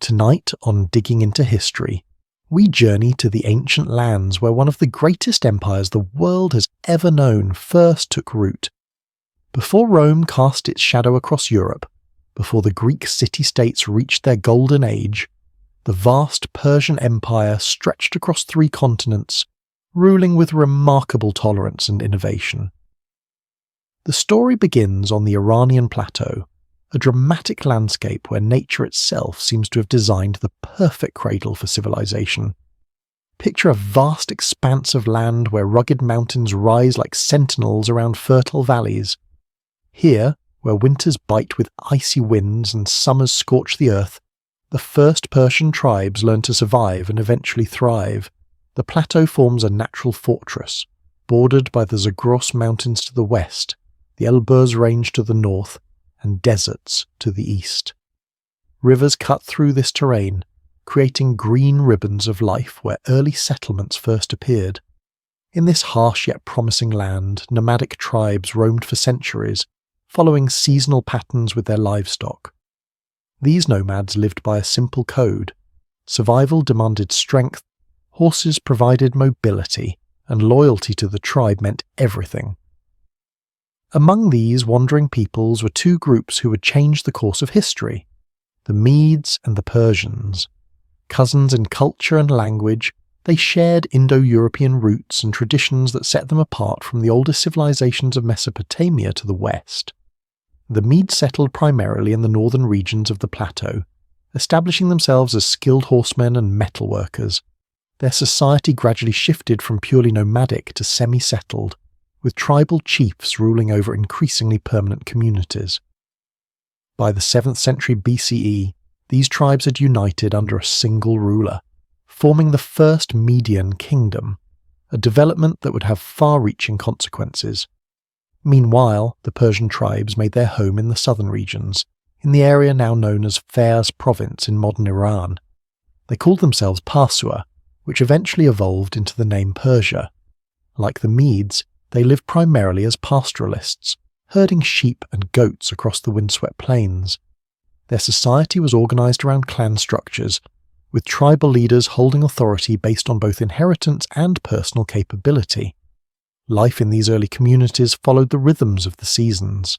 Tonight on Digging into History, we journey to the ancient lands where one of the greatest empires the world has ever known first took root. Before Rome cast its shadow across Europe, before the Greek city-states reached their golden age, the vast Persian Empire stretched across 3 continents, ruling with remarkable tolerance and innovation. The story begins on the Iranian plateau, a dramatic landscape where nature itself seems to have designed the perfect cradle for civilization. Picture a vast expanse of land where rugged mountains rise like sentinels around fertile valleys. Here, where winters bite with icy winds and summers scorch the earth, the first Persian tribes learn to survive and eventually thrive. The plateau forms a natural fortress, bordered by the Zagros Mountains to the west, the Elburz Range to the north, and deserts to the east. Rivers cut through this terrain, creating green ribbons of life where early settlements first appeared. In this harsh yet promising land, nomadic tribes roamed for centuries, following seasonal patterns with their livestock. These nomads lived by a simple code. Survival demanded strength, horses provided mobility, and loyalty to the tribe meant everything. Among these wandering peoples were 2 groups who would change the course of history: the Medes and the Persians. Cousins in culture and language, they shared Indo-European roots and traditions that set them apart from the older civilizations of Mesopotamia to the west. The Medes settled primarily in the northern regions of the plateau, establishing themselves as skilled horsemen and metalworkers. Their society gradually shifted from purely nomadic to semi-settled, with tribal chiefs ruling over increasingly permanent communities. By the 7th century BCE, these tribes had united under a single ruler, forming the first Median kingdom, a development that would have far-reaching consequences. Meanwhile, the Persian tribes made their home in the southern regions, in the area now known as Fars province in modern Iran. They called themselves Parsua, which eventually evolved into the name Persia. Like the Medes, they lived primarily as pastoralists, herding sheep and goats across the windswept plains. Their society was organized around clan structures, with tribal leaders holding authority based on both inheritance and personal capability. Life in these early communities followed the rhythms of the seasons.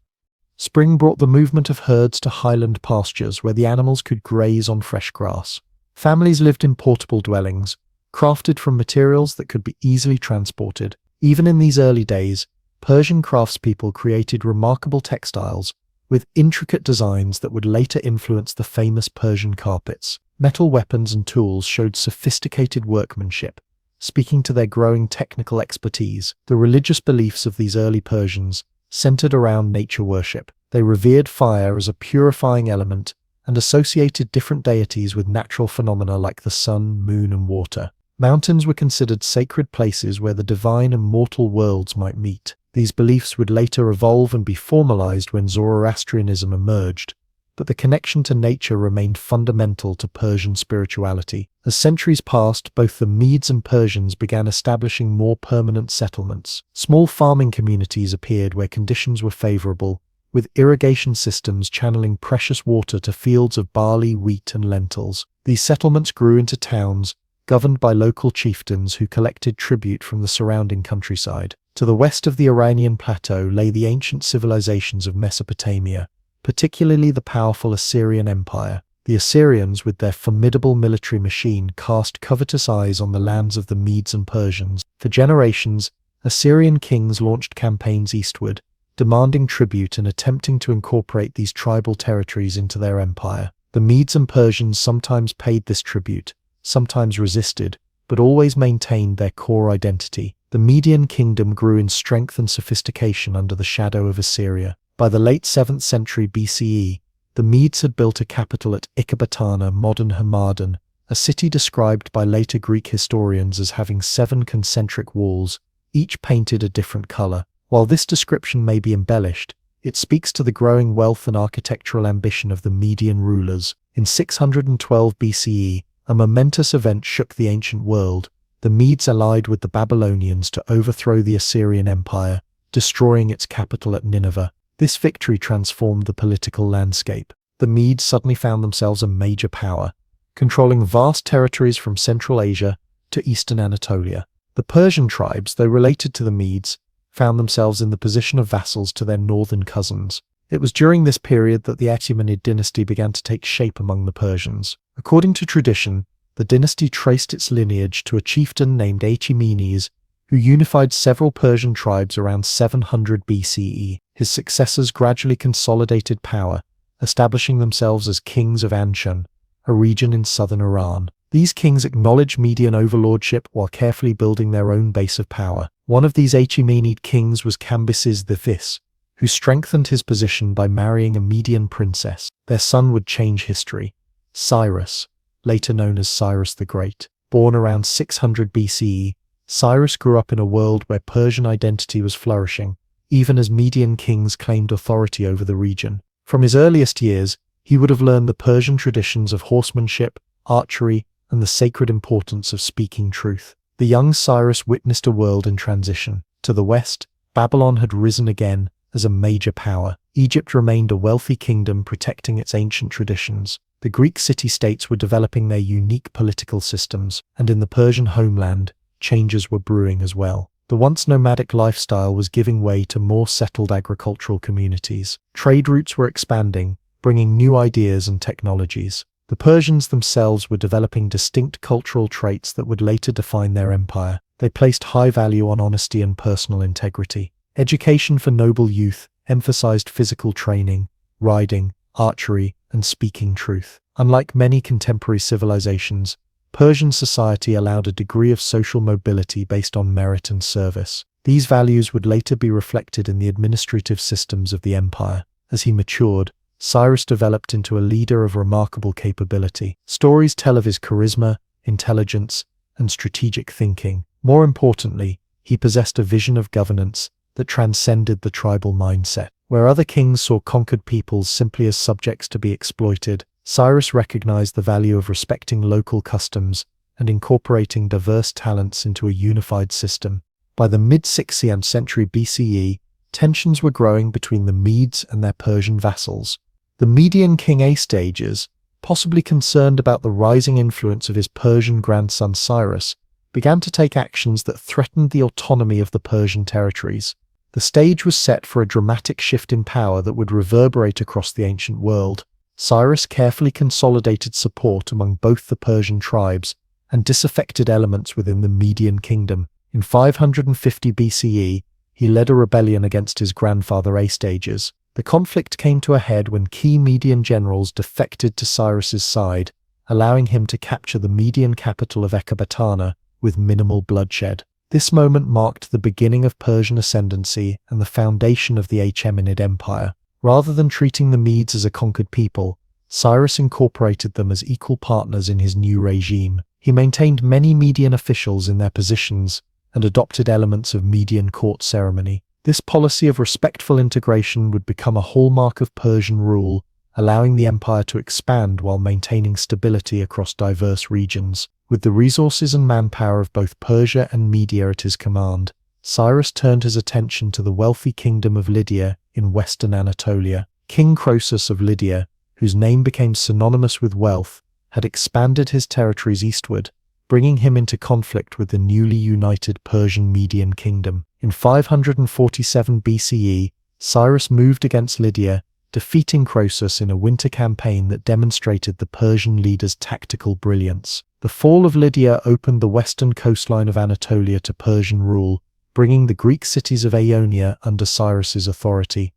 Spring brought the movement of herds to highland pastures where the animals could graze on fresh grass. Families lived in portable dwellings, crafted from materials that could be easily transported. Even in these early days, Persian craftspeople created remarkable textiles with intricate designs that would later influence the famous Persian carpets. Metal weapons and tools showed sophisticated workmanship, speaking to their growing technical expertise. The religious beliefs of these early Persians centered around nature worship. They revered fire as a purifying element and associated different deities with natural phenomena like the sun, moon, and water. Mountains were considered sacred places where the divine and mortal worlds might meet. These beliefs would later evolve and be formalized when Zoroastrianism emerged, but the connection to nature remained fundamental to Persian spirituality. As centuries passed, both the Medes and Persians began establishing more permanent settlements. Small farming communities appeared where conditions were favorable, with irrigation systems channeling precious water to fields of barley, wheat, and lentils. These settlements grew into towns, governed by local chieftains who collected tribute from the surrounding countryside. To the west of the Iranian plateau lay the ancient civilizations of Mesopotamia, particularly the powerful Assyrian Empire. The Assyrians, with their formidable military machine, cast covetous eyes on the lands of the Medes and Persians. For generations, Assyrian kings launched campaigns eastward, demanding tribute and attempting to incorporate these tribal territories into their empire. The Medes and Persians sometimes paid this tribute, sometimes resisted, but always maintained their core identity. The Median kingdom grew in strength and sophistication under the shadow of Assyria. By the late 7th century BCE, the Medes had built a capital at Ecbatana, modern Hamadan, a city described by later Greek historians as having 7 concentric walls, each painted a different color. While this description may be embellished, it speaks to the growing wealth and architectural ambition of the Median rulers. In 612 BCE, a momentous event shook the ancient world. The Medes allied with the Babylonians to overthrow the Assyrian Empire, destroying its capital at Nineveh. This victory transformed the political landscape. The Medes suddenly found themselves a major power, controlling vast territories from Central Asia to eastern Anatolia. The Persian tribes, though related to the Medes, found themselves in the position of vassals to their northern cousins. It was during this period that the Achaemenid dynasty began to take shape among the Persians. According to tradition, the dynasty traced its lineage to a chieftain named Achaemenes, who unified several Persian tribes around 700 BCE. His successors gradually consolidated power, establishing themselves as kings of Anshan, a region in southern Iran. These kings acknowledged Median overlordship while carefully building their own base of power. One of these Achaemenid kings was Cambyses V, who strengthened his position by marrying a Median princess. Their son would change history. Cyrus, later known as Cyrus the Great. Born around 600 BCE, Cyrus grew up in a world where Persian identity was flourishing, even as Median kings claimed authority over the region. From his earliest years, he would have learned the Persian traditions of horsemanship, archery, and the sacred importance of speaking truth. The young Cyrus witnessed a world in transition. To the west, Babylon had risen again as a major power. Egypt remained a wealthy kingdom protecting its ancient traditions. The Greek city-states were developing their unique political systems, and in the Persian homeland, changes were brewing as well. The once nomadic lifestyle was giving way to more settled agricultural communities. Trade routes were expanding, bringing new ideas and technologies. The Persians themselves were developing distinct cultural traits that would later define their empire. They placed high value on honesty and personal integrity. Education for noble youth emphasized physical training, riding, archery, and speaking truth. Unlike many contemporary civilizations, Persian society allowed a degree of social mobility based on merit and service. These values would later be reflected in the administrative systems of the empire. As he matured, Cyrus developed into a leader of remarkable capability. Stories tell of his charisma, intelligence, and strategic thinking. More importantly, he possessed a vision of governance that transcended the tribal mindset. Where other kings saw conquered peoples simply as subjects to be exploited, Cyrus recognized the value of respecting local customs and incorporating diverse talents into a unified system. By the mid-6th century BCE, tensions were growing between the Medes and their Persian vassals. The Median king Astyages, possibly concerned about the rising influence of his Persian grandson Cyrus, began to take actions that threatened the autonomy of the Persian territories. The stage was set for a dramatic shift in power that would reverberate across the ancient world. Cyrus carefully consolidated support among both the Persian tribes and disaffected elements within the Median kingdom. In 550 BCE, he led a rebellion against his grandfather Astyages. The conflict came to a head when key Median generals defected to Cyrus's side, allowing him to capture the Median capital of Ecbatana with minimal bloodshed. This moment marked the beginning of Persian ascendancy and the foundation of the Achaemenid Empire. Rather than treating the Medes as a conquered people, Cyrus incorporated them as equal partners in his new regime. He maintained many Median officials in their positions and adopted elements of Median court ceremony. This policy of respectful integration would become a hallmark of Persian rule, allowing the empire to expand while maintaining stability across diverse regions. With the resources and manpower of both Persia and Media at his command, Cyrus turned his attention to the wealthy kingdom of Lydia in western Anatolia. King Croesus of Lydia, whose name became synonymous with wealth, had expanded his territories eastward, bringing him into conflict with the newly united Persian Median kingdom. In 547 BCE, Cyrus moved against Lydia, defeating Croesus in a winter campaign that demonstrated the Persian leader's tactical brilliance. The fall of Lydia opened the western coastline of Anatolia to Persian rule, bringing the Greek cities of Ionia under Cyrus's authority.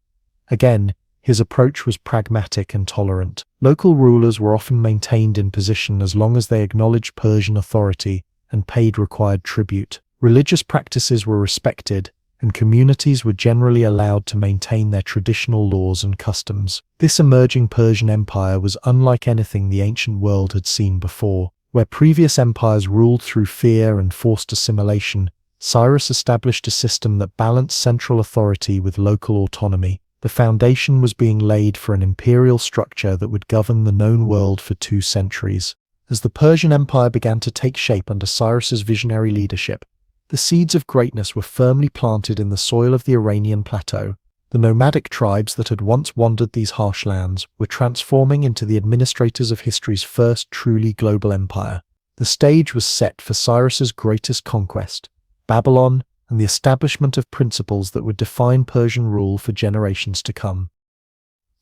Again, his approach was pragmatic and tolerant. Local rulers were often maintained in position as long as they acknowledged Persian authority and paid required tribute. Religious practices were respected, and communities were generally allowed to maintain their traditional laws and customs. This emerging Persian empire was unlike anything the ancient world had seen before. Where previous empires ruled through fear and forced assimilation, Cyrus established a system that balanced central authority with local autonomy. The foundation was being laid for an imperial structure that would govern the known world for 2 centuries. As the Persian Empire began to take shape under Cyrus's visionary leadership, the seeds of greatness were firmly planted in the soil of the Iranian plateau. The nomadic tribes that had once wandered these harsh lands were transforming into the administrators of history's first truly global empire. The stage was set for Cyrus's greatest conquest, Babylon, and the establishment of principles that would define Persian rule for generations to come.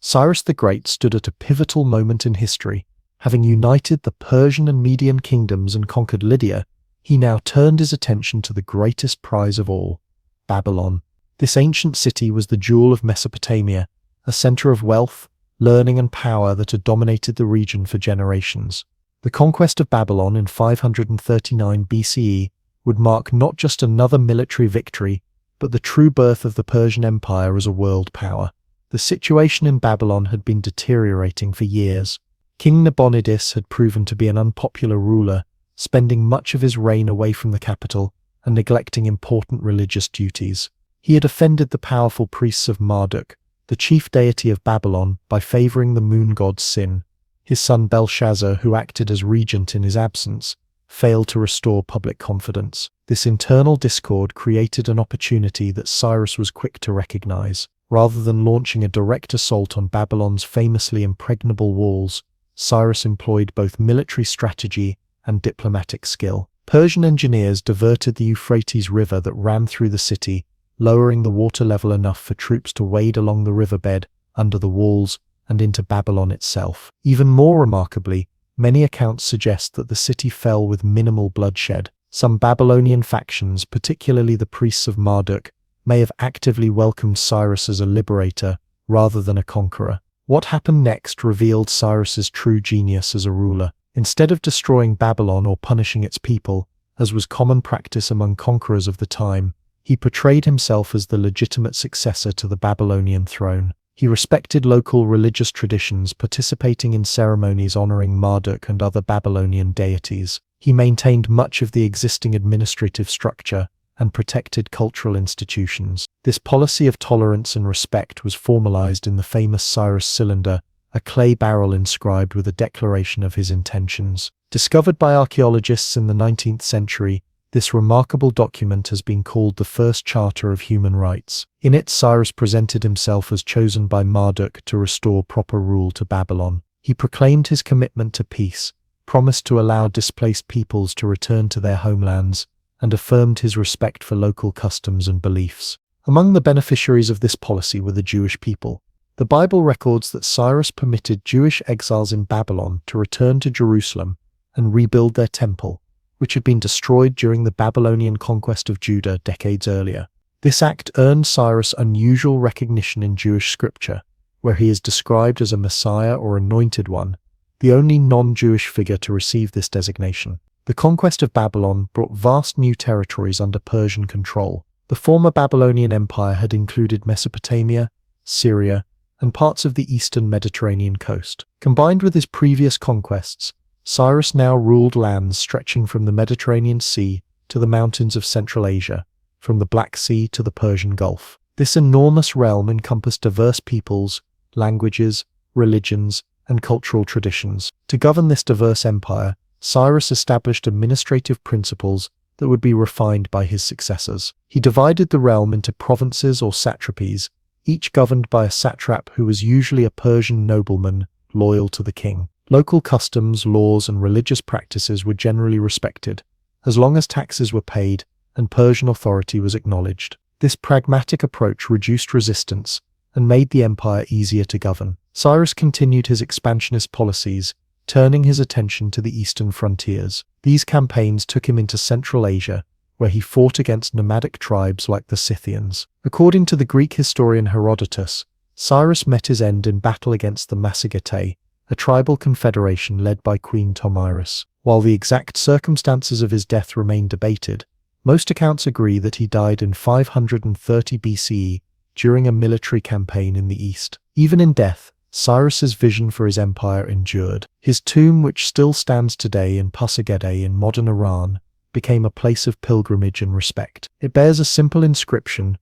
Cyrus the Great stood at a pivotal moment in history. Having united the Persian and Median kingdoms and conquered Lydia, he now turned his attention to the greatest prize of all, Babylon. This ancient city was the jewel of Mesopotamia, a center of wealth, learning and power that had dominated the region for generations. The conquest of Babylon in 539 BCE would mark not just another military victory, but the true birth of the Persian Empire as a world power. The situation in Babylon had been deteriorating for years. King Nabonidus had proven to be an unpopular ruler, spending much of his reign away from the capital and neglecting important religious duties. He had offended the powerful priests of Marduk, the chief deity of Babylon, by favoring the moon god Sin. His son Belshazzar, who acted as regent in his absence, failed to restore public confidence. This internal discord created an opportunity that Cyrus was quick to recognize. Rather than launching a direct assault on Babylon's famously impregnable walls, Cyrus employed both military strategy and diplomatic skill. Persian engineers diverted the Euphrates River that ran through the city, lowering the water level enough for troops to wade along the riverbed, under the walls, and into Babylon itself. Even more remarkably, many accounts suggest that the city fell with minimal bloodshed. Some Babylonian factions, particularly the priests of Marduk, may have actively welcomed Cyrus as a liberator rather than a conqueror. What happened next revealed Cyrus's true genius as a ruler. Instead of destroying Babylon or punishing its people, as was common practice among conquerors of the time, he portrayed himself as the legitimate successor to the Babylonian throne. He respected local religious traditions, participating in ceremonies honoring Marduk and other Babylonian deities. He maintained much of the existing administrative structure and protected cultural institutions. This policy of tolerance and respect was formalized in the famous Cyrus cylinder, a clay barrel inscribed with a declaration of his intentions. Discovered by archaeologists in the 19th century, this remarkable document has been called the first charter of human rights. In it, Cyrus presented himself as chosen by Marduk to restore proper rule to Babylon. He proclaimed his commitment to peace, promised to allow displaced peoples to return to their homelands, and affirmed his respect for local customs and beliefs. Among the beneficiaries of this policy were the Jewish people. The Bible records that Cyrus permitted Jewish exiles in Babylon to return to Jerusalem and rebuild their temple, which had been destroyed during the Babylonian conquest of Judah decades earlier. This act earned Cyrus unusual recognition in Jewish scripture, where he is described as a Messiah or anointed one, the only non-Jewish figure to receive this designation. The conquest of Babylon brought vast new territories under Persian control. The former Babylonian Empire had included Mesopotamia, Syria, and parts of the eastern Mediterranean coast. Combined with his previous conquests, Cyrus now ruled lands stretching from the Mediterranean Sea to the mountains of Central Asia, from the Black Sea to the Persian Gulf. This enormous realm encompassed diverse peoples, languages, religions, and cultural traditions. To govern this diverse empire, Cyrus established administrative principles that would be refined by his successors. He divided the realm into provinces or satrapies, each governed by a satrap who was usually a Persian nobleman loyal to the king. Local customs, laws, and religious practices were generally respected, as long as taxes were paid and Persian authority was acknowledged. This pragmatic approach reduced resistance and made the empire easier to govern. Cyrus continued his expansionist policies, turning his attention to the eastern frontiers. These campaigns took him into Central Asia, where he fought against nomadic tribes like the Scythians. According to the Greek historian Herodotus, Cyrus met his end in battle against the Massagetae, a tribal confederation led by Queen Tomyris. While the exact circumstances of his death remain debated, most accounts agree that he died in 530 BCE during a military campaign in the east. Even in death, Cyrus's vision for his empire endured. His tomb, which still stands today in Pasargadae in modern Iran, became a place of pilgrimage and respect. It bears a simple inscription,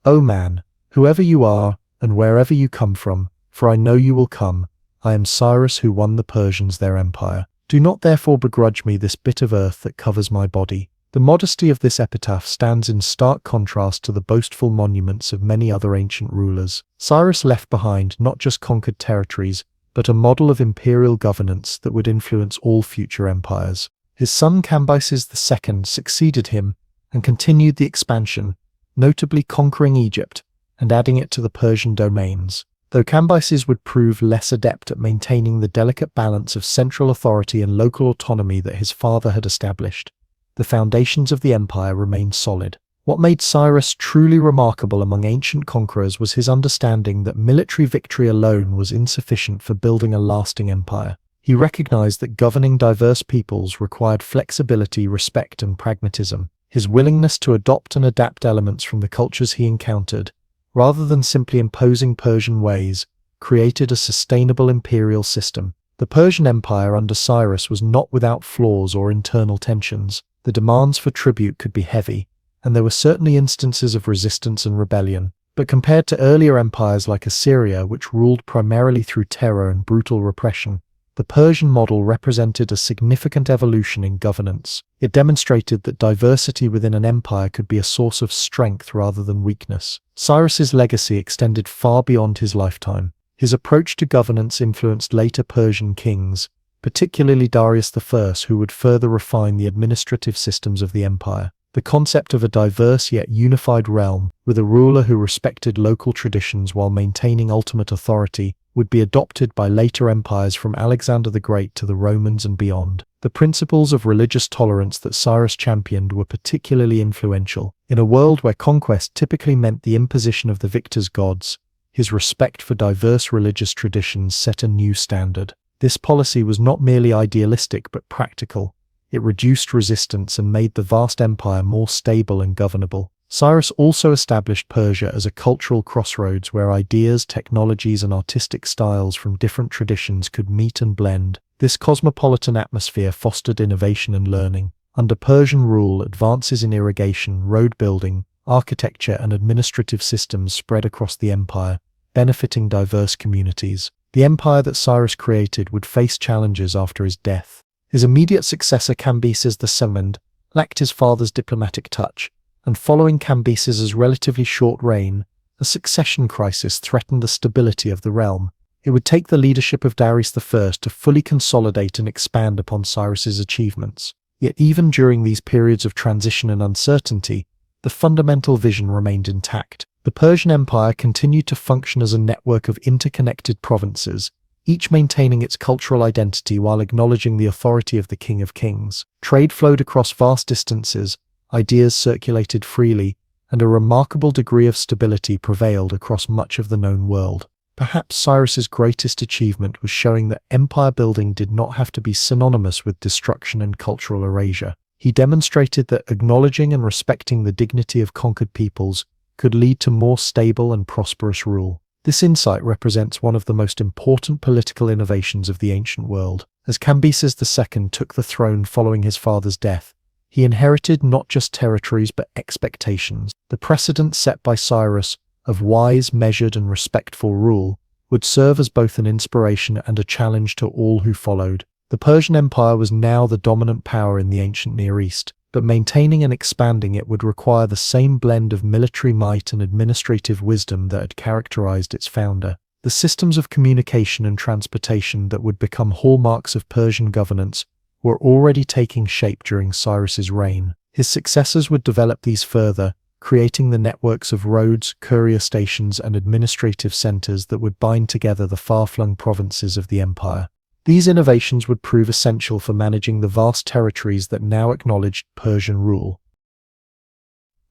"O man, whoever you are and wherever you come from, for I know you will come, I am Cyrus who won the Persians their empire. Do not therefore begrudge me this bit of earth that covers my body. The modesty of this epitaph stands in stark contrast to the boastful monuments of many other ancient rulers. Cyrus left behind not just conquered territories, but a model of imperial governance that would influence all future empires. His son Cambyses II succeeded him and continued the expansion, notably conquering Egypt and adding it to the Persian domains. Though Cambyses would prove less adept at maintaining the delicate balance of central authority and local autonomy that his father had established, the foundations of the empire remained solid. What made Cyrus truly remarkable among ancient conquerors was his understanding that military victory alone was insufficient for building a lasting empire. He recognized that governing diverse peoples required flexibility, respect, and pragmatism. His willingness to adopt and adapt elements from the cultures he encountered, rather than simply imposing Persian ways, created a sustainable imperial system. The Persian Empire under Cyrus was not without flaws or internal tensions. The demands for tribute could be heavy, and there were certainly instances of resistance and rebellion. But compared to earlier empires like Assyria, which ruled primarily through terror and brutal repression, the Persian model represented a significant evolution in governance. It demonstrated that diversity within an empire could be a source of strength rather than weakness. Cyrus's legacy extended far beyond his lifetime. His approach to governance influenced later Persian kings, particularly Darius I, who would further refine the administrative systems of the empire. The concept of a diverse yet unified realm, with a ruler who respected local traditions while maintaining ultimate authority, would be adopted by later empires from Alexander the Great to the Romans and beyond. The principles of religious tolerance that Cyrus championed were particularly influential. In a world where conquest typically meant the imposition of the victor's gods, his respect for diverse religious traditions set a new standard. This policy was not merely idealistic but practical. It reduced resistance and made the vast empire more stable and governable. Cyrus also established Persia as a cultural crossroads where ideas, technologies, and artistic styles from different traditions could meet and blend. This cosmopolitan atmosphere fostered innovation and learning. Under Persian rule, advances in irrigation, road building, architecture, and administrative systems spread across the empire, benefiting diverse communities. The empire that Cyrus created would face challenges after his death. His immediate successor Cambyses II lacked his father's diplomatic touch, and following Cambyses's relatively short reign, a succession crisis threatened the stability of the realm. It would take the leadership of Darius I to fully consolidate and expand upon Cyrus's achievements. Yet even during these periods of transition and uncertainty, the fundamental vision remained intact. The Persian Empire continued to function as a network of interconnected provinces, each maintaining its cultural identity while acknowledging the authority of the King of Kings. Trade flowed across vast distances, ideas circulated freely, and a remarkable degree of stability prevailed across much of the known world. Perhaps Cyrus's greatest achievement was showing that empire building did not have to be synonymous with destruction and cultural erasure. He demonstrated that acknowledging and respecting the dignity of conquered peoples could lead to more stable and prosperous rule. This insight represents one of the most important political innovations of the ancient world. As Cambyses II took the throne following his father's death, he inherited not just territories but expectations. The precedent set by Cyrus of wise, measured, and respectful rule would serve as both an inspiration and a challenge to all who followed. The Persian Empire was now the dominant power in the ancient Near East, but maintaining and expanding it would require the same blend of military might and administrative wisdom that had characterized its founder. The systems of communication and transportation that would become hallmarks of Persian governance were already taking shape during Cyrus's reign. His successors would develop these further, creating the networks of roads, courier stations, and administrative centers that would bind together the far-flung provinces of the empire. These innovations would prove essential for managing the vast territories that now acknowledged Persian rule.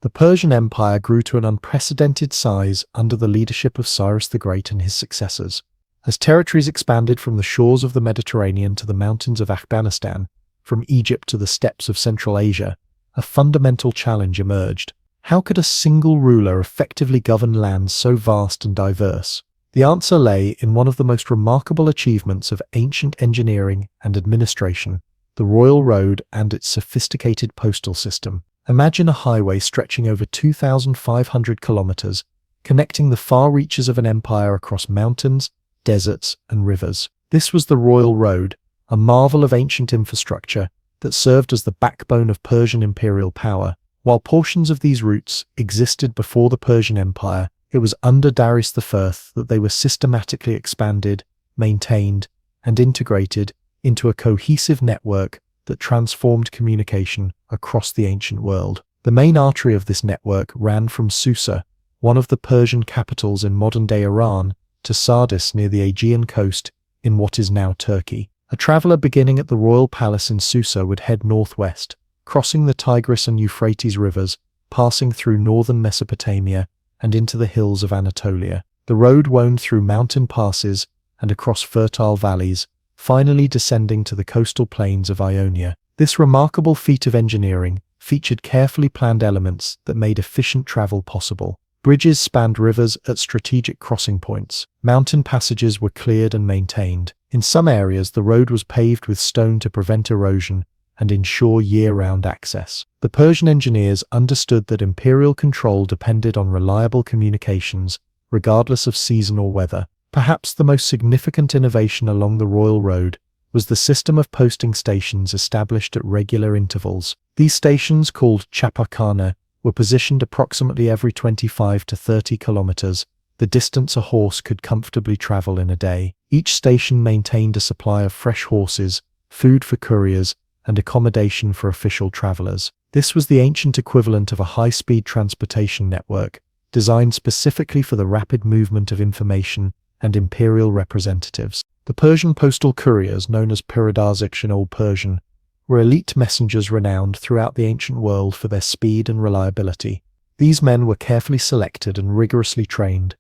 The Persian Empire grew to an unprecedented size under the leadership of Cyrus the Great and his successors. As territories expanded from the shores of the Mediterranean to the mountains of Afghanistan, from Egypt to the steppes of Central Asia, a fundamental challenge emerged. How could a single ruler effectively govern lands so vast and diverse? The answer lay in one of the most remarkable achievements of ancient engineering and administration, the royal road and its sophisticated postal system. Imagine a highway stretching over 2,500 kilometers, connecting the far reaches of an empire across mountains, deserts, and rivers. This was the royal road, a marvel of ancient infrastructure, that served as the backbone of Persian imperial power. While portions of these routes existed before the Persian Empire, it was under Darius I that they were systematically expanded, maintained, and integrated into a cohesive network that transformed communication across the ancient world. The main artery of this network ran from Susa, one of the Persian capitals in modern-day Iran, to Sardis near the Aegean coast in what is now Turkey. A traveler beginning at the royal palace in Susa would head northwest, crossing the Tigris and Euphrates rivers, passing through northern Mesopotamia and into the hills of Anatolia. The road wound through mountain passes and across fertile valleys, finally descending to the coastal plains of Ionia. This remarkable feat of engineering featured carefully planned elements that made efficient travel possible. Bridges spanned rivers at strategic crossing points. Mountain passages were cleared and maintained. In some areas, the road was paved with stone to prevent erosion and ensure year-round access. The Persian engineers understood that imperial control depended on reliable communications, regardless of season or weather. Perhaps the most significant innovation along the royal road was the system of posting stations established at regular intervals. These stations, called chapakhana, were positioned approximately every 25 to 30 kilometers, the distance a horse could comfortably travel in a day. Each station maintained a supply of fresh horses, food for couriers, and accommodation for official travelers. This was the ancient equivalent of a high-speed transportation network, designed specifically for the rapid movement of information and imperial representatives. The Persian postal couriers, known as Piradarzik in Old Persian, were elite messengers renowned throughout the ancient world for their speed and reliability. These men were carefully selected and rigorously trained.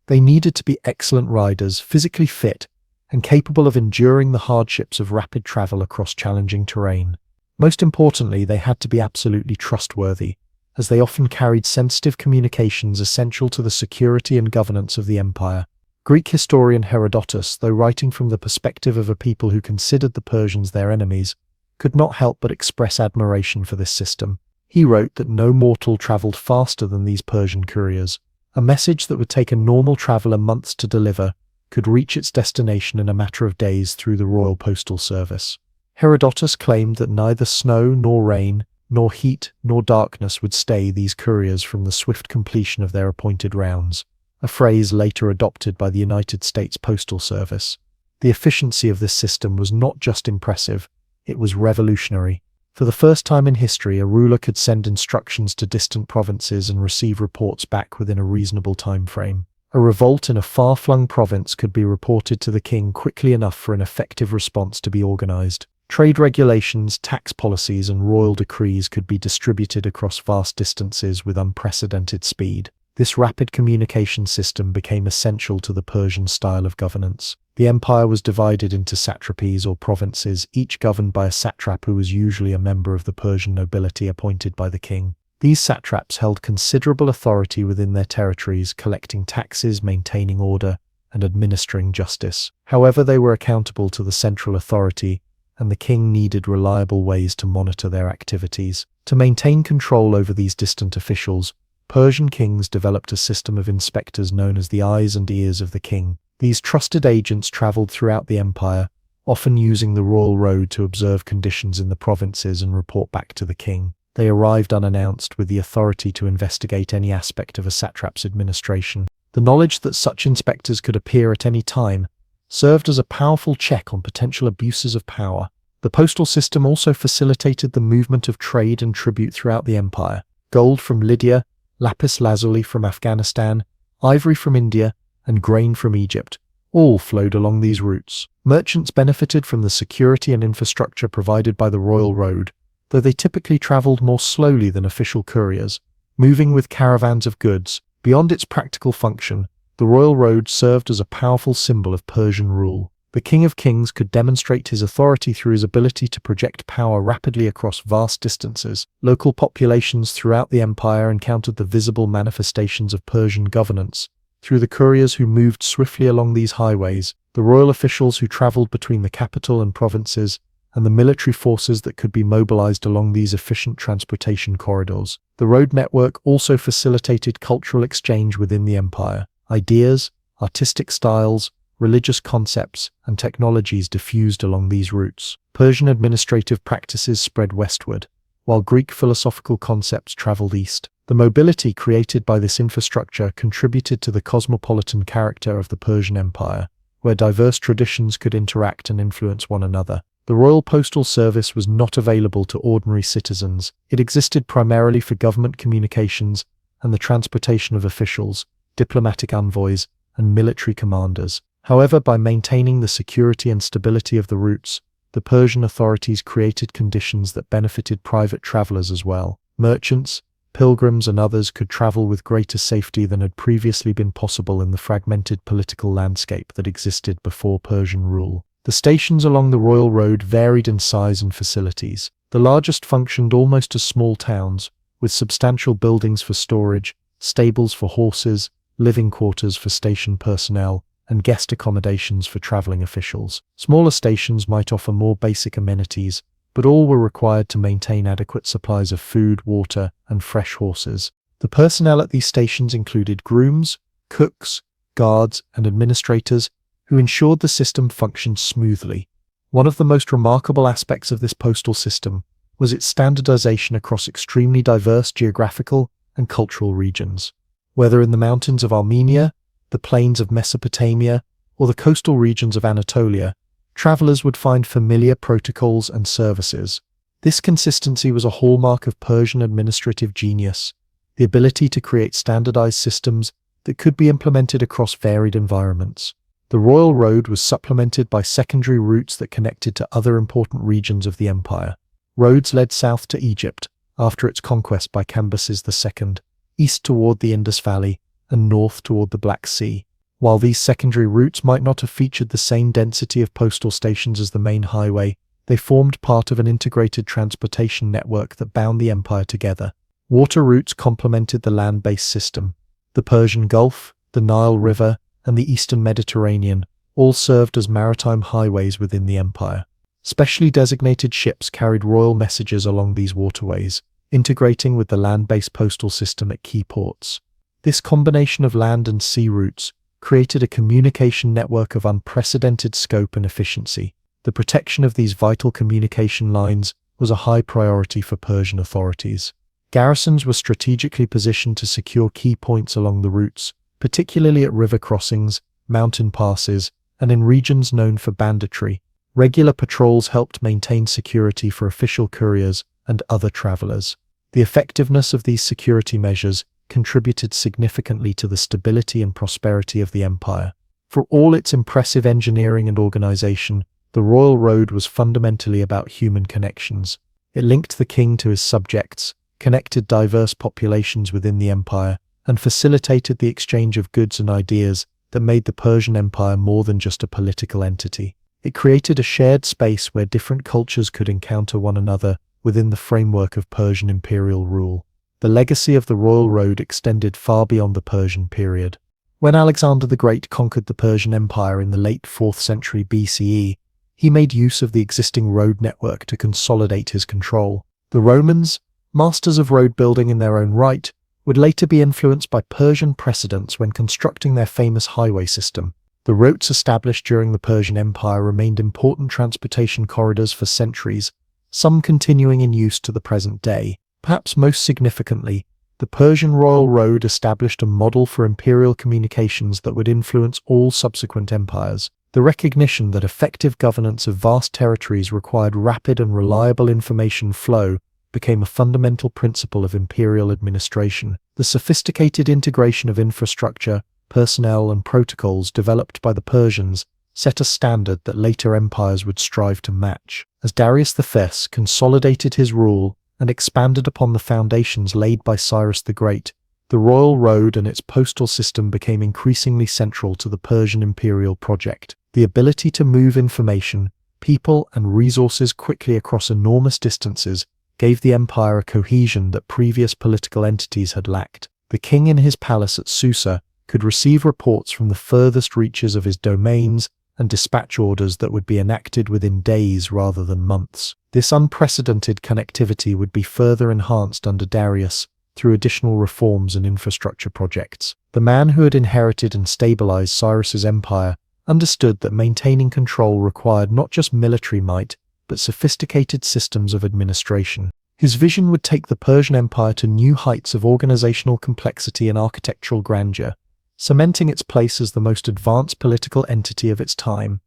They needed to be excellent riders, physically fit, and capable of enduring the hardships of rapid travel across challenging terrain. Most importantly, they had to be absolutely trustworthy, as they often carried sensitive communications essential to the security and governance of the empire. Greek historian Herodotus, though writing from the perspective of a people who considered the Persians their enemies, could not help but express admiration for this system. He wrote that no mortal traveled faster than these Persian couriers. A message that would take a normal traveler months to deliver could reach its destination in a matter of days through the royal postal service. Herodotus claimed that neither snow nor rain, nor heat nor darkness would stay these couriers from the swift completion of their appointed rounds, a phrase later adopted by the United States Postal Service. The efficiency of this system was not just impressive, it was revolutionary. For the first time in history, a ruler could send instructions to distant provinces and receive reports back within a reasonable time frame. A revolt in a far-flung province could be reported to the king quickly enough for an effective response to be organized. Trade regulations, tax policies, and royal decrees could be distributed across vast distances with unprecedented speed. This rapid communication system became essential to the Persian style of governance. The empire was divided into satrapies or provinces, each governed by a satrap who was usually a member of the Persian nobility appointed by the king. These satraps held considerable authority within their territories, collecting taxes, maintaining order, and administering justice. However, they were accountable to the central authority, and the king needed reliable ways to monitor their activities. To maintain control over these distant officials, Persian kings developed a system of inspectors known as the eyes and ears of the king. These trusted agents traveled throughout the empire, often using the royal road to observe conditions in the provinces and report back to the king. They arrived unannounced with the authority to investigate any aspect of a satrap's administration. The knowledge that such inspectors could appear at any time served as a powerful check on potential abuses of power. The postal system also facilitated the movement of trade and tribute throughout the empire. Gold from Lydia, lapis lazuli from Afghanistan, ivory from India, and grain from Egypt all flowed along these routes. Merchants benefited from the security and infrastructure provided by the royal road, though they typically traveled more slowly than official couriers, moving with caravans of goods. Beyond its practical function, the royal road served as a powerful symbol of Persian rule. The King of Kings could demonstrate his authority through his ability to project power rapidly across vast distances. Local populations throughout the empire encountered the visible manifestations of Persian governance through the couriers who moved swiftly along these highways, the royal officials who traveled between the capital and provinces, and the military forces that could be mobilized along these efficient transportation corridors. The road network also facilitated cultural exchange within the empire. Ideas, artistic styles, religious concepts, and technologies diffused along these routes. Persian administrative practices spread westward, while Greek philosophical concepts traveled east. The mobility created by this infrastructure contributed to the cosmopolitan character of the Persian Empire, where diverse traditions could interact and influence one another. The Royal Postal Service was not available to ordinary citizens. It existed primarily for government communications and the transportation of officials, diplomatic envoys, and military commanders. However, by maintaining the security and stability of the routes, the Persian authorities created conditions that benefited private travelers as well. Merchants, pilgrims, and others could travel with greater safety than had previously been possible in the fragmented political landscape that existed before Persian rule. The stations along the Royal Road varied in size and facilities. The largest functioned almost as small towns, with substantial buildings for storage, stables for horses, living quarters for station personnel, and guest accommodations for traveling officials. Smaller stations might offer more basic amenities, but all were required to maintain adequate supplies of food, water, and fresh horses. The personnel at these stations included grooms, cooks, guards, and administrators who ensured the system functioned smoothly. One of the most remarkable aspects of this postal system was its standardization across extremely diverse geographical and cultural regions. Whether in the mountains of Armenia, the plains of Mesopotamia, or the coastal regions of Anatolia, travelers would find familiar protocols and services. This consistency was a hallmark of Persian administrative genius, the ability to create standardized systems that could be implemented across varied environments. The Royal Road was supplemented by secondary routes that connected to other important regions of the empire. Roads led south to Egypt, after its conquest by Cambyses II, east toward the Indus Valley, and north toward the Black Sea. While these secondary routes might not have featured the same density of postal stations as the main highway, they formed part of an integrated transportation network that bound the empire together. Water routes complemented the land-based system. The Persian Gulf, the Nile River, and the Eastern Mediterranean all served as maritime highways within the empire. Specially designated ships carried royal messages along these waterways, integrating with the land-based postal system at key ports. This combination of land and sea routes created a communication network of unprecedented scope and efficiency. The protection of these vital communication lines was a high priority for Persian authorities. Garrisons were strategically positioned to secure key points along the routes, particularly at river crossings, mountain passes, and in regions known for banditry. Regular patrols helped maintain security for official couriers and other travelers. The effectiveness of these security measures contributed significantly to the stability and prosperity of the empire. For all its impressive engineering and organization, the Royal Road was fundamentally about human connections. It linked the king to his subjects, connected diverse populations within the empire, and facilitated the exchange of goods and ideas that made the Persian Empire more than just a political entity. It created a shared space where different cultures could encounter one another within the framework of Persian imperial rule. The legacy of the Royal Road extended far beyond the Persian period. When Alexander the Great conquered the Persian Empire in the late 4th century BCE, he made use of the existing road network to consolidate his control. The Romans, masters of road building in their own right, would later be influenced by Persian precedents when constructing their famous highway system. The routes established during the Persian Empire remained important transportation corridors for centuries, some continuing in use to the present day. Perhaps most significantly, the Persian Royal Road established a model for imperial communications that would influence all subsequent empires. The recognition that effective governance of vast territories required rapid and reliable information flow became a fundamental principle of imperial administration. The sophisticated integration of infrastructure, personnel, and protocols developed by the Persians set a standard that later empires would strive to match. As Darius I consolidated his rule and expanded upon the foundations laid by Cyrus the Great, the Royal Road and its postal system became increasingly central to the Persian imperial project. The ability to move information, people, and resources quickly across enormous distances gave the empire a cohesion that previous political entities had lacked. The king in his palace at Susa could receive reports from the furthest reaches of his domains and dispatch orders that would be enacted within days rather than months. This unprecedented connectivity would be further enhanced under Darius through additional reforms and infrastructure projects. The man who had inherited and stabilized Cyrus's empire understood that maintaining control required not just military might, but sophisticated systems of administration. His vision would take the Persian Empire to new heights of organizational complexity and architectural grandeur, cementing its place as the most advanced political entity of its time.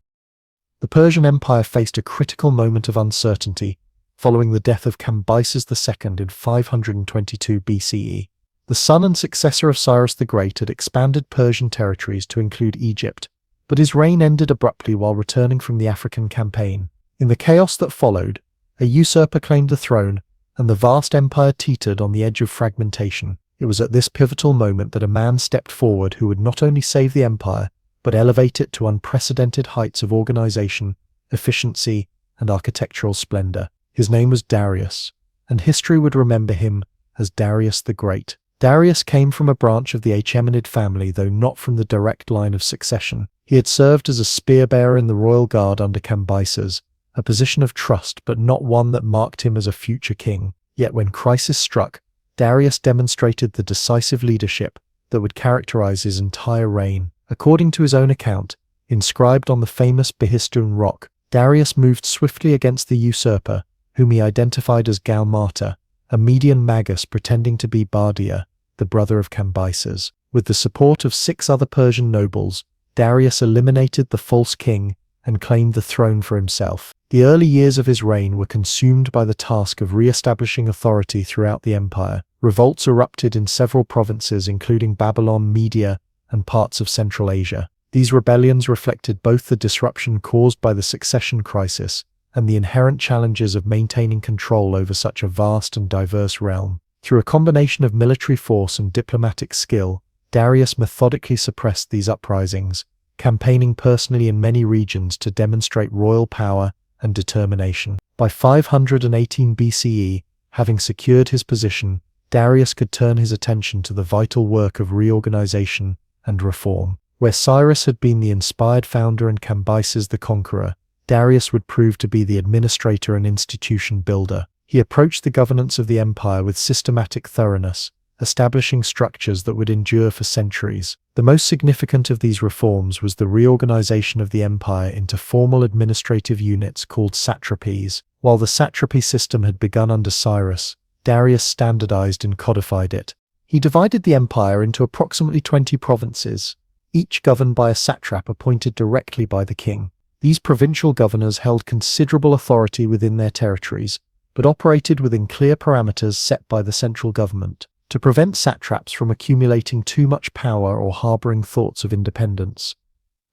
The Persian Empire faced a critical moment of uncertainty following the death of Cambyses II in 522 BCE. The son and successor of Cyrus the Great had expanded Persian territories to include Egypt, but his reign ended abruptly while returning from the African campaign. In the chaos that followed, a usurper claimed the throne, and the vast empire teetered on the edge of fragmentation. It was at this pivotal moment that a man stepped forward who would not only save the empire, but elevate it to unprecedented heights of organization, efficiency, and architectural splendor. His name was Darius, and history would remember him as Darius the Great. Darius came from a branch of the Achaemenid family, though not from the direct line of succession. He had served as a spear-bearer in the royal guard under Cambyses, a position of trust but not one that marked him as a future king. Yet when crisis struck, Darius demonstrated the decisive leadership that would characterize his entire reign. According to his own account, inscribed on the famous Behistun rock, Darius moved swiftly against the usurper, whom he identified as Gaumata, a Median magus pretending to be Bardia, the brother of Cambyses. With the support of 6 other Persian nobles, Darius eliminated the false king and claimed the throne for himself. The early years of his reign were consumed by the task of re-establishing authority throughout the empire. Revolts erupted in several provinces including Babylon, Media, and parts of Central Asia. These rebellions reflected both the disruption caused by the succession crisis and the inherent challenges of maintaining control over such a vast and diverse realm. Through a combination of military force and diplomatic skill, Darius methodically suppressed these uprisings, campaigning personally in many regions to demonstrate royal power and determination. By 518 BCE, having secured his position, Darius could turn his attention to the vital work of reorganization and reform. Where Cyrus had been the inspired founder and Cambyses the conqueror, Darius would prove to be the administrator and institution builder. He approached the governance of the empire with systematic thoroughness, establishing structures that would endure for centuries. The most significant of these reforms was the reorganization of the empire into formal administrative units called satrapies. While the satrapy system had begun under Cyrus, Darius standardized and codified it. He divided the empire into approximately 20 provinces, each governed by a satrap appointed directly by the king. These provincial governors held considerable authority within their territories, but operated within clear parameters set by the central government. To prevent satraps from accumulating too much power or harboring thoughts of independence,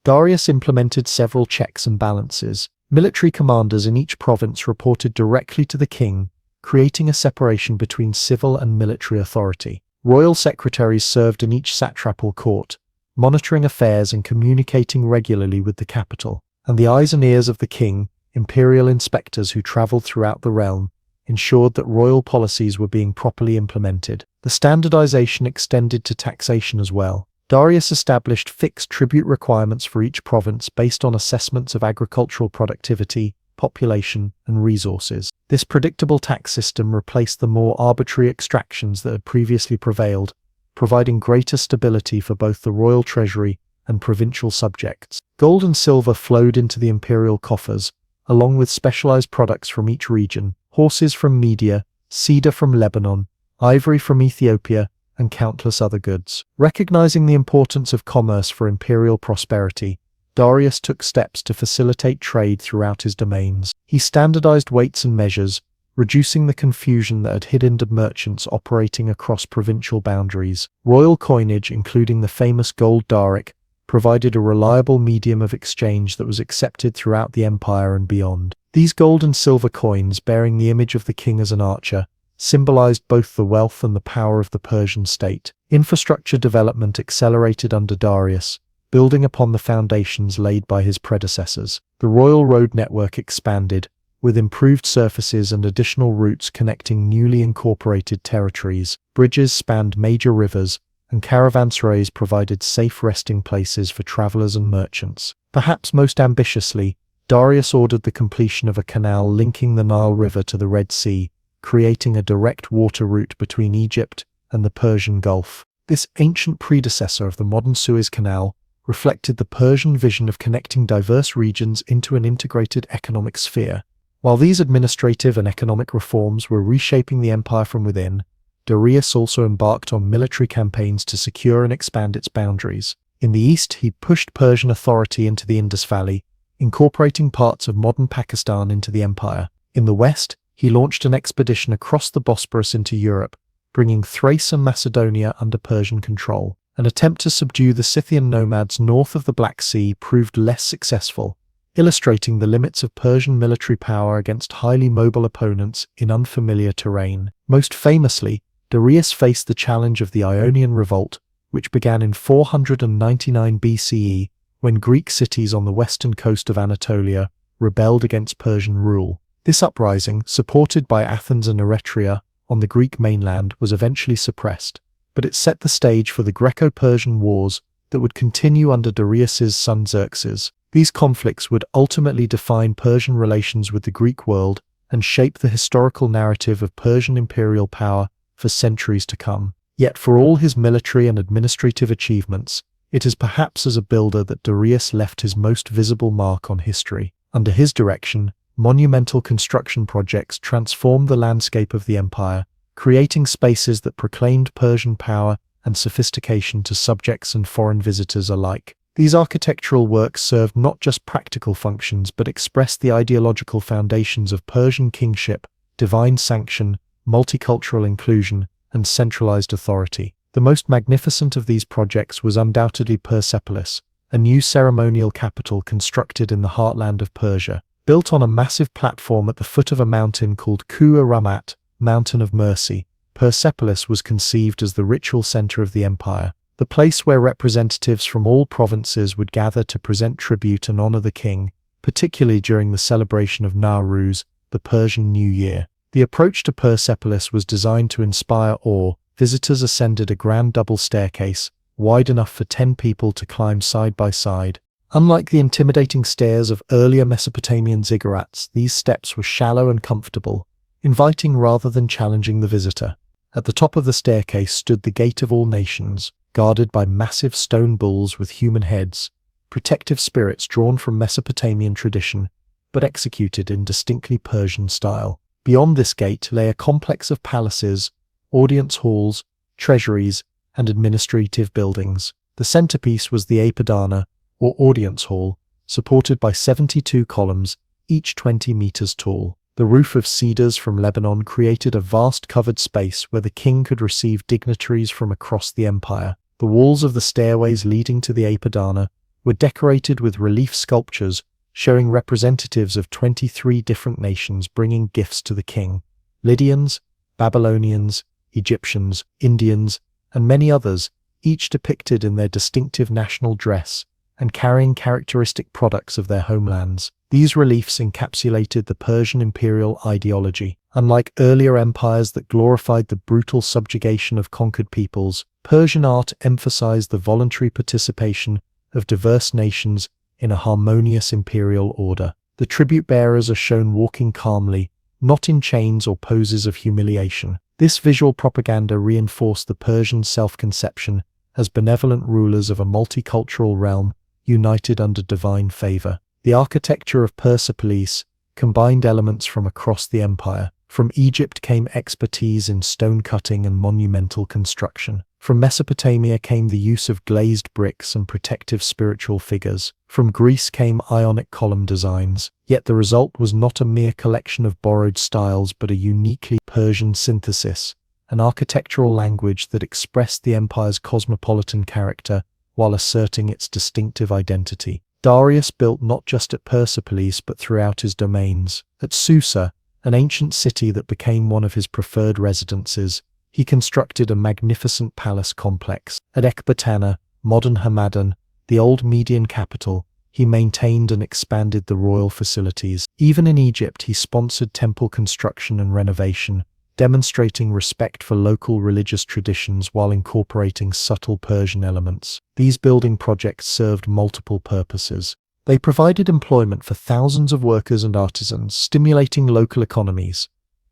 Darius implemented several checks and balances. Military commanders in each province reported directly to the king, creating a separation between civil and military authority. Royal secretaries served in each satrapal court, monitoring affairs and communicating regularly with the capital. And the eyes and ears of the king, imperial inspectors who traveled throughout the realm, ensured that royal policies were being properly implemented. The standardization extended to taxation as well. Darius established fixed tribute requirements for each province based on assessments of agricultural productivity, population, and resources. This predictable tax system replaced the more arbitrary extractions that had previously prevailed, providing greater stability for both the royal treasury and provincial subjects. Gold and silver flowed into the imperial coffers, along with specialized products from each region: horses from Media, cedar from Lebanon, ivory from Ethiopia, and countless other goods. Recognizing the importance of commerce for imperial prosperity, Darius took steps to facilitate trade throughout his domains. He standardized weights and measures, reducing the confusion that had hindered merchants operating across provincial boundaries. Royal coinage, including the famous gold daric, provided a reliable medium of exchange that was accepted throughout the empire and beyond. These gold and silver coins, bearing the image of the king as an archer, symbolized both the wealth and the power of the Persian state. Infrastructure development accelerated under Darius, building upon the foundations laid by his predecessors. The royal road network expanded, with improved surfaces and additional routes connecting newly incorporated territories. Bridges spanned major rivers, and caravanserais provided safe resting places for travelers and merchants. Perhaps most ambitiously, Darius ordered the completion of a canal linking the Nile River to the Red Sea, creating a direct water route between Egypt and the Persian Gulf. This ancient predecessor of the modern Suez Canal reflected the Persian vision of connecting diverse regions into an integrated economic sphere. While these administrative and economic reforms were reshaping the empire from within, Darius also embarked on military campaigns to secure and expand its boundaries. In the east, he pushed Persian authority into the Indus Valley, incorporating parts of modern Pakistan into the empire. In the west, he launched an expedition across the Bosporus into Europe, bringing Thrace and Macedonia under Persian control. An attempt to subdue the Scythian nomads north of the Black Sea proved less successful, illustrating the limits of Persian military power against highly mobile opponents in unfamiliar terrain. Most famously, Darius faced the challenge of the Ionian Revolt, which began in 499 BCE when Greek cities on the western coast of Anatolia rebelled against Persian rule. This uprising, supported by Athens and Eretria on the Greek mainland, was eventually suppressed, but it set the stage for the Greco-Persian Wars that would continue under Darius's son Xerxes. These conflicts would ultimately define Persian relations with the Greek world and shape the historical narrative of Persian imperial power for centuries to come. Yet for all his military and administrative achievements, it is perhaps as a builder that Darius left his most visible mark on history. Under his direction, monumental construction projects transformed the landscape of the empire, creating spaces that proclaimed Persian power and sophistication to subjects and foreign visitors alike. These architectural works served not just practical functions but expressed the ideological foundations of Persian kingship, divine sanction, multicultural inclusion, and centralized authority. The most magnificent of these projects was undoubtedly Persepolis, a new ceremonial capital constructed in the heartland of Persia. Built on a massive platform at the foot of a mountain called Ku-Aramat, Mountain of Mercy, Persepolis was conceived as the ritual center of the empire, the place where representatives from all provinces would gather to present tribute and honor the king, particularly during the celebration of Nowruz, the Persian New Year. The approach to Persepolis was designed to inspire awe. Visitors ascended a grand double staircase, wide enough for 10 people to climb side by side. Unlike the intimidating stairs of earlier Mesopotamian ziggurats, these steps were shallow and comfortable, inviting rather than challenging the visitor. At the top of the staircase stood the Gate of All Nations, guarded by massive stone bulls with human heads, protective spirits drawn from Mesopotamian tradition, but executed in distinctly Persian style. Beyond this gate lay a complex of palaces, audience halls, treasuries, and administrative buildings. The centerpiece was the Apadana, or audience hall, supported by 72 columns, each 20 meters tall. The roof of cedars from Lebanon created a vast covered space where the king could receive dignitaries from across the empire. The walls of the stairways leading to the Apadana were decorated with relief sculptures showing representatives of 23 different nations bringing gifts to the king: Lydians, Babylonians, Egyptians, Indians, and many others, each depicted in their distinctive national dress and carrying characteristic products of their homelands. These reliefs encapsulated the Persian imperial ideology. Unlike earlier empires that glorified the brutal subjugation of conquered peoples, Persian art emphasized the voluntary participation of diverse nations in a harmonious imperial order. The tribute bearers are shown walking calmly, not in chains or poses of humiliation. This visual propaganda reinforced the Persian self-conception as benevolent rulers of a multicultural realm united under divine favor. The architecture of Persepolis combined elements from across the empire. From Egypt came expertise in stone cutting and monumental construction. From Mesopotamia came the use of glazed bricks and protective spiritual figures. From Greece came Ionic column designs. Yet the result was not a mere collection of borrowed styles but a uniquely Persian synthesis, an architectural language that expressed the empire's cosmopolitan character while asserting its distinctive identity. Darius built not just at Persepolis but throughout his domains. At Susa, an ancient city that became one of his preferred residences, he constructed a magnificent palace complex. At Ecbatana, modern Hamadan, the old Median capital, he maintained and expanded the royal facilities. Even in Egypt, he sponsored temple construction and renovation, demonstrating respect for local religious traditions while incorporating subtle Persian elements. These building projects served multiple purposes. They provided employment for thousands of workers and artisans, stimulating local economies.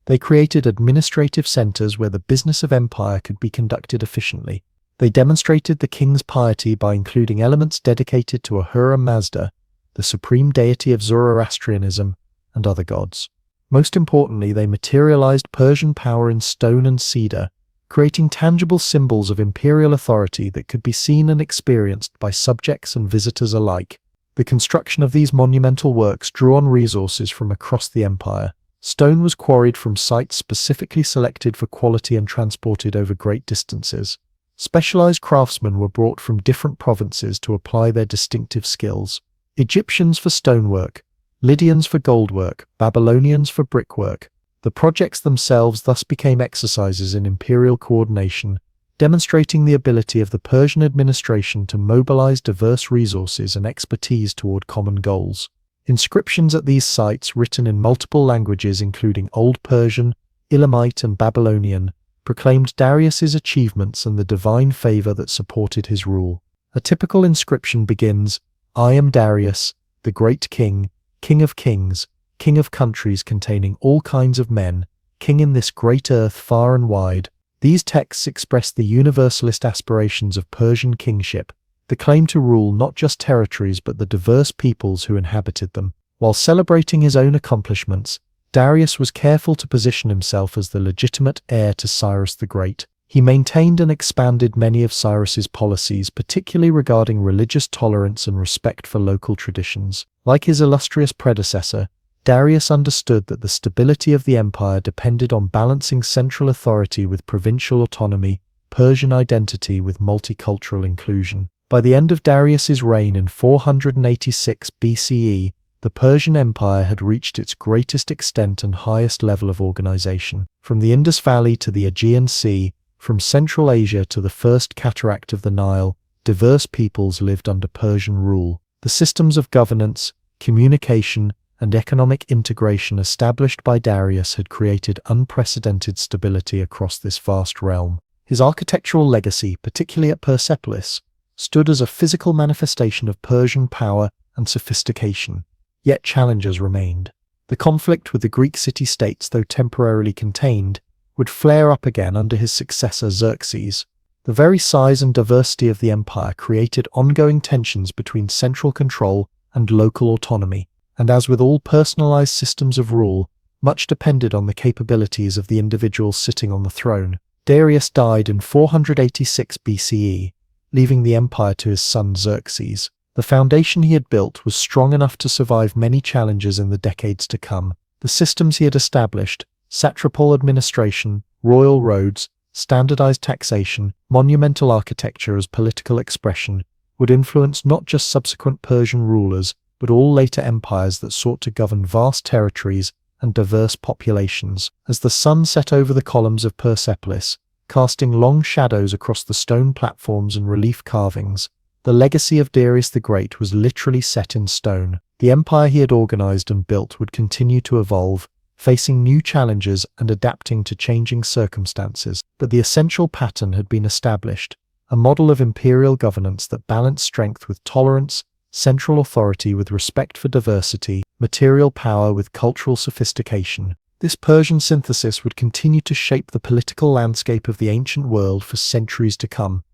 They created administrative centers where the business of empire could be conducted efficiently. They demonstrated the king's piety by including elements dedicated to Ahura Mazda, the supreme deity of Zoroastrianism, and other gods. Most importantly, they materialized Persian power in stone and cedar, creating tangible symbols of imperial authority that could be seen and experienced by subjects and visitors alike. The construction of these monumental works drew on resources from across the empire. Stone was quarried from sites specifically selected for quality and transported over great distances. Specialized craftsmen were brought from different provinces to apply their distinctive skills. Egyptians for stonework, Lydians for goldwork, Babylonians for brickwork. The projects themselves thus became exercises in imperial coordination, demonstrating the ability of the Persian administration to mobilize diverse resources and expertise toward common goals. Inscriptions at these sites, written in multiple languages including Old Persian, Elamite, and Babylonian, proclaimed Darius's achievements and the divine favor that supported his rule. A typical inscription begins, "I am Darius, the great king, king of kings, king of countries containing all kinds of men, king in this great earth far and wide." These texts express the universalist aspirations of Persian kingship, the claim to rule not just territories but the diverse peoples who inhabited them. While celebrating his own accomplishments, Darius was careful to position himself as the legitimate heir to Cyrus the Great. He maintained and expanded many of Cyrus's policies, particularly regarding religious tolerance and respect for local traditions. Like his illustrious predecessor, Darius understood that the stability of the empire depended on balancing central authority with provincial autonomy, Persian identity with multicultural inclusion. By the end of Darius's reign in 486 BCE, the Persian Empire had reached its greatest extent and highest level of organization. From the Indus Valley to the Aegean Sea, from Central Asia to the first cataract of the Nile, diverse peoples lived under Persian rule. The systems of governance, communication, and economic integration established by Darius had created unprecedented stability across this vast realm. His architectural legacy, particularly at Persepolis, stood as a physical manifestation of Persian power and sophistication. Yet challenges remained. The conflict with the Greek city-states, though temporarily contained, would flare up again under his successor Xerxes. The very size and diversity of the empire created ongoing tensions between central control and local autonomy, and as with all personalized systems of rule, much depended on the capabilities of the individual sitting on the throne. Darius died in 486 BCE, leaving the empire to his son Xerxes. The foundation he had built was strong enough to survive many challenges in the decades to come. The systems he had established, satrapal administration, royal roads, standardized taxation, monumental architecture as political expression, would influence not just subsequent Persian rulers, but all later empires that sought to govern vast territories and diverse populations. As the sun set over the columns of Persepolis, casting long shadows across the stone platforms and relief carvings, the legacy of Darius the Great was literally set in stone. The empire he had organized and built would continue to evolve, facing new challenges and adapting to changing circumstances. But the essential pattern had been established, a model of imperial governance that balanced strength with tolerance, central authority with respect for diversity, material power with cultural sophistication. This Persian synthesis would continue to shape the political landscape of the ancient world for centuries to come.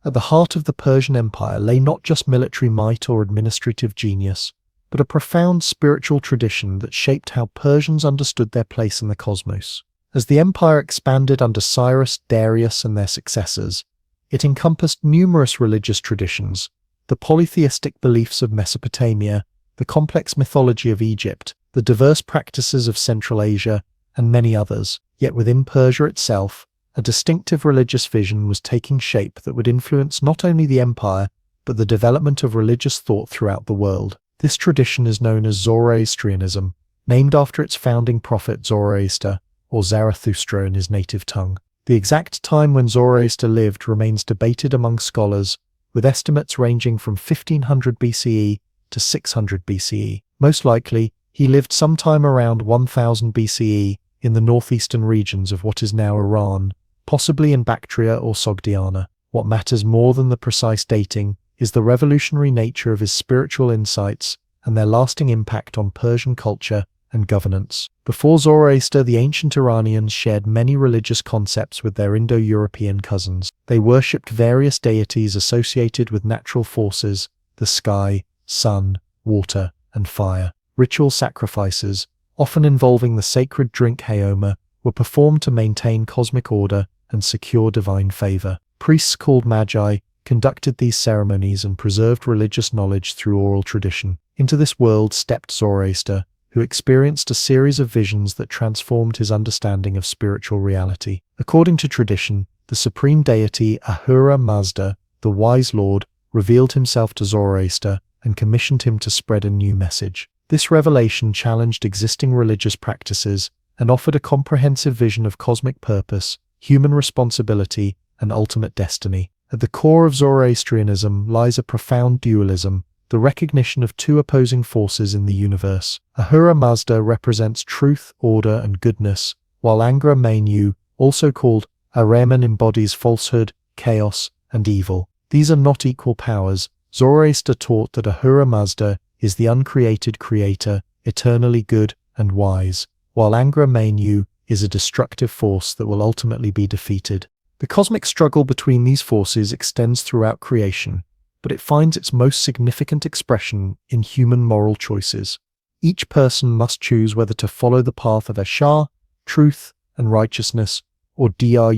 At the heart of the Persian Empire lay not just military might or administrative genius, but a profound spiritual tradition that shaped how Persians understood their place in the cosmos. As the empire expanded under Cyrus, Darius, and their successors, it encompassed numerous religious traditions, the polytheistic beliefs of Mesopotamia, the complex mythology of Egypt, the diverse practices of Central Asia, and many others. Yet within Persia itself, a distinctive religious vision was taking shape that would influence not only the empire, but the development of religious thought throughout the world. This tradition is known as Zoroastrianism, named after its founding prophet Zoroaster, or Zarathustra in his native tongue. The exact time when Zoroaster lived remains debated among scholars, with estimates ranging from 1500 BCE to 600 BCE. Most likely, he lived sometime around 1000 BCE in the northeastern regions of what is now Iran, possibly in Bactria or Sogdiana. What matters more than the precise dating is the revolutionary nature of his spiritual insights and their lasting impact on Persian culture and governance. Before Zoroaster, the ancient Iranians shared many religious concepts with their Indo-European cousins. They worshipped various deities associated with natural forces, the sky, sun, water, and fire. Ritual sacrifices, often involving the sacred drink Haoma, were performed to maintain cosmic order and secure divine favor. Priests called magi conducted these ceremonies and preserved religious knowledge through oral tradition. Into this world stepped Zoroaster, who experienced a series of visions that transformed his understanding of spiritual reality. According to tradition, the supreme deity Ahura Mazda, the wise lord, revealed himself to Zoroaster and commissioned him to spread a new message. This revelation challenged existing religious practices and offered a comprehensive vision of cosmic purpose, human responsibility, and ultimate destiny. At the core of Zoroastrianism lies a profound dualism, the recognition of two opposing forces in the universe. Ahura Mazda represents truth, order, and goodness, while Angra Mainyu, also called Ahriman, embodies falsehood, chaos, and evil. These are not equal powers. Zoroaster taught that Ahura Mazda is the uncreated creator, eternally good and wise, while Angra Mainyu is a destructive force that will ultimately be defeated. The cosmic struggle between these forces extends throughout creation, but it finds its most significant expression in human moral choices. Each person must choose whether to follow the path of Ashar, truth and righteousness, or Drug,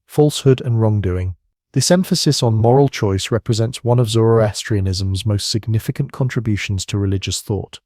falsehood and wrongdoing. This emphasis on moral choice represents one of Zoroastrianism's most significant contributions to religious thought.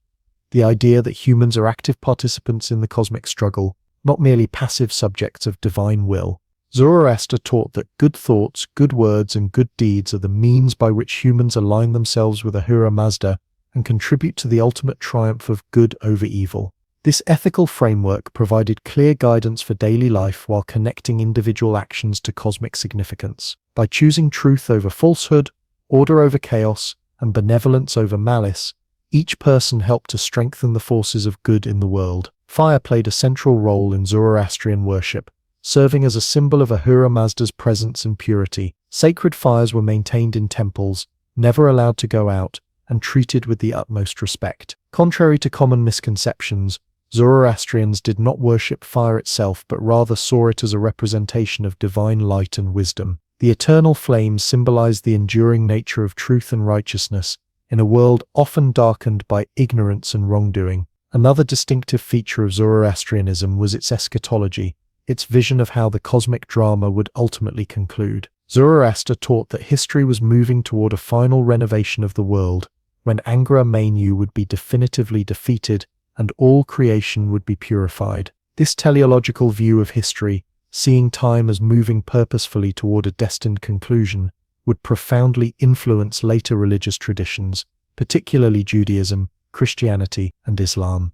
The idea that humans are active participants in the cosmic struggle, not merely passive subjects of divine will. Zoroaster taught that good thoughts, good words, and good deeds are the means by which humans align themselves with Ahura Mazda and contribute to the ultimate triumph of good over evil. This ethical framework provided clear guidance for daily life while connecting individual actions to cosmic significance. By choosing truth over falsehood, order over chaos, and benevolence over malice, each person helped to strengthen the forces of good in the world. Fire played a central role in Zoroastrian worship, serving as a symbol of Ahura Mazda's presence and purity. Sacred fires were maintained in temples, never allowed to go out, and treated with the utmost respect. Contrary to common misconceptions, Zoroastrians did not worship fire itself but rather saw it as a representation of divine light and wisdom. The eternal flames symbolized the enduring nature of truth and righteousness in a world often darkened by ignorance and wrongdoing. Another distinctive feature of Zoroastrianism was its eschatology, its vision of how the cosmic drama would ultimately conclude. Zoroaster taught that history was moving toward a final renovation of the world, when Angra Mainyu would be definitively defeated and all creation would be purified. This teleological view of history, seeing time as moving purposefully toward a destined conclusion, would profoundly influence later religious traditions, particularly Judaism, Christianity, and Islam.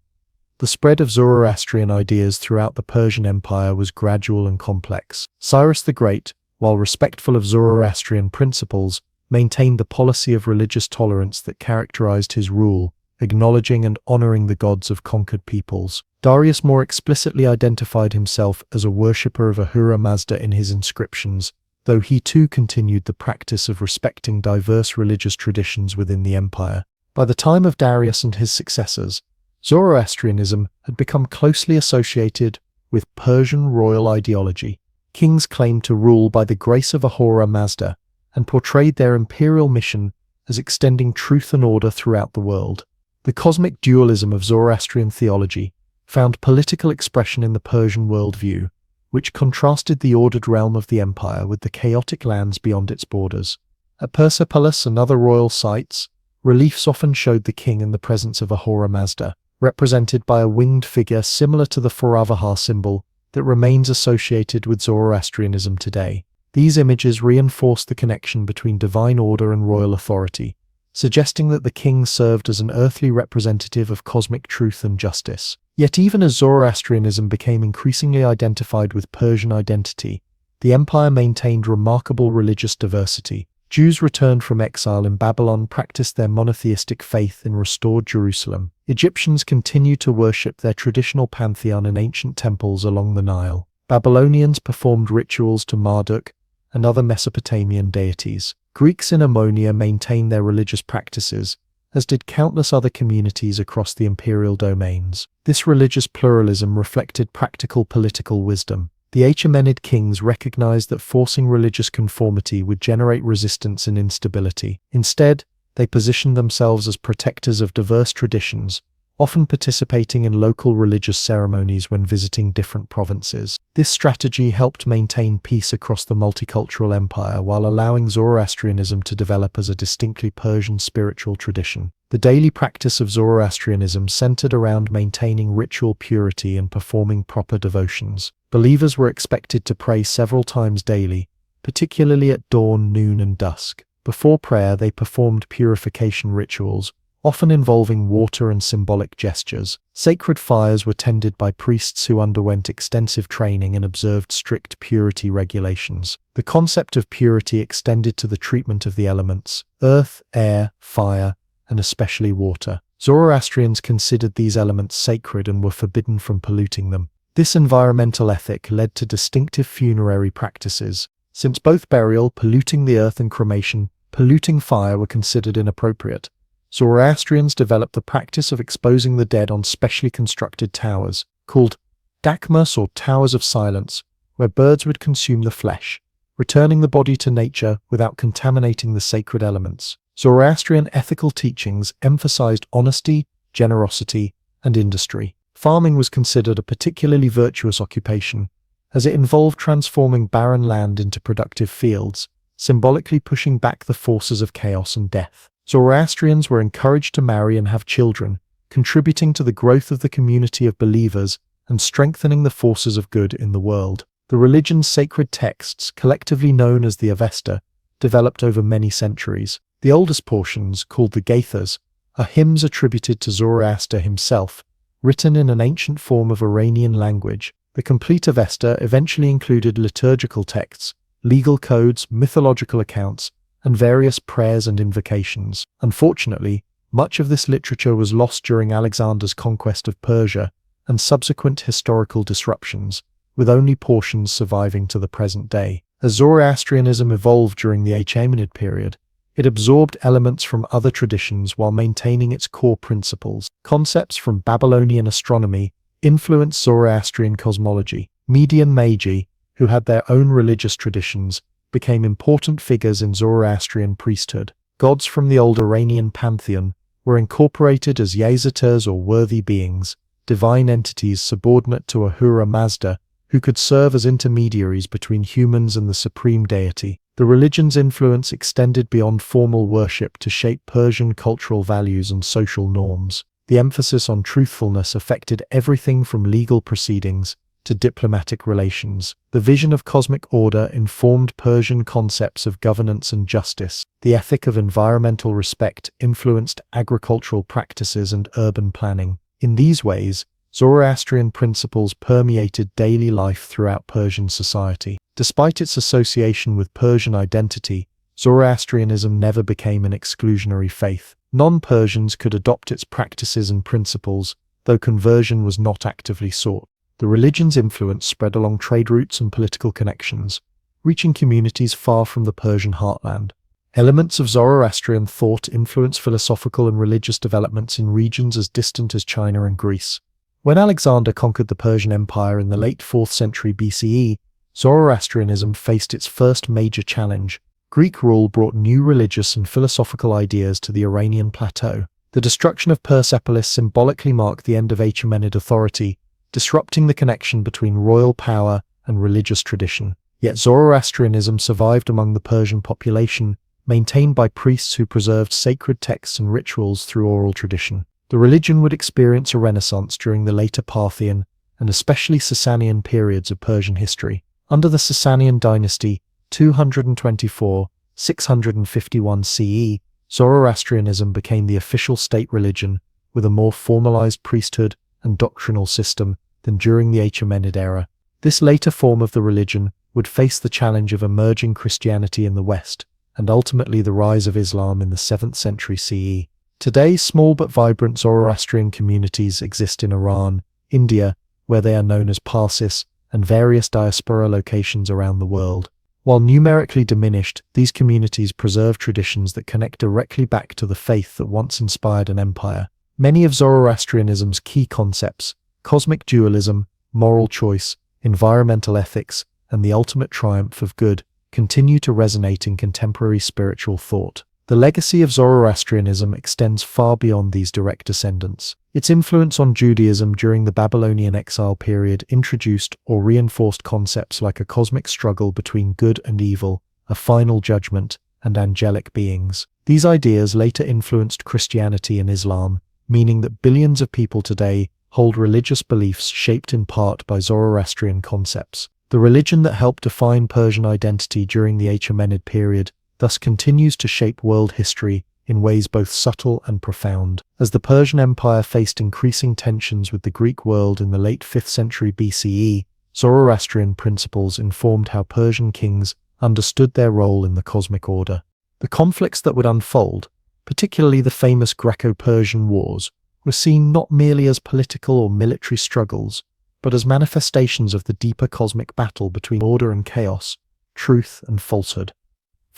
The spread of Zoroastrian ideas throughout the Persian Empire was gradual and complex. Cyrus the Great, while respectful of Zoroastrian principles, maintained the policy of religious tolerance that characterized his rule, acknowledging and honoring the gods of conquered peoples. Darius more explicitly identified himself as a worshipper of Ahura Mazda in his inscriptions, though he too continued the practice of respecting diverse religious traditions within the empire. By the time of Darius and his successors, Zoroastrianism had become closely associated with Persian royal ideology. Kings claimed to rule by the grace of Ahura Mazda and portrayed their imperial mission as extending truth and order throughout the world. The cosmic dualism of Zoroastrian theology found political expression in the Persian worldview, which contrasted the ordered realm of the empire with the chaotic lands beyond its borders. At Persepolis and other royal sites, reliefs often showed the king in the presence of Ahura Mazda, represented by a winged figure similar to the Foravahar symbol that remains associated with Zoroastrianism today. These images reinforce the connection between divine order and royal authority, suggesting that the king served as an earthly representative of cosmic truth and justice. Yet even as Zoroastrianism became increasingly identified with Persian identity, the empire maintained remarkable religious diversity. Jews returned from exile in Babylon practiced their monotheistic faith in restored Jerusalem. Egyptians continued to worship their traditional pantheon in ancient temples along the Nile. Babylonians performed rituals to Marduk and other Mesopotamian deities. Greeks in Ammonia maintained their religious practices, as did countless other communities across the imperial domains. This religious pluralism reflected practical political wisdom. The Achaemenid kings recognized that forcing religious conformity would generate resistance and instability. Instead, they positioned themselves as protectors of diverse traditions, often participating in local religious ceremonies when visiting different provinces. This strategy helped maintain peace across the multicultural empire while allowing Zoroastrianism to develop as a distinctly Persian spiritual tradition. The daily practice of Zoroastrianism centered around maintaining ritual purity and performing proper devotions. Believers were expected to pray several times daily, particularly at dawn, noon, and dusk. Before prayer, they performed purification rituals, often involving water and symbolic gestures. Sacred fires were tended by priests who underwent extensive training and observed strict purity regulations. The concept of purity extended to the treatment of the elements: earth, air, fire, and especially water. Zoroastrians considered these elements sacred and were forbidden from polluting them. This environmental ethic led to distinctive funerary practices. Since both burial, polluting the earth, and cremation, polluting fire were considered inappropriate, Zoroastrians developed the practice of exposing the dead on specially constructed towers, called dakmas or towers of silence, where birds would consume the flesh, returning the body to nature without contaminating the sacred elements. Zoroastrian ethical teachings emphasized honesty, generosity, and industry. Farming was considered a particularly virtuous occupation, as it involved transforming barren land into productive fields, symbolically pushing back the forces of chaos and death. Zoroastrians were encouraged to marry and have children, contributing to the growth of the community of believers and strengthening the forces of good in the world. The religion's sacred texts, collectively known as the Avesta, developed over many centuries. The oldest portions, called the Gathas, are hymns attributed to Zoroaster himself, written in an ancient form of Iranian language. The complete Avesta eventually included liturgical texts, legal codes, mythological accounts, and various prayers and invocations. Unfortunately, much of this literature was lost during Alexander's conquest of Persia and subsequent historical disruptions, with only portions surviving to the present day. As Zoroastrianism evolved during the Achaemenid period, it absorbed elements from other traditions while maintaining its core principles. Concepts from Babylonian astronomy influenced Zoroastrian cosmology. Median Magi, who had their own religious traditions, became important figures in Zoroastrian priesthood. Gods from the old Iranian pantheon were incorporated as Yezaters or worthy beings, divine entities subordinate to Ahura Mazda, who could serve as intermediaries between humans and the supreme deity. The religion's influence extended beyond formal worship to shape Persian cultural values and social norms. The emphasis on truthfulness affected everything from legal proceedings to diplomatic relations. The vision of cosmic order informed Persian concepts of governance and justice. The ethic of environmental respect influenced agricultural practices and urban planning. In these ways, Zoroastrian principles permeated daily life throughout Persian society. Despite its association with Persian identity, Zoroastrianism never became an exclusionary faith. Non-Persians could adopt its practices and principles, though conversion was not actively sought. The religion's influence spread along trade routes and political connections, reaching communities far from the Persian heartland. Elements of Zoroastrian thought influenced philosophical and religious developments in regions as distant as China and Greece. When Alexander conquered the Persian Empire in the late 4th century BCE, Zoroastrianism faced its first major challenge. Greek rule brought new religious and philosophical ideas to the Iranian plateau. The destruction of Persepolis symbolically marked the end of Achaemenid authority, disrupting the connection between royal power and religious tradition. Yet Zoroastrianism survived among the Persian population, maintained by priests who preserved sacred texts and rituals through oral tradition. The religion would experience a renaissance during the later Parthian and especially Sasanian periods of Persian history. Under the Sasanian dynasty, 224–651 CE, Zoroastrianism became the official state religion, with a more formalized priesthood and doctrinal system than during the Achaemenid era. This later form of the religion would face the challenge of emerging Christianity in the West, and ultimately the rise of Islam in the 7th century CE. Today, small but vibrant Zoroastrian communities exist in Iran, India, where they are known as Parsis, and various diaspora locations around the world. While numerically diminished, these communities preserve traditions that connect directly back to the faith that once inspired an empire. Many of Zoroastrianism's key concepts, cosmic dualism, moral choice, environmental ethics, and the ultimate triumph of good, continue to resonate in contemporary spiritual thought. The legacy of Zoroastrianism extends far beyond these direct descendants. Its influence on Judaism during the Babylonian exile period introduced or reinforced concepts like a cosmic struggle between good and evil, a final judgment, and angelic beings. These ideas later influenced Christianity and Islam, meaning that billions of people today hold religious beliefs shaped in part by Zoroastrian concepts. The religion that helped define Persian identity during the Achaemenid period thus continues to shape world history in ways both subtle and profound. As the Persian Empire faced increasing tensions with the Greek world in the late 5th century BCE, Zoroastrian principles informed how Persian kings understood their role in the cosmic order. The conflicts that would unfold, particularly the famous Greco-Persian Wars, were seen not merely as political or military struggles, but as manifestations of the deeper cosmic battle between order and chaos, truth and falsehood.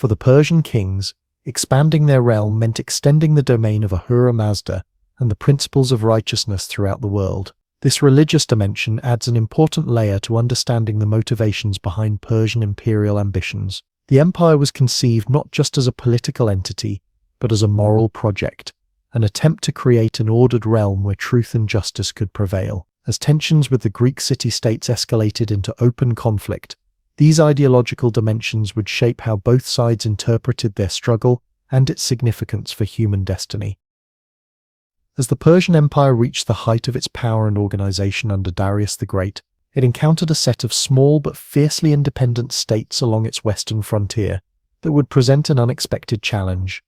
For the Persian kings, expanding their realm meant extending the domain of Ahura Mazda and the principles of righteousness throughout the world. This religious dimension adds an important layer to understanding the motivations behind Persian imperial ambitions. The empire was conceived not just as a political entity, but as a moral project, an attempt to create an ordered realm where truth and justice could prevail. As tensions with the Greek city-states escalated into open conflict, these ideological dimensions would shape how both sides interpreted their struggle and its significance for human destiny. As the Persian Empire reached the height of its power and organization under Darius the Great, it encountered a set of small but fiercely independent states along its western frontier that would present an unexpected challenge.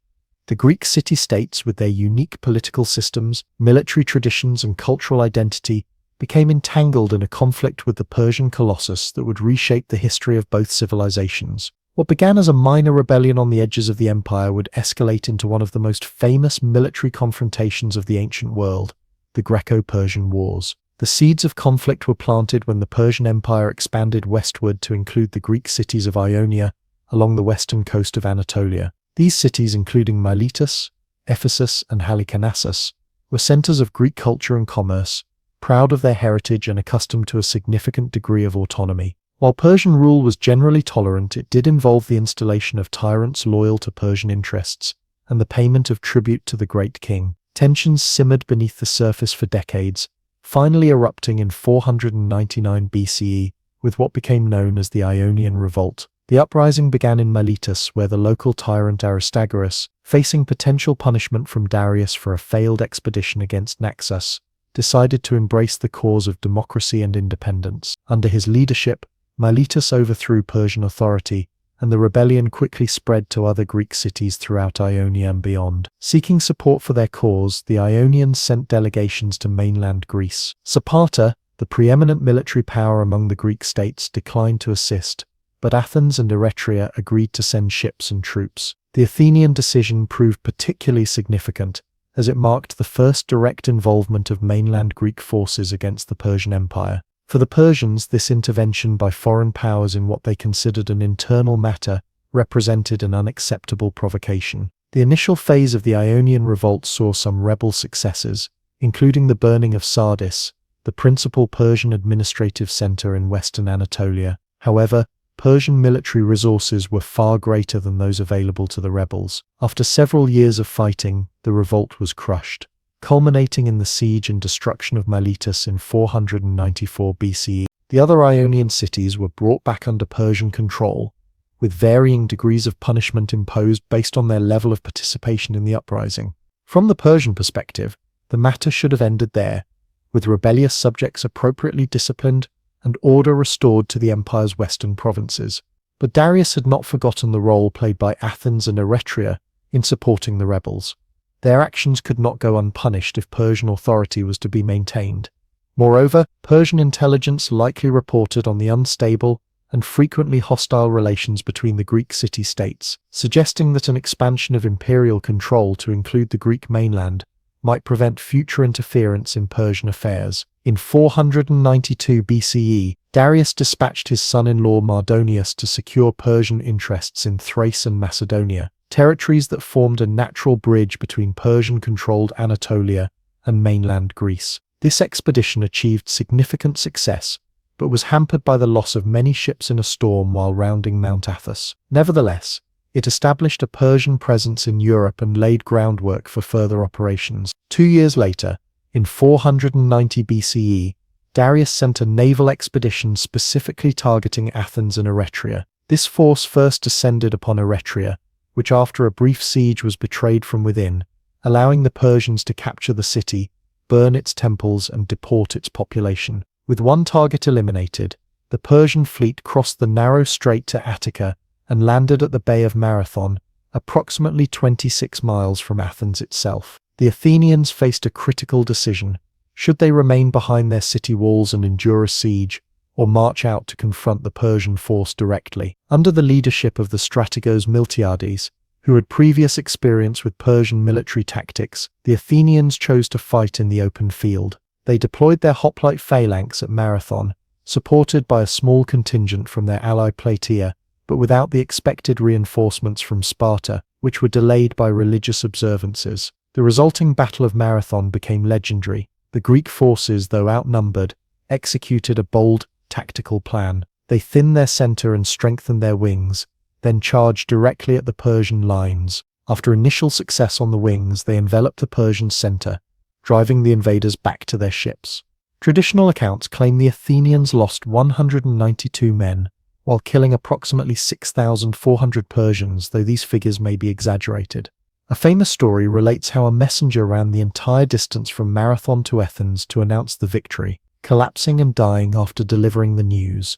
The Greek city-states, with their unique political systems, military traditions, and cultural identity, became entangled in a conflict with the Persian colossus that would reshape the history of both civilizations. What began as a minor rebellion on the edges of the empire would escalate into one of the most famous military confrontations of the ancient world, the Greco-Persian Wars. The seeds of conflict were planted when the Persian Empire expanded westward to include the Greek cities of Ionia along the western coast of Anatolia. These cities, including Miletus, Ephesus, and Halicarnassus, were centers of Greek culture and commerce, proud of their heritage and accustomed to a significant degree of autonomy. While Persian rule was generally tolerant, it did involve the installation of tyrants loyal to Persian interests and the payment of tribute to the great king. Tensions simmered beneath the surface for decades, finally erupting in 499 BCE with what became known as the Ionian Revolt. The uprising began in Miletus, where the local tyrant Aristagoras, facing potential punishment from Darius for a failed expedition against Naxos, decided to embrace the cause of democracy and independence. Under his leadership, Miletus overthrew Persian authority, and the rebellion quickly spread to other Greek cities throughout Ionia and beyond. Seeking support for their cause, the Ionians sent delegations to mainland Greece. Sparta, the preeminent military power among the Greek states, declined to assist, but Athens and Eretria agreed to send ships and troops. The Athenian decision proved particularly significant, as it marked the first direct involvement of mainland Greek forces against the Persian Empire. For the Persians, this intervention by foreign powers in what they considered an internal matter represented an unacceptable provocation. The initial phase of the Ionian Revolt saw some rebel successes, including the burning of Sardis, the principal Persian administrative center in western Anatolia. However, Persian military resources were far greater than those available to the rebels. After several years of fighting, the revolt was crushed, culminating in the siege and destruction of Miletus in 494 BCE. The other Ionian cities were brought back under Persian control, with varying degrees of punishment imposed based on their level of participation in the uprising. From the Persian perspective, the matter should have ended there, with rebellious subjects appropriately disciplined and order restored to the empire's western provinces. But Darius had not forgotten the role played by Athens and Eretria in supporting the rebels. Their actions could not go unpunished if Persian authority was to be maintained. Moreover, Persian intelligence likely reported on the unstable and frequently hostile relations between the Greek city-states, suggesting that an expansion of imperial control to include the Greek mainland might prevent future interference in Persian affairs. In 492 BCE, Darius dispatched his son-in-law Mardonius to secure Persian interests in Thrace and Macedonia, territories that formed a natural bridge between Persian-controlled Anatolia and mainland Greece. This expedition achieved significant success, but was hampered by the loss of many ships in a storm while rounding Mount Athos. Nevertheless, it established a Persian presence in Europe and laid groundwork for further operations. 2 years later, in 490 BCE, Darius sent a naval expedition specifically targeting Athens and Eretria. This force first descended upon Eretria, which after a brief siege was betrayed from within, allowing the Persians to capture the city, burn its temples, and deport its population. With one target eliminated, the Persian fleet crossed the narrow strait to Attica and landed at the Bay of Marathon, approximately 26 miles from Athens itself. The Athenians faced a critical decision. Should they remain behind their city walls and endure a siege, or march out to confront the Persian force directly? Under the leadership of the strategos Miltiades, who had previous experience with Persian military tactics, the Athenians chose to fight in the open field. They deployed their hoplite phalanx at Marathon, supported by a small contingent from their ally Plataea, but without the expected reinforcements from Sparta, which were delayed by religious observances. The resulting Battle of Marathon became legendary. The Greek forces, though outnumbered, executed a bold, tactical plan. They thinned their center and strengthened their wings, then charged directly at the Persian lines. After initial success on the wings, they enveloped the Persian center, driving the invaders back to their ships. Traditional accounts claim the Athenians lost 192 men, while killing approximately 6,400 Persians, though these figures may be exaggerated. A famous story relates how a messenger ran the entire distance from Marathon to Athens to announce the victory, collapsing and dying after delivering the news,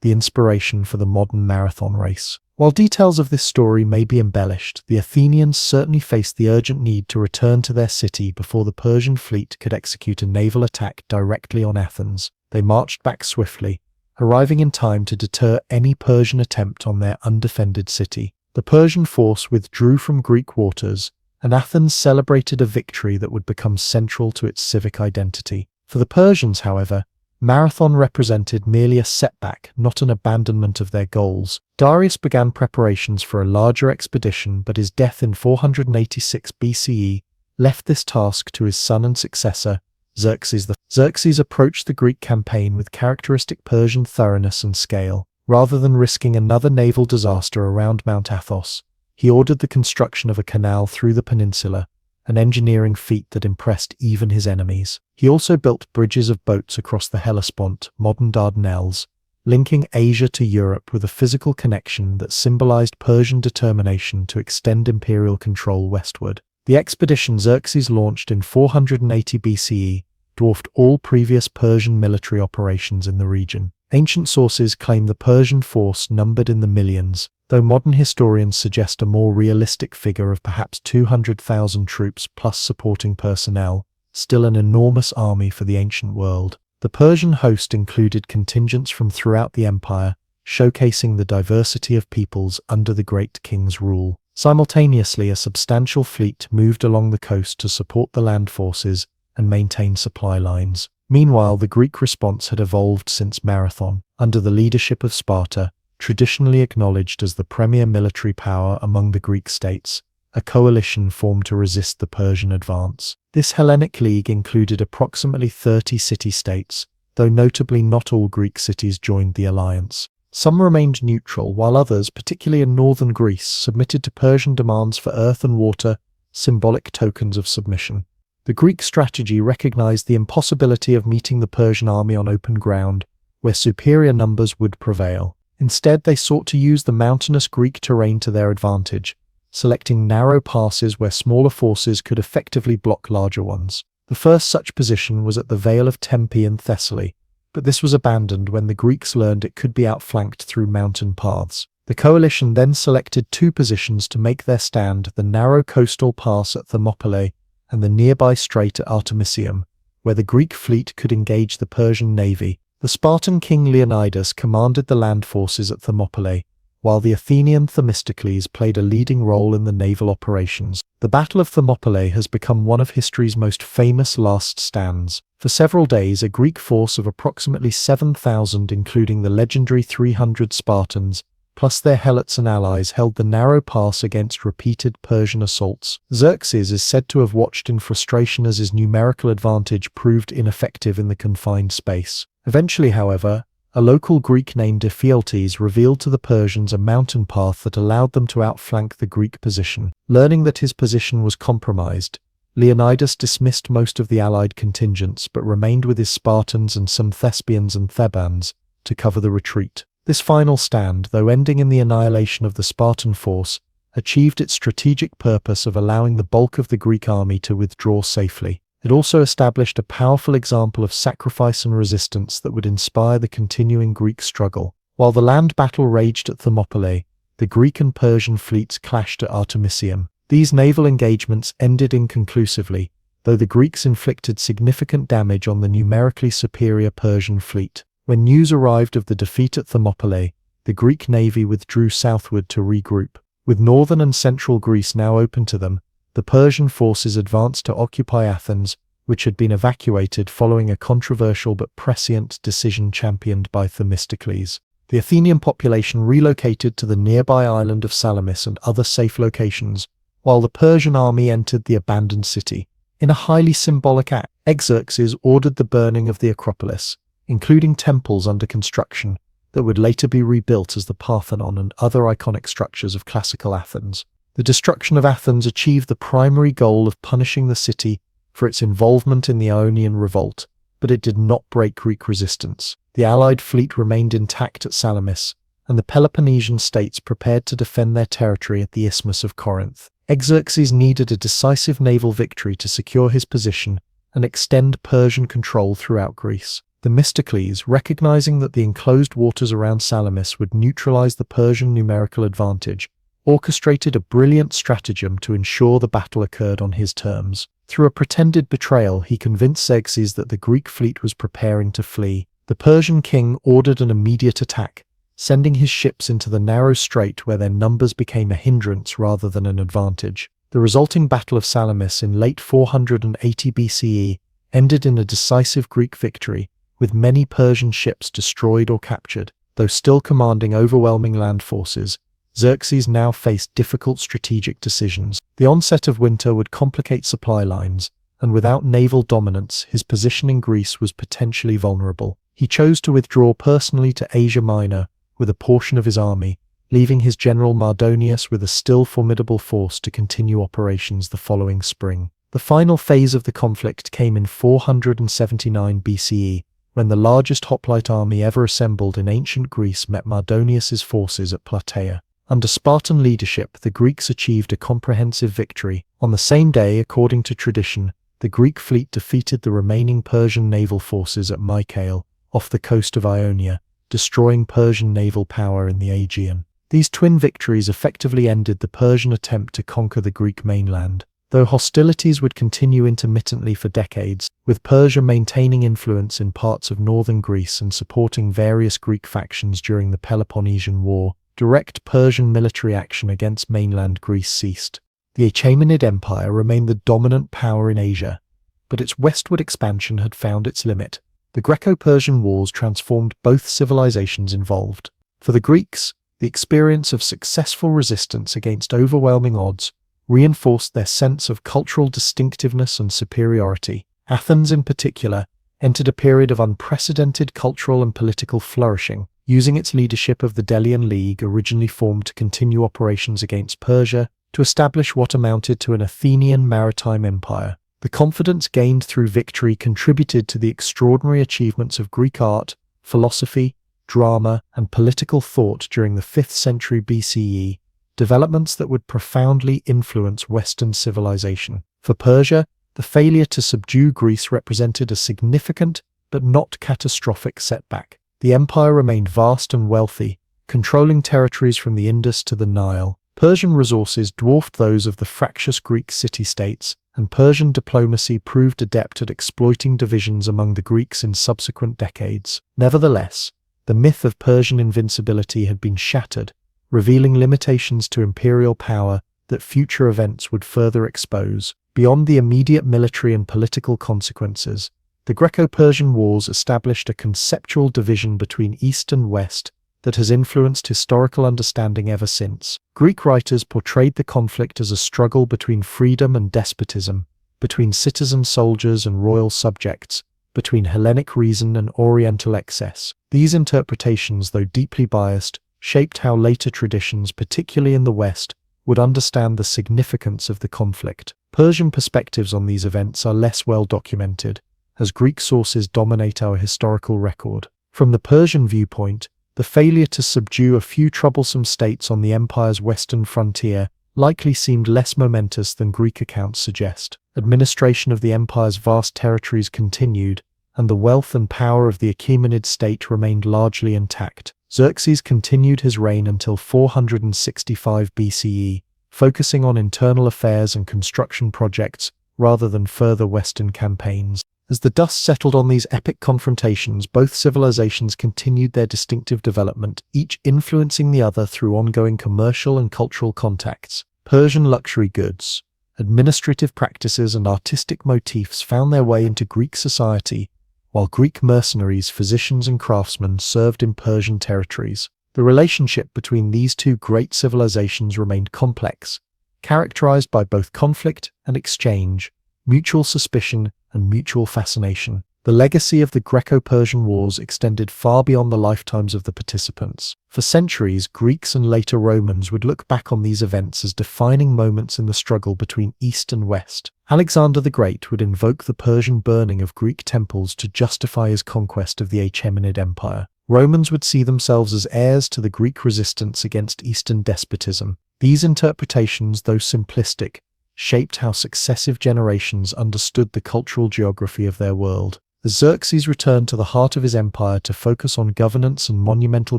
the inspiration for the modern marathon race. While details of this story may be embellished, the Athenians certainly faced the urgent need to return to their city before the Persian fleet could execute a naval attack directly on Athens. They marched back swiftly, arriving in time to deter any Persian attempt on their undefended city. The Persian force withdrew from Greek waters, and Athens celebrated a victory that would become central to its civic identity. For the Persians, however, Marathon represented merely a setback, not an abandonment of their goals. Darius began preparations for a larger expedition, but his death in 486 BCE left this task to his son and successor, Xerxes. Xerxes approached the Greek campaign with characteristic Persian thoroughness and scale. Rather than risking another naval disaster around Mount Athos, he ordered the construction of a canal through the peninsula, an engineering feat that impressed even his enemies. He also built bridges of boats across the Hellespont, modern Dardanelles, linking Asia to Europe with a physical connection that symbolized Persian determination to extend imperial control westward. The expedition Xerxes launched in 480 BCE dwarfed all previous Persian military operations in the region. Ancient sources claim the Persian force numbered in the millions, though modern historians suggest a more realistic figure of perhaps 200,000 troops plus supporting personnel, still an enormous army for the ancient world. The Persian host included contingents from throughout the empire, showcasing the diversity of peoples under the great king's rule. Simultaneously, a substantial fleet moved along the coast to support the land forces and maintain supply lines. Meanwhile, the Greek response had evolved since Marathon. Under the leadership of Sparta, traditionally acknowledged as the premier military power among the Greek states, a coalition formed to resist the Persian advance. This Hellenic League included approximately 30 city-states, though notably not all Greek cities joined the alliance. Some remained neutral, while others, particularly in northern Greece, submitted to Persian demands for earth and water, symbolic tokens of submission. The Greek strategy recognized the impossibility of meeting the Persian army on open ground, where superior numbers would prevail. Instead, they sought to use the mountainous Greek terrain to their advantage, selecting narrow passes where smaller forces could effectively block larger ones. The first such position was at the Vale of Tempe in Thessaly, but this was abandoned when the Greeks learned it could be outflanked through mountain paths. The coalition then selected two positions to make their stand: the narrow coastal pass at Thermopylae and the nearby strait at Artemisium, where the Greek fleet could engage the Persian navy. The Spartan king Leonidas commanded the land forces at Thermopylae, while the Athenian Themistocles played a leading role in the naval operations. The Battle of Thermopylae has become one of history's most famous last stands. For several days, a Greek force of approximately 7,000, including the legendary 300 Spartans, plus their helots and allies, held the narrow pass against repeated Persian assaults. Xerxes is said to have watched in frustration as his numerical advantage proved ineffective in the confined space. Eventually, however, a local Greek named Ephialtes revealed to the Persians a mountain path that allowed them to outflank the Greek position. Learning that his position was compromised, Leonidas dismissed most of the allied contingents but remained with his Spartans and some Thespians and Thebans to cover the retreat. This final stand, though ending in the annihilation of the Spartan force, achieved its strategic purpose of allowing the bulk of the Greek army to withdraw safely. It also established a powerful example of sacrifice and resistance that would inspire the continuing Greek struggle. While the land battle raged at Thermopylae, the Greek and Persian fleets clashed at Artemisium. These naval engagements ended inconclusively, though the Greeks inflicted significant damage on the numerically superior Persian fleet. When news arrived of the defeat at Thermopylae, the Greek navy withdrew southward to regroup. With northern and central Greece now open to them, the Persian forces advanced to occupy Athens, which had been evacuated following a controversial but prescient decision championed by Themistocles. The Athenian population relocated to the nearby island of Salamis and other safe locations, while the Persian army entered the abandoned city. In a highly symbolic act, Xerxes ordered the burning of the Acropolis, including temples under construction that would later be rebuilt as the Parthenon and other iconic structures of classical Athens. The destruction of Athens achieved the primary goal of punishing the city for its involvement in the Ionian Revolt, but it did not break Greek resistance. The Allied fleet remained intact at Salamis, and the Peloponnesian states prepared to defend their territory at the Isthmus of Corinth. Xerxes needed a decisive naval victory to secure his position and extend Persian control throughout Greece. Themistocles, recognizing that the enclosed waters around Salamis would neutralize the Persian numerical advantage, orchestrated a brilliant stratagem to ensure the battle occurred on his terms. Through a pretended betrayal, he convinced Xerxes that the Greek fleet was preparing to flee. The Persian king ordered an immediate attack, sending his ships into the narrow strait where their numbers became a hindrance rather than an advantage. The resulting Battle of Salamis in late 480 BCE ended in a decisive Greek victory, with many Persian ships destroyed or captured. Though still commanding overwhelming land forces, Xerxes now faced difficult strategic decisions. The onset of winter would complicate supply lines, and without naval dominance, his position in Greece was potentially vulnerable. He chose to withdraw personally to Asia Minor with a portion of his army, leaving his general Mardonius with a still formidable force to continue operations the following spring. The final phase of the conflict came in 479 BCE, when the largest hoplite army ever assembled in ancient Greece met Mardonius's forces at Plataea. Under Spartan leadership, the Greeks achieved a comprehensive victory. On the same day, according to tradition, the Greek fleet defeated the remaining Persian naval forces at Mycale, off the coast of Ionia, destroying Persian naval power in the Aegean. These twin victories effectively ended the Persian attempt to conquer the Greek mainland, though hostilities would continue intermittently for decades, with Persia maintaining influence in parts of northern Greece and supporting various Greek factions during the Peloponnesian War. Direct Persian military action against mainland Greece ceased. The Achaemenid Empire remained the dominant power in Asia, but its westward expansion had found its limit. The Greco-Persian Wars transformed both civilizations involved. For the Greeks, the experience of successful resistance against overwhelming odds reinforced their sense of cultural distinctiveness and superiority. Athens, in particular, entered a period of unprecedented cultural and political flourishing, using its leadership of the Delian League, originally formed to continue operations against Persia, to establish what amounted to an Athenian maritime empire. The confidence gained through victory contributed to the extraordinary achievements of Greek art, philosophy, drama, and political thought during the 5th century BCE, developments that would profoundly influence Western civilization. For Persia, the failure to subdue Greece represented a significant but not catastrophic setback. The empire remained vast and wealthy, controlling territories from the Indus to the Nile. Persian resources dwarfed those of the fractious Greek city-states, and Persian diplomacy proved adept at exploiting divisions among the Greeks in subsequent decades. Nevertheless, the myth of Persian invincibility had been shattered, revealing limitations to imperial power that future events would further expose. Beyond the immediate military and political consequences, the Greco-Persian Wars established a conceptual division between East and West that has influenced historical understanding ever since. Greek writers portrayed the conflict as a struggle between freedom and despotism, between citizen soldiers and royal subjects, between Hellenic reason and Oriental excess. These interpretations, though deeply biased, shaped how later traditions, particularly in the West, would understand the significance of the conflict. Persian perspectives on these events are less well documented, as Greek sources dominate our historical record. From the Persian viewpoint, the failure to subdue a few troublesome states on the empire's western frontier likely seemed less momentous than Greek accounts suggest. Administration of the empire's vast territories continued, and the wealth and power of the Achaemenid state remained largely intact. Xerxes continued his reign until 465 BCE, focusing on internal affairs and construction projects rather than further western campaigns. As the dust settled on these epic confrontations, both civilizations continued their distinctive development, each influencing the other through ongoing commercial and cultural contacts. Persian luxury goods, administrative practices, and artistic motifs found their way into Greek society, while Greek mercenaries, physicians, and craftsmen served in Persian territories. The relationship between these two great civilizations remained complex, characterized by both conflict and exchange, mutual suspicion, and mutual fascination. The legacy of the Greco-Persian Wars extended far beyond the lifetimes of the participants. For centuries, Greeks and later Romans would look back on these events as defining moments in the struggle between East and West. Alexander the Great would invoke the Persian burning of Greek temples to justify his conquest of the Achaemenid Empire. Romans would see themselves as heirs to the Greek resistance against Eastern despotism. These interpretations, though simplistic, shaped how successive generations understood the cultural geography of their world. As Xerxes returned to the heart of his empire to focus on governance and monumental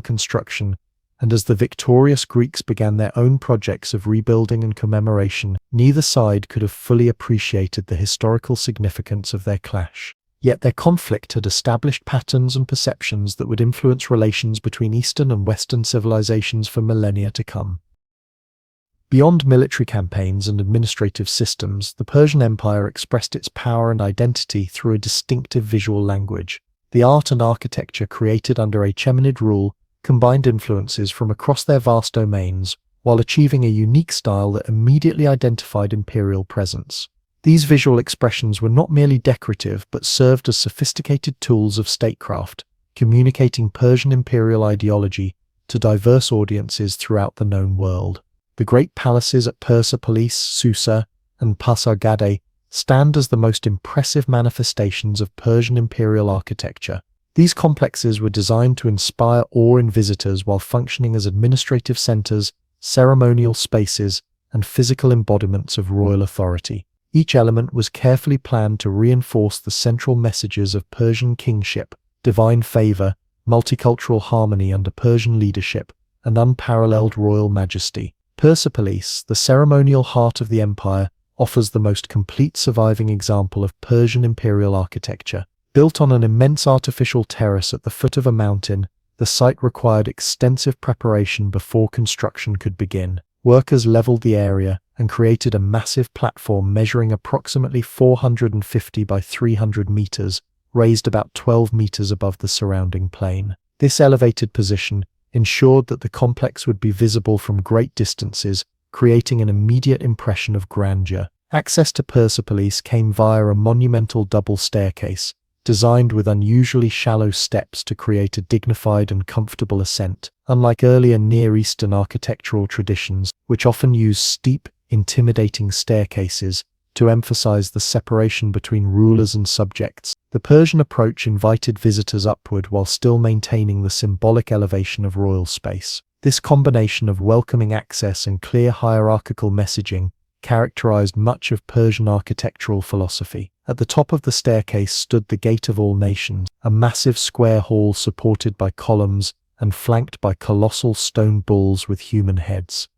construction, and as the victorious Greeks began their own projects of rebuilding and commemoration, neither side could have fully appreciated the historical significance of their clash. Yet their conflict had established patterns and perceptions that would influence relations between Eastern and Western civilizations for millennia to come. Beyond military campaigns and administrative systems, the Persian Empire expressed its power and identity through a distinctive visual language. The art and architecture created under Achaemenid rule combined influences from across their vast domains, while achieving a unique style that immediately identified imperial presence. These visual expressions were not merely decorative, but served as sophisticated tools of statecraft, communicating Persian imperial ideology to diverse audiences throughout the known world. The great palaces at Persepolis, Susa, and Pasargadae stand as the most impressive manifestations of Persian imperial architecture. These complexes were designed to inspire awe in visitors while functioning as administrative centers, ceremonial spaces, and physical embodiments of royal authority. Each element was carefully planned to reinforce the central messages of Persian kingship, divine favor, multicultural harmony under Persian leadership, and unparalleled royal majesty. Persepolis, the ceremonial heart of the empire, offers the most complete surviving example of Persian imperial architecture. Built on an immense artificial terrace at the foot of a mountain, the site required extensive preparation before construction could begin. Workers leveled the area and created a massive platform measuring approximately 450 by 300 meters, raised about 12 meters above the surrounding plain. This elevated position ensured that the complex would be visible from great distances, creating an immediate impression of grandeur. Access to Persepolis came via a monumental double staircase, designed with unusually shallow steps to create a dignified and comfortable ascent. Unlike earlier Near Eastern architectural traditions, which often used steep, intimidating staircases to emphasize the separation between rulers and subjects, the Persian approach invited visitors upward while still maintaining the symbolic elevation of royal space. This combination of welcoming access and clear hierarchical messaging characterized much of Persian architectural philosophy. At the top of the staircase stood the Gate of All Nations, a massive square hall supported by columns and flanked by colossal stone bulls with human heads,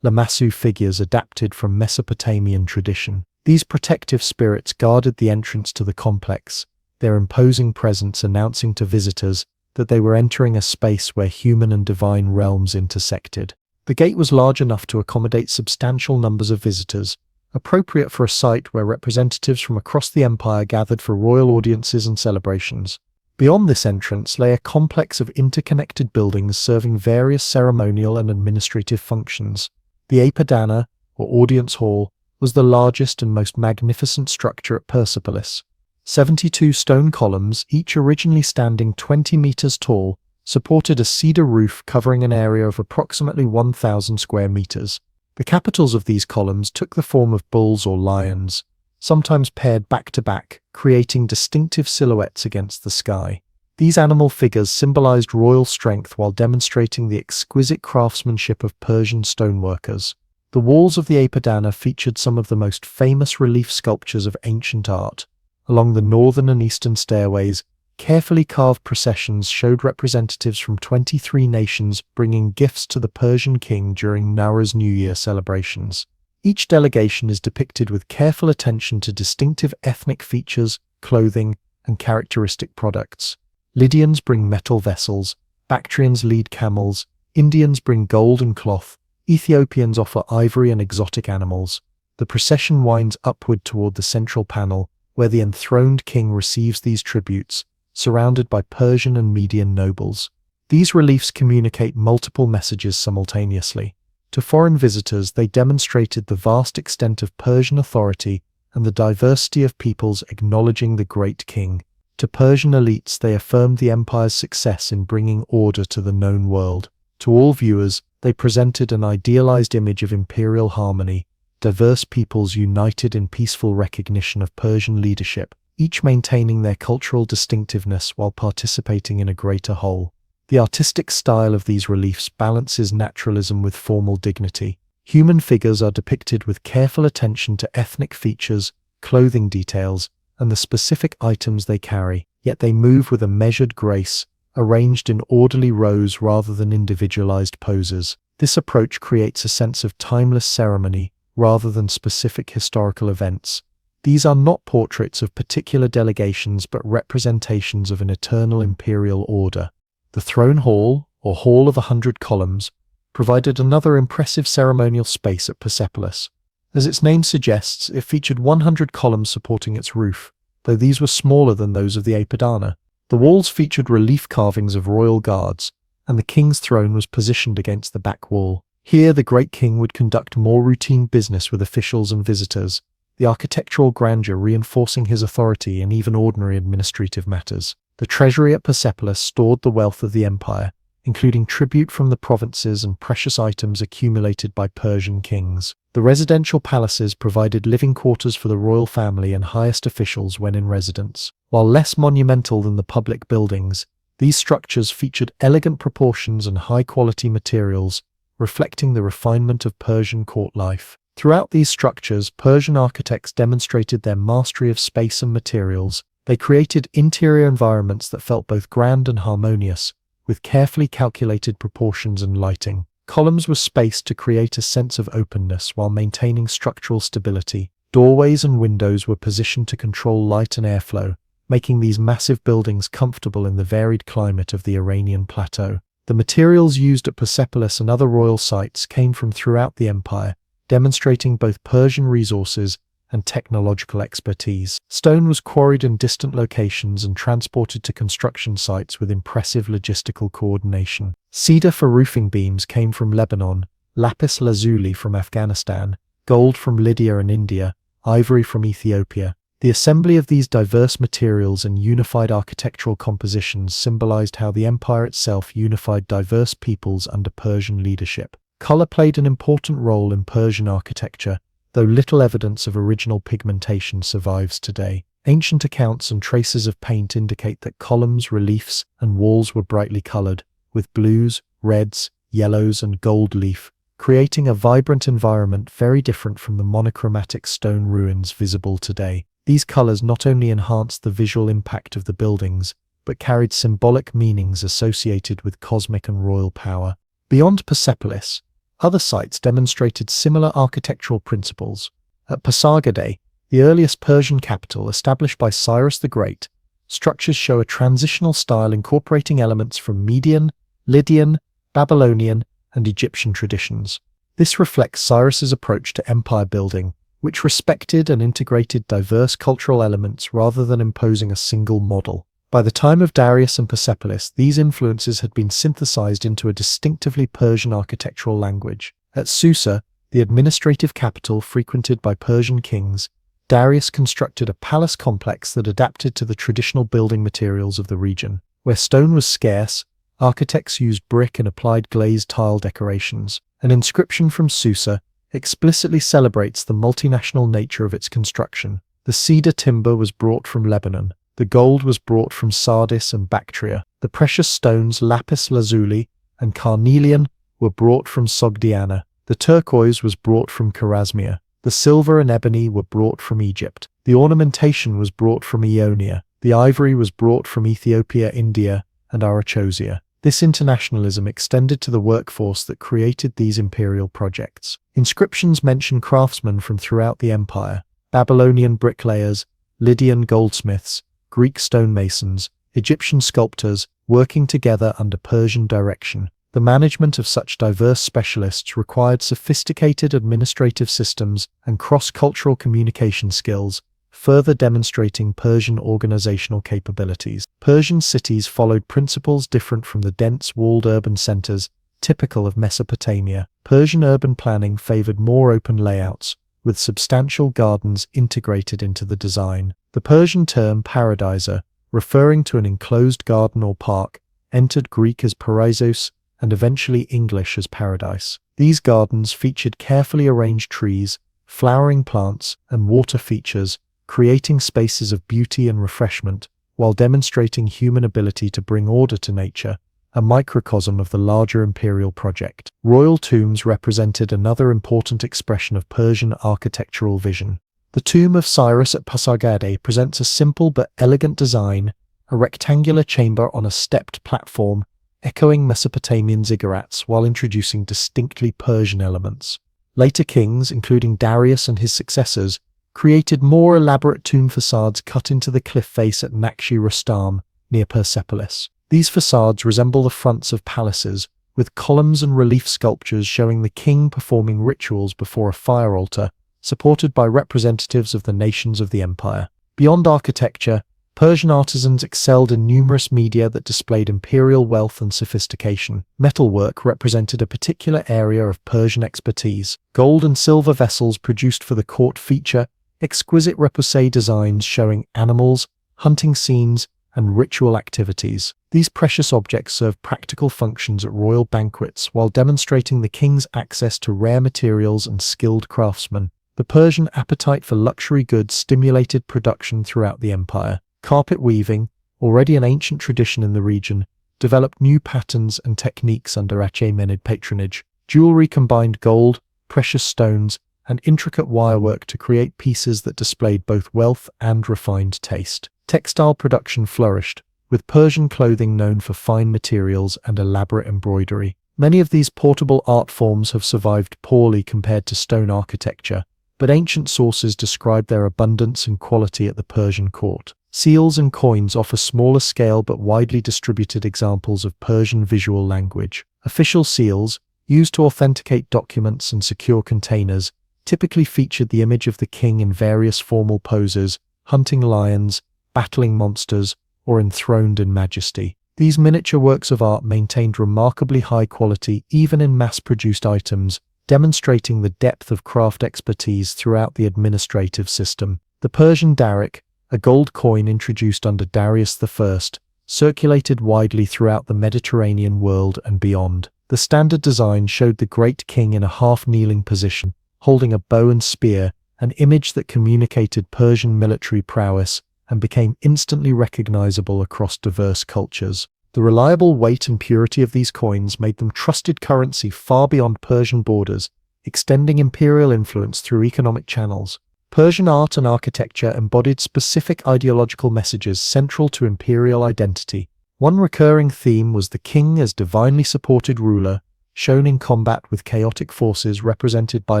lamassu figures adapted from Mesopotamian tradition. These protective spirits guarded the entrance to the complex, their imposing presence announcing to visitors that they were entering a space where human and divine realms intersected. The gate was large enough to accommodate substantial numbers of visitors, appropriate for a site where representatives from across the empire gathered for royal audiences and celebrations. Beyond this entrance lay a complex of interconnected buildings serving various ceremonial and administrative functions. The Apadana, or audience hall, was the largest and most magnificent structure at Persepolis. 72 stone columns, each originally standing 20 meters tall, supported a cedar roof covering an area of approximately 1,000 square meters. The capitals of these columns took the form of bulls or lions, sometimes paired back to back, creating distinctive silhouettes against the sky. These animal figures symbolized royal strength while demonstrating the exquisite craftsmanship of Persian stoneworkers. The walls of the Apadana featured some of the most famous relief sculptures of ancient art. Along the northern and eastern stairways, carefully carved processions showed representatives from 23 nations bringing gifts to the Persian king during Nowruz New Year celebrations. Each delegation is depicted with careful attention to distinctive ethnic features, clothing, and characteristic products. Lydians bring metal vessels, Bactrians lead camels, Indians bring gold and cloth, Ethiopians offer ivory and exotic animals. The procession winds upward toward the central panel, where the enthroned king receives these tributes, surrounded by Persian and Median nobles. These reliefs communicate multiple messages simultaneously. To foreign visitors, they demonstrated the vast extent of Persian authority and the diversity of peoples acknowledging the great king. To Persian elites, they affirmed the empire's success in bringing order to the known world. To all viewers, they presented an idealized image of imperial harmony, diverse peoples united in peaceful recognition of Persian leadership, each maintaining their cultural distinctiveness while participating in a greater whole. The artistic style of these reliefs balances naturalism with formal dignity. Human figures are depicted with careful attention to ethnic features, clothing details, and the specific items they carry, yet they move with a measured grace, arranged in orderly rows rather than individualized poses. This approach creates a sense of timeless ceremony rather than specific historical events. These are not portraits of particular delegations but representations of an eternal imperial order. The throne hall, or Hall of 100 Columns, provided another impressive ceremonial space at Persepolis. As its name suggests, it featured 100 columns supporting its roof, though these were smaller than those of the Apadana. The walls featured relief carvings of royal guards, and the king's throne was positioned against the back wall. Here, the great king would conduct more routine business with officials and visitors, the architectural grandeur reinforcing his authority in even ordinary administrative matters. The treasury at Persepolis stored the wealth of the empire, including tribute from the provinces and precious items accumulated by Persian kings. The residential palaces provided living quarters for the royal family and highest officials when in residence. While less monumental than the public buildings, these structures featured elegant proportions and high-quality materials, reflecting the refinement of Persian court life. Throughout these structures, Persian architects demonstrated their mastery of space and materials. They created interior environments that felt both grand and harmonious, with carefully calculated proportions and lighting. Columns were spaced to create a sense of openness while maintaining structural stability. Doorways and windows were positioned to control light and airflow, making these massive buildings comfortable in the varied climate of the Iranian plateau. The materials used at Persepolis and other royal sites came from throughout the empire, demonstrating both Persian resources and technological expertise. Stone was quarried in distant locations and transported to construction sites with impressive logistical coordination. Cedar for roofing beams came from Lebanon, lapis lazuli from Afghanistan, gold from Lydia and India, ivory from Ethiopia. The assembly of these diverse materials and unified architectural compositions symbolized how the empire itself unified diverse peoples under Persian leadership. Color played an important role in Persian architecture, though little evidence of original pigmentation survives today. Ancient accounts and traces of paint indicate that columns, reliefs, and walls were brightly colored, with blues, reds, yellows, and gold leaf, creating a vibrant environment very different from the monochromatic stone ruins visible today. These colors not only enhanced the visual impact of the buildings, but carried symbolic meanings associated with cosmic and royal power. Beyond Persepolis, other sites demonstrated similar architectural principles. At Pasargadae, the earliest Persian capital established by Cyrus the Great, structures show a transitional style incorporating elements from Median, Lydian, Babylonian, and Egyptian traditions. This reflects Cyrus's approach to empire building, which respected and integrated diverse cultural elements rather than imposing a single model. By the time of Darius and Persepolis, these influences had been synthesized into a distinctively Persian architectural language. At Susa, the administrative capital frequented by Persian kings, Darius constructed a palace complex that adapted to the traditional building materials of the region. Where stone was scarce, architects used brick and applied glazed tile decorations. An inscription from Susa explicitly celebrates the multinational nature of its construction. The cedar timber was brought from Lebanon. The gold was brought from Sardis and Bactria. The precious stones lapis lazuli and carnelian were brought from Sogdiana. The turquoise was brought from Chorasmia. The silver and ebony were brought from Egypt. The ornamentation was brought from Ionia. The ivory was brought from Ethiopia, India, and Arachosia. This internationalism extended to the workforce that created these imperial projects. Inscriptions mention craftsmen from throughout the empire: Babylonian bricklayers, Lydian goldsmiths, Greek stonemasons, Egyptian sculptors, working together under Persian direction. The management of such diverse specialists required sophisticated administrative systems and cross-cultural communication skills, further demonstrating Persian organizational capabilities. Persian cities followed principles different from the dense walled urban centers typical of Mesopotamia. Persian urban planning favored more open layouts, with substantial gardens integrated into the design. The Persian term paradiser, referring to an enclosed garden or park, entered Greek as paradeisos and eventually English as paradise. These gardens featured carefully arranged trees, flowering plants, and water features, creating spaces of beauty and refreshment, while demonstrating human ability to bring order to nature, a microcosm of the larger imperial project. Royal tombs represented another important expression of Persian architectural vision. The tomb of Cyrus at Pasargadae presents a simple but elegant design, a rectangular chamber on a stepped platform, echoing Mesopotamian ziggurats while introducing distinctly Persian elements. Later kings, including Darius and his successors, created more elaborate tomb facades cut into the cliff face at Nakshi-Rustam, near Persepolis. These facades resemble the fronts of palaces, with columns and relief sculptures showing the king performing rituals before a fire altar, supported by representatives of the nations of the empire. Beyond architecture, Persian artisans excelled in numerous media that displayed imperial wealth and sophistication. Metalwork represented a particular area of Persian expertise. Gold and silver vessels produced for the court feature exquisite repoussé designs showing animals, hunting scenes, and ritual activities. These precious objects served practical functions at royal banquets while demonstrating the king's access to rare materials and skilled craftsmen. The Persian appetite for luxury goods stimulated production throughout the empire. Carpet weaving, already an ancient tradition in the region, developed new patterns and techniques under Achaemenid patronage. Jewelry combined gold, precious stones, and intricate wirework to create pieces that displayed both wealth and refined taste. Textile production flourished, with Persian clothing known for fine materials and elaborate embroidery. Many of these portable art forms have survived poorly compared to stone architecture, but ancient sources describe their abundance and quality at the Persian court. Seals and coins offer smaller scale but widely distributed examples of Persian visual language. Official seals, used to authenticate documents and secure containers, typically featured the image of the king in various formal poses, hunting lions, battling monsters, or enthroned in majesty. These miniature works of art maintained remarkably high quality even in mass-produced items, demonstrating the depth of craft expertise throughout the administrative system. The Persian darik, a gold coin introduced under Darius I, circulated widely throughout the Mediterranean world and beyond. The standard design showed the great king in a half-kneeling position, holding a bow and spear, an image that communicated Persian military prowess and became instantly recognizable across diverse cultures. The reliable weight and purity of these coins made them trusted currency far beyond Persian borders, extending imperial influence through economic channels. Persian art and architecture embodied specific ideological messages central to imperial identity. One recurring theme was the king as divinely supported ruler, shown in combat with chaotic forces represented by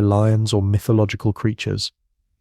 lions or mythological creatures.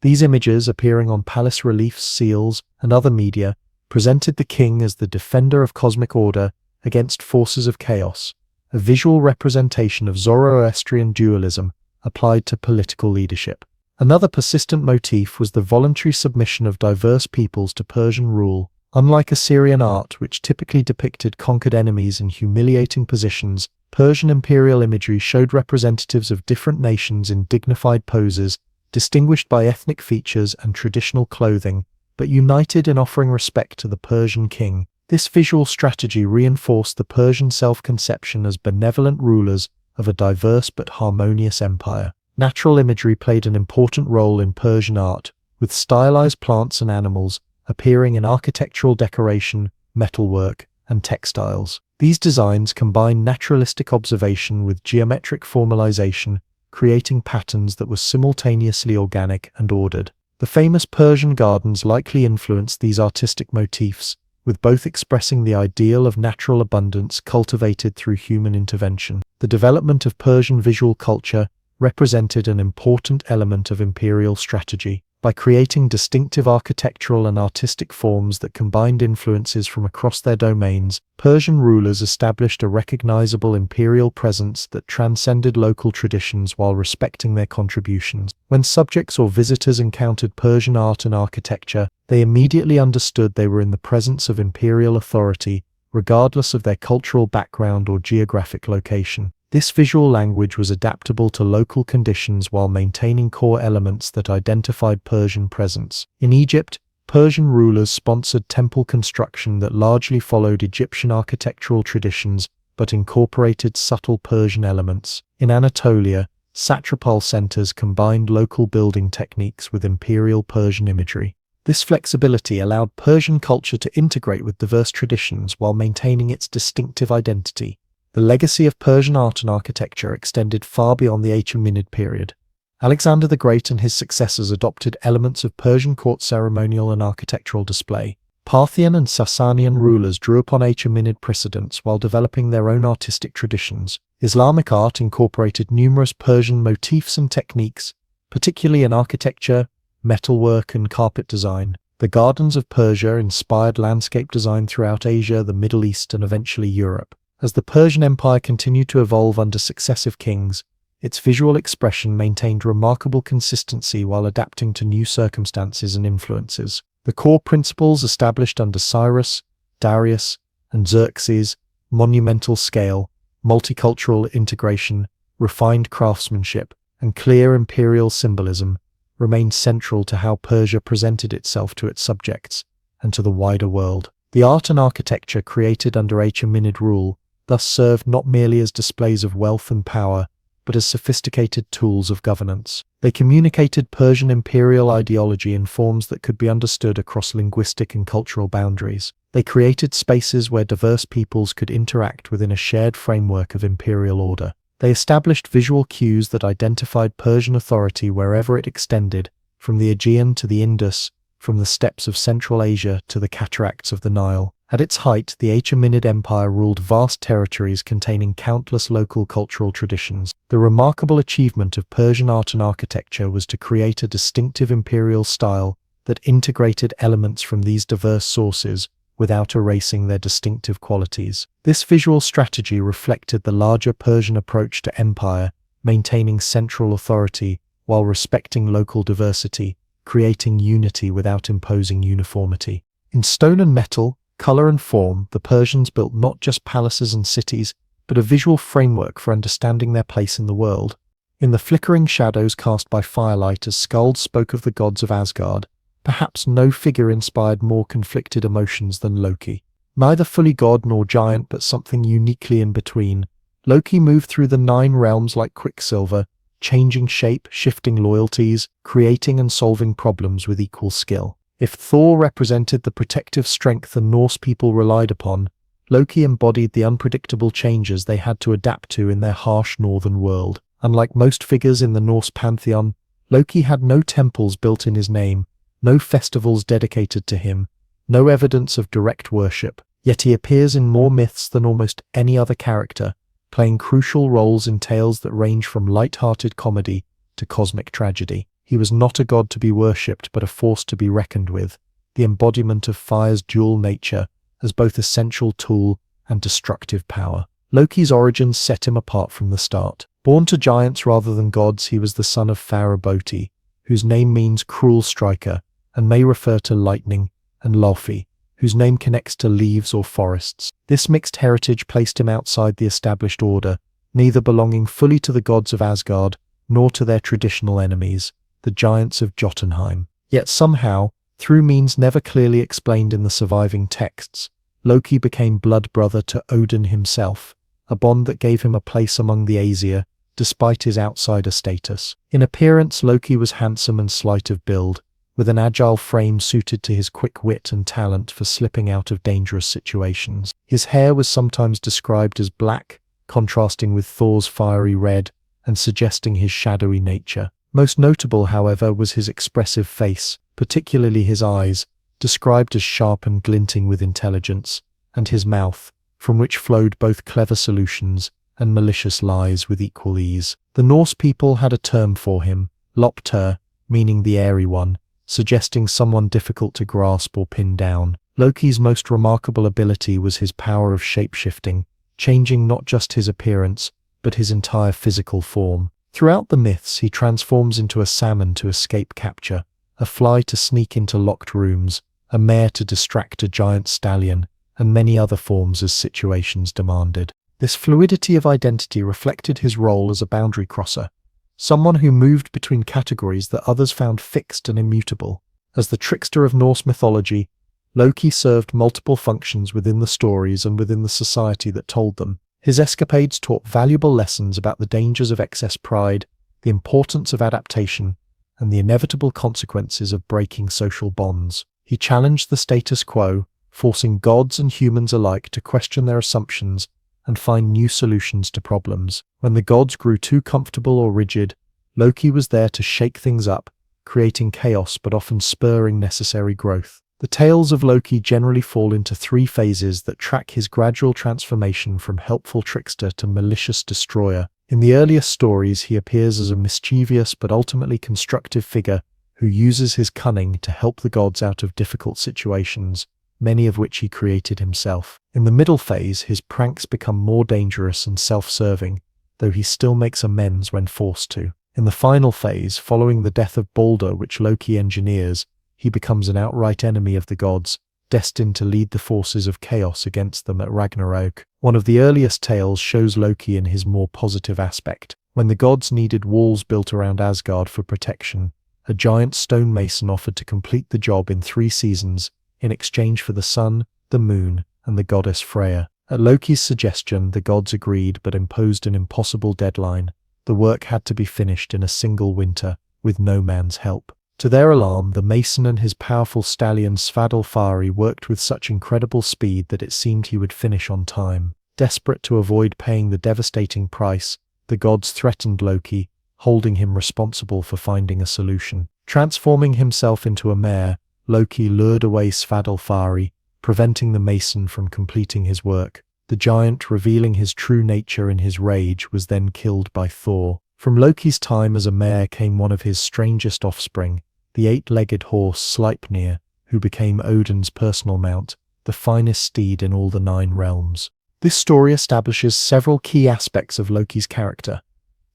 These images, appearing on palace reliefs, seals, and other media, presented the king as the defender of cosmic order against forces of chaos, a visual representation of Zoroastrian dualism applied to political leadership. Another persistent motif was the voluntary submission of diverse peoples to Persian rule. Unlike Assyrian art, which typically depicted conquered enemies in humiliating positions, Persian imperial imagery showed representatives of different nations in dignified poses, distinguished by ethnic features and traditional clothing, but united in offering respect to the Persian king. This visual strategy reinforced the Persian self-conception as benevolent rulers of a diverse but harmonious empire. Natural imagery played an important role in Persian art, with stylized plants and animals appearing in architectural decoration, metalwork, and textiles. These designs combined naturalistic observation with geometric formalization, creating patterns that were simultaneously organic and ordered. The famous Persian gardens likely influenced these artistic motifs, with both expressing the ideal of natural abundance cultivated through human intervention. The development of Persian visual culture represented an important element of imperial strategy. By creating distinctive architectural and artistic forms that combined influences from across their domains, Persian rulers established a recognizable imperial presence that transcended local traditions while respecting their contributions. When subjects or visitors encountered Persian art and architecture, they immediately understood they were in the presence of imperial authority, regardless of their cultural background or geographic location. This visual language was adaptable to local conditions while maintaining core elements that identified Persian presence. In Egypt, Persian rulers sponsored temple construction that largely followed Egyptian architectural traditions but incorporated subtle Persian elements. In Anatolia, satrapal centers combined local building techniques with imperial Persian imagery. This flexibility allowed Persian culture to integrate with diverse traditions while maintaining its distinctive identity. The legacy of Persian art and architecture extended far beyond the Achaemenid period. Alexander the Great and his successors adopted elements of Persian court ceremonial and architectural display. Parthian and Sasanian rulers drew upon Achaemenid precedents while developing their own artistic traditions. Islamic art incorporated numerous Persian motifs and techniques, particularly in architecture, metalwork, and carpet design. The gardens of Persia inspired landscape design throughout Asia, the Middle East, and eventually Europe. As the Persian Empire continued to evolve under successive kings, its visual expression maintained remarkable consistency while adapting to new circumstances and influences. The core principles established under Cyrus, Darius, and Xerxes, monumental scale, multicultural integration, refined craftsmanship, and clear imperial symbolism, remained central to how Persia presented itself to its subjects and to the wider world. The art and architecture created under Achaemenid rule thus served not merely as displays of wealth and power, but as sophisticated tools of governance. They communicated Persian imperial ideology in forms that could be understood across linguistic and cultural boundaries. They created spaces where diverse peoples could interact within a shared framework of imperial order. They established visual cues that identified Persian authority wherever it extended, from the Aegean to the Indus, from the steppes of Central Asia to the cataracts of the Nile. At its height, the Achaemenid Empire ruled vast territories containing countless local cultural traditions. The remarkable achievement of Persian art and architecture was to create a distinctive imperial style that integrated elements from these diverse sources without erasing their distinctive qualities. This visual strategy reflected the larger Persian approach to empire, maintaining central authority while respecting local diversity, creating unity without imposing uniformity. In stone and metal, color and form, the Persians built not just palaces and cities, but a visual framework for understanding their place in the world. In the flickering shadows cast by firelight as skalds spoke of the gods of Asgard, perhaps no figure inspired more conflicted emotions than Loki. Neither fully god nor giant, but something uniquely in between, Loki moved through the 9 realms like Quicksilver, changing shape, shifting loyalties, creating and solving problems with equal skill. If Thor represented the protective strength the Norse people relied upon, Loki embodied the unpredictable changes they had to adapt to in their harsh northern world. Unlike most figures in the Norse pantheon, Loki had no temples built in his name, no festivals dedicated to him, no evidence of direct worship, yet he appears in more myths than almost any other character, playing crucial roles in tales that range from light-hearted comedy to cosmic tragedy. He was not a god to be worshipped, but a force to be reckoned with, the embodiment of fire's dual nature as both essential tool and destructive power. Loki's origins set him apart from the start. Born to giants rather than gods, he was the son of Pharaoh Boti, whose name means cruel striker, and may refer to lightning, and Laufey, whose name connects to leaves or forests. This mixed heritage placed him outside the established order, neither belonging fully to the gods of Asgard, nor to their traditional enemies, the giants of Jotunheim. Yet somehow, through means never clearly explained in the surviving texts, Loki became blood brother to Odin himself, a bond that gave him a place among the Aesir, despite his outsider status. In appearance, Loki was handsome and slight of build, with an agile frame suited to his quick wit and talent for slipping out of dangerous situations. His hair was sometimes described as black, contrasting with Thor's fiery red, and suggesting his shadowy nature. Most notable, however, was his expressive face, particularly his eyes, described as sharp and glinting with intelligence, and his mouth, from which flowed both clever solutions and malicious lies with equal ease. The Norse people had a term for him, Lopter, meaning the airy one, suggesting someone difficult to grasp or pin down. Loki's most remarkable ability was his power of shape-shifting, changing not just his appearance, but his entire physical form. Throughout the myths, he transforms into a salmon to escape capture, a fly to sneak into locked rooms, a mare to distract a giant stallion, and many other forms as situations demanded. This fluidity of identity reflected his role as a boundary crosser, someone who moved between categories that others found fixed and immutable. As the trickster of Norse mythology, Loki served multiple functions within the stories and within the society that told them. His escapades taught valuable lessons about the dangers of excess pride, the importance of adaptation, and the inevitable consequences of breaking social bonds. He challenged the status quo, forcing gods and humans alike to question their assumptions and find new solutions to problems. When the gods grew too comfortable or rigid, Loki was there to shake things up, creating chaos but often spurring necessary growth. The tales of Loki generally fall into three phases that track his gradual transformation from helpful trickster to malicious destroyer. In the earliest stories, he appears as a mischievous but ultimately constructive figure who uses his cunning to help the gods out of difficult situations, many of which he created himself. In the middle phase, his pranks become more dangerous and self-serving, though he still makes amends when forced to. In the final phase, following the death of Balder, which Loki engineers, he becomes an outright enemy of the gods, destined to lead the forces of chaos against them at Ragnarok. One of the earliest tales shows Loki in his more positive aspect. When the gods needed walls built around Asgard for protection, a giant stonemason offered to complete the job in 3 seasons, in exchange for the sun, the moon, and the goddess Freya. At Loki's suggestion, the gods agreed but imposed an impossible deadline. The work had to be finished in a single winter, with no man's help. To their alarm, the mason and his powerful stallion Svadilfari worked with such incredible speed that it seemed he would finish on time. Desperate to avoid paying the devastating price, the gods threatened Loki, holding him responsible for finding a solution. Transforming himself into a mare, Loki lured away Svadilfari, preventing the mason from completing his work. The giant, revealing his true nature in his rage, was then killed by Thor. From Loki's time as a mare came one of his strangest offspring, the 8-legged horse Sleipnir, who became Odin's personal mount, the finest steed in all the 9 realms. This story establishes several key aspects of Loki's character: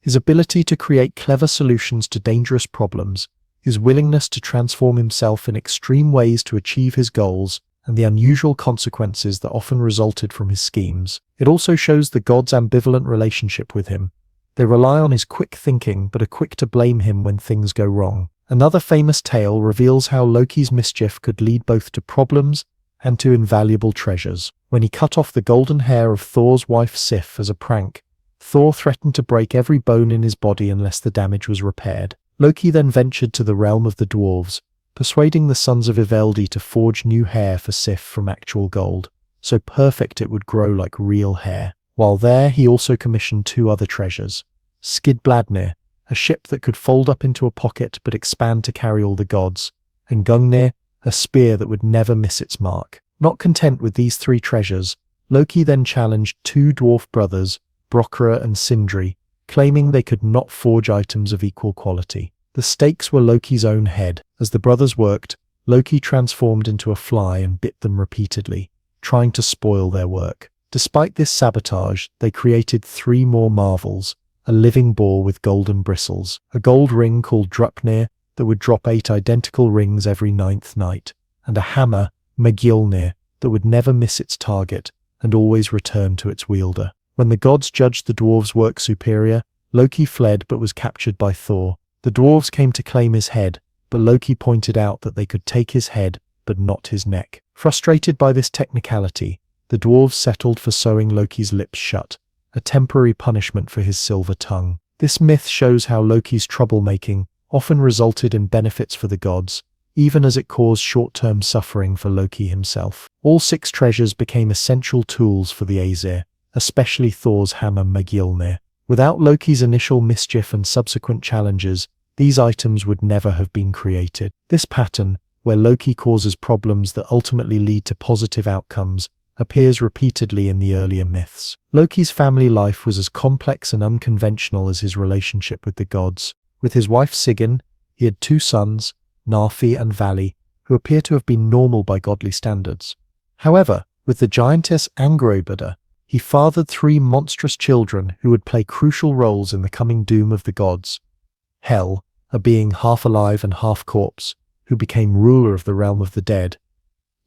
his ability to create clever solutions to dangerous problems, his willingness to transform himself in extreme ways to achieve his goals, and the unusual consequences that often resulted from his schemes. It also shows the gods' ambivalent relationship with him. They rely on his quick thinking but are quick to blame him when things go wrong. Another famous tale reveals how Loki's mischief could lead both to problems and to invaluable treasures. When he cut off the golden hair of Thor's wife Sif as a prank, Thor threatened to break every bone in his body unless the damage was repaired. Loki then ventured to the realm of the dwarves, persuading the sons of Iveldi to forge new hair for Sif from actual gold, so perfect it would grow like real hair. While there, he also commissioned 2 other treasures: Skidbladnir, a ship that could fold up into a pocket but expand to carry all the gods, and Gungnir, a spear that would never miss its mark. Not content with these 3 treasures, Loki then challenged 2 dwarf brothers, Brokra and Sindri, claiming they could not forge items of equal quality. The stakes were Loki's own head. As the brothers worked, Loki transformed into a fly and bit them repeatedly, trying to spoil their work. Despite this sabotage, they created 3 more marvels: a living boar with golden bristles, a gold ring called Drupnir that would drop 8 identical rings every 9th night, and a hammer, Megilnir, that would never miss its target and always return to its wielder. When the gods judged the dwarves' work superior, Loki fled but was captured by Thor. The dwarves came to claim his head, but Loki pointed out that they could take his head but not his neck. Frustrated by this technicality, the dwarves settled for sewing Loki's lips shut, a temporary punishment for his silver tongue. This myth shows how Loki's troublemaking often resulted in benefits for the gods, even as it caused short-term suffering for Loki himself. All 6 treasures became essential tools for the Aesir, especially Thor's hammer Megilnir. Without Loki's initial mischief and subsequent challenges, these items would never have been created. This pattern, where Loki causes problems that ultimately lead to positive outcomes, appears repeatedly in the earlier myths. Loki's family life was as complex and unconventional as his relationship with the gods. With his wife Sigyn, he had 2 sons, Narfi and Vali, who appear to have been normal by godly standards. However, with the giantess Angrboda, he fathered 3 monstrous children who would play crucial roles in the coming doom of the gods. Hel, a being half alive and half corpse, who became ruler of the realm of the dead.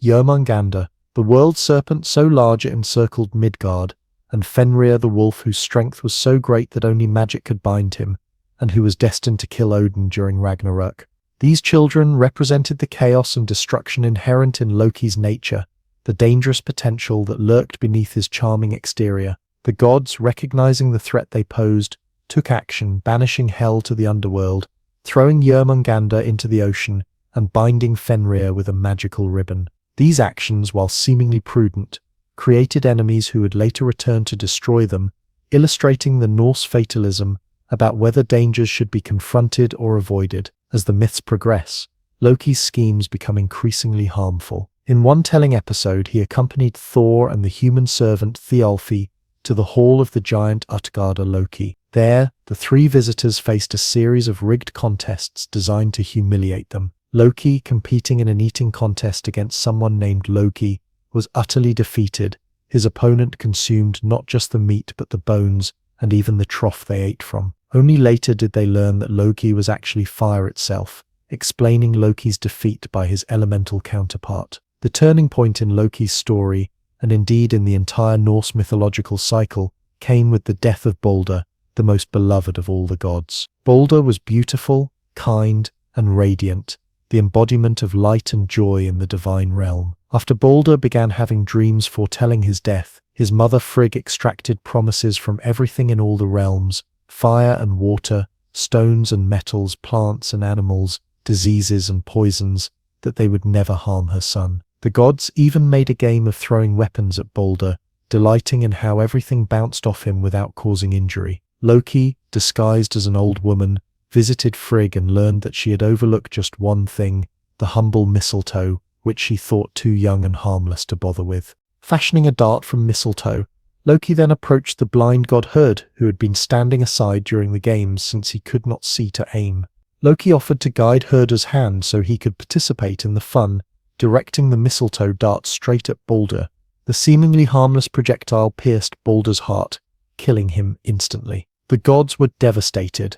Jörmungandr, the world serpent so large it encircled Midgard, and Fenrir the wolf whose strength was so great that only magic could bind him, and who was destined to kill Odin during Ragnarok. These children represented the chaos and destruction inherent in Loki's nature, the dangerous potential that lurked beneath his charming exterior. The gods, recognizing the threat they posed, took action, banishing Hel to the underworld, throwing Jörmungandr into the ocean, and binding Fenrir with a magical ribbon. These actions, while seemingly prudent, created enemies who would later return to destroy them, illustrating the Norse fatalism about whether dangers should be confronted or avoided. As the myths progress, Loki's schemes become increasingly harmful. In one telling episode, he accompanied Thor and the human servant Thialfi to the hall of the giant Utgarda Loki. There, the 3 visitors faced a series of rigged contests designed to humiliate them. Loki, competing in an eating contest against someone named Loki, was utterly defeated. His opponent consumed not just the meat but the bones and even the trough they ate from. Only later did they learn that Loki was actually fire itself, explaining Loki's defeat by his elemental counterpart. The turning point in Loki's story, and indeed in the entire Norse mythological cycle, came with the death of Balder, the most beloved of all the gods. Balder was beautiful, kind, and radiant, the embodiment of light and joy in the divine realm. After Balder began having dreams foretelling his death, his mother Frigg extracted promises from everything in all the realms: fire and water, stones and metals, plants and animals, diseases and poisons, that they would never harm her son. The gods even made a game of throwing weapons at Balder, delighting in how everything bounced off him without causing injury. Loki, disguised as an old woman, visited Frigg and learned that she had overlooked just one thing: the humble mistletoe, which she thought too young and harmless to bother with. Fashioning a dart from mistletoe, Loki then approached the blind god Herd, who had been standing aside during the games since he could not see to aim. Loki offered to guide Herder's hand so he could participate in the fun, directing the mistletoe dart straight at Balder. The seemingly harmless projectile pierced Balder's heart, killing him instantly. The gods were devastated.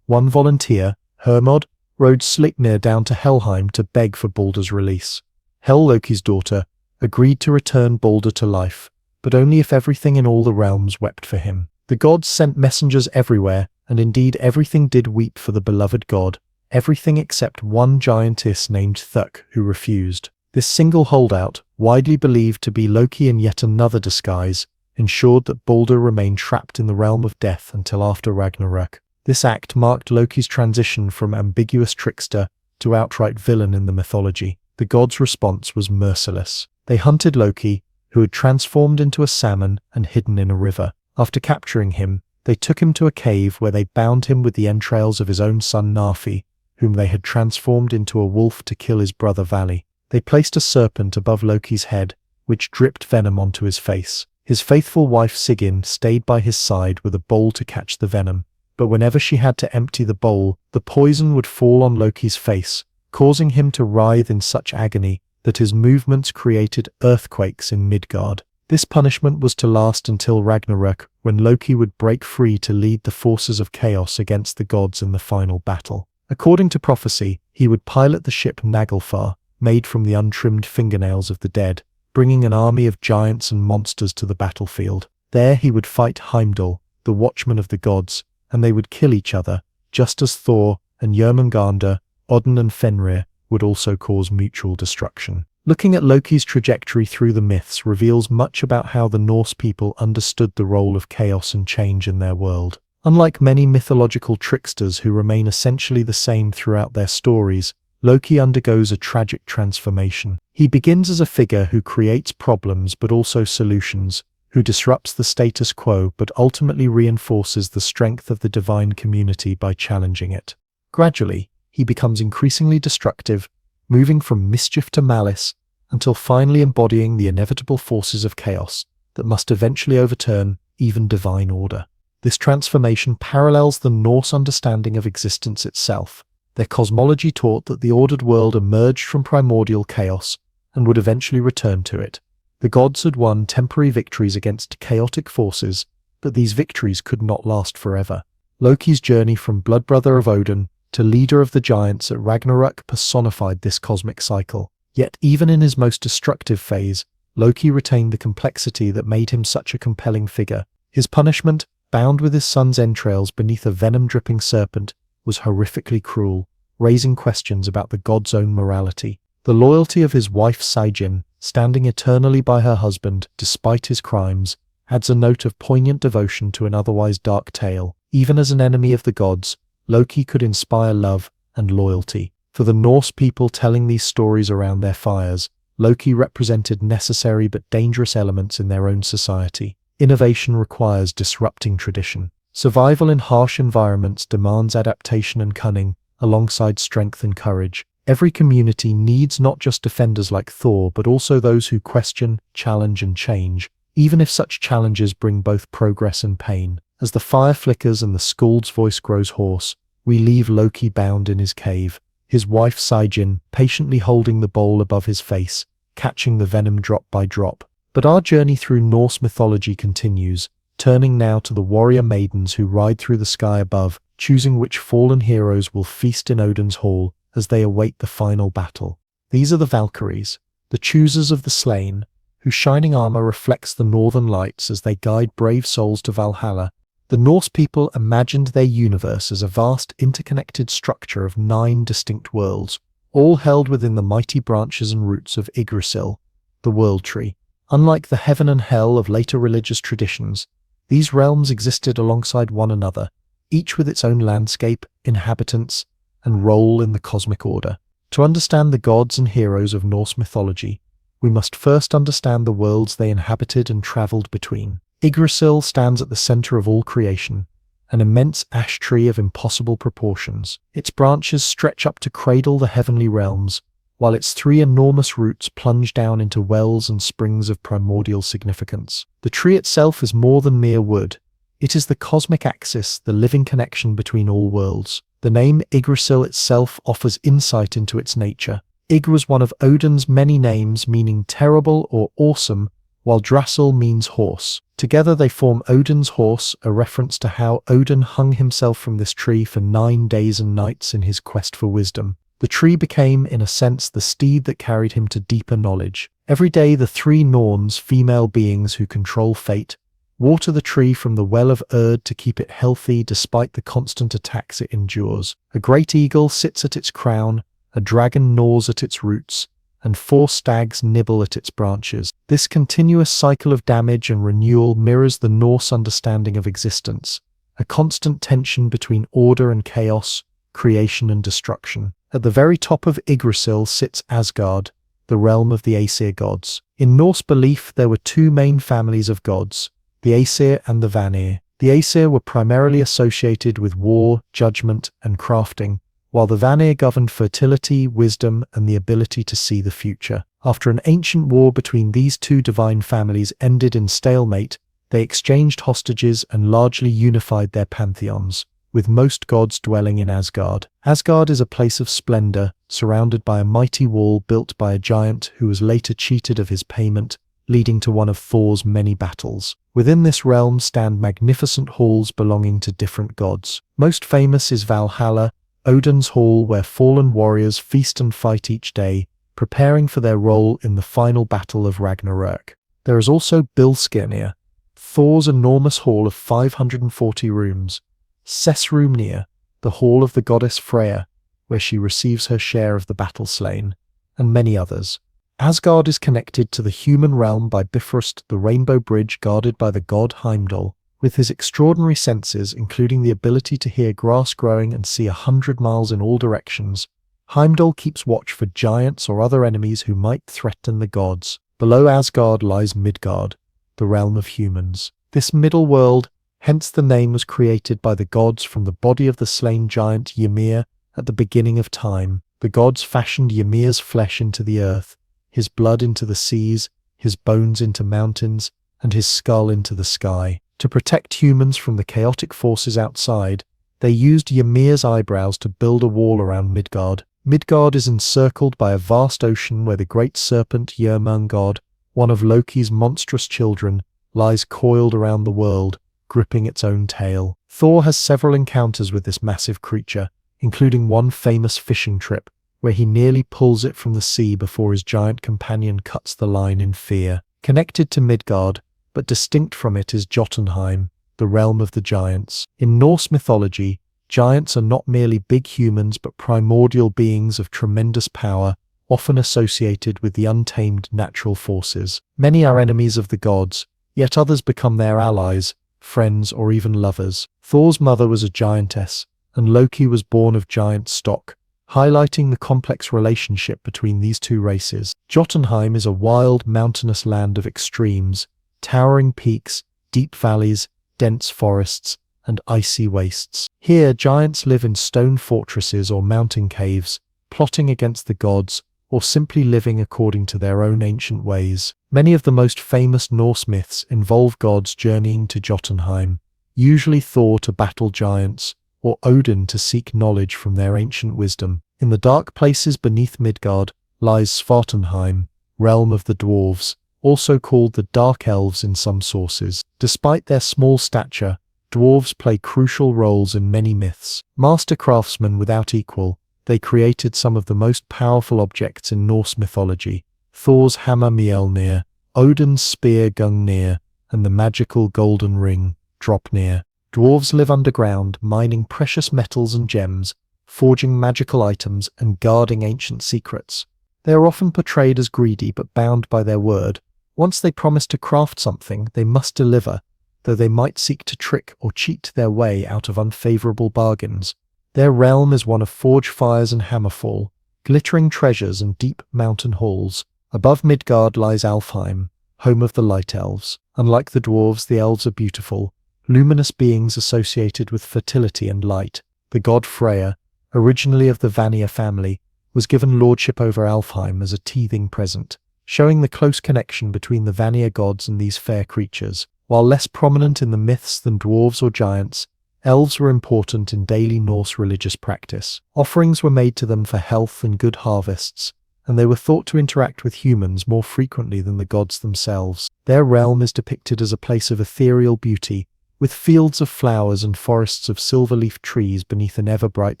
One volunteer, Hermod, rode Sleipnir down to Helheim to beg for Balder's release. Hel, Loki's daughter, agreed to return Balder to life, but only if everything in all the realms wept for him. The gods sent messengers everywhere, and indeed everything did weep for the beloved god, everything except one giantess named Thuk, who refused. This single holdout, widely believed to be Loki in yet another disguise, ensured that Balder remained trapped in the realm of death until after Ragnarok. This act marked Loki's transition from ambiguous trickster to outright villain in the mythology. The gods' response was merciless. They hunted Loki, who had transformed into a salmon and hidden in a river. After capturing him, they took him to a cave where they bound him with the entrails of his own son Narfi, whom they had transformed into a wolf to kill his brother Vali. They placed a serpent above Loki's head, which dripped venom onto his face. His faithful wife Sigyn stayed by his side with a bowl to catch the venom, but whenever she had to empty the bowl, the poison would fall on Loki's face, causing him to writhe in such agony that his movements created earthquakes in Midgard. This punishment was to last until Ragnarök, when Loki would break free to lead the forces of chaos against the gods in the final battle. According to prophecy, he would pilot the ship Naglfar, made from the untrimmed fingernails of the dead, bringing an army of giants and monsters to the battlefield. There he would fight Heimdall, the watchman of the gods, and they would kill each other, just as Thor and Jörmungandr, Odin and Fenrir would also cause mutual destruction. Looking at Loki's trajectory through the myths reveals much about how the Norse people understood the role of chaos and change in their world. Unlike many mythological tricksters who remain essentially the same throughout their stories, Loki undergoes a tragic transformation. He begins as a figure who creates problems but also solutions, who disrupts the status quo but ultimately reinforces the strength of the divine community by challenging it. Gradually, he becomes increasingly destructive, moving from mischief to malice, until finally embodying the inevitable forces of chaos that must eventually overturn even divine order. This transformation parallels the Norse understanding of existence itself. Their cosmology taught that the ordered world emerged from primordial chaos and would eventually return to it. The gods had won temporary victories against chaotic forces, but these victories could not last forever. Loki's journey from bloodbrother of Odin to leader of the giants at Ragnarök personified this cosmic cycle. Yet even in his most destructive phase, Loki retained the complexity that made him such a compelling figure. His punishment, bound with his son's entrails beneath a venom-dripping serpent, was horrifically cruel, raising questions about the god's own morality. The loyalty of his wife Sigyn, standing eternally by her husband despite his crimes, adds a note of poignant devotion to an otherwise dark tale. Even as an enemy of the gods, Loki could inspire love and loyalty. For the Norse people telling these stories around their fires, Loki represented necessary but dangerous elements in their own society. Innovation requires disrupting tradition. Survival in harsh environments demands adaptation and cunning, alongside strength and courage. Every community needs not just defenders like Thor, but also those who question, challenge, and change, even if such challenges bring both progress and pain. As the fire flickers and the Skald's voice grows hoarse, we leave Loki bound in his cave, his wife Sigyn patiently holding the bowl above his face, catching the venom drop by drop. But our journey through Norse mythology continues, turning now to the warrior maidens who ride through the sky above, choosing which fallen heroes will feast in Odin's hall as they await the final battle. These are the Valkyries, the choosers of the slain, whose shining armor reflects the northern lights as they guide brave souls to Valhalla. The Norse people imagined their universe as a vast interconnected structure of 9 distinct worlds, all held within the mighty branches and roots of Yggdrasil, the World Tree. Unlike the heaven and hell of later religious traditions, these realms existed alongside one another, each with its own landscape, inhabitants, and role in the cosmic order. To understand the gods and heroes of Norse mythology, we must first understand the worlds they inhabited and traveled between. Yggdrasil stands at the center of all creation, an immense ash tree of impossible proportions. Its branches stretch up to cradle the heavenly realms, while its 3 enormous roots plunge down into wells and springs of primordial significance. The tree itself is more than mere wood. It is the cosmic axis, the living connection between all worlds. The name Yggdrasil itself offers insight into its nature. Ygg was one of Odin's many names meaning terrible or awesome, while Drasil means horse. Together they form Odin's horse, a reference to how Odin hung himself from this tree for 9 days and nights in his quest for wisdom. The tree became, in a sense, the steed that carried him to deeper knowledge. Every day the 3 Norns, female beings who control fate, water the tree from the well of Erd to keep it healthy despite the constant attacks it endures. A great eagle sits at its crown, a dragon gnaws at its roots, and 4 stags nibble at its branches. This continuous cycle of damage and renewal mirrors the Norse understanding of existence, a constant tension between order and chaos, creation and destruction. At the very top of Yggdrasil sits Asgard, the realm of the Aesir gods. In Norse belief, there were 2 main families of gods, the Aesir and the Vanir. The Aesir were primarily associated with war, judgment, and crafting, while the Vanir governed fertility, wisdom, and the ability to see the future. After an ancient war between these 2 divine families ended in stalemate, they exchanged hostages and largely unified their pantheons, with most gods dwelling in Asgard. Asgard is a place of splendor, surrounded by a mighty wall built by a giant who was later cheated of his payment, leading to one of Thor's many battles. Within this realm stand magnificent halls belonging to different gods. Most famous is Valhalla, Odin's hall, where fallen warriors feast and fight each day, preparing for their role in the final battle of Ragnarök. There is also Bilskirnir, Thor's enormous hall of 540 rooms, Sessrumnir, the hall of the goddess Freya, where she receives her share of the battle slain, and many others. Asgard is connected to the human realm by Bifrost, the rainbow bridge guarded by the god Heimdall. With his extraordinary senses, including the ability to hear grass growing and see 100 miles in all directions, Heimdall keeps watch for giants or other enemies who might threaten the gods. Below Asgard lies Midgard, the realm of humans. This middle world, hence the name, was created by the gods from the body of the slain giant Ymir at the beginning of time. The gods fashioned Ymir's flesh into the earth, his blood into the seas, his bones into mountains, and his skull into the sky. To protect humans from the chaotic forces outside, they used Ymir's eyebrows to build a wall around Midgard. Midgard is encircled by a vast ocean where the great serpent Jörmungand, one of Loki's monstrous children, lies coiled around the world, gripping its own tail. Thor has several encounters with this massive creature, including one famous fishing trip, where he nearly pulls it from the sea before his giant companion cuts the line in fear. Connected to Midgard, but distinct from it, is Jotunheim, the realm of the giants. In Norse mythology, giants are not merely big humans but primordial beings of tremendous power, often associated with the untamed natural forces. Many are enemies of the gods, yet others become their allies, friends, or even lovers. Thor's mother was a giantess, and Loki was born of giant stock, highlighting the complex relationship between these two races. Jotunheim is a wild, mountainous land of extremes, towering peaks, deep valleys, dense forests, and icy wastes. Here, giants live in stone fortresses or mountain caves, plotting against the gods, or simply living according to their own ancient ways. Many of the most famous Norse myths involve gods journeying to Jotunheim, usually Thor to battle giants, or Odin to seek knowledge from their ancient wisdom. In the dark places beneath Midgard lies Svartalfheim, realm of the dwarves, also called the Dark Elves in some sources. Despite their small stature, dwarves play crucial roles in many myths. Master craftsmen without equal, they created some of the most powerful objects in Norse mythology: Thor's hammer Mjolnir, Odin's spear Gungnir, and the magical golden ring, Dropnir. Dwarves live underground, mining precious metals and gems, forging magical items, and guarding ancient secrets. They are often portrayed as greedy but bound by their word. Once they promise to craft something, they must deliver, though they might seek to trick or cheat their way out of unfavorable bargains. Their realm is one of forge fires and hammerfall, glittering treasures and deep mountain halls. Above Midgard lies Alfheim, home of the Light Elves. Unlike the dwarves, the elves are beautiful, luminous beings associated with fertility and light. The god Freya, originally of the Vanir family, was given lordship over Alfheim as a teething present, showing the close connection between the Vanir gods and these fair creatures. While less prominent in the myths than dwarves or giants, elves were important in daily Norse religious practice. Offerings were made to them for health and good harvests, and they were thought to interact with humans more frequently than the gods themselves. Their realm is depicted as a place of ethereal beauty, with fields of flowers and forests of silver-leaf trees beneath an ever-bright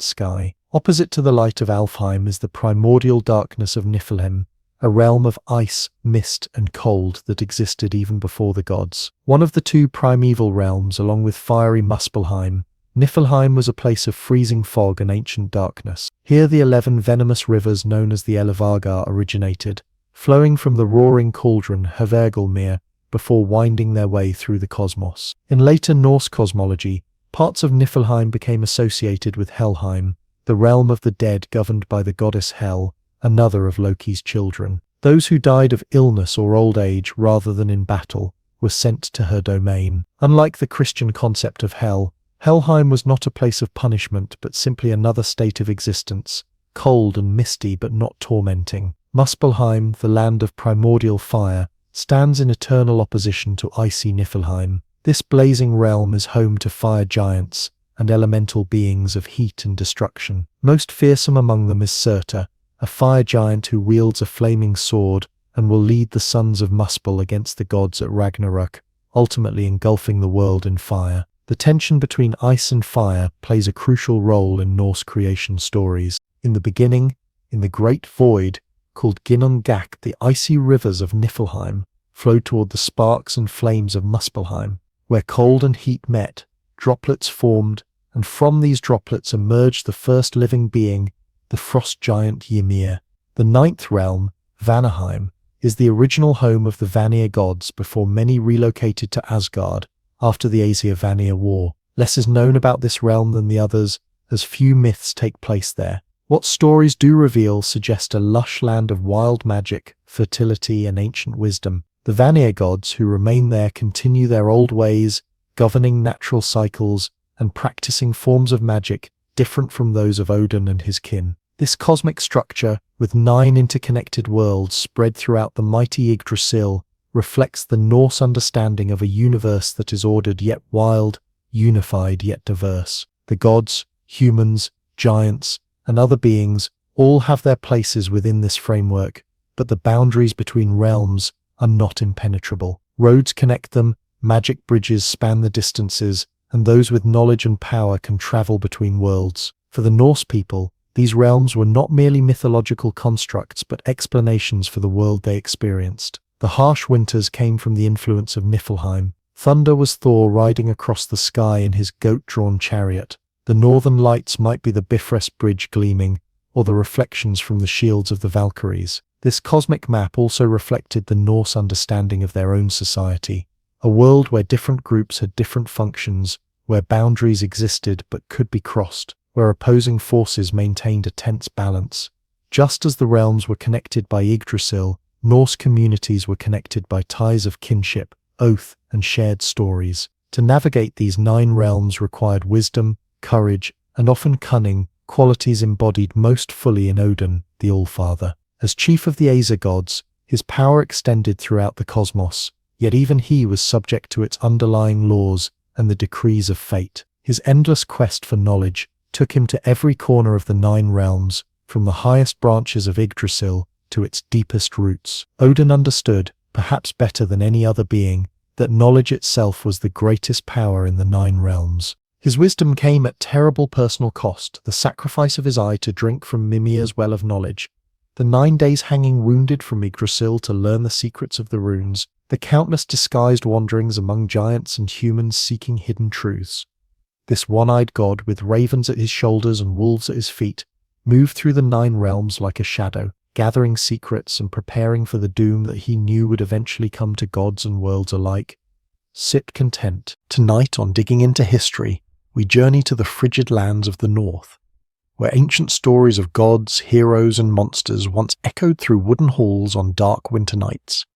sky. Opposite to the light of Alfheim is the primordial darkness of Niflheim, a realm of ice, mist, and cold that existed even before the gods. One of the two primeval realms, along with fiery Muspelheim, Niflheim was a place of freezing fog and ancient darkness. Here the 11 venomous rivers known as the Elevagar originated, flowing from the roaring cauldron Hvergelmir before winding their way through the cosmos. In later Norse cosmology, parts of Niflheim became associated with Helheim, the realm of the dead governed by the goddess Hel, another of Loki's children. Those who died of illness or old age rather than in battle were sent to her domain. Unlike the Christian concept of hell, Helheim was not a place of punishment but simply another state of existence, cold and misty but not tormenting. Muspelheim, the land of primordial fire, stands in eternal opposition to icy Niflheim. This blazing realm is home to fire giants and elemental beings of heat and destruction. Most fearsome among them is Surtur, a fire giant who wields a flaming sword, and will lead the sons of Muspel against the gods at Ragnarok, ultimately engulfing the world in fire. The tension between ice and fire plays a crucial role in Norse creation stories. In the beginning, in the great void, called Ginnungagak, the icy rivers of Niflheim flowed toward the sparks and flames of Muspelheim. Where cold and heat met, droplets formed, and from these droplets emerged the first living being, the frost giant Ymir. The ninth realm, Vanaheim, is the original home of the Vanir gods before many relocated to Asgard after the Aesir-Vanir War. Less is known about this realm than the others, as few myths take place there. What stories do reveal suggest a lush land of wild magic, fertility, and ancient wisdom. The Vanir gods who remain there continue their old ways, governing natural cycles and practicing forms of magic different from those of Odin and his kin. This cosmic structure, with 9 interconnected worlds spread throughout the mighty Yggdrasil, reflects the Norse understanding of a universe that is ordered yet wild, unified yet diverse. The gods, humans, giants, and other beings all have their places within this framework, but the boundaries between realms are not impenetrable. Roads connect them, magic bridges span the distances, and those with knowledge and power can travel between worlds. For the Norse people, these realms were not merely mythological constructs but explanations for the world they experienced. The harsh winters came from the influence of Niflheim. Thunder was Thor riding across the sky in his goat-drawn chariot. The northern lights might be the Bifrost Bridge gleaming, or the reflections from the shields of the Valkyries. This cosmic map also reflected the Norse understanding of their own society, a world where different groups had different functions, where boundaries existed but could be crossed, where opposing forces maintained a tense balance. Just as the realms were connected by Yggdrasil, Norse communities were connected by ties of kinship, oath, and shared stories. To navigate these 9 realms required wisdom, courage, and often cunning, qualities embodied most fully in Odin, the All-Father. As chief of the Aesir gods, his power extended throughout the cosmos, yet even he was subject to its underlying laws and the decrees of fate. His endless quest for knowledge took him to every corner of the 9 realms, from the highest branches of Yggdrasil to its deepest roots. Odin understood, perhaps better than any other being, that knowledge itself was the greatest power in the 9 realms. His wisdom came at terrible personal cost, the sacrifice of his eye to drink from Mimir's well of knowledge, the 9 days hanging wounded from Yggdrasil to learn the secrets of the runes, the countless disguised wanderings among giants and humans seeking hidden truths. This one-eyed god, with ravens at his shoulders and wolves at his feet, moved through the 9 realms like a shadow, gathering secrets and preparing for the doom that he knew would eventually come to gods and worlds alike. Sit content. Tonight on Digging into History, we journey to the frigid lands of the north, where ancient stories of gods, heroes, and monsters once echoed through wooden halls on dark winter nights.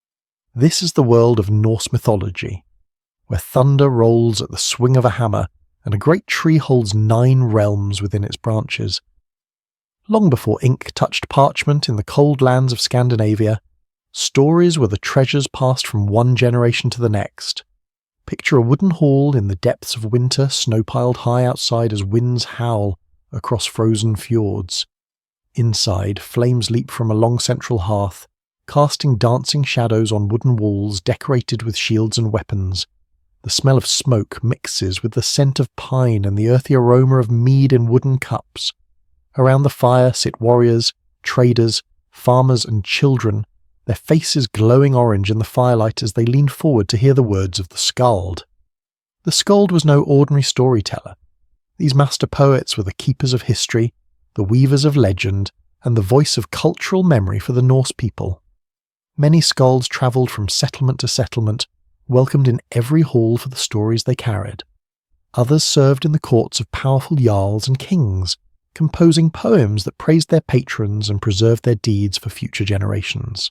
This is the world of Norse mythology, where thunder rolls at the swing of a hammer and a great tree holds 9 realms within its branches. Long before ink touched parchment in the cold lands of Scandinavia, stories were the treasures passed from one generation to the next. Picture a wooden hall in the depths of winter, snow-piled high outside as winds howl across frozen fjords. Inside, flames leap from a long central hearth, casting dancing shadows on wooden walls decorated with shields and weapons. The smell of smoke mixes with the scent of pine and the earthy aroma of mead in wooden cups. Around the fire sit warriors, traders, farmers, and children, their faces glowing orange in the firelight as they lean forward to hear the words of the skald. The skald was no ordinary storyteller. These master poets were the keepers of history, the weavers of legend, and the voice of cultural memory for the Norse people. Many skalds travelled from settlement to settlement, welcomed in every hall for the stories they carried. Others served in the courts of powerful jarls and kings, composing poems that praised their patrons and preserved their deeds for future generations.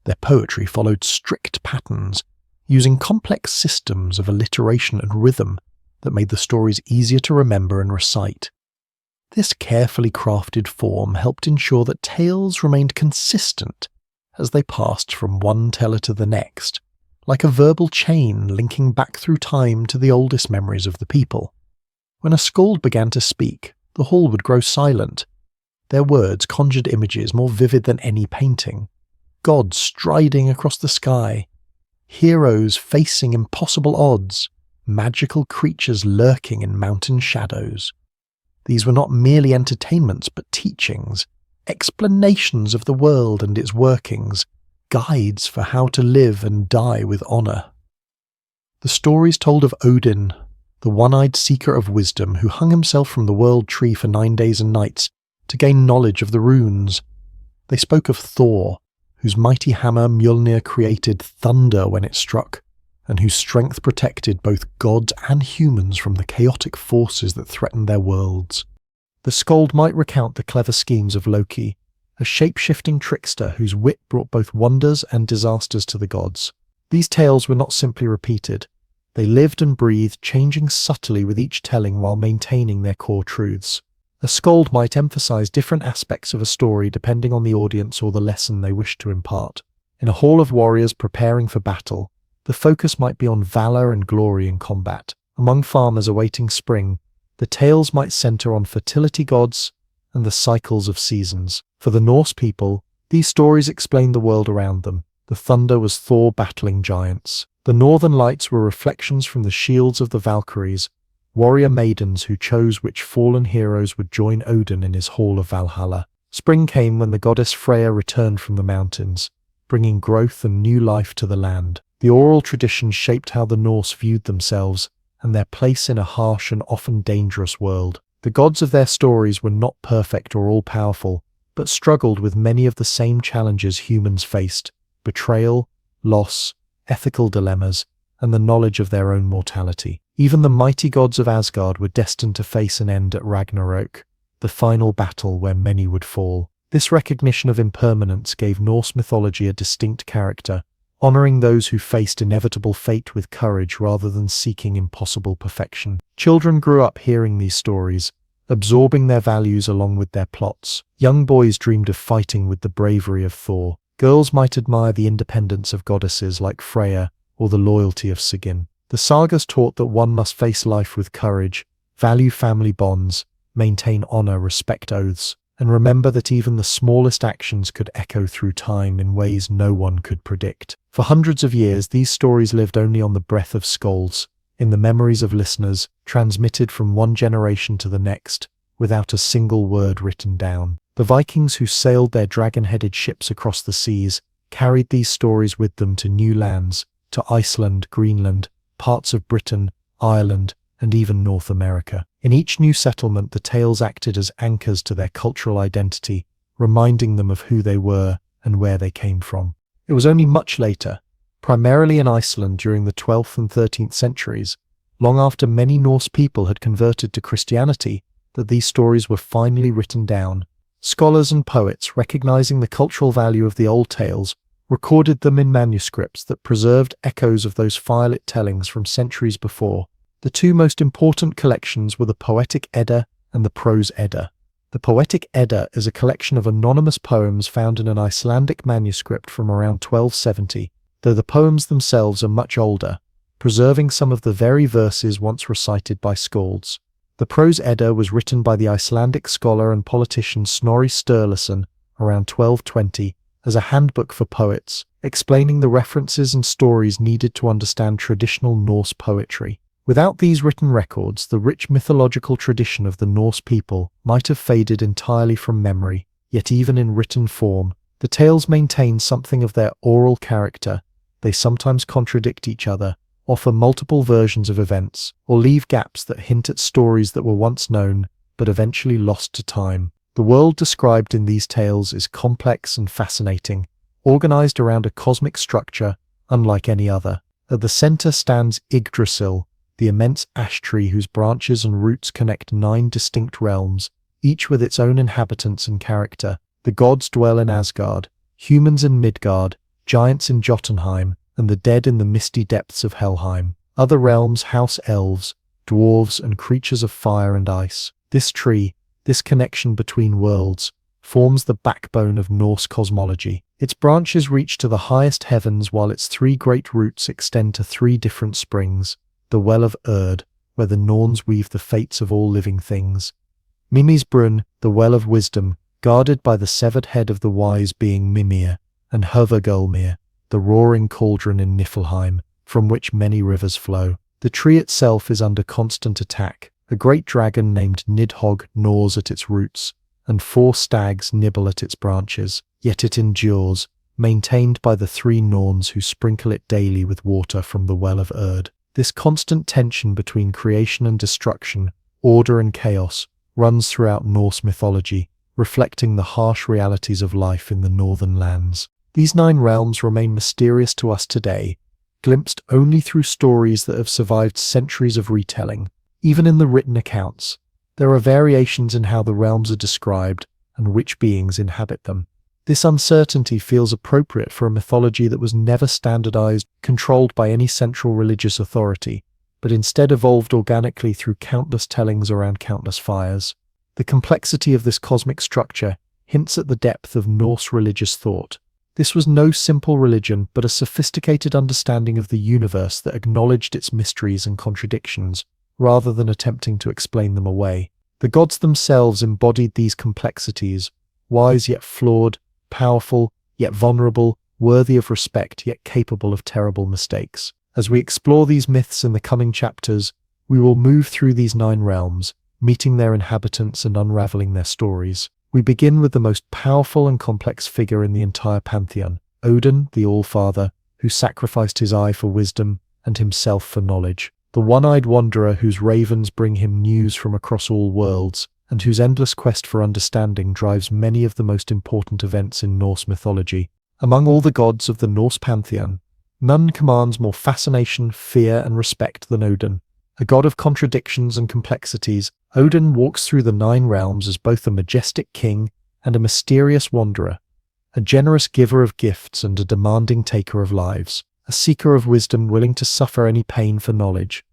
Their poetry followed strict patterns, using complex systems of alliteration and rhythm that made the stories easier to remember and recite. This carefully crafted form helped ensure that tales remained consistent as they passed from one teller to the next, like a verbal chain linking back through time to the oldest memories of the people. When a skald began to speak, the hall would grow silent. Their words conjured images more vivid than any painting. gods striding across the sky, heroes facing impossible odds, magical creatures lurking in mountain shadows. These were not merely entertainments but teachings, explanations of the world and its workings, guides for how to live and die with honour. The stories told of Odin, the one-eyed seeker of wisdom who hung himself from the world tree for 9 days and nights to gain knowledge of the runes. They spoke of Thor, whose mighty hammer Mjolnir created thunder when it struck, and whose strength protected both gods and humans from the chaotic forces that threatened their worlds. The Skald might recount the clever schemes of Loki, a shape-shifting trickster whose wit brought both wonders and disasters to the gods. These tales were not simply repeated. They lived and breathed, changing subtly with each telling while maintaining their core truths. A Skald might emphasize different aspects of a story depending on the audience or the lesson they wished to impart. In a hall of warriors preparing for battle, the focus might be on valor and glory in combat. Among farmers awaiting spring, the tales might center on fertility gods and the cycles of seasons. For the Norse people, these stories explained the world around them. The thunder was Thor battling giants. The northern lights were reflections from the shields of the Valkyries, warrior maidens who chose which fallen heroes would join Odin in his hall of Valhalla. Spring came when the goddess Freya returned from the mountains, bringing growth and new life to the land. The oral tradition shaped how the Norse viewed themselves and their place in a harsh and often dangerous world. The gods of their stories were not perfect or all-powerful, but struggled with many of the same challenges humans faced: betrayal, loss, ethical dilemmas, and the knowledge of their own mortality. Even the mighty gods of Asgard were destined to face an end at Ragnarok, the final battle where many would fall. This recognition of impermanence gave Norse mythology a distinct character, honoring those who faced inevitable fate with courage rather than seeking impossible perfection. Children grew up hearing these stories, absorbing their values along with their plots. Young boys dreamed of fighting with the bravery of Thor. Girls might admire the independence of goddesses like Freya or the loyalty of Sigyn. The sagas taught that one must face life with courage, value family bonds, maintain honor, respect oaths, and remember that even the smallest actions could echo through time in ways no one could predict. For hundreds of years, these stories lived only on the breath of skalds, in the memories of listeners, transmitted from one generation to the next, without a single word written down. The Vikings who sailed their dragon-headed ships across the seas carried these stories with them to new lands, to Iceland, Greenland, parts of Britain, Ireland, and even North America. In each new settlement, the tales acted as anchors to their cultural identity, reminding them of who they were and where they came from. It was only much later, primarily in Iceland during the 12th and 13th centuries, long after many Norse people had converted to Christianity, that these stories were finally written down. Scholars and poets, recognizing the cultural value of the old tales, recorded them in manuscripts that preserved echoes of those firelit tellings from centuries before. The two most important collections were the Poetic Edda and the Prose Edda. The Poetic Edda is a collection of anonymous poems found in an Icelandic manuscript from around 1270, though the poems themselves are much older, preserving some of the very verses once recited by skalds. The Prose Edda was written by the Icelandic scholar and politician Snorri Sturluson around 1220 as a handbook for poets, explaining the references and stories needed to understand traditional Norse poetry. Without these written records, the rich mythological tradition of the Norse people might have faded entirely from memory, yet even in written form, the tales maintain something of their oral character. They sometimes contradict each other, offer multiple versions of events, or leave gaps that hint at stories that were once known, but eventually lost to time. The world described in these tales is complex and fascinating, organized around a cosmic structure unlike any other. At the center stands Yggdrasil, the immense ash tree whose branches and roots connect 9 distinct realms, each with its own inhabitants and character. The gods dwell in Asgard, humans in Midgard, giants in Jotunheim, and the dead in the misty depths of Helheim. Other realms house elves, dwarves, and creatures of fire and ice. This tree, this connection between worlds, forms the backbone of Norse cosmology. Its branches reach to the highest heavens while its 3 great roots extend to 3 different springs. The Well of Urd, where the Norns weave the fates of all living things. Mimi's Brunn, the Well of Wisdom, guarded by the severed head of the wise being Mimir, and Hövergölmir, the roaring cauldron in Niflheim, from which many rivers flow. The tree itself is under constant attack. A great dragon named Nidhogg gnaws at its roots, and 4 stags nibble at its branches, yet it endures, maintained by the 3 Norns who sprinkle it daily with water from the well of Erd. This constant tension between creation and destruction, order and chaos, runs throughout Norse mythology, reflecting the harsh realities of life in the northern lands. These 9 realms remain mysterious to us today, glimpsed only through stories that have survived centuries of retelling. Even in the written accounts, there are variations in how the realms are described and which beings inhabit them. This uncertainty feels appropriate for a mythology that was never standardized, controlled by any central religious authority, but instead evolved organically through countless tellings around countless fires. The complexity of this cosmic structure hints at the depth of Norse religious thought. This was no simple religion, but a sophisticated understanding of the universe that acknowledged its mysteries and contradictions, rather than attempting to explain them away. The gods themselves embodied these complexities, wise yet flawed, powerful yet vulnerable, worthy of respect yet capable of terrible mistakes. As we explore these myths in the coming chapters, we will move through these 9 realms, meeting their inhabitants and unraveling their stories. We begin with the most powerful and complex figure in the entire pantheon, Odin, the All-Father, who sacrificed his eye for wisdom and himself for knowledge. The one-eyed wanderer whose ravens bring him news from across all worlds, and whose endless quest for understanding drives many of the most important events in Norse mythology. Among all the gods of the Norse pantheon, none commands more fascination, fear, and respect than Odin. A god of contradictions and complexities, Odin walks through the 9 realms as both a majestic king and a mysterious wanderer, a generous giver of gifts and a demanding taker of lives, a seeker of wisdom willing to suffer any pain for knowledge.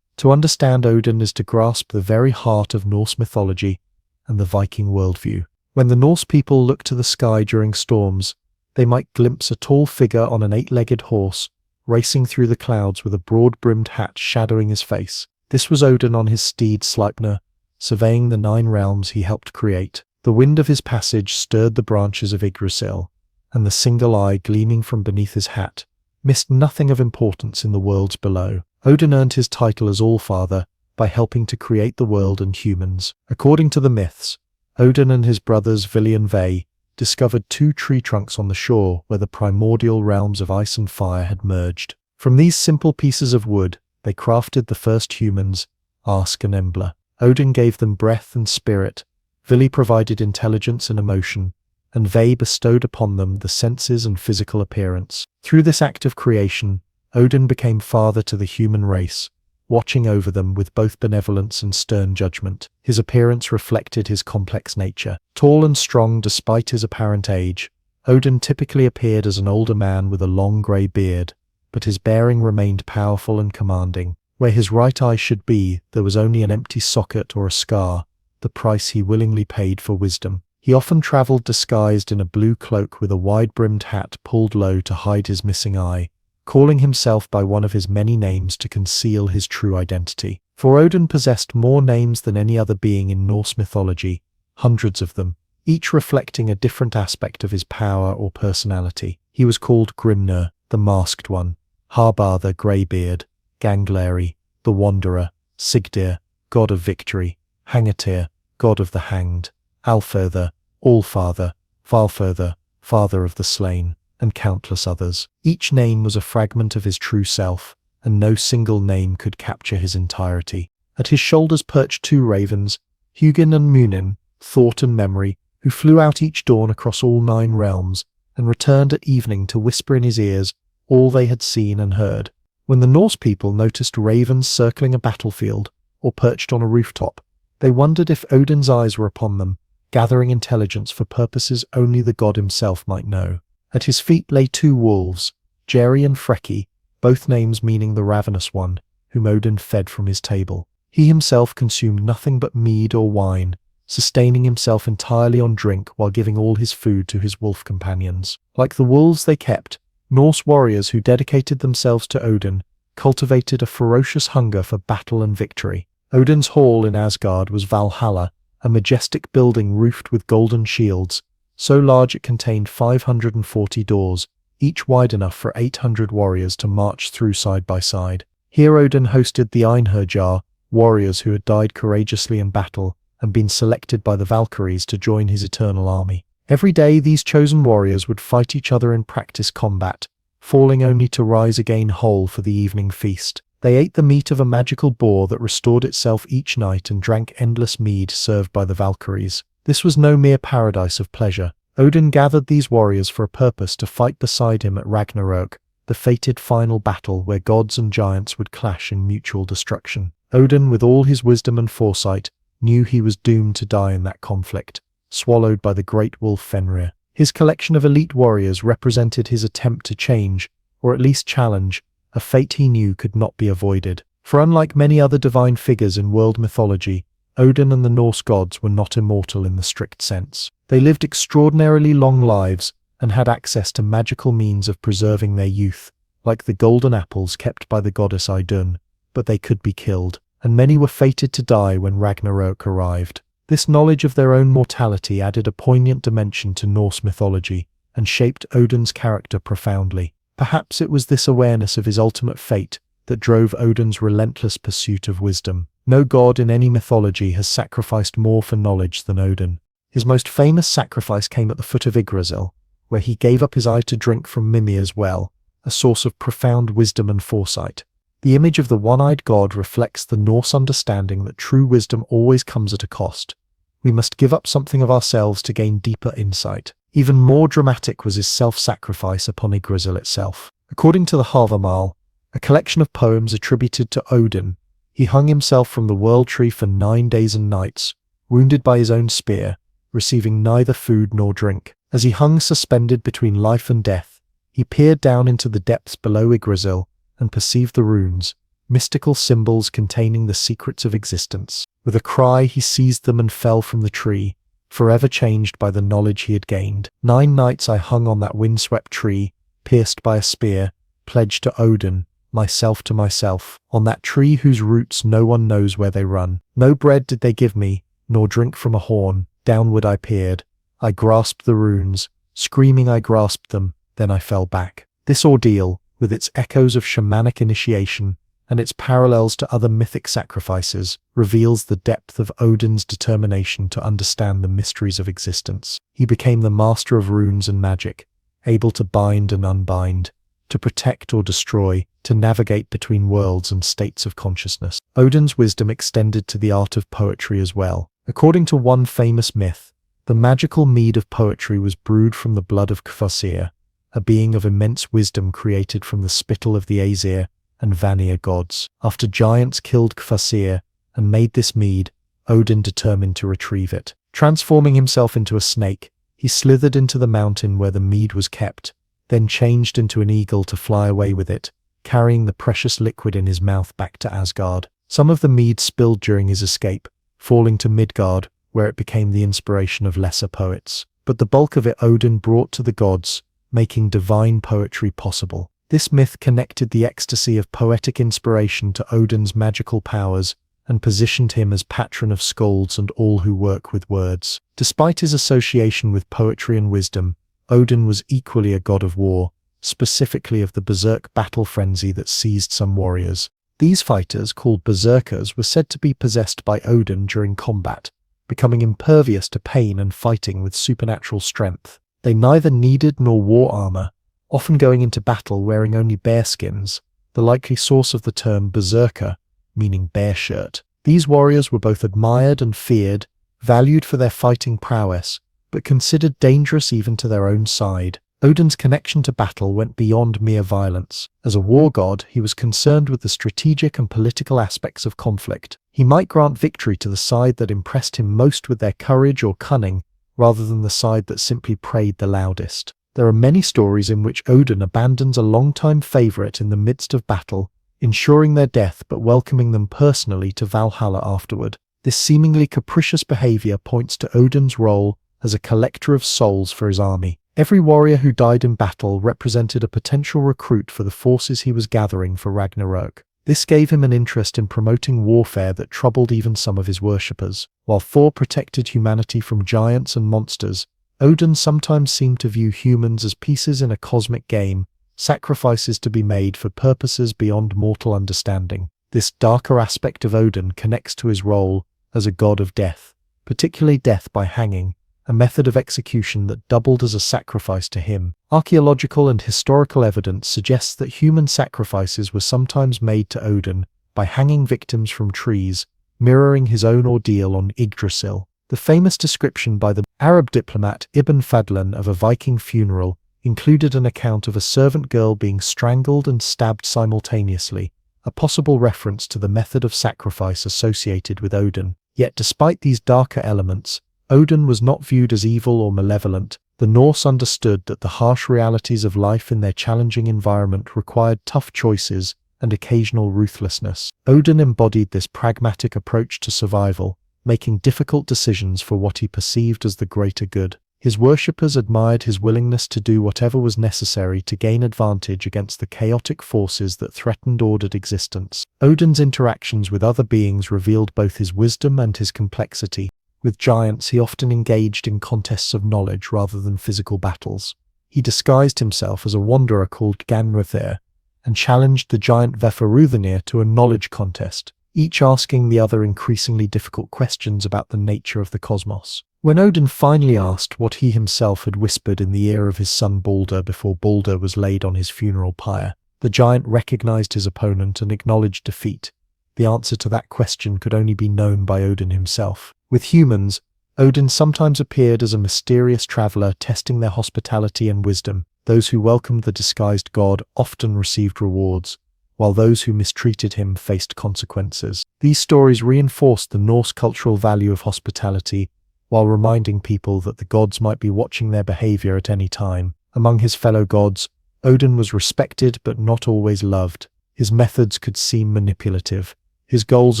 To understand Odin is to grasp the very heart of Norse mythology and the Viking worldview. When the Norse people look to the sky during storms, they might glimpse a tall figure on an 8-legged horse, racing through the clouds with a broad-brimmed hat shadowing his face. This was Odin on his steed Sleipnir, surveying the 9 realms he helped create. The wind of his passage stirred the branches of Yggdrasil, and the single eye gleaming from beneath his hat missed nothing of importance in the worlds below. Odin earned his title as All-Father by helping to create the world and humans. According to the myths, Odin and his brothers Vili and Ve discovered 2 tree trunks on the shore where the primordial realms of ice and fire had merged. From these simple pieces of wood, they crafted the first humans, Ask and Embla. Odin gave them breath and spirit, Vili provided intelligence and emotion, and Ve bestowed upon them the senses and physical appearance. Through this act of creation, Odin became father to the human race, watching over them with both benevolence and stern judgment. His appearance reflected his complex nature. Tall and strong despite his apparent age, Odin typically appeared as an older man with a long grey beard, but his bearing remained powerful and commanding. Where his right eye should be, there was only an empty socket or a scar, the price he willingly paid for wisdom. He often travelled disguised in a blue cloak with a wide-brimmed hat pulled low to hide his missing eye, calling himself by one of his many names to conceal his true identity. For Odin possessed more names than any other being in Norse mythology, hundreds of them, each reflecting a different aspect of his power or personality. He was called Grimnir, the Masked One, Harbar the Greybeard, Gangleri, the Wanderer, Sigdir, God of Victory, Hangatyr, God of the Hanged, Alfurther, Allfather, Valfurther, Father of the Slain, and countless others. Each name was a fragment of his true self, and no single name could capture his entirety. At his shoulders perched 2 ravens, Hugin and Munin, Thought and Memory, who flew out each dawn across all 9 realms, and returned at evening to whisper in his ears all they had seen and heard. When the Norse people noticed ravens circling a battlefield, or perched on a rooftop, they wondered if Odin's eyes were upon them, gathering intelligence for purposes only the god himself might know. At his feet lay 2 wolves, Jerry and Freki, both names meaning the ravenous one, whom Odin fed from his table. He himself consumed nothing but mead or wine, sustaining himself entirely on drink while giving all his food to his wolf companions. Like the wolves they kept, Norse warriors who dedicated themselves to Odin cultivated a ferocious hunger for battle and victory. Odin's hall in Asgard was Valhalla, a majestic building roofed with golden shields, so large it contained 540 doors, each wide enough for 800 warriors to march through side by side. Here Odin hosted the Einherjar, warriors who had died courageously in battle and been selected by the Valkyries to join his eternal army. Every day these chosen warriors would fight each other in practice combat, falling only to rise again whole for the evening feast. They ate the meat of a magical boar that restored itself each night and drank endless mead served by the Valkyries. This was no mere paradise of pleasure. Odin gathered these warriors for a purpose to fight beside him at Ragnarök, the fated final battle where gods and giants would clash in mutual destruction. Odin, with all his wisdom and foresight, knew he was doomed to die in that conflict, swallowed by the great wolf Fenrir. His collection of elite warriors represented his attempt to change, or at least challenge, a fate he knew could not be avoided. For unlike many other divine figures in world mythology, Odin and the Norse gods were not immortal in the strict sense. They lived extraordinarily long lives and had access to magical means of preserving their youth, like the golden apples kept by the goddess Idun, but they could be killed, and many were fated to die when Ragnarök arrived. This knowledge of their own mortality added a poignant dimension to Norse mythology and shaped Odin's character profoundly. Perhaps it was this awareness of his ultimate fate that drove Odin's relentless pursuit of wisdom. No god in any mythology has sacrificed more for knowledge than Odin. His most famous sacrifice came at the foot of Yggdrasil, where he gave up his eye to drink from Mimir's well, a source of profound wisdom and foresight. The image of the one-eyed god reflects the Norse understanding that true wisdom always comes at a cost. We must give up something of ourselves to gain deeper insight. Even more dramatic was his self-sacrifice upon Yggdrasil itself. According to the Havamal, a collection of poems attributed to Odin, he hung himself from the world tree for 9 days and nights, wounded by his own spear, receiving neither food nor drink. As he hung suspended between life and death, he peered down into the depths below Yggdrasil and perceived the runes, mystical symbols containing the secrets of existence. With a cry, he seized them and fell from the tree, forever changed by the knowledge he had gained. 9 nights I hung on that windswept tree, pierced by a spear, pledged to Odin, myself to myself, on that tree whose roots no one knows where they run. No bread did they give me, nor drink from a horn. Downward I peered. I grasped the runes. Screaming I grasped them, then I fell back. This ordeal, with its echoes of shamanic initiation and its parallels to other mythic sacrifices, reveals the depth of Odin's determination to understand the mysteries of existence. He became the master of runes and magic, able to bind and unbind, to protect or destroy, to navigate between worlds and states of consciousness. Odin's wisdom extended to the art of poetry as well. According to one famous myth, the magical mead of poetry was brewed from the blood of Kvasir, a being of immense wisdom created from the spittle of the Aesir and Vanir gods. After giants killed Kvasir and made this mead, Odin determined to retrieve it. Transforming himself into a snake, he slithered into the mountain where the mead was kept, then changed into an eagle to fly away with it, carrying the precious liquid in his mouth back to Asgard. Some of the mead spilled during his escape, falling to Midgard, where it became the inspiration of lesser poets. But the bulk of it Odin brought to the gods, making divine poetry possible. This myth connected the ecstasy of poetic inspiration to Odin's magical powers and positioned him as patron of skalds and all who work with words. Despite his association with poetry and wisdom, Odin was equally a god of war, specifically of the berserk battle frenzy that seized some warriors. These fighters, called berserkers, were said to be possessed by Odin during combat, becoming impervious to pain and fighting with supernatural strength. They neither needed nor wore armor, often going into battle wearing only bearskins, the likely source of the term berserker, meaning bear shirt. These warriors were both admired and feared, valued for their fighting prowess, but considered dangerous even to their own side. Odin's connection to battle went beyond mere violence. As a war god, he was concerned with the strategic and political aspects of conflict. He might grant victory to the side that impressed him most with their courage or cunning, rather than the side that simply prayed the loudest. There are many stories in which Odin abandons a longtime favorite in the midst of battle, ensuring their death but welcoming them personally to Valhalla afterward. This seemingly capricious behavior points to Odin's role as a collector of souls for his army. Every warrior who died in battle represented a potential recruit for the forces he was gathering for Ragnarök. This gave him an interest in promoting warfare that troubled even some of his worshippers. While Thor protected humanity from giants and monsters, Odin sometimes seemed to view humans as pieces in a cosmic game, sacrifices to be made for purposes beyond mortal understanding. This darker aspect of Odin connects to his role as a god of death, particularly death by hanging, a method of execution that doubled as a sacrifice to him. Archaeological and historical evidence suggests that human sacrifices were sometimes made to Odin by hanging victims from trees, mirroring his own ordeal on Yggdrasil. The famous description by the Arab diplomat Ibn Fadlan of a Viking funeral included an account of a servant girl being strangled and stabbed simultaneously, a possible reference to the method of sacrifice associated with Odin. Yet despite these darker elements, Odin was not viewed as evil or malevolent. The Norse understood that the harsh realities of life in their challenging environment required tough choices and occasional ruthlessness. Odin embodied this pragmatic approach to survival, making difficult decisions for what he perceived as the greater good. His worshippers admired his willingness to do whatever was necessary to gain advantage against the chaotic forces that threatened ordered existence. Odin's interactions with other beings revealed both his wisdom and his complexity. With giants, he often engaged in contests of knowledge rather than physical battles. He disguised himself as a wanderer called Ganrithir, and challenged the giant Vefaruthanir to a knowledge contest, each asking the other increasingly difficult questions about the nature of the cosmos. When Odin finally asked what he himself had whispered in the ear of his son Balder before Balder was laid on his funeral pyre, the giant recognized his opponent and acknowledged defeat. The answer to that question could only be known by Odin himself. With humans, Odin sometimes appeared as a mysterious traveler testing their hospitality and wisdom. Those who welcomed the disguised god often received rewards, while those who mistreated him faced consequences. These stories reinforced the Norse cultural value of hospitality, while reminding people that the gods might be watching their behavior at any time. Among his fellow gods, Odin was respected but not always loved. His methods could seem manipulative, his goals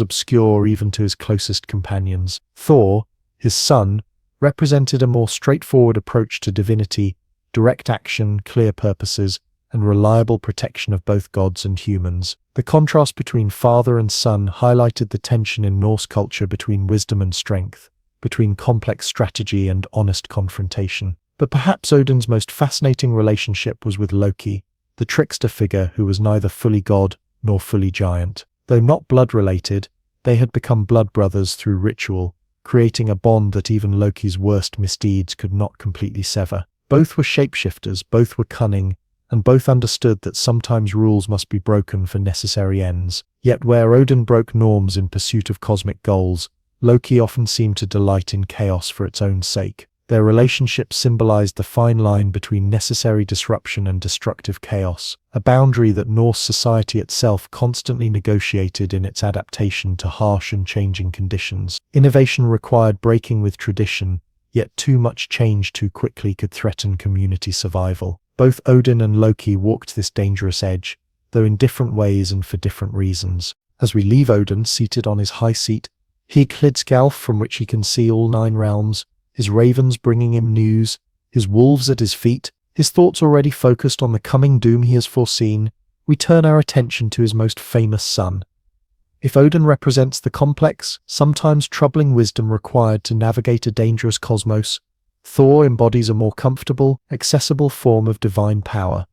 obscure even to his closest companions. Thor, his son, represented a more straightforward approach to divinity, direct action, clear purposes, and reliable protection of both gods and humans. The contrast between father and son highlighted the tension in Norse culture between wisdom and strength, between complex strategy and honest confrontation. But perhaps Odin's most fascinating relationship was with Loki, the trickster figure who was neither fully god nor fully giant. Though not blood-related, they had become blood brothers through ritual, creating a bond that even Loki's worst misdeeds could not completely sever. Both were shapeshifters, both were cunning, and both understood that sometimes rules must be broken for necessary ends. Yet where Odin broke norms in pursuit of cosmic goals, Loki often seemed to delight in chaos for its own sake. Their relationship symbolized the fine line between necessary disruption and destructive chaos, a boundary that Norse society itself constantly negotiated in its adaptation to harsh and changing conditions. Innovation required breaking with tradition, yet too much change too quickly could threaten community survival. Both Odin and Loki walked this dangerous edge, though in different ways and for different reasons. As we leave Odin seated on his high seat, Hlidskjalf from which he can see all 9 realms, his ravens bringing him news, his wolves at his feet, his thoughts already focused on the coming doom he has foreseen, we turn our attention to his most famous son. If Odin represents the complex, sometimes troubling wisdom required to navigate a dangerous cosmos, Thor embodies a more comfortable, accessible form of divine power,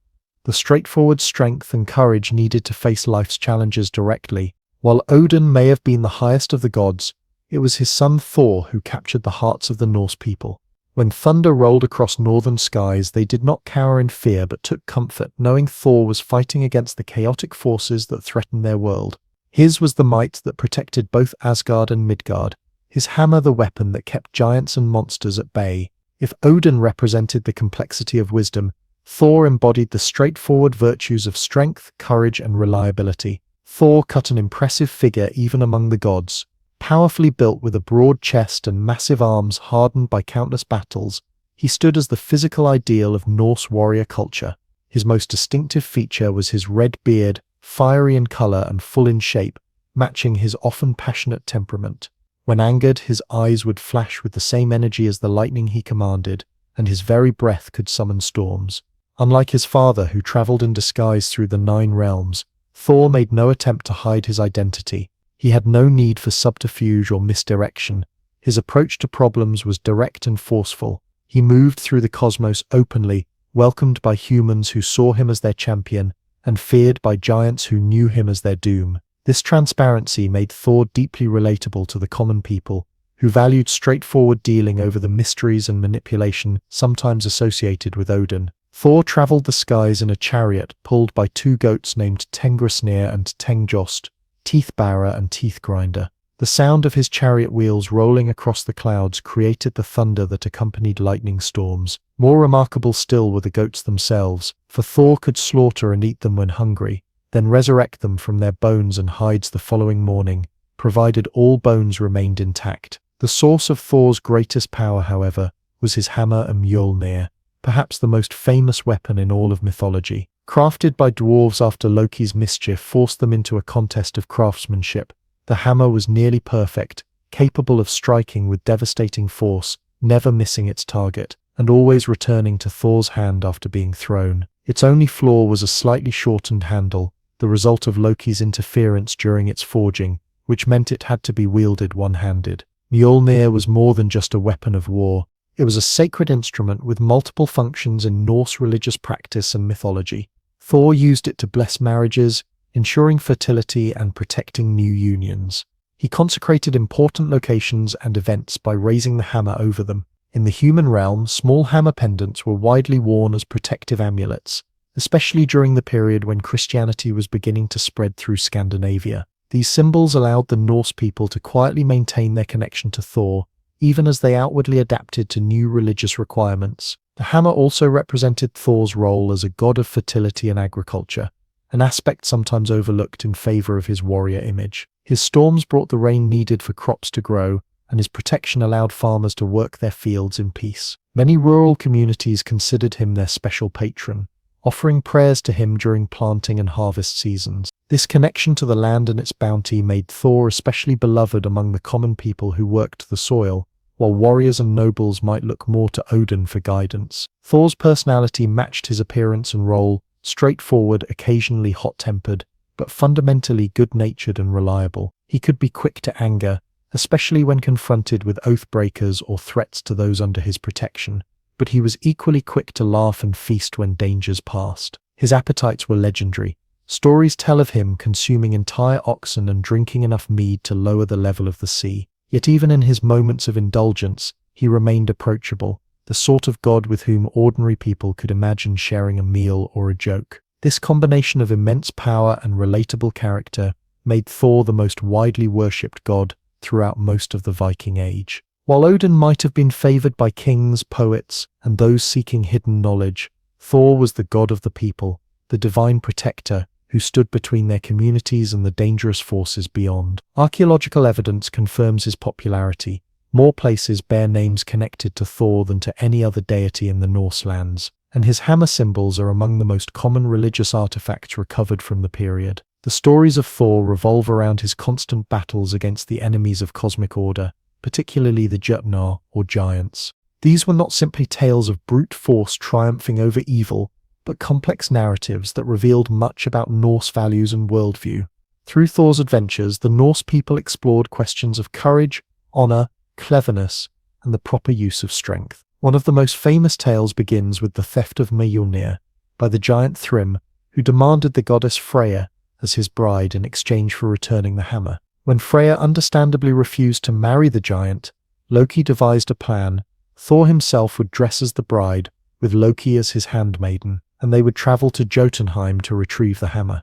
the straightforward strength and courage needed to face life's challenges directly. While Odin may have been the highest of the gods, it was his son Thor who captured the hearts of the Norse people. When thunder rolled across northern skies, they did not cower in fear but took comfort, knowing Thor was fighting against the chaotic forces that threatened their world. His was the might that protected both Asgard and Midgard, his hammer the weapon that kept giants and monsters at bay. If Odin represented the complexity of wisdom, Thor embodied the straightforward virtues of strength, courage, and reliability. Thor cut an impressive figure even among the gods. Powerfully built with a broad chest and massive arms hardened by countless battles, he stood as the physical ideal of Norse warrior culture. His most distinctive feature was his red beard, fiery in color and full in shape, matching his often passionate temperament. When angered, his eyes would flash with the same energy as the lightning he commanded, and his very breath could summon storms. Unlike his father, who traveled in disguise through the 9 realms, Thor made no attempt to hide his identity. He had no need for subterfuge or misdirection. His approach to problems was direct and forceful. He moved through the cosmos openly, welcomed by humans who saw him as their champion, and feared by giants who knew him as their doom. This transparency made Thor deeply relatable to the common people, who valued straightforward dealing over the mysteries and manipulation sometimes associated with Odin. Thor traveled the skies in a chariot pulled by two goats named Tengrisnir and Tengjost, Teeth-Barer and Teeth-Grinder. The sound of his chariot wheels rolling across the clouds created the thunder that accompanied lightning storms. More remarkable still were the goats themselves, for Thor could slaughter and eat them when hungry, then resurrect them from their bones and hides the following morning, provided all bones remained intact. The source of Thor's greatest power, however, was his hammer and Mjolnir, perhaps the most famous weapon in all of mythology. Crafted by dwarves after Loki's mischief forced them into a contest of craftsmanship, the hammer was nearly perfect, capable of striking with devastating force, never missing its target, and always returning to Thor's hand after being thrown. Its only flaw was a slightly shortened handle, the result of Loki's interference during its forging, which meant it had to be wielded one-handed. Mjolnir was more than just a weapon of war. It was a sacred instrument with multiple functions in Norse religious practice and mythology. Thor used it to bless marriages, ensuring fertility and protecting new unions. He consecrated important locations and events by raising the hammer over them. In the human realm, small hammer pendants were widely worn as protective amulets, especially during the period when Christianity was beginning to spread through Scandinavia. These symbols allowed the Norse people to quietly maintain their connection to Thor, even as they outwardly adapted to new religious requirements. The hammer also represented Thor's role as a god of fertility and agriculture, an aspect sometimes overlooked in favor of his warrior image. His storms brought the rain needed for crops to grow, and his protection allowed farmers to work their fields in peace. Many rural communities considered him their special patron, offering prayers to him during planting and harvest seasons. This connection to the land and its bounty made Thor especially beloved among the common people who worked the soil, while warriors and nobles might look more to Odin for guidance. Thor's personality matched his appearance and role, straightforward, occasionally hot-tempered, but fundamentally good-natured and reliable. He could be quick to anger, especially when confronted with oath-breakers or threats to those under his protection, but he was equally quick to laugh and feast when dangers passed. His appetites were legendary. Stories tell of him consuming entire oxen and drinking enough mead to lower the level of the sea. Yet even in his moments of indulgence, he remained approachable, the sort of god with whom ordinary people could imagine sharing a meal or a joke. This combination of immense power and relatable character made Thor the most widely worshipped god throughout most of the Viking Age. While Odin might have been favored by kings, poets, and those seeking hidden knowledge, Thor was the god of the people, the divine protector who stood between their communities and the dangerous forces beyond. Archaeological evidence confirms his popularity. More places bear names connected to Thor than to any other deity in the Norse lands, and his hammer symbols are among the most common religious artifacts recovered from the period. The stories of Thor revolve around his constant battles against the enemies of cosmic order, particularly the Jotnar, or giants. These were not simply tales of brute force triumphing over evil, but complex narratives that revealed much about Norse values and worldview. Through Thor's adventures, the Norse people explored questions of courage, honor, cleverness, and the proper use of strength. One of the most famous tales begins with the theft of Mjolnir by the giant Thrym, who demanded the goddess Freyja as his bride in exchange for returning the hammer. When Freyja understandably refused to marry the giant, Loki devised a plan. Thor himself would dress as the bride, with Loki as his handmaiden, and they would travel to Jotunheim to retrieve the hammer.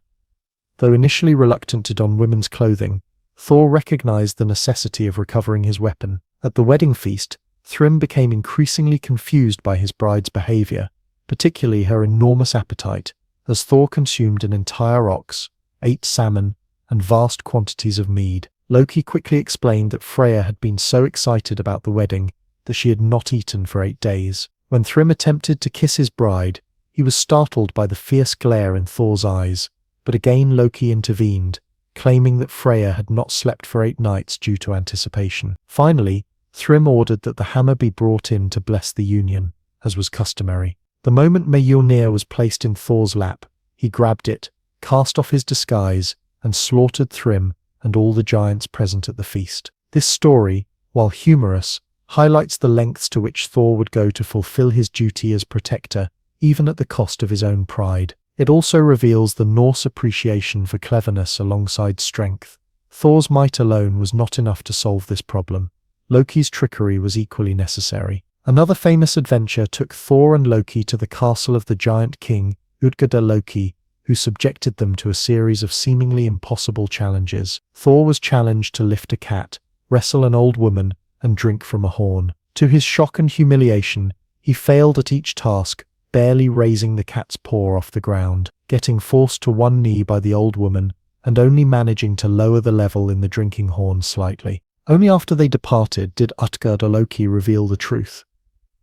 Though initially reluctant to don women's clothing, Thor recognized the necessity of recovering his weapon. At the wedding feast, Thrym became increasingly confused by his bride's behavior, particularly her enormous appetite, as Thor consumed an entire ox, ate salmon, and vast quantities of mead. Loki quickly explained that Freyja had been so excited about the wedding that she had not eaten for 8 days. When Thrym attempted to kiss his bride, he was startled by the fierce glare in Thor's eyes, but again Loki intervened, claiming that Freyja had not slept for 8 nights due to anticipation. Finally, Thrym ordered that the hammer be brought in to bless the union, as was customary. The moment Mjolnir was placed in Thor's lap, he grabbed it, cast off his disguise, and slaughtered Thrym and all the giants present at the feast. This story, while humorous, highlights the lengths to which Thor would go to fulfill his duty as protector, even at the cost of his own pride. It also reveals the Norse appreciation for cleverness alongside strength. Thor's might alone was not enough to solve this problem. Loki's trickery was equally necessary. Another famous adventure took Thor and Loki to the castle of the giant king, Loki, who subjected them to a series of seemingly impossible challenges. Thor was challenged to lift a cat, wrestle an old woman, and drink from a horn. To his shock and humiliation, he failed at each task, barely raising the cat's paw off the ground, getting forced to one knee by the old woman, and only managing to lower the level in the drinking horn slightly. Only after they departed did Loki reveal the truth.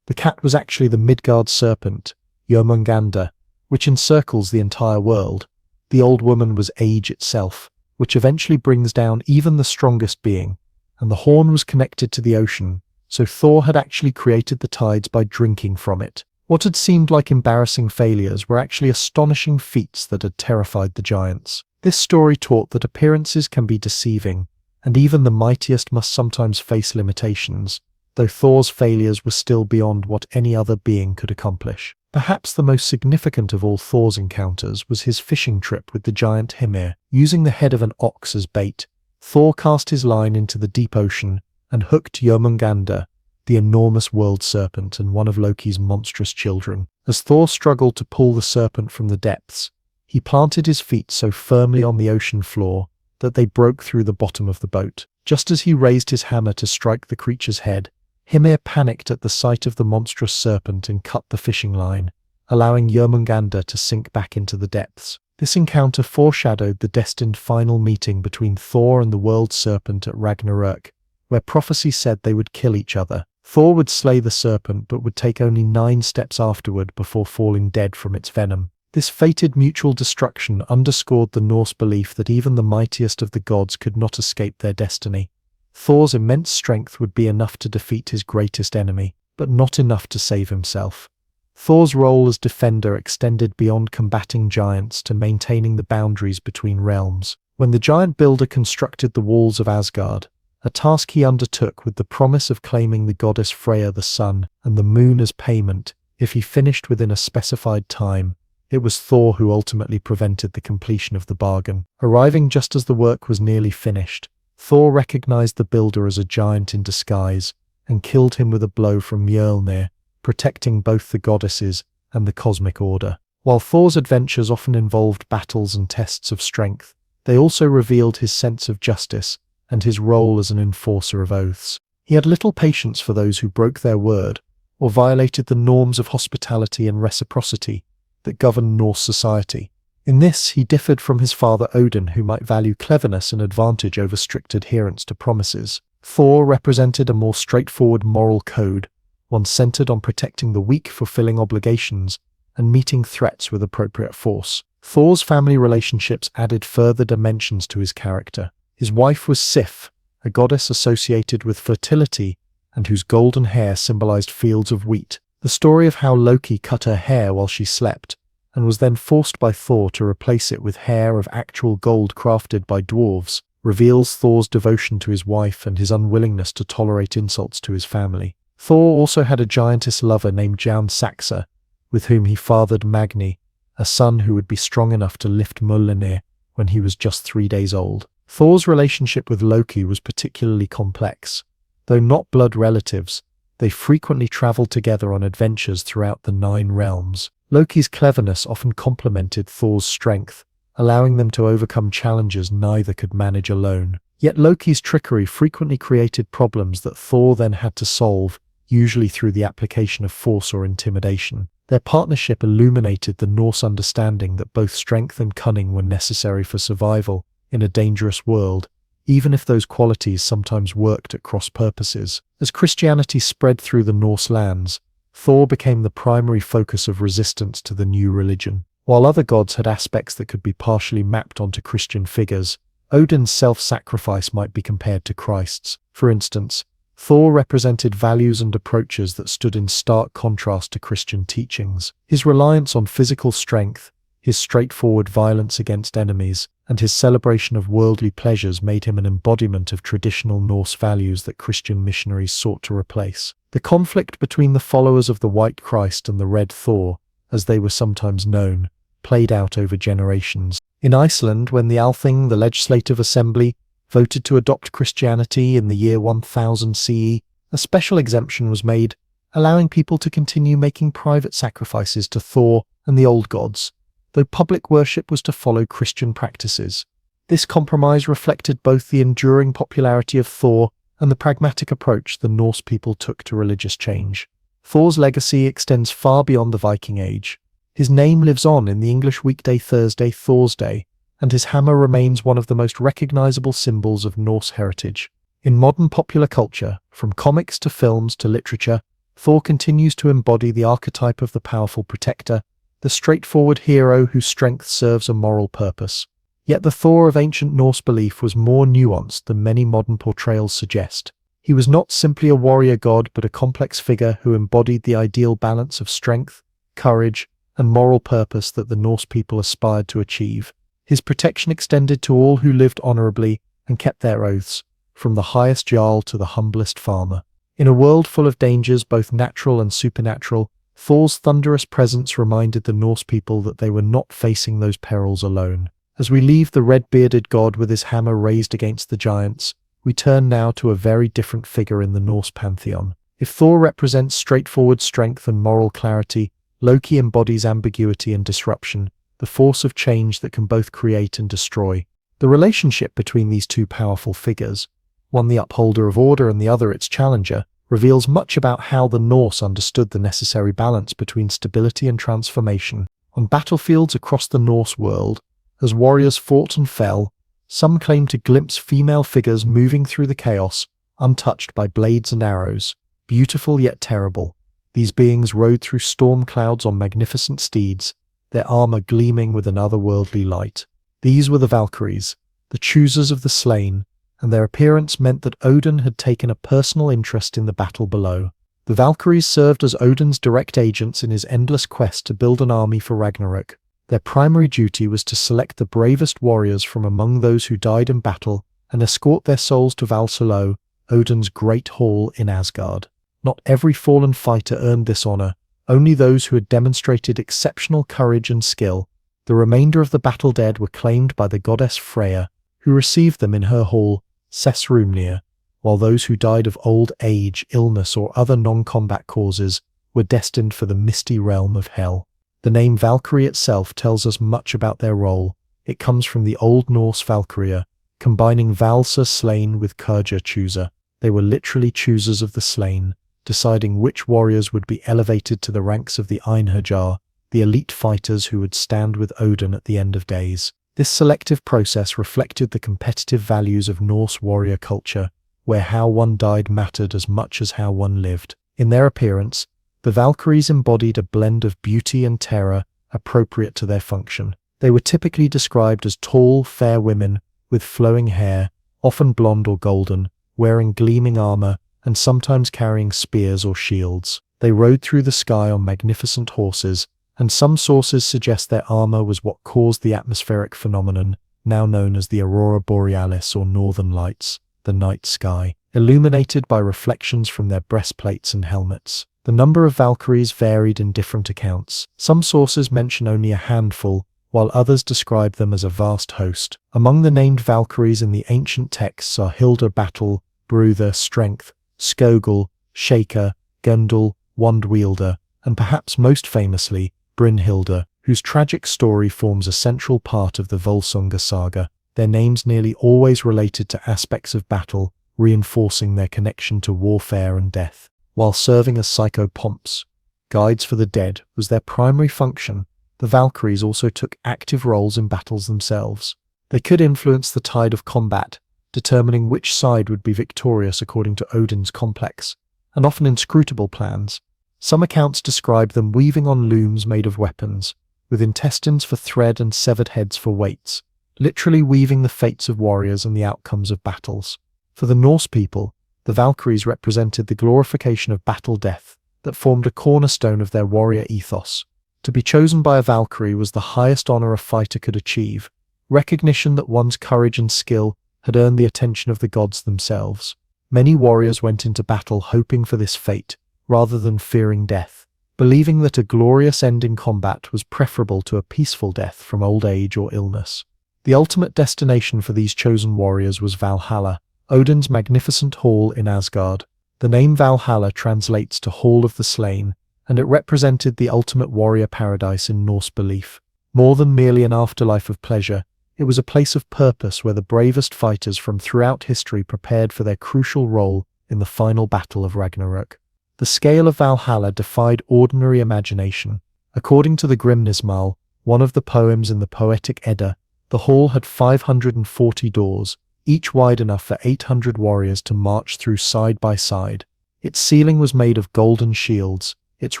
The cat was actually the Midgard serpent, Jörmungandr, which encircles the entire world. The old woman was age itself, which eventually brings down even the strongest being, and the horn was connected to the ocean, so Thor had actually created the tides by drinking from it. What had seemed like embarrassing failures were actually astonishing feats that had terrified the giants. This story taught that appearances can be deceiving, and even the mightiest must sometimes face limitations, though Thor's failures were still beyond what any other being could accomplish. Perhaps the most significant of all Thor's encounters was his fishing trip with the giant Hymir. Using the head of an ox as bait, Thor cast his line into the deep ocean and hooked Jörmungandr, the enormous world serpent and one of Loki's monstrous children. As Thor struggled to pull the serpent from the depths, he planted his feet so firmly on the ocean floor that they broke through the bottom of the boat. Just as he raised his hammer to strike the creature's head, Hymir panicked at the sight of the monstrous serpent and cut the fishing line, allowing Jörmungandr to sink back into the depths. This encounter foreshadowed the destined final meeting between Thor and the world serpent at Ragnarök, where prophecy said they would kill each other. Thor would slay the serpent but would take only 9 steps afterward before falling dead from its venom. This fated mutual destruction underscored the Norse belief that even the mightiest of the gods could not escape their destiny. Thor's immense strength would be enough to defeat his greatest enemy, but not enough to save himself. Thor's role as defender extended beyond combating giants to maintaining the boundaries between realms. When the giant builder constructed the walls of Asgard, a task he undertook with the promise of claiming the goddess Freya the sun and the moon as payment if he finished within a specified time, it was Thor who ultimately prevented the completion of the bargain. Arriving just as the work was nearly finished, Thor recognized the builder as a giant in disguise and killed him with a blow from Mjolnir, protecting both the goddesses and the cosmic order. While Thor's adventures often involved battles and tests of strength, they also revealed his sense of justice and his role as an enforcer of oaths. He had little patience for those who broke their word or violated the norms of hospitality and reciprocity that governed Norse society. In this, he differed from his father Odin, who might value cleverness and advantage over strict adherence to promises. Thor represented a more straightforward moral code, one centered on protecting the weak, fulfilling obligations, and meeting threats with appropriate force. Thor's family relationships added further dimensions to his character. His wife was Sif, a goddess associated with fertility and whose golden hair symbolized fields of wheat. The story of how Loki cut her hair while she slept, and was then forced by Thor to replace it with hair of actual gold crafted by dwarves, reveals Thor's devotion to his wife and his unwillingness to tolerate insults to his family. Thor also had a giantess lover named Jaun Saxa, with whom he fathered Magni, a son who would be strong enough to lift Mjolnir when he was just 3 days old. Thor's relationship with Loki was particularly complex. Though not blood relatives, they frequently traveled together on adventures throughout the 9 realms. Loki's cleverness often complemented Thor's strength, allowing them to overcome challenges neither could manage alone. Yet Loki's trickery frequently created problems that Thor then had to solve, usually through the application of force or intimidation. Their partnership illuminated the Norse understanding that both strength and cunning were necessary for survival in a dangerous world, even if those qualities sometimes worked at cross purposes. As Christianity spread through the Norse lands, Thor became the primary focus of resistance to the new religion. While other gods had aspects that could be partially mapped onto Christian figures, Odin's self-sacrifice might be compared to Christ's. For instance, Thor represented values and approaches that stood in stark contrast to Christian teachings. His reliance on physical strength, his straightforward violence against enemies, and his celebration of worldly pleasures made him an embodiment of traditional Norse values that Christian missionaries sought to replace. The conflict between the followers of the White Christ and the Red Thor, as they were sometimes known, played out over generations. In Iceland, when the Althing, the legislative assembly, voted to adopt Christianity in the year 1000 CE, a special exemption was made, allowing people to continue making private sacrifices to Thor and the old gods, though public worship was to follow Christian practices. This compromise reflected both the enduring popularity of Thor and the pragmatic approach the Norse people took to religious change. Thor's legacy extends far beyond the Viking Age. His name lives on in the English weekday Thursday, Thor's Day, and his hammer remains one of the most recognizable symbols of Norse heritage. In modern popular culture, from comics to films to literature, Thor continues to embody the archetype of the powerful protector, the straightforward hero whose strength serves a moral purpose. Yet the Thor of ancient Norse belief was more nuanced than many modern portrayals suggest. He was not simply a warrior god, but a complex figure who embodied the ideal balance of strength, courage, and moral purpose that the Norse people aspired to achieve. His protection extended to all who lived honorably and kept their oaths, from the highest jarl to the humblest farmer. In a world full of dangers, both natural and supernatural, Thor's thunderous presence reminded the Norse people that they were not facing those perils alone. As we leave the red-bearded god with his hammer raised against the giants, we turn now to a very different figure in the Norse pantheon. If Thor represents straightforward strength and moral clarity, Loki embodies ambiguity and disruption, the force of change that can both create and destroy. The relationship between these two powerful figures, one the upholder of order and the other its challenger, reveals much about how the Norse understood the necessary balance between stability and transformation. On battlefields across the Norse world, as warriors fought and fell, some claim to glimpse female figures moving through the chaos, untouched by blades and arrows, beautiful yet terrible. These beings rode through storm clouds on magnificent steeds, their armor gleaming with an otherworldly light. These were the Valkyries, the choosers of the slain, and their appearance meant that Odin had taken a personal interest in the battle below. The Valkyries served as Odin's direct agents in his endless quest to build an army for Ragnarok. Their primary duty was to select the bravest warriors from among those who died in battle and escort their souls to Valhalla, Odin's great hall in Asgard. Not every fallen fighter earned this honor, only those who had demonstrated exceptional courage and skill. The remainder of the battle dead were claimed by the goddess Freya, who received them in her hall, Sessrumnir, while those who died of old age, illness, or other non-combat causes were destined for the misty realm of Hel. The name Valkyrie itself tells us much about their role. It comes from the Old Norse Valkyria, combining Valsa slain with Kurja chooser. They were literally choosers of the slain, deciding which warriors would be elevated to the ranks of the Einherjar, the elite fighters who would stand with Odin at the end of days. This selective process reflected the competitive values of Norse warrior culture, where how one died mattered as much as how one lived. In their appearance, the Valkyries embodied a blend of beauty and terror appropriate to their function. They were typically described as tall, fair women with flowing hair, often blonde or golden, wearing gleaming armor, and sometimes carrying spears or shields. They rode through the sky on magnificent horses, and some sources suggest their armor was what caused the atmospheric phenomenon, now known as the aurora borealis or northern lights, the night sky, illuminated by reflections from their breastplates and helmets. The number of Valkyries varied in different accounts. Some sources mention only a handful, while others describe them as a vast host. Among the named Valkyries in the ancient texts are Hilda Battle, Bruther Strength, Skogul, Shaker, Gundul, Wand Wielder, and perhaps most famously, Brynhilda, whose tragic story forms a central part of the Volsunga saga. Their names nearly always related to aspects of battle, reinforcing their connection to warfare and death. While serving as psychopomps, guides for the dead, was their primary function, the Valkyries also took active roles in battles themselves. They could influence the tide of combat, determining which side would be victorious according to Odin's complex and often inscrutable plans. Some accounts describe them weaving on looms made of weapons, with intestines for thread and severed heads for weights, literally weaving the fates of warriors and the outcomes of battles. For the Norse people, the Valkyries represented the glorification of battle death that formed a cornerstone of their warrior ethos. To be chosen by a Valkyrie was the highest honor a fighter could achieve, recognition that one's courage and skill had earned the attention of the gods themselves. Many warriors went into battle hoping for this fate, rather than fearing death, believing that a glorious end in combat was preferable to a peaceful death from old age or illness. The ultimate destination for these chosen warriors was Valhalla, Odin's magnificent hall in Asgard. The name Valhalla translates to Hall of the Slain, and it represented the ultimate warrior paradise in Norse belief. More than merely an afterlife of pleasure, it was a place of purpose where the bravest fighters from throughout history prepared for their crucial role in the final battle of Ragnarok. The scale of Valhalla defied ordinary imagination. According to the Grimnismal, one of the poems in the Poetic Edda, the hall had 540 doors, each wide enough for 800 warriors to march through side by side. Its ceiling was made of golden shields, its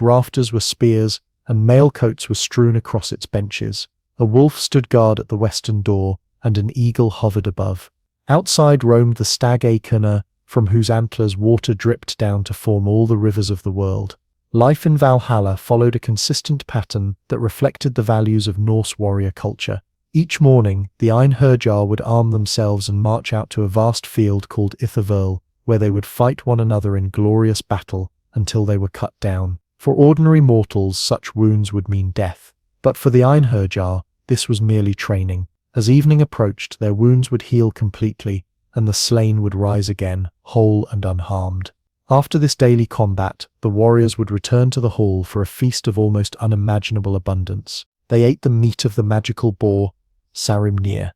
rafters were spears, and mail coats were strewn across its benches. A wolf stood guard at the western door, and an eagle hovered above. Outside roamed the stag Akerna, from whose antlers water dripped down to form all the rivers of the world. Life in Valhalla followed a consistent pattern that reflected the values of Norse warrior culture. Each morning, the Einherjar would arm themselves and march out to a vast field called Ithaverl, where they would fight one another in glorious battle until they were cut down. For ordinary mortals, such wounds would mean death. But for the Einherjar, this was merely training. As evening approached, their wounds would heal completely, and the slain would rise again, whole and unharmed. After this daily combat, the warriors would return to the hall for a feast of almost unimaginable abundance. They ate the meat of the magical boar, Sarimnir,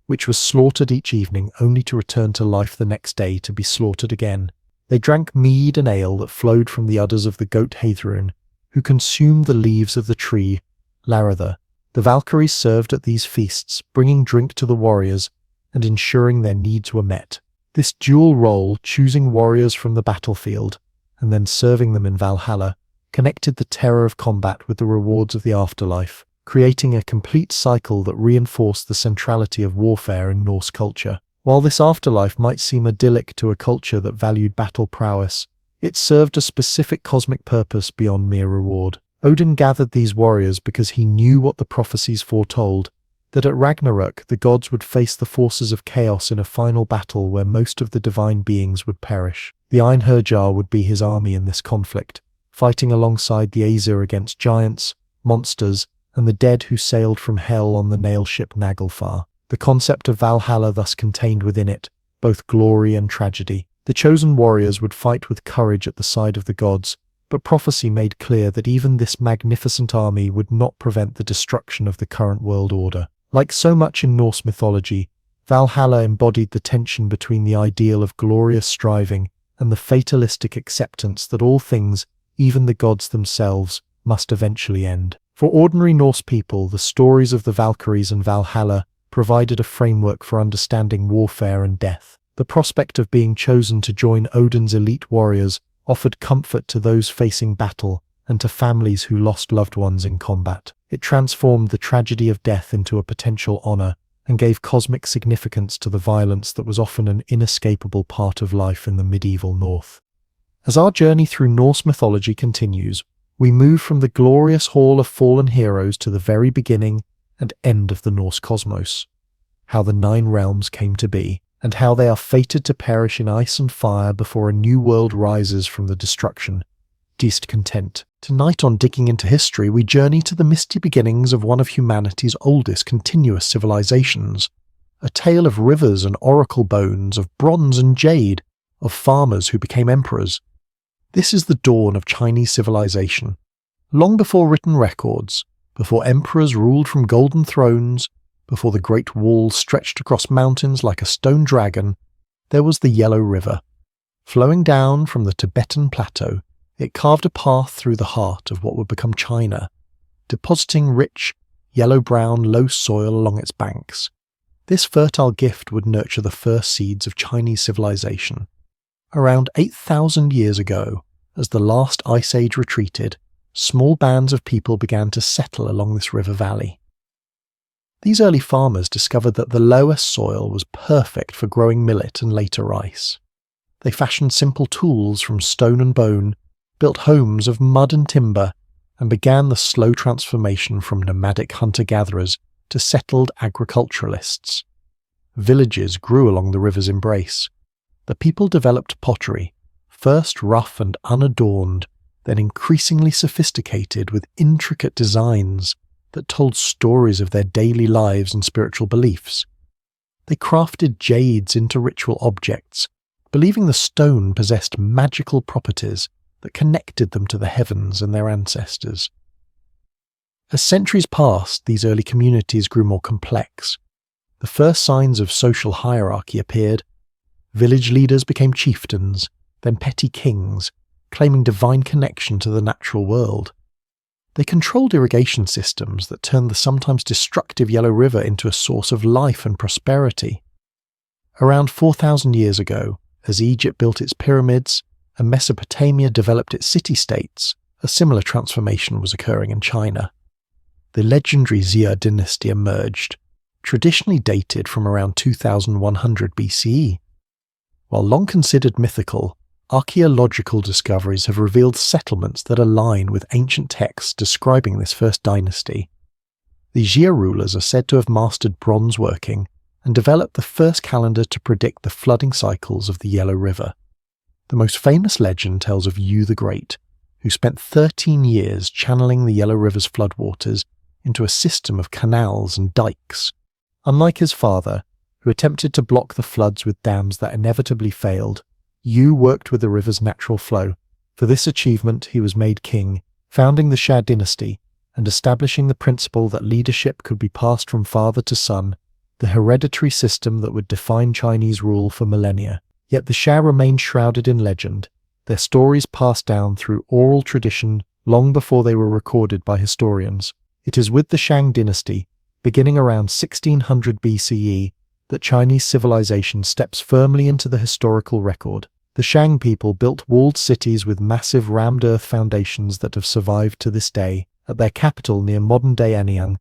which was slaughtered each evening only to return to life the next day to be slaughtered again. They drank mead and ale that flowed from the udders of the goat Heidrun, who consumed the leaves of the tree, Laratha. The Valkyries served at these feasts, bringing drink to the warriors and ensuring their needs were met. This dual role, choosing warriors from the battlefield and then serving them in Valhalla, connected the terror of combat with the rewards of the afterlife, creating a complete cycle that reinforced the centrality of warfare in Norse culture. While this afterlife might seem idyllic to a culture that valued battle prowess, it served a specific cosmic purpose beyond mere reward. Odin gathered these warriors because he knew what the prophecies foretold, that at Ragnarok the gods would face the forces of chaos in a final battle where most of the divine beings would perish. The Einherjar would be his army in this conflict, fighting alongside the Aesir against giants, monsters, and the dead who sailed from hell on the nail ship Naglfar. The concept of Valhalla thus contained within it both glory and tragedy. The chosen warriors would fight with courage at the side of the gods, but prophecy made clear that even this magnificent army would not prevent the destruction of the current world order. Like so much in Norse mythology, Valhalla embodied the tension between the ideal of glorious striving and the fatalistic acceptance that all things, even the gods themselves, must eventually end. For ordinary Norse people, the stories of the Valkyries and Valhalla provided a framework for understanding warfare and death. The prospect of being chosen to join Odin's elite warriors offered comfort to those facing battle and to families who lost loved ones in combat. It transformed the tragedy of death into a potential honor and gave cosmic significance to the violence that was often an inescapable part of life in the medieval North. As our journey through Norse mythology continues, we move from the glorious Hall of Fallen Heroes to the very beginning and end of the Norse cosmos, how the 9 realms came to be, and how they are fated to perish in ice and fire before a new world rises from the destruction. Discontent. Tonight on Digging into History, we journey to the misty beginnings of one of humanity's oldest continuous civilizations, a tale of rivers and oracle bones, of bronze and jade, of farmers who became emperors. This is the dawn of Chinese civilization. Long before written records, before emperors ruled from golden thrones, before the Great Wall stretched across mountains like a stone dragon, there was the Yellow River. Flowing down from the Tibetan plateau, it carved a path through the heart of what would become China, depositing rich, yellow-brown, low soil along its banks. This fertile gift would nurture the first seeds of Chinese civilization. Around 8,000 years ago, as the last ice age retreated, small bands of people began to settle along this river valley. These early farmers discovered that the lower soil was perfect for growing millet and later rice. They fashioned simple tools from stone and bone, built homes of mud and timber, and began the slow transformation from nomadic hunter-gatherers to settled agriculturalists. Villages grew along the river's embrace. The people developed pottery, first rough and unadorned, then increasingly sophisticated with intricate designs that told stories of their daily lives and spiritual beliefs. They crafted jades into ritual objects, believing the stone possessed magical properties that connected them to the heavens and their ancestors. As centuries passed, these early communities grew more complex. The first signs of social hierarchy appeared. Village leaders became chieftains, then petty kings, claiming divine connection to the natural world. They controlled irrigation systems that turned the sometimes destructive Yellow River into a source of life and prosperity. Around 4,000 years ago, as Egypt built its pyramids and Mesopotamia developed its city-states, a similar transformation was occurring in China. The legendary Xia dynasty emerged, traditionally dated from around 2100 BCE. While long considered mythical, archaeological discoveries have revealed settlements that align with ancient texts describing this first dynasty. The Xia rulers are said to have mastered bronze working and developed the first calendar to predict the flooding cycles of the Yellow River. The most famous legend tells of Yu the Great, who spent 13 years channeling the Yellow River's floodwaters into a system of canals and dikes. Unlike his father, who attempted to block the floods with dams that inevitably failed, Yu worked with the river's natural flow. For this achievement, he was made king, founding the Xia dynasty and establishing the principle that leadership could be passed from father to son, the hereditary system that would define Chinese rule for millennia. Yet the Xia remained shrouded in legend, their stories passed down through oral tradition long before they were recorded by historians. It is with the Shang dynasty, beginning around 1600 BCE, that Chinese civilization steps firmly into the historical record. The Shang people built walled cities with massive rammed earth foundations that have survived to this day. At their capital near modern-day Anyang,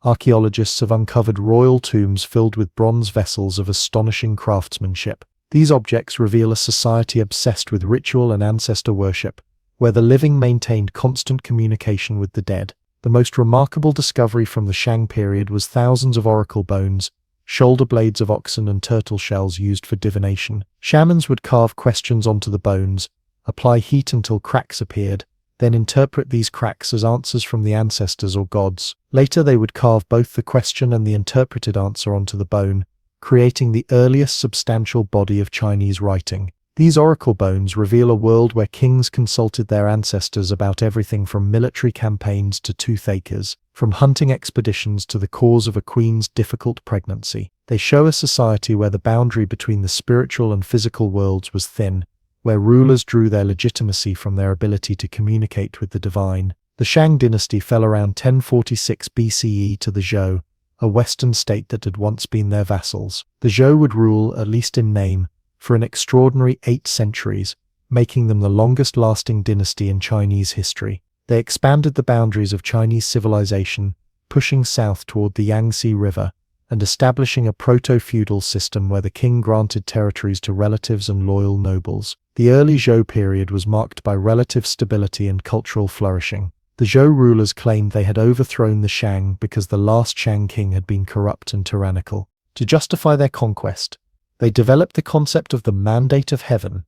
archaeologists have uncovered royal tombs filled with bronze vessels of astonishing craftsmanship. These objects reveal a society obsessed with ritual and ancestor worship, where the living maintained constant communication with the dead. The most remarkable discovery from the Shang period was thousands of oracle bones, shoulder blades of oxen and turtle shells used for divination. Shamans would carve questions onto the bones, apply heat until cracks appeared, then interpret these cracks as answers from the ancestors or gods. Later they would carve both the question and the interpreted answer onto the bone, creating the earliest substantial body of Chinese writing. These oracle bones reveal a world where kings consulted their ancestors about everything from military campaigns to toothaches, from hunting expeditions to the cause of a queen's difficult pregnancy. They show a society where the boundary between the spiritual and physical worlds was thin, where rulers drew their legitimacy from their ability to communicate with the divine. The Shang dynasty fell around 1046 BCE to the Zhou, a western state that had once been their vassals. The Zhou would rule, at least in name, for an extraordinary 8 centuries, making them the longest-lasting dynasty in Chinese history. They expanded the boundaries of Chinese civilization, pushing south toward the Yangtze River, and establishing a proto-feudal system where the king granted territories to relatives and loyal nobles. The early Zhou period was marked by relative stability and cultural flourishing. The Zhou rulers claimed they had overthrown the Shang because the last Shang king had been corrupt and tyrannical. To justify their conquest, they developed the concept of the mandate of heaven,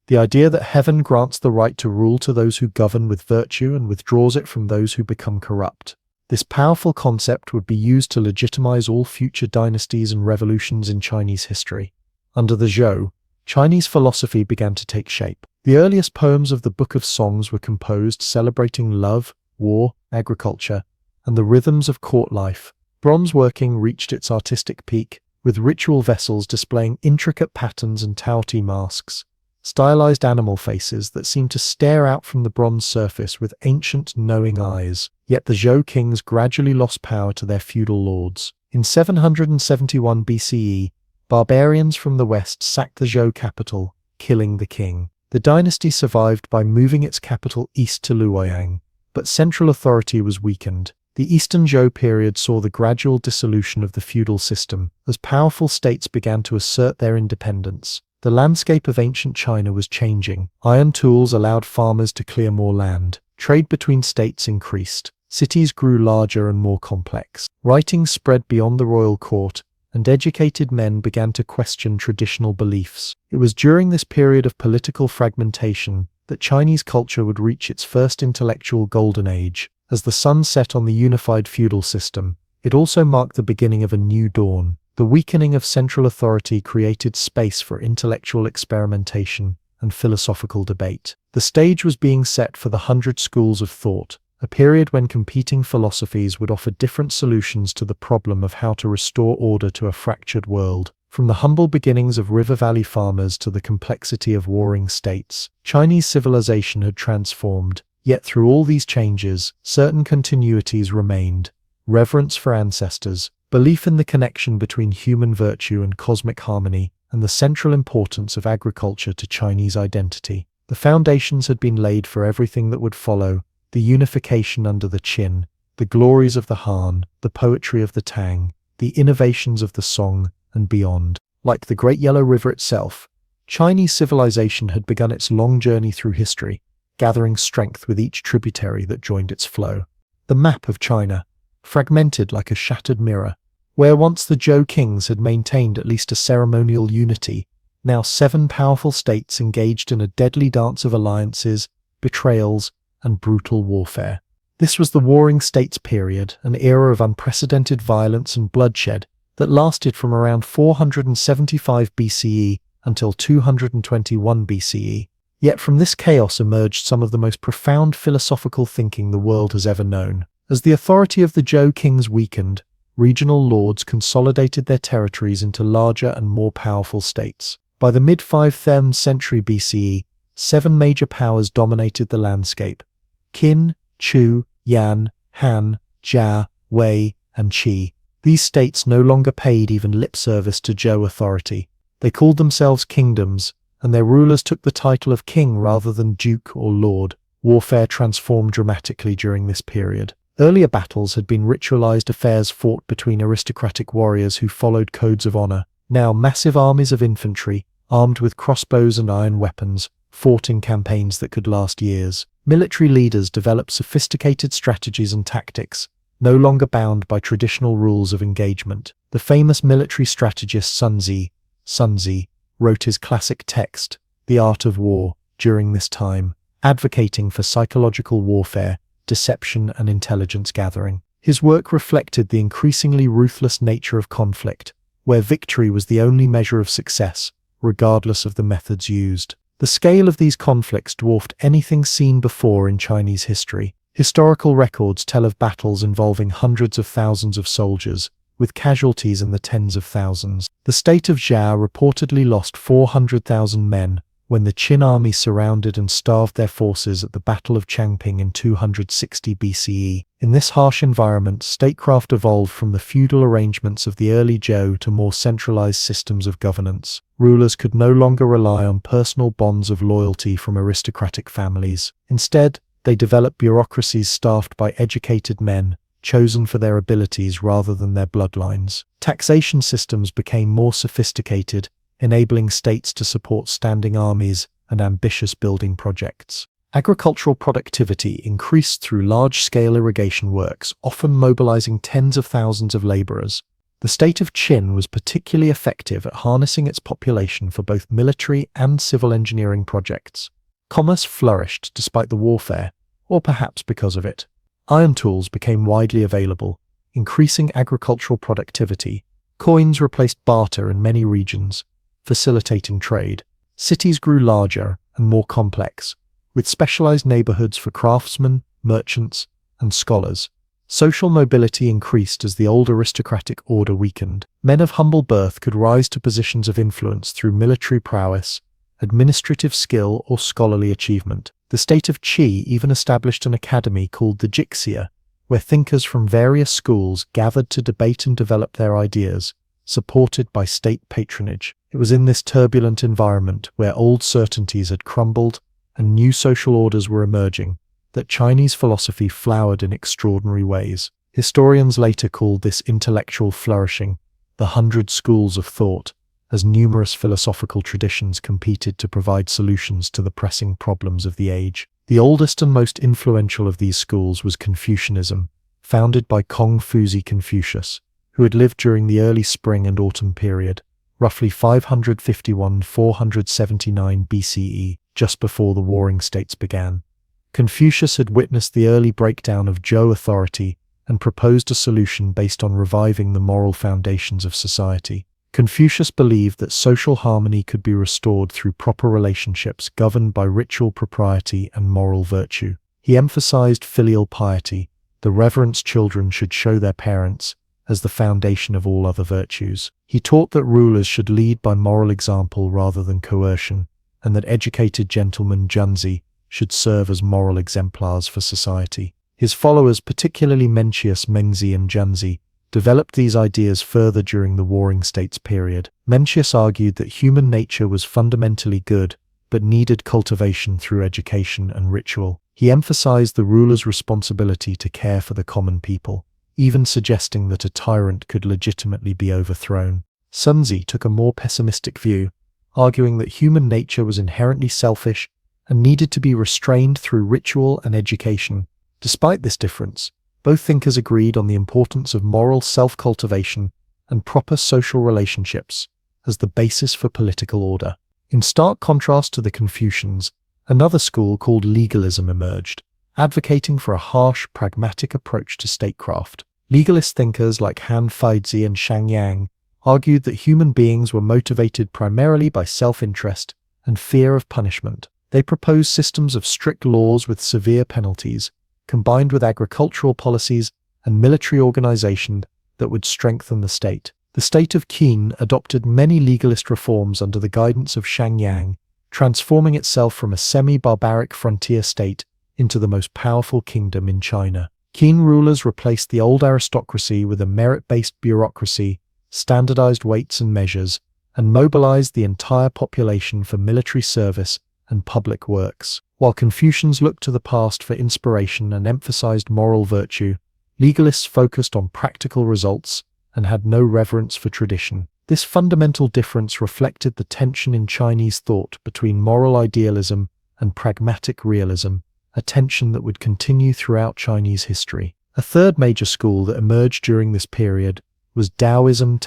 the idea that heaven grants the right to rule to those who govern with virtue and withdraws it from those who become corrupt. This powerful concept would be used to legitimize all future dynasties and revolutions in Chinese history. Under the Zhou, Chinese philosophy began to take shape. The earliest poems of the Book of Songs were composed celebrating love, war, agriculture, and the rhythms of court life. Bronze working reached its artistic peak, with ritual vessels displaying intricate patterns and Taoti masks, stylized animal faces that seemed to stare out from the bronze surface with ancient, knowing eyes. Yet the Zhou kings gradually lost power to their feudal lords. In 771 BCE, barbarians from the west sacked the Zhou capital, killing the king. The dynasty survived by moving its capital east to Luoyang, but central authority was weakened. The Eastern Zhou period saw the gradual dissolution of the feudal system, as powerful states began to assert their independence. The landscape of ancient China was changing. Iron tools allowed farmers to clear more land. Trade between states increased. Cities grew larger and more complex. Writings spread beyond the royal court, and educated men began to question traditional beliefs. It was during this period of political fragmentation that Chinese culture would reach its first intellectual golden age. As the sun set on the unified feudal system, it also marked the beginning of a new dawn. The weakening of central authority created space for intellectual experimentation and philosophical debate. The stage was being set for the 100 schools of thought, a period when competing philosophies would offer different solutions to the problem of how to restore order to a fractured world. From the humble beginnings of river valley farmers to the complexity of warring states, Chinese civilization had transformed. Yet through all these changes, certain continuities remained: reverence for ancestors, belief in the connection between human virtue and cosmic harmony, and the central importance of agriculture to Chinese identity. The foundations had been laid for everything that would follow: the unification under the Qin, the glories of the Han, the poetry of the Tang, the innovations of the Song, and beyond. Like the Great Yellow River itself, Chinese civilization had begun its long journey through history, gathering strength with each tributary that joined its flow. The map of China, fragmented like a shattered mirror, where once the Zhou kings had maintained at least a ceremonial unity, now 7 powerful states engaged in a deadly dance of alliances, betrayals, and brutal warfare. This was the Warring States period, an era of unprecedented violence and bloodshed that lasted from around 475 BCE until 221 BCE. Yet from this chaos emerged some of the most profound philosophical thinking the world has ever known. As the authority of the Zhou kings weakened, regional lords consolidated their territories into larger and more powerful states. By the mid-5th century BCE, 7 major powers dominated the landscape: Qin, Chu, Yan, Han, Jia, Wei, and Qi. These states no longer paid even lip service to Zhou authority. They called themselves kingdoms, and their rulers took the title of king rather than duke or lord. Warfare transformed dramatically during this period. Earlier battles had been ritualized affairs fought between aristocratic warriors who followed codes of honor. Now massive armies of infantry, armed with crossbows and iron weapons, fought in campaigns that could last years. Military leaders developed sophisticated strategies and tactics, no longer bound by traditional rules of engagement. The famous military strategist Sun Tzu wrote his classic text, The Art of War, during this time, advocating for psychological warfare, deception, and intelligence gathering. His work reflected the increasingly ruthless nature of conflict, where victory was the only measure of success, regardless of the methods used. The scale of these conflicts dwarfed anything seen before in Chinese history. Historical records tell of battles involving hundreds of thousands of soldiers, with casualties in the tens of thousands. The state of Jia reportedly lost 400,000 men when the Qin army surrounded and starved their forces at the Battle of Changping in 260 BCE. In this harsh environment, statecraft evolved from the feudal arrangements of the early Zhou to more centralized systems of governance. Rulers could no longer rely on personal bonds of loyalty from aristocratic families. Instead, they developed bureaucracies staffed by educated men, chosen for their abilities rather than their bloodlines. Taxation systems became more sophisticated, enabling states to support standing armies and ambitious building projects. Agricultural productivity increased through large-scale irrigation works, often mobilizing tens of thousands of laborers. The state of Qin was particularly effective at harnessing its population for both military and civil engineering projects. Commerce flourished despite the warfare, or perhaps because of it. Iron tools became widely available, increasing agricultural productivity. Coins replaced barter in many regions, facilitating trade. Cities grew larger and more complex, with specialized neighborhoods for craftsmen, merchants, and scholars. Social mobility increased as the old aristocratic order weakened. Men of humble birth could rise to positions of influence through military prowess, administrative skill, or scholarly achievement. The state of Qi even established an academy called the Jixia, where thinkers from various schools gathered to debate and develop their ideas, supported by state patronage. It was in this turbulent environment, where old certainties had crumbled and new social orders were emerging, that Chinese philosophy flowered in extraordinary ways. Historians later called this intellectual flourishing the 100 schools of thought, as numerous philosophical traditions competed to provide solutions to the pressing problems of the age. The oldest and most influential of these schools was Confucianism, founded by Kong-Fuzi Confucius, who had lived during the early spring and autumn period, roughly 551–479 BCE, just before the Warring States began. Confucius had witnessed the early breakdown of Zhou authority and proposed a solution based on reviving the moral foundations of society. Confucius believed that social harmony could be restored through proper relationships governed by ritual propriety and moral virtue. He emphasized filial piety, the reverence children should show their parents, as the foundation of all other virtues. He taught that rulers should lead by moral example rather than coercion, and that educated gentlemen junzi should serve as moral exemplars for society. His followers, particularly Mencius, Mengzi, and Junzi, developed these ideas further during the Warring States period. Mencius argued that human nature was fundamentally good, but needed cultivation through education and ritual. He emphasized the ruler's responsibility to care for the common people, even suggesting that a tyrant could legitimately be overthrown. Sun Tzu took a more pessimistic view, arguing that human nature was inherently selfish and needed to be restrained through ritual and education. Despite this difference, both thinkers agreed on the importance of moral self-cultivation and proper social relationships as the basis for political order. In stark contrast to the Confucians, another school called legalism emerged, advocating for a harsh, pragmatic approach to statecraft. Legalist thinkers like Han Feizi and Shang Yang argued that human beings were motivated primarily by self-interest and fear of punishment. They proposed systems of strict laws with severe penalties, combined with agricultural policies and military organization that would strengthen the state. The state of Qin adopted many legalist reforms under the guidance of Shang Yang, transforming itself from a semi-barbaric frontier state into the most powerful kingdom in China. Qin rulers replaced the old aristocracy with a merit-based bureaucracy, standardized weights and measures, and mobilized the entire population for military service and public works. While Confucians looked to the past for inspiration and emphasized moral virtue, legalists focused on practical results and had no reverence for tradition. This fundamental difference reflected the tension in Chinese thought between moral idealism and pragmatic realism, a tension that would continue throughout Chinese history. A third major school that emerged during this period was Taoism,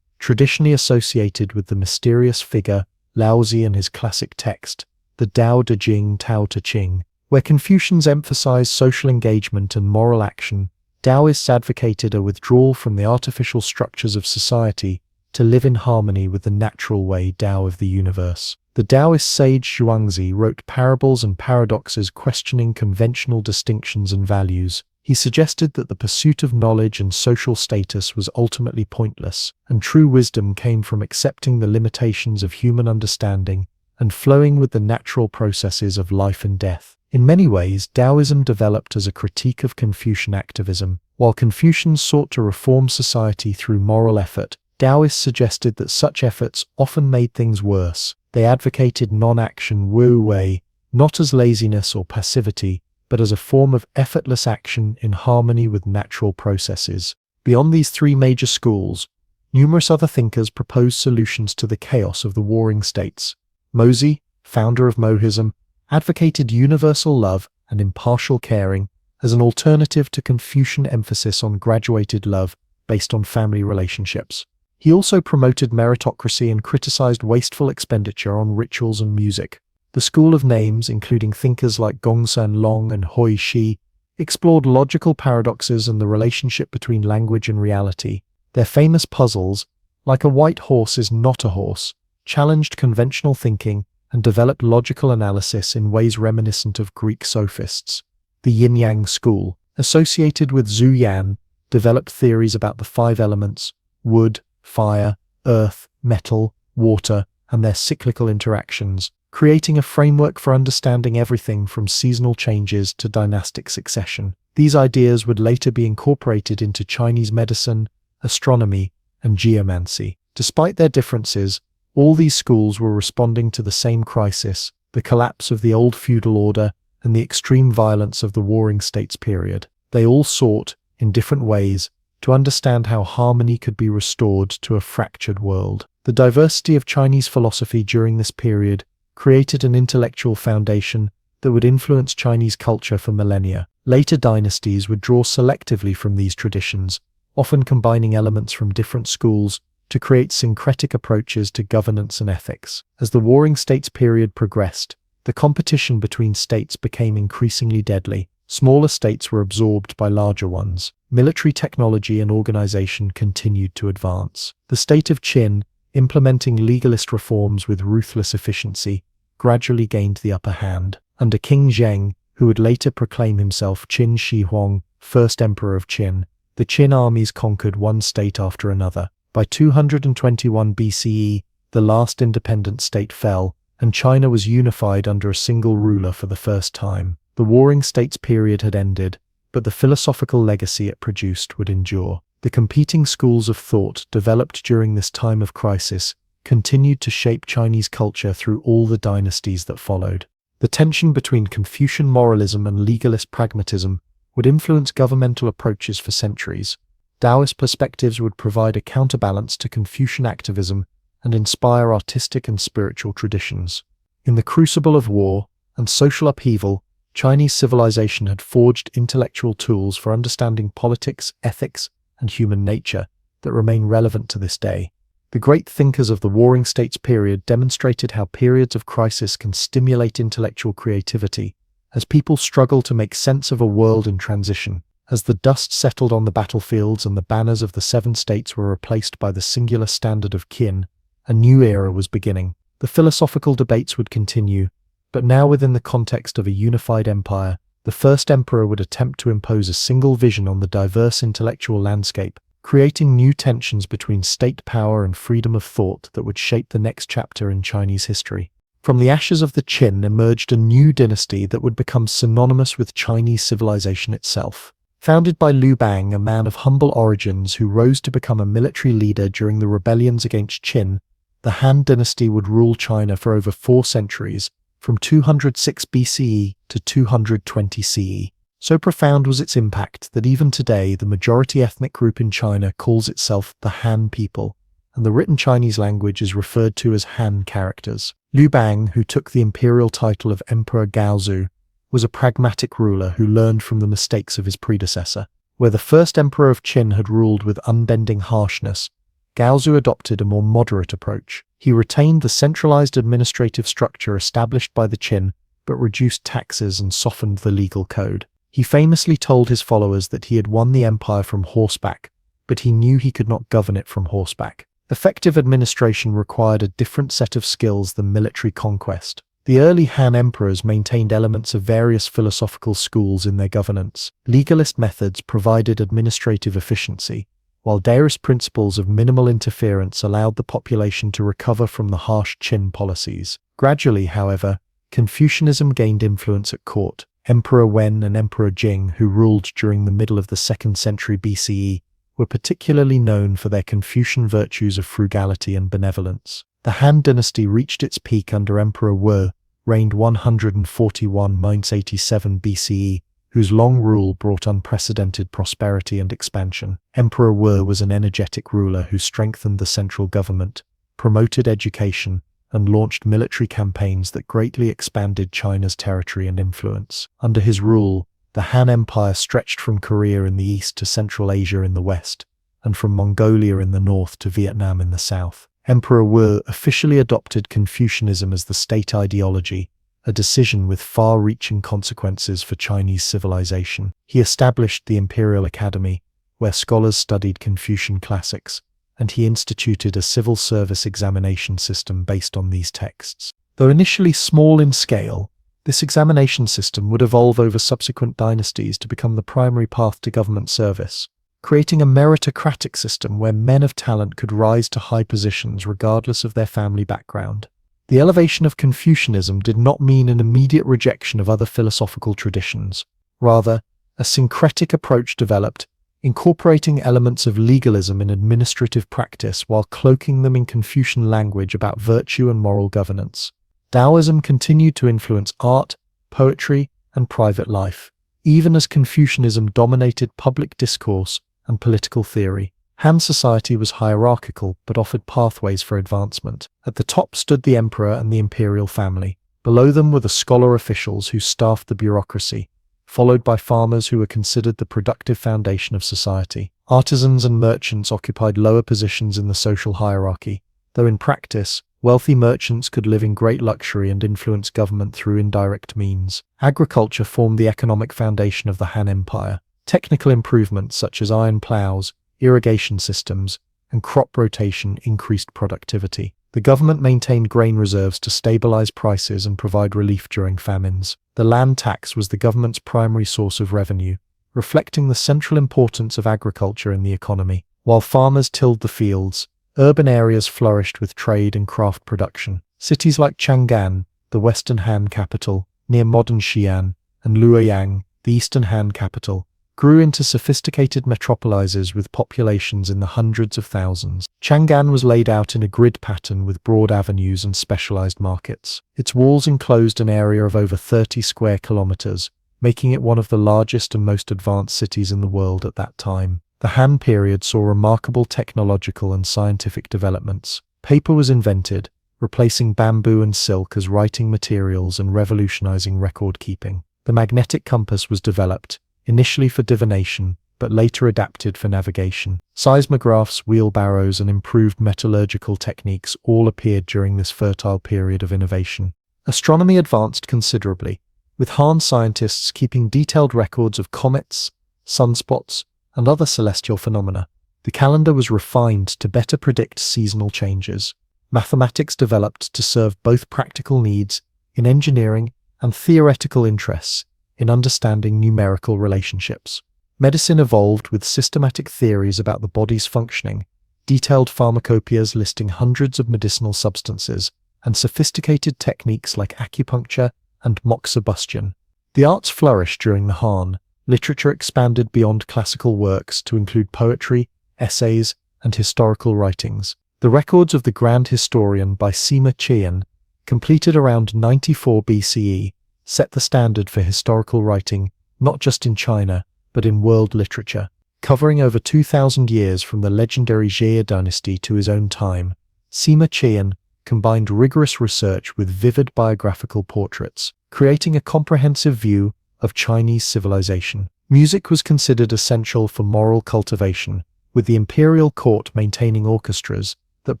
traditionally associated with the mysterious figure Laozi and his classic text, the Tao Te Ching, Tao Te Ching. Where Confucians emphasized social engagement and moral action, Taoists advocated a withdrawal from the artificial structures of society to live in harmony with the natural way Tao of the universe. The Taoist sage Zhuangzi wrote parables and paradoxes questioning conventional distinctions and values. He suggested that the pursuit of knowledge and social status was ultimately pointless, and true wisdom came from accepting the limitations of human understanding and flowing with the natural processes of life and death. In many ways, Taoism developed as a critique of Confucian activism. While Confucians sought to reform society through moral effort, Taoists suggested that such efforts often made things worse. They advocated non-action wu wei, not as laziness or passivity, but as a form of effortless action in harmony with natural processes. Beyond these three major schools, numerous other thinkers proposed solutions to the chaos of the warring states. Mozi, founder of Mohism, advocated universal love and impartial caring as an alternative to Confucian emphasis on graduated love based on family relationships. He also promoted meritocracy and criticized wasteful expenditure on rituals and music. The School of Names, including thinkers like Gongsun Long and Hui Shi, explored logical paradoxes and the relationship between language and reality. Their famous puzzles, like a white horse is not a horse, challenged conventional thinking and developed logical analysis in ways reminiscent of Greek sophists. The Yin-Yang School, associated with Zhu Yan, developed theories about the five elements: wood, fire, earth, metal, water, and their cyclical interactions, creating a framework for understanding everything from seasonal changes to dynastic succession. These ideas would later be incorporated into Chinese medicine, astronomy, and geomancy. Despite their differences, all these schools were responding to the same crisis: the collapse of the old feudal order and the extreme violence of the warring states period. They all sought, in different ways, to understand how harmony could be restored to a fractured world. The diversity of Chinese philosophy during this period created an intellectual foundation that would influence Chinese culture for millennia. Later dynasties would draw selectively from these traditions, often combining elements from different schools to create syncretic approaches to governance and ethics. As the Warring States period progressed, the competition between states became increasingly deadly. Smaller states were absorbed by larger ones. Military technology and organization continued to advance. The state of Qin, implementing legalist reforms with ruthless efficiency, gradually gained the upper hand. Under King Zheng, who would later proclaim himself Qin Shi Huang, first emperor of Qin, the Qin armies conquered one state after another. By 221 BCE, the last independent state fell, and China was unified under a single ruler for the first time. The Warring States period had ended, but the philosophical legacy it produced would endure. The competing schools of thought developed during this time of crisis continued to shape Chinese culture through all the dynasties that followed. The tension between Confucian moralism and legalist pragmatism would influence governmental approaches for centuries. Taoist perspectives would provide a counterbalance to Confucian activism and inspire artistic and spiritual traditions. In the crucible of war and social upheaval, Chinese civilization had forged intellectual tools for understanding politics, ethics, and human nature that remain relevant to this day. The great thinkers of the Warring States period demonstrated how periods of crisis can stimulate intellectual creativity as people struggle to make sense of a world in transition. As the dust settled on the battlefields and the banners of the seven states were replaced by the singular standard of Qin, a new era was beginning. The philosophical debates would continue, but now within the context of a unified empire. The first emperor would attempt to impose a single vision on the diverse intellectual landscape, creating new tensions between state power and freedom of thought that would shape the next chapter in Chinese history. From the ashes of the Qin emerged a new dynasty that would become synonymous with Chinese civilization itself. Founded by Liu Bang, a man of humble origins who rose to become a military leader during the rebellions against Qin, the Han dynasty would rule China for over 4 centuries, from 206 BCE to 220 CE. So profound was its impact that even today the majority ethnic group in China calls itself the Han people, and the written Chinese language is referred to as Han characters. Liu Bang, who took the imperial title of Emperor Gaozu, was a pragmatic ruler who learned from the mistakes of his predecessor. Where the first emperor of Qin had ruled with unbending harshness, Gaozu adopted a more moderate approach. He retained the centralized administrative structure established by the Qin, but reduced taxes and softened the legal code. He famously told his followers that he had won the empire from horseback, but he knew he could not govern it from horseback. Effective administration required a different set of skills than military conquest. The early Han emperors maintained elements of various philosophical schools in their governance. Legalist methods provided administrative efficiency, while Darius principles of minimal interference allowed the population to recover from the harsh Qin policies. Gradually, however, Confucianism gained influence at court. Emperor Wen and Emperor Jing, who ruled during the middle of the 2nd century BCE, were particularly known for their Confucian virtues of frugality and benevolence. The Han dynasty reached its peak under Emperor Wu, reigned 141–87 BCE, whose long rule brought unprecedented prosperity and expansion. Emperor Wu was an energetic ruler who strengthened the central government, promoted education, and launched military campaigns that greatly expanded China's territory and influence. Under his rule, the Han Empire stretched from Korea in the east to Central Asia in the west, and from Mongolia in the north to Vietnam in the south. Emperor Wu officially adopted Confucianism as the state ideology, a decision with far-reaching consequences for Chinese civilization. He established the Imperial Academy, where scholars studied Confucian classics, and he instituted a civil service examination system based on these texts. Though initially small in scale, this examination system would evolve over subsequent dynasties to become the primary path to government service, creating a meritocratic system where men of talent could rise to high positions regardless of their family background. The elevation of Confucianism did not mean an immediate rejection of other philosophical traditions. Rather, a syncretic approach developed, incorporating elements of legalism in administrative practice while cloaking them in Confucian language about virtue and moral governance. Taoism continued to influence art, poetry, and private life, even as Confucianism dominated public discourse and political theory. Han society was hierarchical but offered pathways for advancement. At the top stood the emperor and the imperial family, Below them were the scholar officials who staffed the bureaucracy, followed by farmers who were considered the productive foundation of society. Artisans and merchants occupied lower positions in the social hierarchy, though in practice, wealthy merchants could live in great luxury and influence government through indirect means. Agriculture formed the economic foundation of the Han Empire. Technical improvements such as iron plows, irrigation systems, and crop rotation increased productivity. The government maintained grain reserves to stabilize prices and provide relief during famines. The land tax was the government's primary source of revenue, reflecting the central importance of agriculture in the economy. While farmers tilled the fields, urban areas flourished with trade and craft production. Cities like Chang'an, the Western Han capital, near modern Xi'an, and Luoyang, the Eastern Han capital, grew into sophisticated metropolises with populations in the hundreds of thousands. Chang'an was laid out in a grid pattern with broad avenues and specialized markets. Its walls enclosed an area of over 30 square kilometers, making it one of the largest and most advanced cities in the world at that time. The Han period saw remarkable technological and scientific developments. Paper was invented, replacing bamboo and silk as writing materials and revolutionizing record keeping. The magnetic compass was developed, initially for divination, but later adapted for navigation. Seismographs, wheelbarrows, and improved metallurgical techniques all appeared during this fertile period of innovation. Astronomy advanced considerably, with Han scientists keeping detailed records of comets, sunspots, and other celestial phenomena. The calendar was refined to better predict seasonal changes. Mathematics developed to serve both practical needs in engineering and theoretical interests in understanding numerical relationships. Medicine evolved with systematic theories about the body's functioning, detailed pharmacopoeias listing hundreds of medicinal substances, and sophisticated techniques like acupuncture and moxibustion. The arts flourished during the Han. Literature expanded beyond classical works to include poetry, essays, and historical writings. The records of the Grand Historian by Sima Qian, completed around 94 BCE, set the standard for historical writing, not just in China, but in world literature. Covering over 2,000 years from the legendary Jia dynasty to his own time, Sima Qian combined rigorous research with vivid biographical portraits, creating a comprehensive view of Chinese civilization. Music was considered essential for moral cultivation, with the imperial court maintaining orchestras that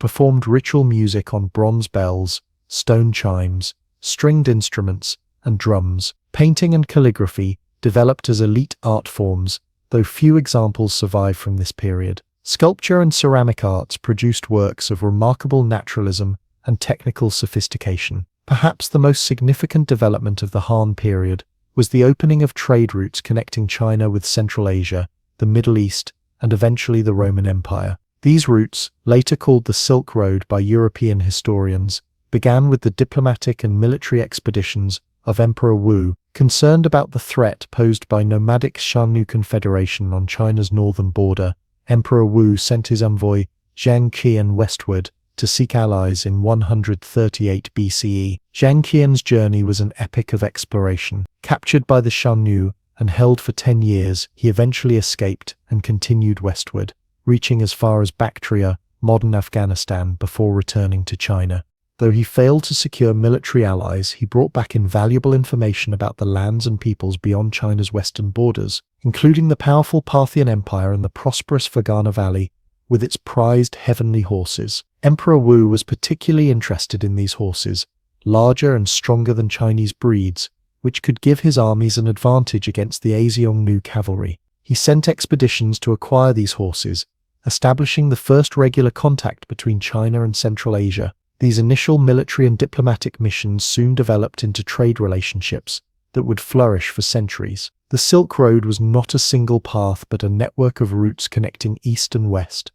performed ritual music on bronze bells, stone chimes, stringed instruments, and drums. Painting and calligraphy developed as elite art forms, though few examples survive from this period. Sculpture and ceramic arts produced works of remarkable naturalism and technical sophistication. Perhaps the most significant development of the Han period was the opening of trade routes connecting China with Central Asia, the Middle East, and eventually the Roman Empire. These routes, later called the Silk Road by European historians, began with the diplomatic and military expeditions of Emperor Wu. Concerned about the threat posed by nomadic Shannu Confederation on China's northern border, Emperor Wu sent his envoy Zhang Qian westward to seek allies in 138 BCE. Zhang Qian's journey was an epic of exploration. Captured by the Shannu and held for 10 years, he eventually escaped and continued westward, reaching as far as Bactria, modern Afghanistan, before returning to China. Though he failed to secure military allies, he brought back invaluable information about the lands and peoples beyond China's western borders, including the powerful Parthian Empire and the prosperous Fergana Valley, with its prized heavenly horses. Emperor Wu was particularly interested in these horses, larger and stronger than Chinese breeds, which could give his armies an advantage against the Xiongnu cavalry. He sent expeditions to acquire these horses, establishing the first regular contact between China and Central Asia. These initial military and diplomatic missions soon developed into trade relationships that would flourish for centuries. The Silk Road was not a single path but a network of routes connecting east and west.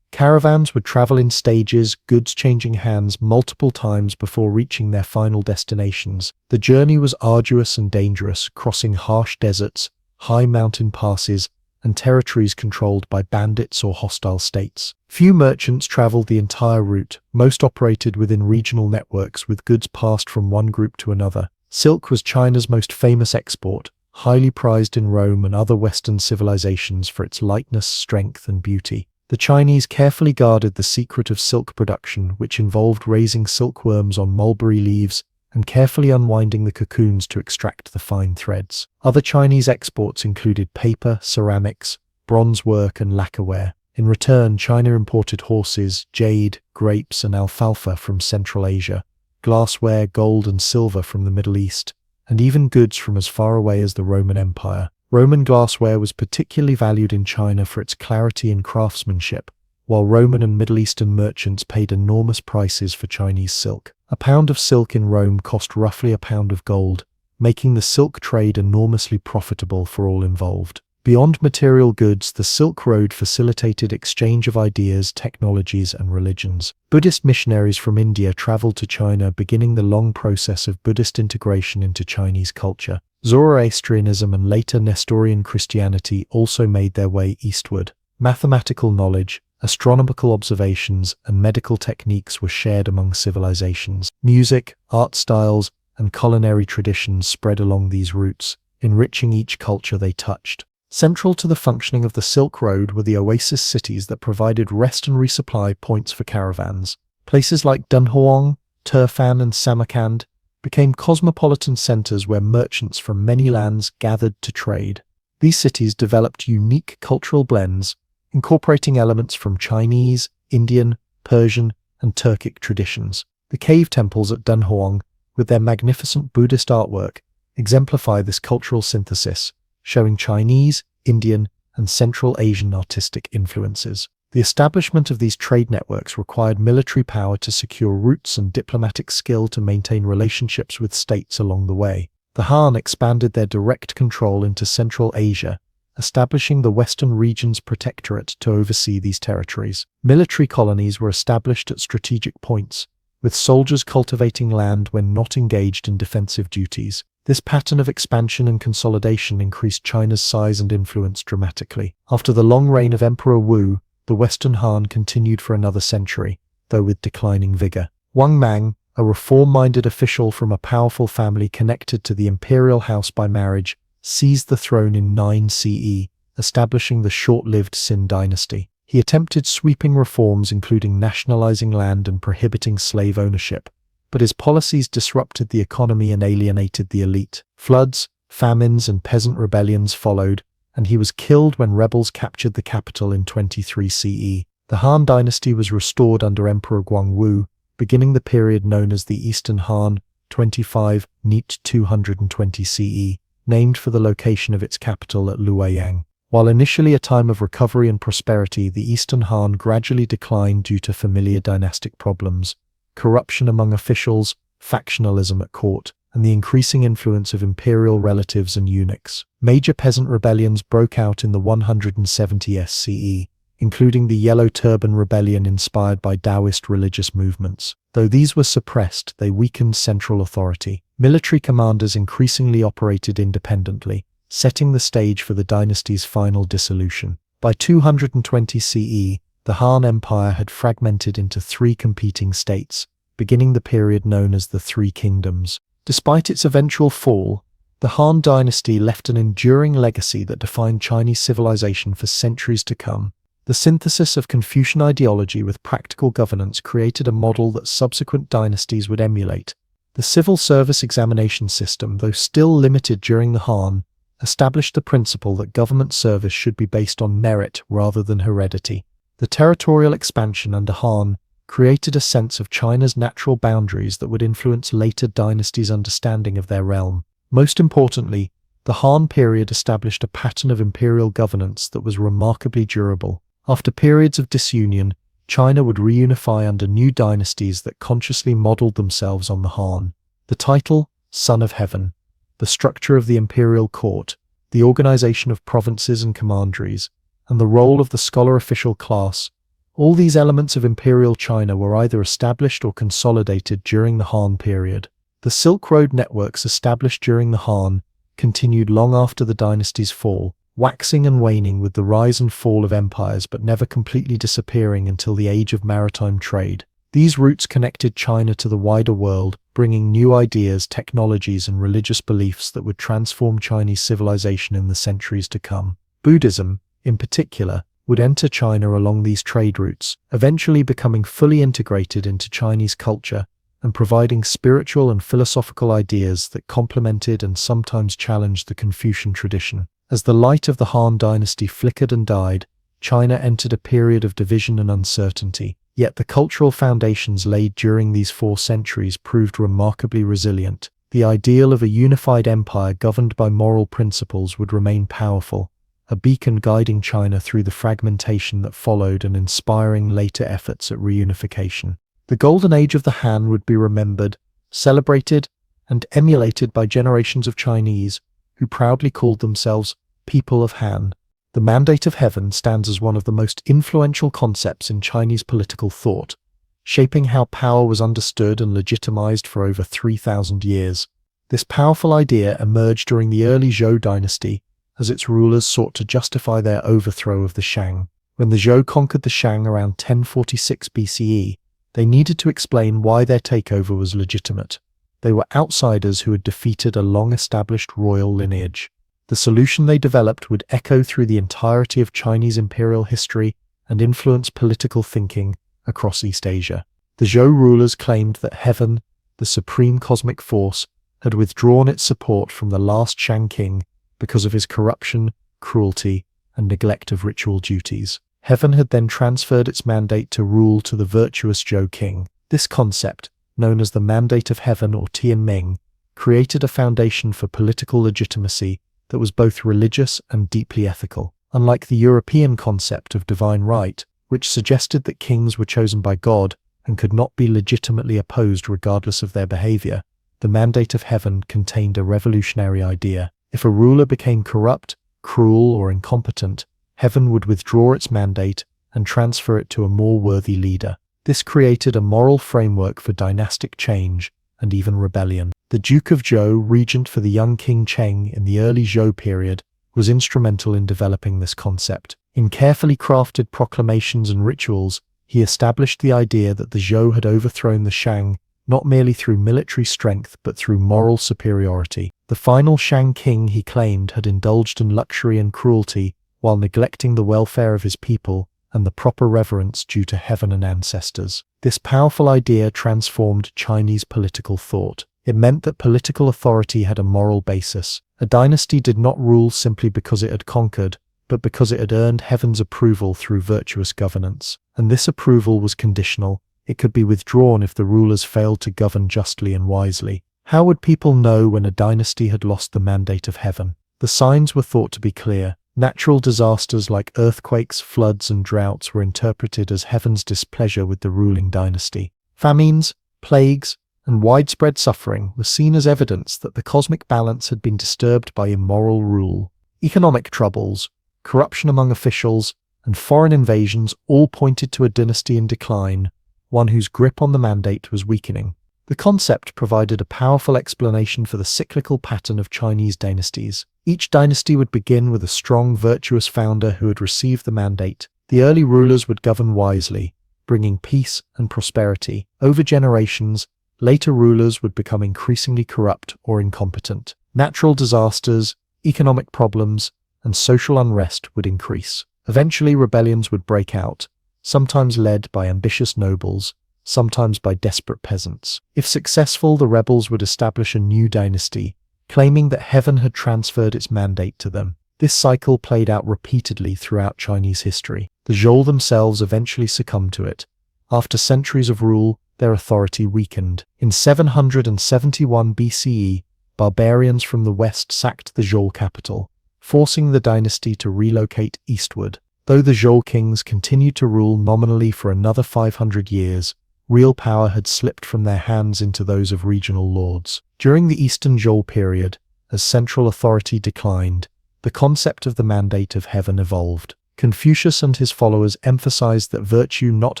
Caravans would travel in stages, goods changing hands multiple times before reaching their final destinations. The journey was arduous and dangerous, crossing harsh deserts, high mountain passes, and territories controlled by bandits or hostile states. Few merchants traveled the entire route. Most operated within regional networks with goods passed from one group to another. Silk was China's most famous export, highly prized in Rome and other Western civilizations for its lightness, strength, and beauty. The Chinese carefully guarded the secret of silk production, which involved raising silkworms on mulberry leaves and carefully unwinding the cocoons to extract the fine threads. Other Chinese exports included paper, ceramics, bronze work, and lacquerware. In return, China imported horses, jade, grapes, and alfalfa from Central Asia, glassware, gold, and silver from the Middle East, and even goods from as far away as the Roman Empire. Roman glassware was particularly valued in China for its clarity and craftsmanship, while Roman and Middle Eastern merchants paid enormous prices for Chinese silk. A pound of silk in Rome cost roughly a pound of gold, making the silk trade enormously profitable for all involved. Beyond material goods, the Silk Road facilitated exchange of ideas, technologies, and religions. Buddhist missionaries from India traveled to China, beginning the long process of Buddhist integration into Chinese culture. Zoroastrianism and later Nestorian Christianity also made their way eastward. Mathematical knowledge, astronomical observations, and medical techniques were shared among civilizations. Music, art styles, and culinary traditions spread along these routes, enriching each culture they touched. Central to the functioning of the Silk Road were the oasis cities that provided rest and resupply points for caravans. Places like Dunhuang, Turfan, and Samarkand became cosmopolitan centers where merchants from many lands gathered to trade. These cities developed unique cultural blends, incorporating elements from Chinese, Indian, Persian, and Turkic traditions. The cave temples at Dunhuang, with their magnificent Buddhist artwork, exemplify this cultural synthesis, showing Chinese, Indian, and Central Asian artistic influences. The establishment of these trade networks required military power to secure routes and diplomatic skill to maintain relationships with states along the way. The Han expanded their direct control into Central Asia, establishing the Western Regions Protectorate to oversee these territories. Military colonies were established at strategic points, with soldiers cultivating land when not engaged in defensive duties. This pattern of expansion and consolidation increased China's size and influence dramatically. After the long reign of Emperor Wu, the Western Han continued for another century, though with declining vigor. Wang Mang, a reform-minded official from a powerful family connected to the imperial house by marriage, seized the throne in 9 CE, establishing the short-lived Xin dynasty. He attempted sweeping reforms including nationalizing land and prohibiting slave ownership, but his policies disrupted the economy and alienated the elite. Floods, famines, and peasant rebellions followed, and he was killed when rebels captured the capital in 23 CE. The Han dynasty was restored under Emperor Guangwu, beginning the period known as the Eastern Han, 25 Neat 220 CE, named for the location of its capital at Luoyang. While initially a time of recovery and prosperity, the Eastern Han gradually declined due to familiar dynastic problems, corruption among officials, factionalism at court, and the increasing influence of imperial relatives and eunuchs. Major peasant rebellions broke out in the 170s CE, including the Yellow Turban Rebellion inspired by Taoist religious movements. Though these were suppressed, they weakened central authority. Military commanders increasingly operated independently, setting the stage for the dynasty's final dissolution. By 220 CE, the Han Empire had fragmented into 3 competing states, beginning the period known as the Three Kingdoms. Despite its eventual fall, the Han dynasty left an enduring legacy that defined Chinese civilization for centuries to come. The synthesis of Confucian ideology with practical governance created a model that subsequent dynasties would emulate. The civil service examination system, though still limited during the Han, established the principle that government service should be based on merit rather than heredity. The territorial expansion under Han created a sense of China's natural boundaries that would influence later dynasties' understanding of their realm. Most importantly, the Han period established a pattern of imperial governance that was remarkably durable. After periods of disunion, China would reunify under new dynasties that consciously modeled themselves on the Han. The title, Son of Heaven, the structure of the imperial court, the organization of provinces and commanderies, and the role of the scholar official class, all these elements of imperial China were either established or consolidated during the Han period. The Silk Road networks established during the Han continued long after the dynasty's fall, waxing and waning with the rise and fall of empires but never completely disappearing until the age of maritime trade. These routes connected China to the wider world, bringing new ideas, technologies, and religious beliefs that would transform Chinese civilization in the centuries to come. Buddhism, in particular, would enter China along these trade routes, eventually becoming fully integrated into Chinese culture and providing spiritual and philosophical ideas that complemented and sometimes challenged the Confucian tradition. As the light of the Han dynasty flickered and died, China entered a period of division and uncertainty. Yet the cultural foundations laid during these 4 centuries proved remarkably resilient. The ideal of a unified empire governed by moral principles would remain powerful, a beacon guiding China through the fragmentation that followed and inspiring later efforts at reunification. The golden age of the Han would be remembered, celebrated, and emulated by generations of Chinese who proudly called themselves People of Han. The Mandate of Heaven stands as one of the most influential concepts in Chinese political thought, shaping how power was understood and legitimized for over 3,000 years. This powerful idea emerged during the early Zhou dynasty as its rulers sought to justify their overthrow of the Shang. When the Zhou conquered the Shang around 1046 BCE, they needed to explain why their takeover was legitimate. They were outsiders who had defeated a long-established royal lineage. The solution they developed would echo through the entirety of Chinese imperial history and influence political thinking across East Asia. The Zhou rulers claimed that heaven, the supreme cosmic force, had withdrawn its support from the last Shang king because of his corruption, cruelty, and neglect of ritual duties. Heaven had then transferred its mandate to rule to the virtuous Zhou king. This concept, known as the Mandate of Heaven or Tianming, created a foundation for political legitimacy that was both religious and deeply ethical. Unlike the European concept of divine right, which suggested that kings were chosen by God and could not be legitimately opposed regardless of their behavior, the Mandate of Heaven contained a revolutionary idea. If a ruler became corrupt, cruel, or incompetent, heaven would withdraw its mandate and transfer it to a more worthy leader. This created a moral framework for dynastic change and even rebellion. The Duke of Zhou, regent for the young King Cheng in the early Zhou period, was instrumental in developing this concept. In carefully crafted proclamations and rituals, he established the idea that the Zhou had overthrown the Shang not merely through military strength but through moral superiority. The final Shang king, he claimed, had indulged in luxury and cruelty while neglecting the welfare of his people and the proper reverence due to heaven and ancestors. This powerful idea transformed Chinese political thought. It meant that political authority had a moral basis. A dynasty did not rule simply because it had conquered, but because it had earned heaven's approval through virtuous governance. And this approval was conditional. It could be withdrawn if the rulers failed to govern justly and wisely. How would people know when a dynasty had lost the mandate of heaven? The signs were thought to be clear. Natural disasters like earthquakes, floods, and droughts were interpreted as heaven's displeasure with the ruling dynasty. Famines, plagues, and widespread suffering were seen as evidence that the cosmic balance had been disturbed by immoral rule. Economic troubles, corruption among officials, and foreign invasions all pointed to a dynasty in decline, one whose grip on the mandate was weakening. The concept provided a powerful explanation for the cyclical pattern of Chinese dynasties. Each dynasty would begin with a strong, virtuous founder who had received the mandate. The early rulers would govern wisely, bringing peace and prosperity. Over generations, later rulers would become increasingly corrupt or incompetent. Natural disasters, economic problems, and social unrest would increase. Eventually, rebellions would break out, sometimes led by ambitious nobles, sometimes by desperate peasants. If successful, the rebels would establish a new dynasty, claiming that heaven had transferred its mandate to them. This cycle played out repeatedly throughout Chinese history. The Zhou themselves eventually succumbed to it. After centuries of rule, their authority weakened. In 771 BCE, barbarians from the west sacked the Zhou capital, forcing the dynasty to relocate eastward. Though the Zhou kings continued to rule nominally for another 500 years, real power had slipped from their hands into those of regional lords. During the Eastern Zhou period, as central authority declined, the concept of the Mandate of Heaven evolved. Confucius and his followers emphasized that virtue, not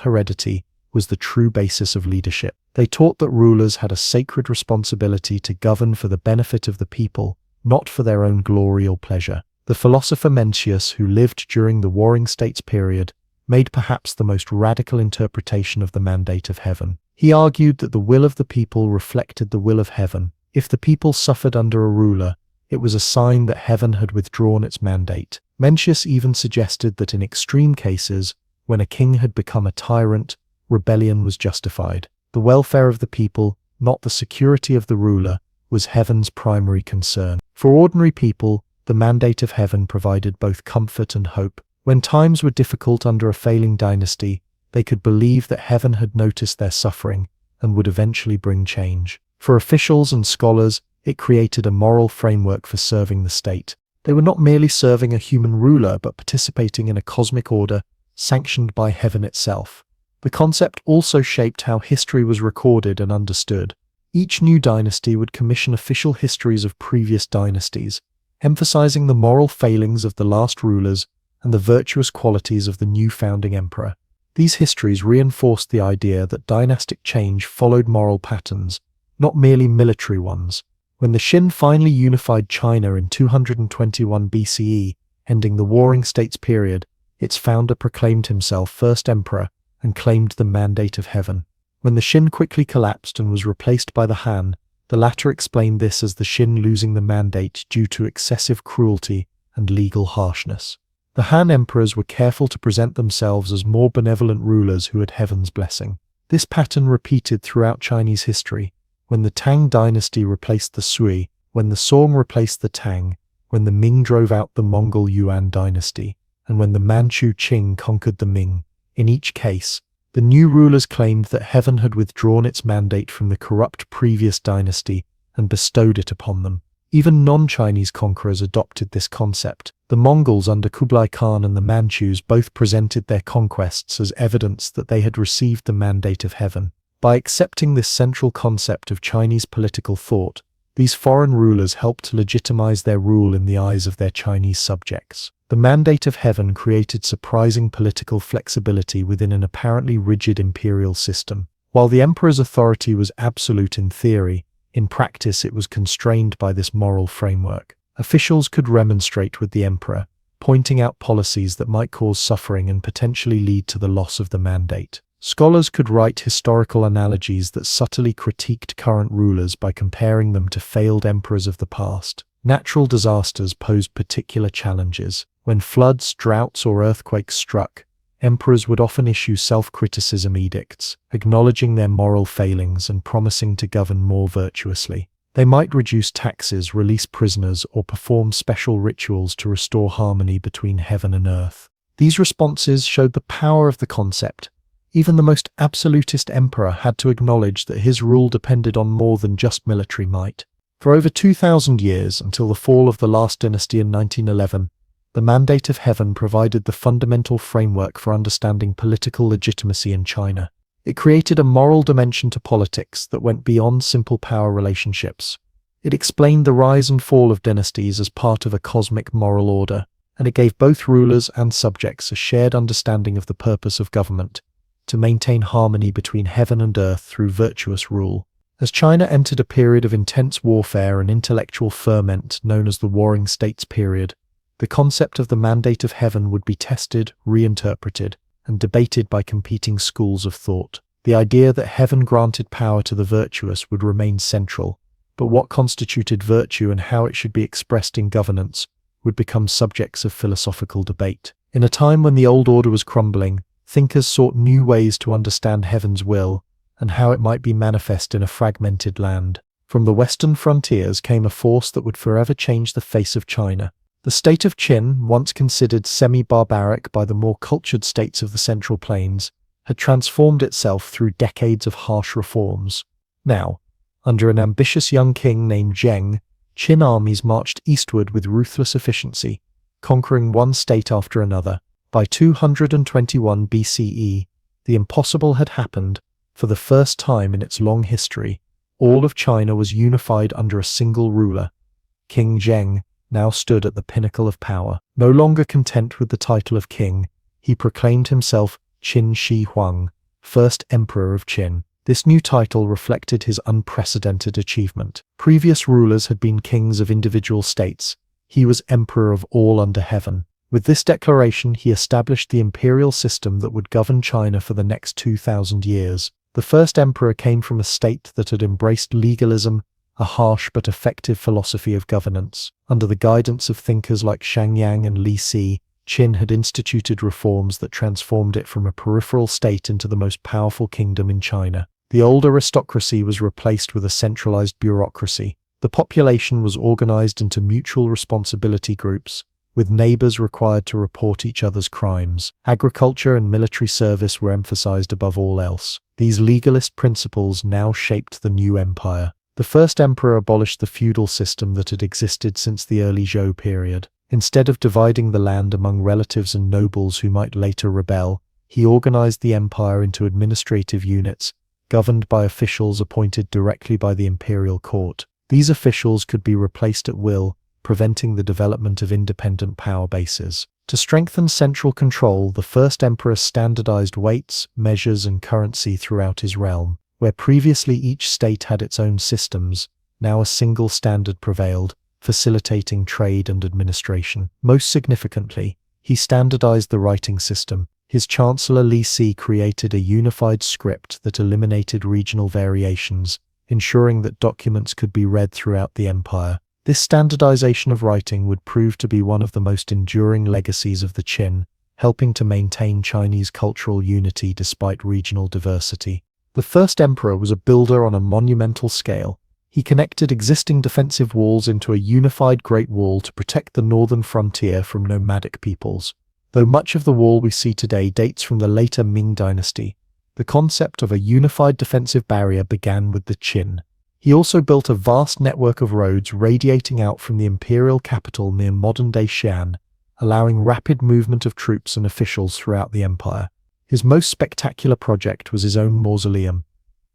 heredity, was the true basis of leadership. They taught that rulers had a sacred responsibility to govern for the benefit of the people, not for their own glory or pleasure. The philosopher Mencius, who lived during the Warring States period, made perhaps the most radical interpretation of the Mandate of Heaven. He argued that the will of the people reflected the will of heaven. If the people suffered under a ruler, it was a sign that heaven had withdrawn its mandate. Mencius even suggested that in extreme cases, when a king had become a tyrant, rebellion was justified. The welfare of the people, not the security of the ruler, was heaven's primary concern. For ordinary people, the mandate of heaven provided both comfort and hope. When times were difficult under a failing dynasty, they could believe that heaven had noticed their suffering and would eventually bring change. For officials and scholars, it created a moral framework for serving the state. They were not merely serving a human ruler, but participating in a cosmic order sanctioned by heaven itself. The concept also shaped how history was recorded and understood. Each new dynasty would commission official histories of previous dynasties, emphasizing the moral failings of the last rulers and the virtuous qualities of the new founding emperor. These histories reinforced the idea that dynastic change followed moral patterns, not merely military ones. When the Qin finally unified China in 221 BCE, ending the Warring States period, its founder proclaimed himself first emperor and claimed the mandate of heaven. When the Qin quickly collapsed and was replaced by the Han, the latter explained this as the Qin losing the mandate due to excessive cruelty and legal harshness. The Han emperors were careful to present themselves as more benevolent rulers who had heaven's blessing. This pattern repeated throughout Chinese history, when the Tang dynasty replaced the Sui, when the Song replaced the Tang, when the Ming drove out the Mongol Yuan dynasty, and when the Manchu Qing conquered the Ming. In each case, the new rulers claimed that heaven had withdrawn its mandate from the corrupt previous dynasty and bestowed it upon them. Even non-Chinese conquerors adopted this concept. The Mongols under Kublai Khan and the Manchus both presented their conquests as evidence that they had received the mandate of heaven. By accepting this central concept of Chinese political thought, these foreign rulers helped legitimize their rule in the eyes of their Chinese subjects. The mandate of heaven created surprising political flexibility within an apparently rigid imperial system. While the emperor's authority was absolute in theory, in practice it was constrained by this moral framework. Officials could remonstrate with the emperor, pointing out policies that might cause suffering and potentially lead to the loss of the mandate. Scholars could write historical analogies that subtly critiqued current rulers by comparing them to failed emperors of the past. Natural disasters posed particular challenges. When floods, droughts, or earthquakes struck, emperors would often issue self-criticism edicts, acknowledging their moral failings and promising to govern more virtuously. They might reduce taxes, release prisoners, or perform special rituals to restore harmony between heaven and earth. These responses showed the power of the concept. Even the most absolutist emperor had to acknowledge that his rule depended on more than just military might. For over 2,000 years, until the fall of the last dynasty in 1911, the mandate of heaven provided the fundamental framework for understanding political legitimacy in China. It created a moral dimension to politics that went beyond simple power relationships. It explained the rise and fall of dynasties as part of a cosmic moral order, and it gave both rulers and subjects a shared understanding of the purpose of government, to maintain harmony between heaven and earth through virtuous rule. As China entered a period of intense warfare and intellectual ferment known as the Warring States period, the concept of the mandate of heaven would be tested, reinterpreted, and debated by competing schools of thought. The idea that heaven granted power to the virtuous would remain central, but what constituted virtue and how it should be expressed in governance would become subjects of philosophical debate. In a time when the old order was crumbling, thinkers sought new ways to understand heaven's will and how it might be manifest in a fragmented land. From the western frontiers came a force that would forever change the face of China. The state of Qin, once considered semi-barbaric by the more cultured states of the Central Plains, had transformed itself through decades of harsh reforms. Now, under an ambitious young king named Zheng, Qin armies marched eastward with ruthless efficiency, conquering one state after another. By 221 BCE, the impossible had happened. For the first time in its long history, all of China was unified under a single ruler. King Zheng now stood at the pinnacle of power. No longer content with the title of king, he proclaimed himself Qin Shi Huang, first emperor of Qin. This new title reflected his unprecedented achievement. Previous rulers had been kings of individual states. He was emperor of all under heaven. With this declaration, he established the imperial system that would govern China for the next 2,000 years. The first emperor came from a state that had embraced legalism, a harsh but effective philosophy of governance. Under the guidance of thinkers like Shangyang and Li Si, Qin had instituted reforms that transformed it from a peripheral state into the most powerful kingdom in China. The old aristocracy was replaced with a centralized bureaucracy. The population was organized into mutual responsibility groups, with neighbors required to report each other's crimes. Agriculture and military service were emphasized above all else. These legalist principles now shaped the new empire. The first emperor abolished the feudal system that had existed since the early Zhou period. Instead of dividing the land among relatives and nobles who might later rebel, he organized the empire into administrative units, governed by officials appointed directly by the imperial court. These officials could be replaced at will, preventing the development of independent power bases. To strengthen central control, the first emperor standardized weights, measures, and currency throughout his realm. Where previously each state had its own systems, now a single standard prevailed, facilitating trade and administration. Most significantly, he standardized the writing system. His chancellor Li Si created a unified script that eliminated regional variations, ensuring that documents could be read throughout the empire. This standardization of writing would prove to be one of the most enduring legacies of the Qin, helping to maintain Chinese cultural unity despite regional diversity. The first emperor was a builder on a monumental scale. He connected existing defensive walls into a unified Great Wall to protect the northern frontier from nomadic peoples. Though much of the wall we see today dates from the later Ming dynasty, the concept of a unified defensive barrier began with the Qin. He also built a vast network of roads radiating out from the imperial capital near modern-day Xi'an, allowing rapid movement of troops and officials throughout the empire. His most spectacular project was his own mausoleum.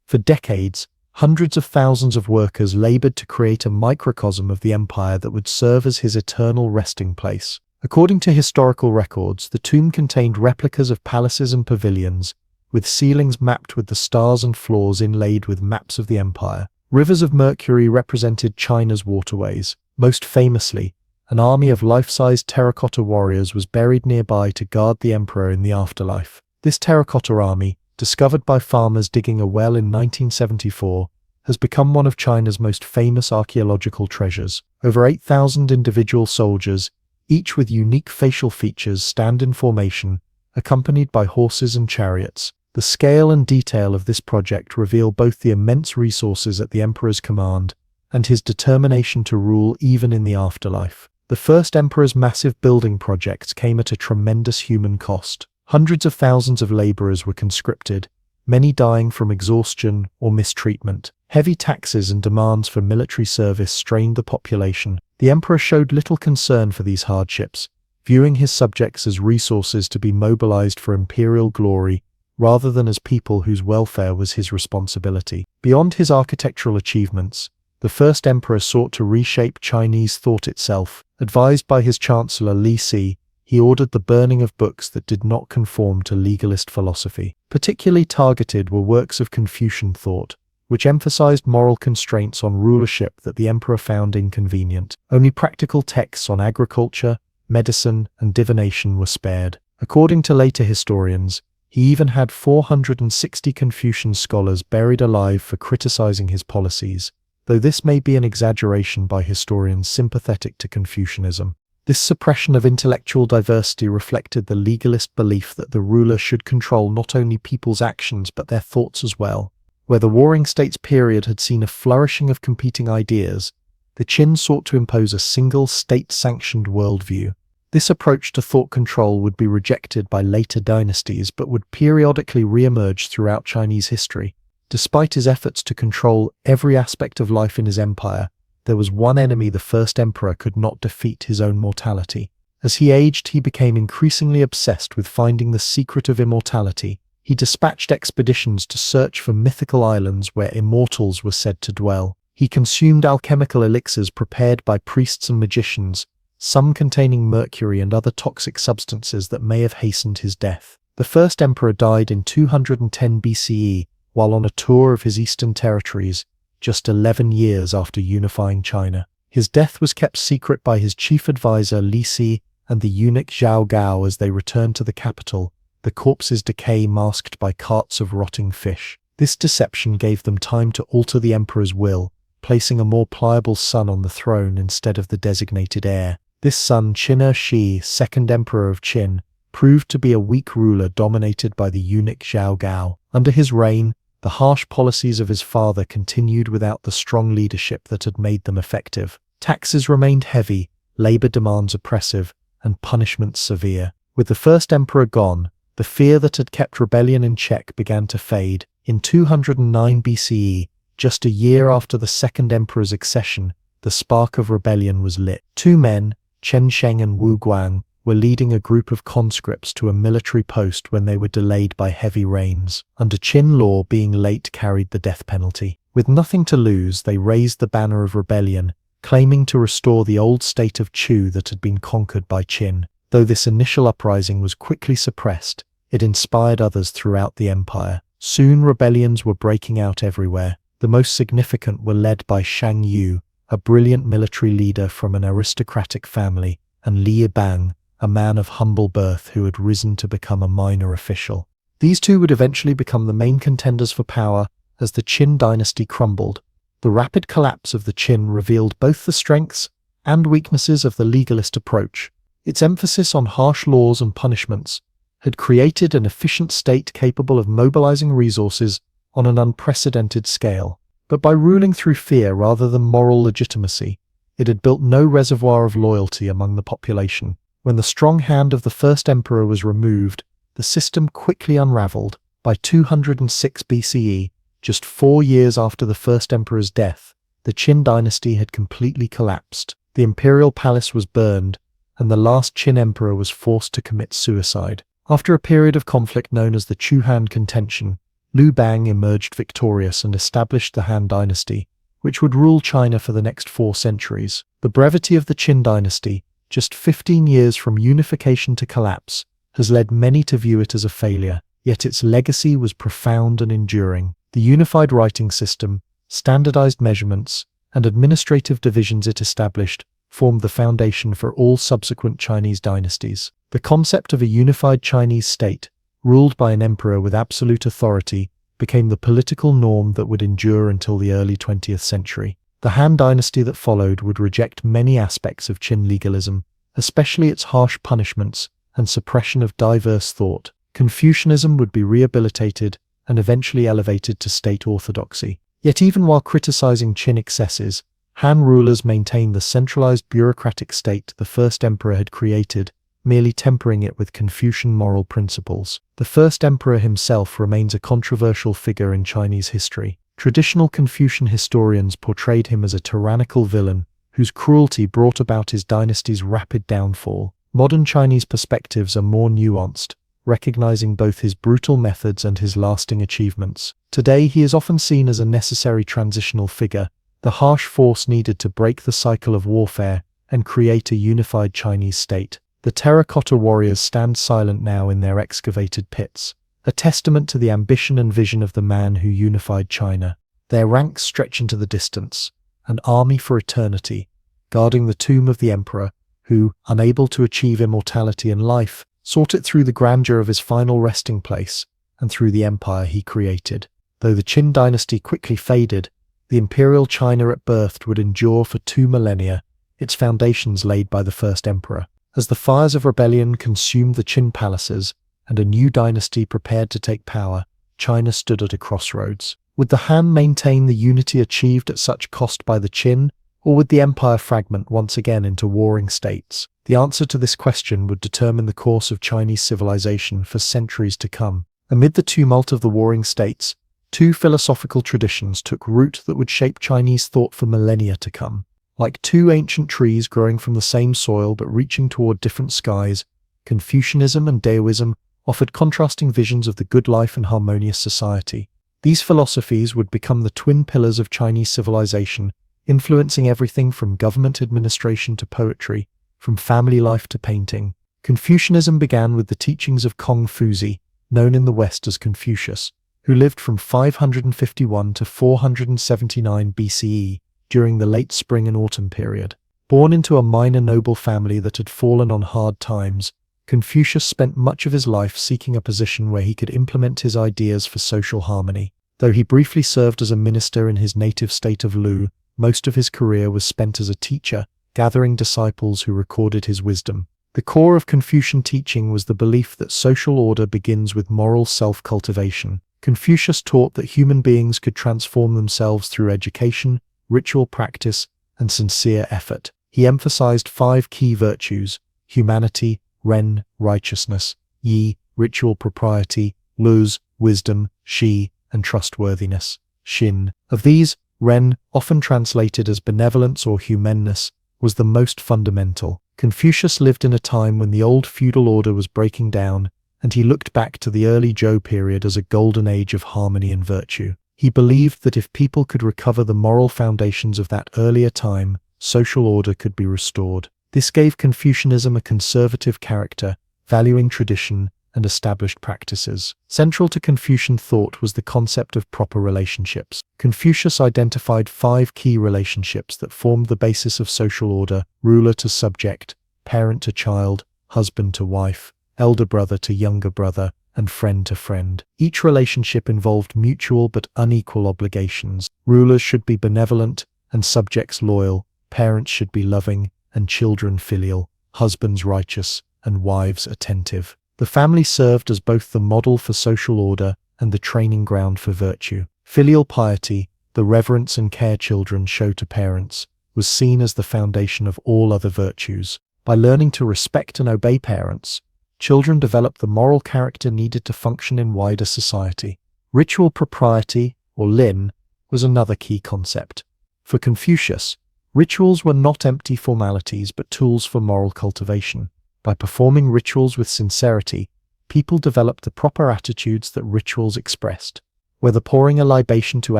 For decades, hundreds of thousands of workers labored to create a microcosm of the empire that would serve as his eternal resting place. According to historical records, the tomb contained replicas of palaces and pavilions, with ceilings mapped with the stars and floors inlaid with maps of the empire. Rivers of mercury represented China's waterways. Most famously, an army of life-sized terracotta warriors was buried nearby to guard the emperor in the afterlife. This terracotta army, discovered by farmers digging a well in 1974, has become one of China's most famous archaeological treasures. Over 8,000 individual soldiers, each with unique facial features, stand in formation, accompanied by horses and chariots. The scale and detail of this project reveal both the immense resources at the emperor's command and his determination to rule even in the afterlife. The first emperor's massive building projects came at a tremendous human cost. Hundreds of thousands of laborers were conscripted, many dying from exhaustion or mistreatment. Heavy taxes and demands for military service strained the population. The emperor showed little concern for these hardships, viewing his subjects as resources to be mobilized for imperial glory rather than as people whose welfare was his responsibility. Beyond his architectural achievements, the first emperor sought to reshape Chinese thought itself. Advised by his chancellor Li Si, he ordered the burning of books that did not conform to legalist philosophy. Particularly targeted were works of Confucian thought, which emphasized moral constraints on rulership that the emperor found inconvenient. Only practical texts on agriculture, medicine, and divination were spared. According to later historians, he even had 460 Confucian scholars buried alive for criticizing his policies, though this may be an exaggeration by historians sympathetic to Confucianism. This suppression of intellectual diversity reflected the legalist belief that the ruler should control not only people's actions but their thoughts as well. Where the Warring States period had seen a flourishing of competing ideas, the Qin sought to impose a single state-sanctioned worldview. This approach to thought control would be rejected by later dynasties but would periodically re-emerge throughout Chinese history. Despite his efforts to control every aspect of life in his empire, there was one enemy the first emperor could not defeat: his own mortality. As he aged, he became increasingly obsessed with finding the secret of immortality. He dispatched expeditions to search for mythical islands where immortals were said to dwell. He consumed alchemical elixirs prepared by priests and magicians, some containing mercury and other toxic substances that may have hastened his death. The first emperor died in 210 BCE while on a tour of his eastern territories, just 11 years after unifying China. His death was kept secret by his chief advisor Li Si and the eunuch Zhao Gao as they returned to the capital, the corpse's decay masked by carts of rotting fish. This deception gave them time to alter the emperor's will, placing a more pliable son on the throne instead of the designated heir. This son, Qin Shi, second emperor of Qin, proved to be a weak ruler dominated by the eunuch Zhao Gao. Under his reign, The harsh policies of his father continued without the strong leadership that had made them effective. Taxes remained heavy, labor demands oppressive, and punishments severe. With the first emperor gone, the fear that had kept rebellion in check began to fade. In 209 BCE, just a year after the second emperor's accession, the spark of rebellion was lit. Two men, Chen Sheng and Wu Guang, were leading a group of conscripts to a military post when they were delayed by heavy rains. Under Qin law, being late carried the death penalty. With nothing to lose, they raised the banner of rebellion, claiming to restore the old state of Chu that had been conquered by Qin. Though this initial uprising was quickly suppressed, it inspired others throughout the empire. Soon rebellions were breaking out everywhere. The most significant were led by Shang Yu, a brilliant military leader from an aristocratic family, and Li Bang, a man of humble birth who had risen to become a minor official. These two would eventually become the main contenders for power as the Qin dynasty crumbled. The rapid collapse of the Qin revealed both the strengths and weaknesses of the legalist approach. Its emphasis on harsh laws and punishments had created an efficient state capable of mobilizing resources on an unprecedented scale. But by ruling through fear rather than moral legitimacy, it had built no reservoir of loyalty among the population. When the strong hand of the first emperor was removed, the system quickly unraveled. By 206 BCE, just 4 years after the first emperor's death, the Qin dynasty had completely collapsed. The imperial palace was burned, and the last Qin emperor was forced to commit suicide. After a period of conflict known as the Chu-Han contention, Liu Bang emerged victorious and established the Han dynasty, which would rule China for the next 4 centuries. The brevity of the Qin dynasty, just 15 years from unification to collapse, has led many to view it as a failure, yet its legacy was profound and enduring. The unified writing system, standardized measurements, and administrative divisions it established formed the foundation for all subsequent Chinese dynasties. The concept of a unified Chinese state, ruled by an emperor with absolute authority, became the political norm that would endure until the early 20th century. The Han dynasty that followed would reject many aspects of Qin legalism, especially its harsh punishments and suppression of diverse thought. Confucianism would be rehabilitated and eventually elevated to state orthodoxy. Yet even while criticizing Qin excesses, Han rulers maintained the centralized bureaucratic state the first emperor had created, merely tempering it with Confucian moral principles. The first emperor himself remains a controversial figure in Chinese history. Traditional Confucian historians portrayed him as a tyrannical villain whose cruelty brought about his dynasty's rapid downfall. Modern Chinese perspectives are more nuanced, recognizing both his brutal methods and his lasting achievements. Today, he is often seen as a necessary transitional figure, the harsh force needed to break the cycle of warfare and create a unified Chinese state. The terracotta warriors stand silent now in their excavated pits, a testament to the ambition and vision of the man who unified China. Their ranks stretch into the distance, an army for eternity, guarding the tomb of the emperor who, unable to achieve immortality in life, sought it through the grandeur of his final resting place and through the empire he created. Though the Qin dynasty quickly faded, the imperial China it birthed would endure for 2 millennia, its foundations laid by the first emperor. As the fires of rebellion consumed the Qin palaces and a new dynasty prepared to take power, China stood at a crossroads. Would the Han maintain the unity achieved at such cost by the Qin, or would the empire fragment once again into warring states? The answer to this question would determine the course of Chinese civilization for centuries to come. Amid the tumult of the warring states, 2 philosophical traditions took root that would shape Chinese thought for millennia to come. Like 2 ancient trees growing from the same soil but reaching toward different skies, Confucianism and Daoism offered contrasting visions of the good life and harmonious society. These philosophies would become the twin pillars of Chinese civilization, influencing everything from government administration to poetry, from family life to painting. Confucianism began with the teachings of Kong-Fuzi, known in the West as Confucius, who lived from 551 to 479 BCE during the late spring and autumn period. Born into a minor noble family that had fallen on hard times, Confucius spent much of his life seeking a position where he could implement his ideas for social harmony. Though he briefly served as a minister in his native state of Lu, most of his career was spent as a teacher, gathering disciples who recorded his wisdom. The core of Confucian teaching was the belief that social order begins with moral self-cultivation. Confucius taught that human beings could transform themselves through education, ritual practice, and sincere effort. He emphasized 5 key virtues: humanity, ren, righteousness, yi, ritual propriety, luz, wisdom, shi, and trustworthiness, shin. Of these, ren, often translated as benevolence or humanness, was the most fundamental. Confucius lived in a time when the old feudal order was breaking down, and he looked back to the early Zhou period as a golden age of harmony and virtue. He believed that if people could recover the moral foundations of that earlier time, social order could be restored. This gave Confucianism a conservative character, valuing tradition and established practices. Central to Confucian thought was the concept of proper relationships. Confucius identified 5 key relationships that formed the basis of social order: ruler to subject, parent to child, husband to wife, elder brother to younger brother, and friend to friend. Each relationship involved mutual but unequal obligations. Rulers should be benevolent and subjects loyal, parents should be loving and children filial, husbands righteous and wives attentive. The family served as both the model for social order and the training ground for virtue. Filial piety, the reverence and care children show to parents, was seen as the foundation of all other virtues. By learning to respect and obey parents, children developed the moral character needed to function in wider society. Ritual propriety, or lin, was another key concept. For Confucius, rituals were not empty formalities but tools for moral cultivation. By performing rituals with sincerity, people developed the proper attitudes that rituals expressed. Whether pouring a libation to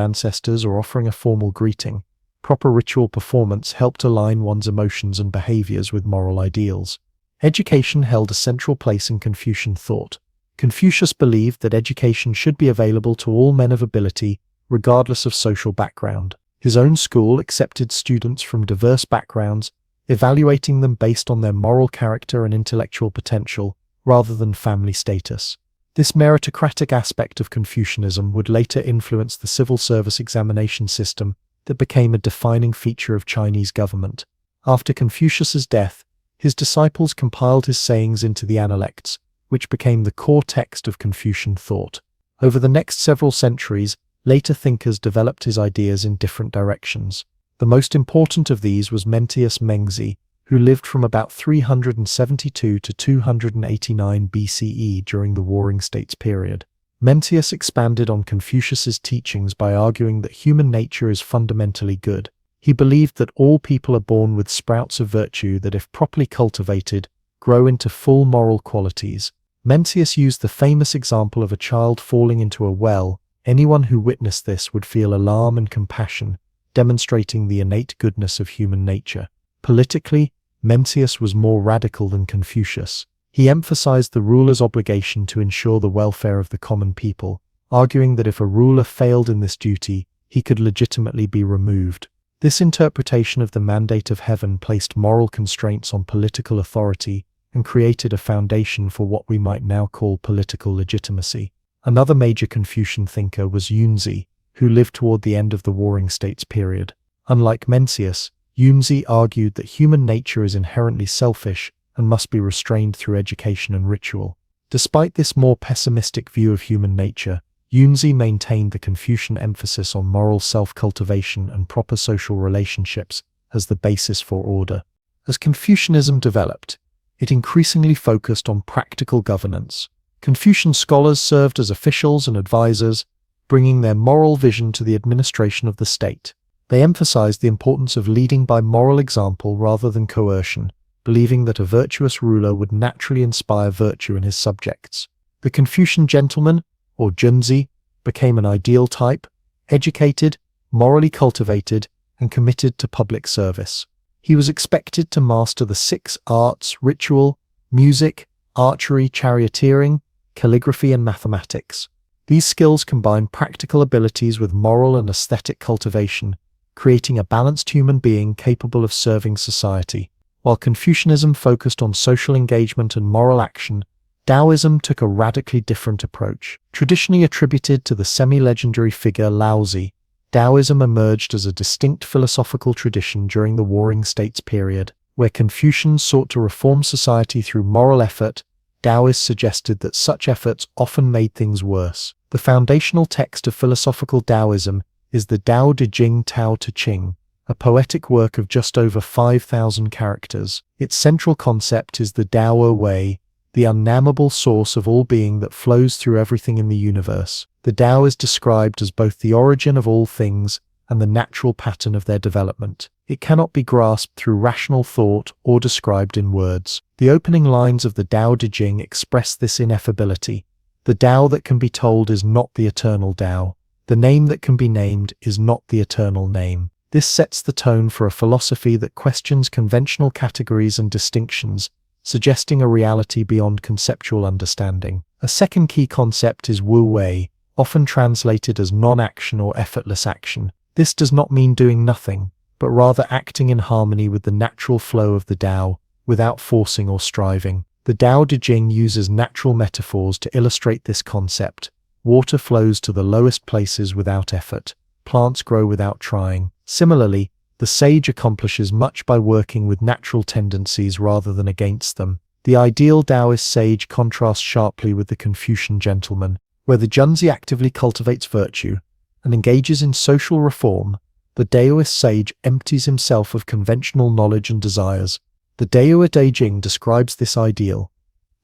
ancestors or offering a formal greeting, proper ritual performance helped align one's emotions and behaviors with moral ideals. Education held a central place in Confucian thought. Confucius believed that education should be available to all men of ability, regardless of social background. His own school accepted students from diverse backgrounds, evaluating them based on their moral character and intellectual potential, rather than family status. This meritocratic aspect of Confucianism would later influence the civil service examination system that became a defining feature of Chinese government. After Confucius's death, his disciples compiled his sayings into the Analects, which became the core text of Confucian thought. Over the next several centuries, later thinkers developed his ideas in different directions. The most important of these was Mencius Mengzi, who lived from about 372 to 289 BCE during the Warring States period. Mencius expanded on Confucius's teachings by arguing that human nature is fundamentally good. He believed that all people are born with sprouts of virtue that, if properly cultivated, grow into full moral qualities. Mencius used the famous example of a child falling into a well. Anyone who witnessed this would feel alarm and compassion, demonstrating the innate goodness of human nature. Politically, Mencius was more radical than Confucius. He emphasized the ruler's obligation to ensure the welfare of the common people, arguing that if a ruler failed in this duty, he could legitimately be removed. This interpretation of the mandate of heaven placed moral constraints on political authority and created a foundation for what we might now call political legitimacy. Another major Confucian thinker was Yunzi, who lived toward the end of the Warring States period. Unlike Mencius, Yunzi argued that human nature is inherently selfish and must be restrained through education and ritual. Despite this more pessimistic view of human nature, Yunzi maintained the Confucian emphasis on moral self-cultivation and proper social relationships as the basis for order. As Confucianism developed, it increasingly focused on practical governance. Confucian scholars served as officials and advisors, bringing their moral vision to the administration of the state. They emphasized the importance of leading by moral example rather than coercion, believing that a virtuous ruler would naturally inspire virtue in his subjects. The Confucian gentleman, or junzi, became an ideal type: educated, morally cultivated, and committed to public service. He was expected to master the 6 arts: ritual, music, archery, charioteering, calligraphy, and mathematics. These skills combine practical abilities with moral and aesthetic cultivation, creating a balanced human being capable of serving society. While Confucianism focused on social engagement and moral action, Taoism took a radically different approach. Traditionally attributed to the semi-legendary figure Laozi, Taoism emerged as a distinct philosophical tradition during the Warring States period. Where Confucians sought to reform society through moral effort, Taoists suggested that such efforts often made things worse. The foundational text of philosophical Taoism is the Tao De Jing Tao Te Ching, a poetic work of just over 5,000 characters. Its central concept is the Tao Way, the unnamable source of all being that flows through everything in the universe. The Tao is described as both the origin of all things and the natural pattern of their development. It cannot be grasped through rational thought or described in words. The opening lines of the Tao Te Ching express this ineffability. The Tao that can be told is not the eternal Tao. The name that can be named is not the eternal name. This sets the tone for a philosophy that questions conventional categories and distinctions, suggesting a reality beyond conceptual understanding. A second key concept is Wu Wei, often translated as non-action or effortless action. This does not mean doing nothing, but rather acting in harmony with the natural flow of the Tao, without forcing or striving. The Tao Te Ching uses natural metaphors to illustrate this concept. Water flows to the lowest places without effort. Plants grow without trying. Similarly, the sage accomplishes much by working with natural tendencies rather than against them. The ideal Taoist sage contrasts sharply with the Confucian gentleman, where the Junzi actively cultivates virtue and engages in social reform. The Taoist sage empties himself of conventional knowledge and desires. The Tao Te Ching describes this ideal.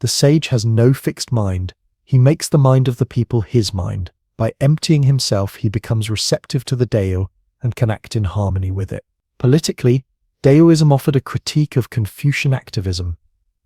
The sage has no fixed mind. He makes the mind of the people his mind. By emptying himself, he becomes receptive to the Tao and can act in harmony with it. Politically, Taoism offered a critique of Confucian activism.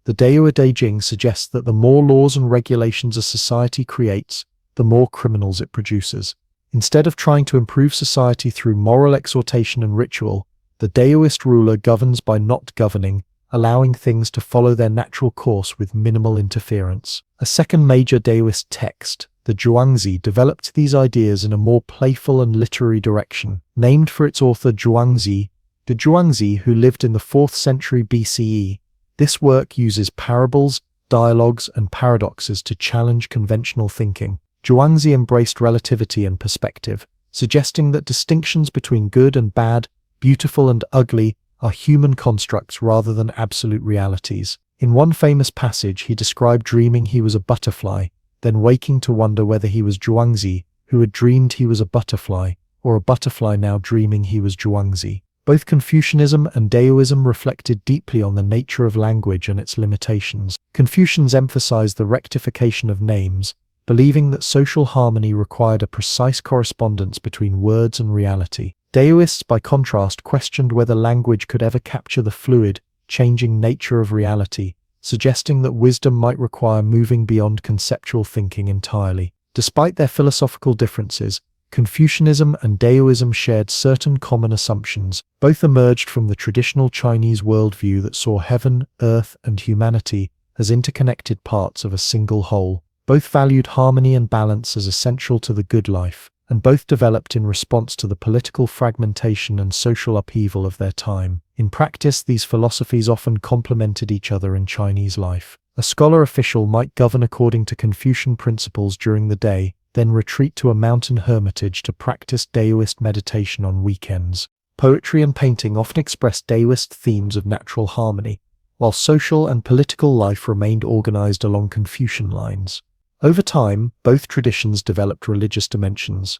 The Tao Te Ching suggests that the more laws and regulations a society creates, the more criminals it produces. Instead of trying to improve society through moral exhortation and ritual, the Taoist ruler governs by not governing, allowing things to follow their natural course with minimal interference. A second major Taoist text, the Zhuangzi, developed these ideas in a more playful and literary direction. Named for its author Zhuangzi, the Zhuangzi, who lived in the 4th century BCE, this work uses parables, dialogues, and paradoxes to challenge conventional thinking. Zhuangzi embraced relativity and perspective, suggesting that distinctions between good and bad, beautiful and ugly, are human constructs rather than absolute realities. In one famous passage, he described dreaming he was a butterfly, then waking to wonder whether he was Zhuangzi, who had dreamed he was a butterfly, or a butterfly now dreaming he was Zhuangzi. Both Confucianism and Taoism reflected deeply on the nature of language and its limitations. Confucians emphasized the rectification of names, believing that social harmony required a precise correspondence between words and reality. Taoists, by contrast, questioned whether language could ever capture the fluid, changing nature of reality, suggesting that wisdom might require moving beyond conceptual thinking entirely. Despite their philosophical differences, Confucianism and Taoism shared certain common assumptions. Both emerged from the traditional Chinese worldview that saw heaven, earth, and humanity as interconnected parts of a single whole. Both valued harmony and balance as essential to the good life, and both developed in response to the political fragmentation and social upheaval of their time. In practice, these philosophies often complemented each other in Chinese life. A scholar official might govern according to Confucian principles during the day, then retreat to a mountain hermitage to practice Taoist meditation on weekends. Poetry and painting often expressed Taoist themes of natural harmony, while social and political life remained organized along Confucian lines. Over time, both traditions developed religious dimensions.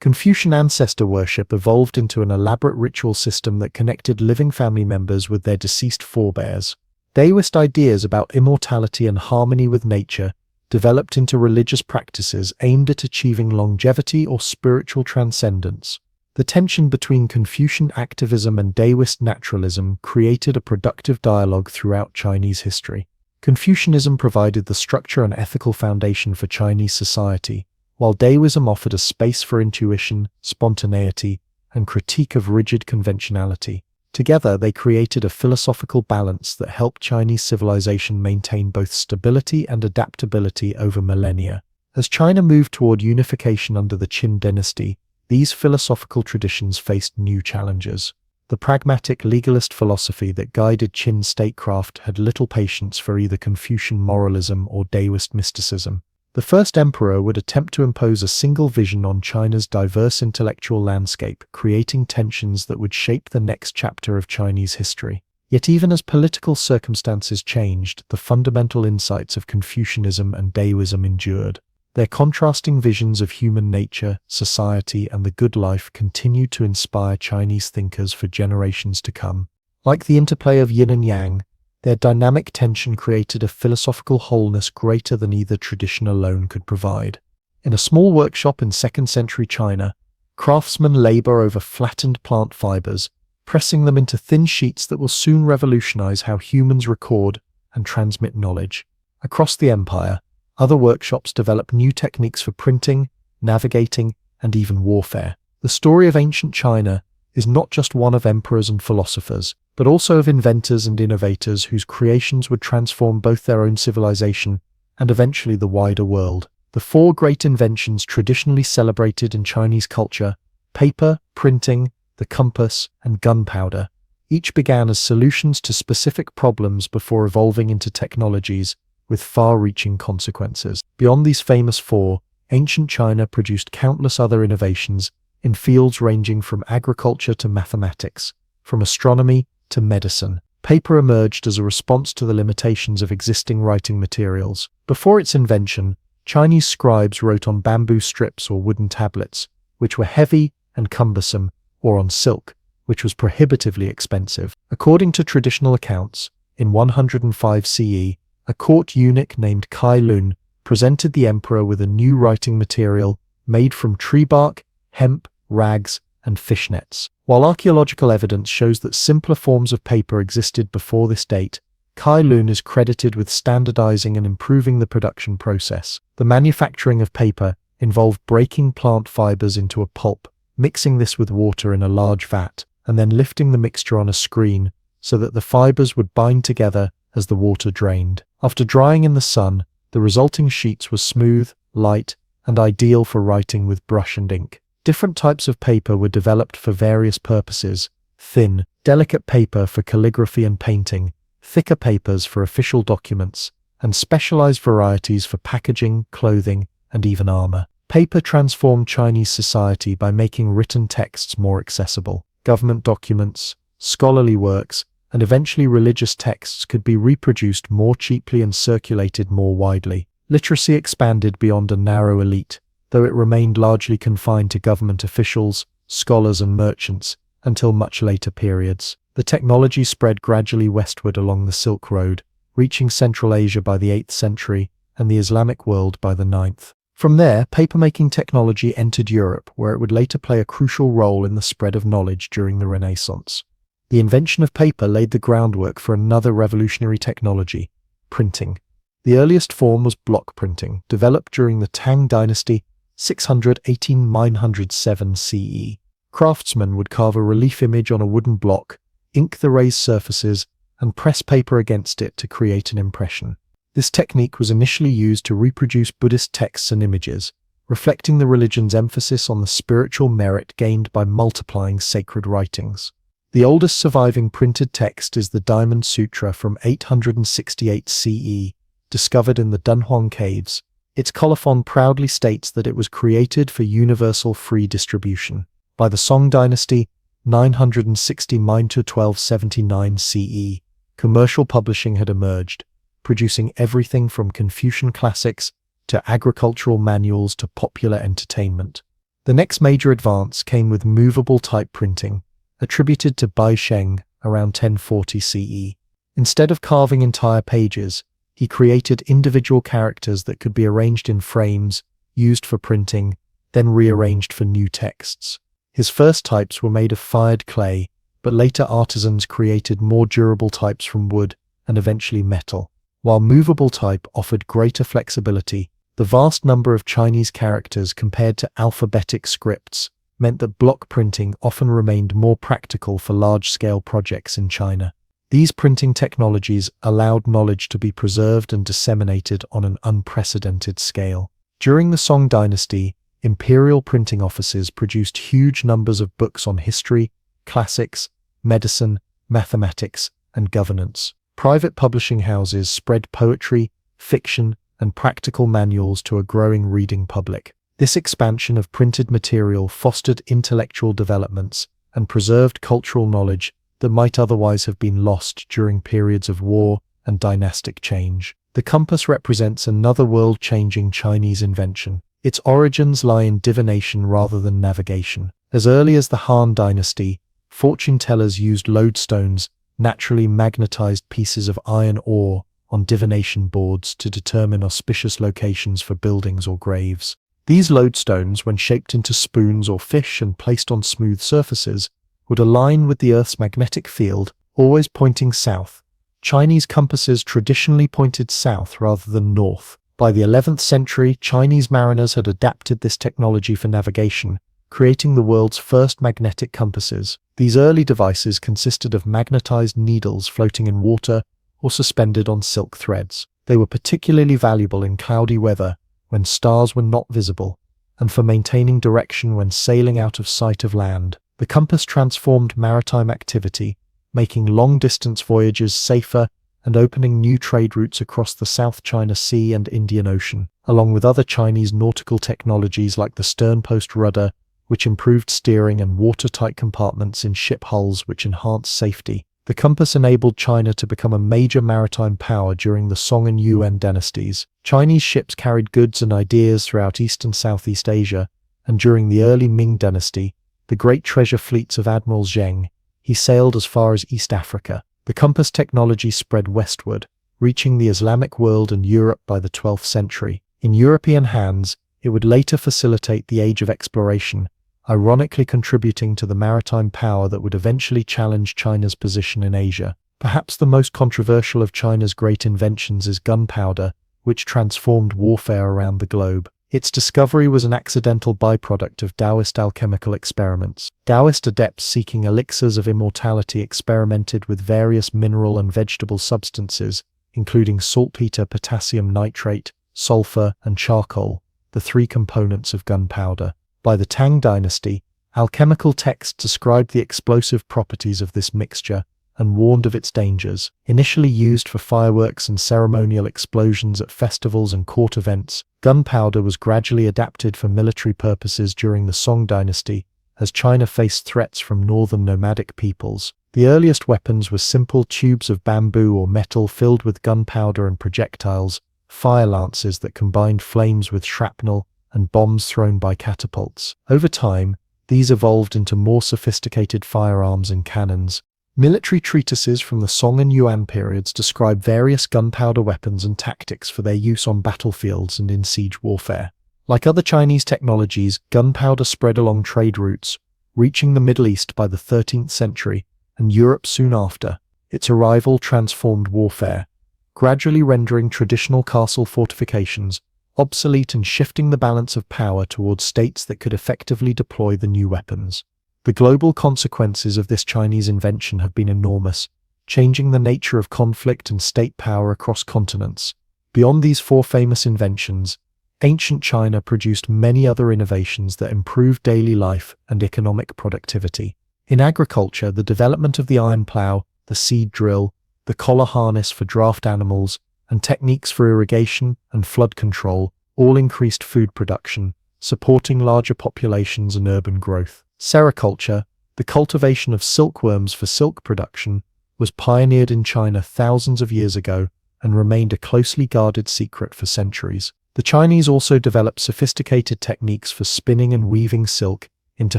Confucian ancestor worship evolved into an elaborate ritual system that connected living family members with their deceased forebears. Taoist ideas about immortality and harmony with nature developed into religious practices aimed at achieving longevity or spiritual transcendence. The tension between Confucian activism and Taoist naturalism created a productive dialogue throughout Chinese history. Confucianism provided the structure and ethical foundation for Chinese society, while Taoism offered a space for intuition, spontaneity, and critique of rigid conventionality. Together, they created a philosophical balance that helped Chinese civilization maintain both stability and adaptability over millennia. As China moved toward unification under the Qin dynasty, these philosophical traditions faced new challenges. The pragmatic legalist philosophy that guided Qin statecraft had little patience for either Confucian moralism or Taoist mysticism. The first emperor would attempt to impose a single vision on China's diverse intellectual landscape, creating tensions that would shape the next chapter of Chinese history. Yet even as political circumstances changed, the fundamental insights of Confucianism and Taoism endured. Their contrasting visions of human nature, society, and the good life continued to inspire Chinese thinkers for generations to come. Like the interplay of yin and yang, their dynamic tension created a philosophical wholeness greater than either tradition alone could provide. In a small workshop in 2nd century China, craftsmen labor over flattened plant fibers, pressing them into thin sheets that will soon revolutionize how humans record and transmit knowledge. Across the empire, other workshops develop new techniques for printing, navigating, and even warfare. The story of ancient China is not just one of emperors and philosophers, but also of inventors and innovators whose creations would transform both their own civilization and eventually the wider world. The 4 great inventions traditionally celebrated in Chinese culture, paper, printing, the compass, and gunpowder, each began as solutions to specific problems before evolving into technologies with far-reaching consequences. Beyond these famous 4, ancient China produced countless other innovations in fields ranging from agriculture to mathematics, from astronomy to medicine. Paper emerged as a response to the limitations of existing writing materials. Before its invention, Chinese scribes wrote on bamboo strips or wooden tablets, which were heavy and cumbersome, or on silk, which was prohibitively expensive. According to traditional accounts, in 105 CE, a court eunuch named Kai Lun presented the emperor with a new writing material made from tree bark, hemp, rags, and fishnets. While archaeological evidence shows that simpler forms of paper existed before this date, Kai Lun is credited with standardizing and improving the production process. The manufacturing of paper involved breaking plant fibers into a pulp, mixing this with water in a large vat, and then lifting the mixture on a screen so that the fibers would bind together as the water drained. After drying in the sun, the resulting sheets were smooth, light, and ideal for writing with brush and ink. Different types of paper were developed for various purposes: thin, delicate paper for calligraphy and painting, thicker papers for official documents, and specialized varieties for packaging, clothing, and even armor. Paper transformed Chinese society by making written texts more accessible. Government documents, scholarly works, and eventually religious texts could be reproduced more cheaply and circulated more widely. Literacy expanded beyond a narrow elite, though it remained largely confined to government officials, scholars, and merchants until much later periods. The technology spread gradually westward along the Silk Road, reaching Central Asia by the 8th century and the Islamic world by the 9th. From there, papermaking technology entered Europe, where it would later play a crucial role in the spread of knowledge during the Renaissance. The invention of paper laid the groundwork for another revolutionary technology: printing. The earliest form was block printing, developed during the Tang dynasty 618–907 CE. Craftsmen would carve a relief image on a wooden block, ink the raised surfaces, and press paper against it to create an impression. This technique was initially used to reproduce Buddhist texts and images, reflecting the religion's emphasis on the spiritual merit gained by multiplying sacred writings. The oldest surviving printed text is the Diamond Sutra from 868 CE, discovered in the Dunhuang caves. Its colophon proudly states that it was created for universal free distribution. By the Song dynasty, 969–1279 CE, commercial publishing had emerged, producing everything from Confucian classics to agricultural manuals to popular entertainment. The next major advance came with movable type printing, attributed to Bai Sheng around 1040 CE. Instead of carving entire pages, he created individual characters that could be arranged in frames, used for printing, then rearranged for new texts. His first types were made of fired clay, but later artisans created more durable types from wood and eventually metal. While movable type offered greater flexibility, the vast number of Chinese characters compared to alphabetic scripts meant that block printing often remained more practical for large-scale projects in China. These printing technologies allowed knowledge to be preserved and disseminated on an unprecedented scale. During the Song dynasty, imperial printing offices produced huge numbers of books on history, classics, medicine, mathematics, and governance. Private publishing houses spread poetry, fiction, and practical manuals to a growing reading public. This expansion of printed material fostered intellectual developments and preserved cultural knowledge that might otherwise have been lost during periods of war and dynastic change. The compass represents another world-changing Chinese invention. Its origins lie in divination rather than navigation. As early as the Han Dynasty, fortune tellers used lodestones, naturally magnetized pieces of iron ore, on divination boards to determine auspicious locations for buildings or graves. These lodestones, when shaped into spoons or fish and placed on smooth surfaces, would align with the Earth's magnetic field, always pointing south. Chinese compasses traditionally pointed south rather than north. By the 11th century, Chinese mariners had adapted this technology for navigation, creating the world's first magnetic compasses. These early devices consisted of magnetized needles floating in water or suspended on silk threads. They were particularly valuable in cloudy weather, when stars were not visible, and for maintaining direction when sailing out of sight of land. The compass transformed maritime activity, making long-distance voyages safer and opening new trade routes across the South China Sea and Indian Ocean, along with other Chinese nautical technologies like the sternpost rudder, which improved steering, and watertight compartments in ship hulls which enhanced safety. The compass enabled China to become a major maritime power during the Song and Yuan dynasties. Chinese ships carried goods and ideas throughout East and Southeast Asia, and during the early Ming dynasty, the great treasure fleets of Admiral Zheng, he sailed as far as East Africa. The compass technology spread westward, reaching the Islamic world and Europe by the 12th century. In European hands, it would later facilitate the age of exploration, ironically contributing to the maritime power that would eventually challenge China's position in Asia. Perhaps the most controversial of China's great inventions is gunpowder, which transformed warfare around the globe. Its discovery was an accidental byproduct of Taoist alchemical experiments. Taoist adepts seeking elixirs of immortality experimented with various mineral and vegetable substances, including saltpeter, potassium nitrate, sulfur, and charcoal, the three components of gunpowder. By the Tang dynasty, alchemical texts described the explosive properties of this mixture and warned of its dangers. Initially used for fireworks and ceremonial explosions at festivals and court events, gunpowder was gradually adapted for military purposes during the Song dynasty, as China faced threats from northern nomadic peoples. The earliest weapons were simple tubes of bamboo or metal filled with gunpowder and projectiles, fire lances that combined flames with shrapnel, and bombs thrown by catapults. Over time, these evolved into more sophisticated firearms and cannons. Military treatises from the Song and Yuan periods describe various gunpowder weapons and tactics for their use on battlefields and in siege warfare. Like other Chinese technologies, gunpowder spread along trade routes, reaching the Middle East by the 13th century and Europe soon after. Its arrival transformed warfare, gradually rendering traditional castle fortifications obsolete and shifting the balance of power towards states that could effectively deploy the new weapons. The global consequences of this Chinese invention have been enormous, changing the nature of conflict and state power across continents. Beyond these four famous inventions, ancient China produced many other innovations that improved daily life and economic productivity. In agriculture, the development of the iron plow, the seed drill, the collar harness for draft animals, and techniques for irrigation and flood control all increased food production, supporting larger populations and urban growth. Sericulture, the cultivation of silkworms for silk production, was pioneered in China thousands of years ago and remained a closely guarded secret for centuries. The Chinese also developed sophisticated techniques for spinning and weaving silk into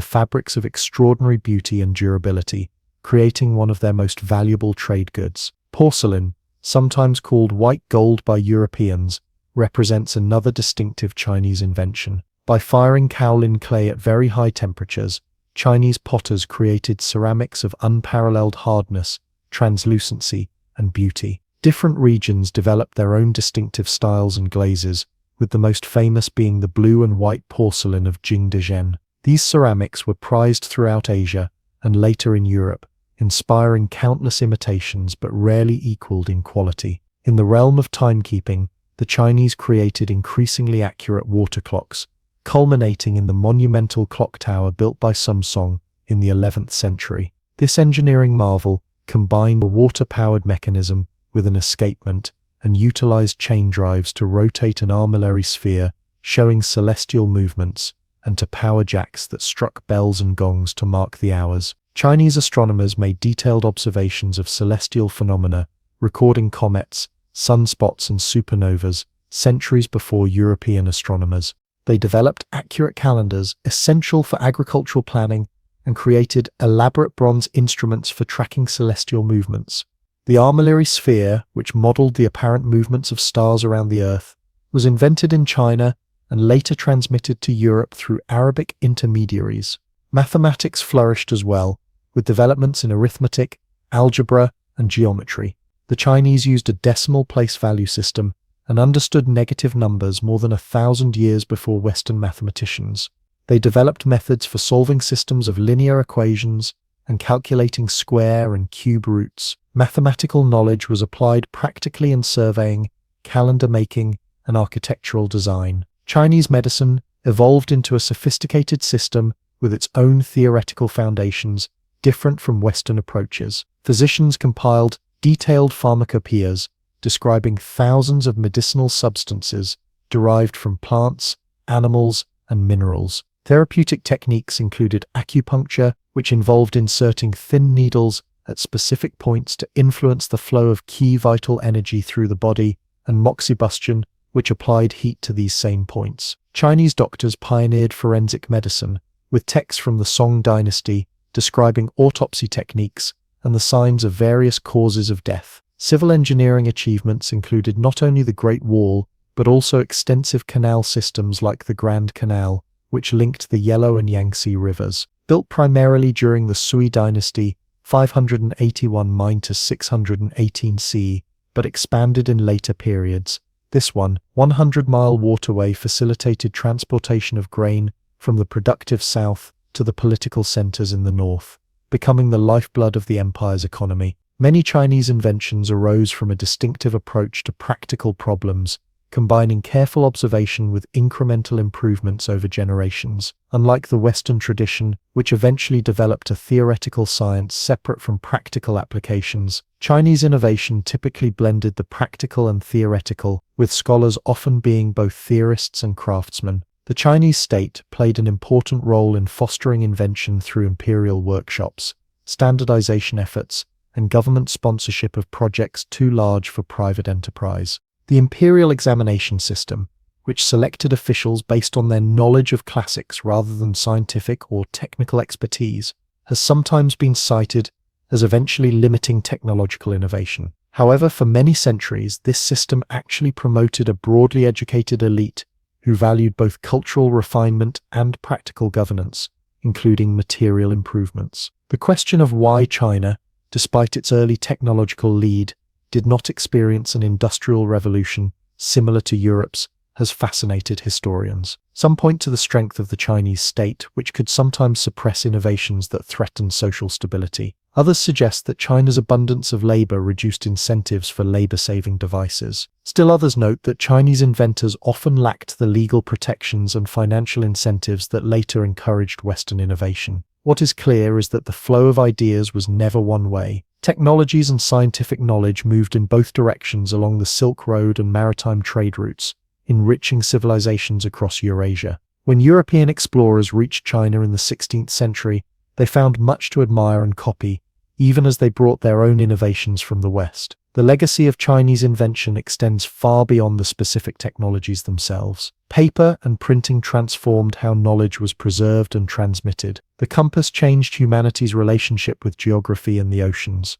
fabrics of extraordinary beauty and durability, creating one of their most valuable trade goods. Porcelain, sometimes called white gold by Europeans, represents another distinctive Chinese invention. By firing kaolin clay at very high temperatures, Chinese potters created ceramics of unparalleled hardness, translucency, and beauty. Different regions developed their own distinctive styles and glazes, with the most famous being the blue and white porcelain of Jingdezhen. These ceramics were prized throughout Asia and later in Europe, inspiring countless imitations but rarely equaled in quality. In the realm of timekeeping, the Chinese created increasingly accurate water clocks, culminating in the monumental clock tower built by Samsung in the 11th century. This engineering marvel combined a water-powered mechanism with an escapement and utilized chain drives to rotate an armillary sphere, showing celestial movements, and to power jacks that struck bells and gongs to mark the hours. Chinese astronomers made detailed observations of celestial phenomena, recording comets, sunspots, and supernovas centuries before European astronomers. They developed accurate calendars essential for agricultural planning and created elaborate bronze instruments for tracking celestial movements. The armillary sphere, which modeled the apparent movements of stars around the Earth, was invented in China and later transmitted to Europe through Arabic intermediaries. Mathematics flourished as well, with developments in arithmetic, algebra, and geometry. The Chinese used a decimal place value system and understood negative numbers more than 1,000 years before Western mathematicians. They developed methods for solving systems of linear equations and calculating square and cube roots. Mathematical knowledge was applied practically in surveying, calendar making, and architectural design. Chinese medicine evolved into a sophisticated system with its own theoretical foundations, different from Western approaches. Physicians compiled detailed pharmacopoeias describing thousands of medicinal substances derived from plants, animals, and minerals. Therapeutic techniques included acupuncture, which involved inserting thin needles at specific points to influence the flow of key vital energy through the body, and moxibustion, which applied heat to these same points. Chinese doctors pioneered forensic medicine, with texts from the Song dynasty describing autopsy techniques and the signs of various causes of death. Civil engineering achievements included not only the Great Wall, but also extensive canal systems like the Grand Canal, which linked the Yellow and Yangtze rivers. Built primarily during the Sui dynasty, 581 to 618 CE, but expanded in later periods. This 100-mile waterway facilitated transportation of grain from the productive south to the political centers in the north, becoming the lifeblood of the empire's economy. Many Chinese inventions arose from a distinctive approach to practical problems, combining careful observation with incremental improvements over generations. Unlike the Western tradition, which eventually developed a theoretical science separate from practical applications, Chinese innovation typically blended the practical and theoretical, with scholars often being both theorists and craftsmen. The Chinese state played an important role in fostering invention through imperial workshops, standardization efforts, and government sponsorship of projects too large for private enterprise. The imperial examination system, which selected officials based on their knowledge of classics rather than scientific or technical expertise, has sometimes been cited as eventually limiting technological innovation. However, for many centuries, this system actually promoted a broadly educated elite who valued both cultural refinement and practical governance, including material improvements. The question of why China, despite its early technological lead, did not experience an industrial revolution similar to Europe's has fascinated historians. Some point to the strength of the Chinese state, which could sometimes suppress innovations that threatened social stability. Others suggest that China's abundance of labor reduced incentives for labor-saving devices. Still others note that Chinese inventors often lacked the legal protections and financial incentives that later encouraged Western innovation. What is clear is that the flow of ideas was never one way. Technologies and scientific knowledge moved in both directions along the Silk Road and maritime trade routes, enriching civilizations across Eurasia. When European explorers reached China in the 16th century, they found much to admire and copy, even as they brought their own innovations from the West. The legacy of Chinese invention extends far beyond the specific technologies themselves. Paper and printing transformed how knowledge was preserved and transmitted. The compass changed humanity's relationship with geography and the oceans.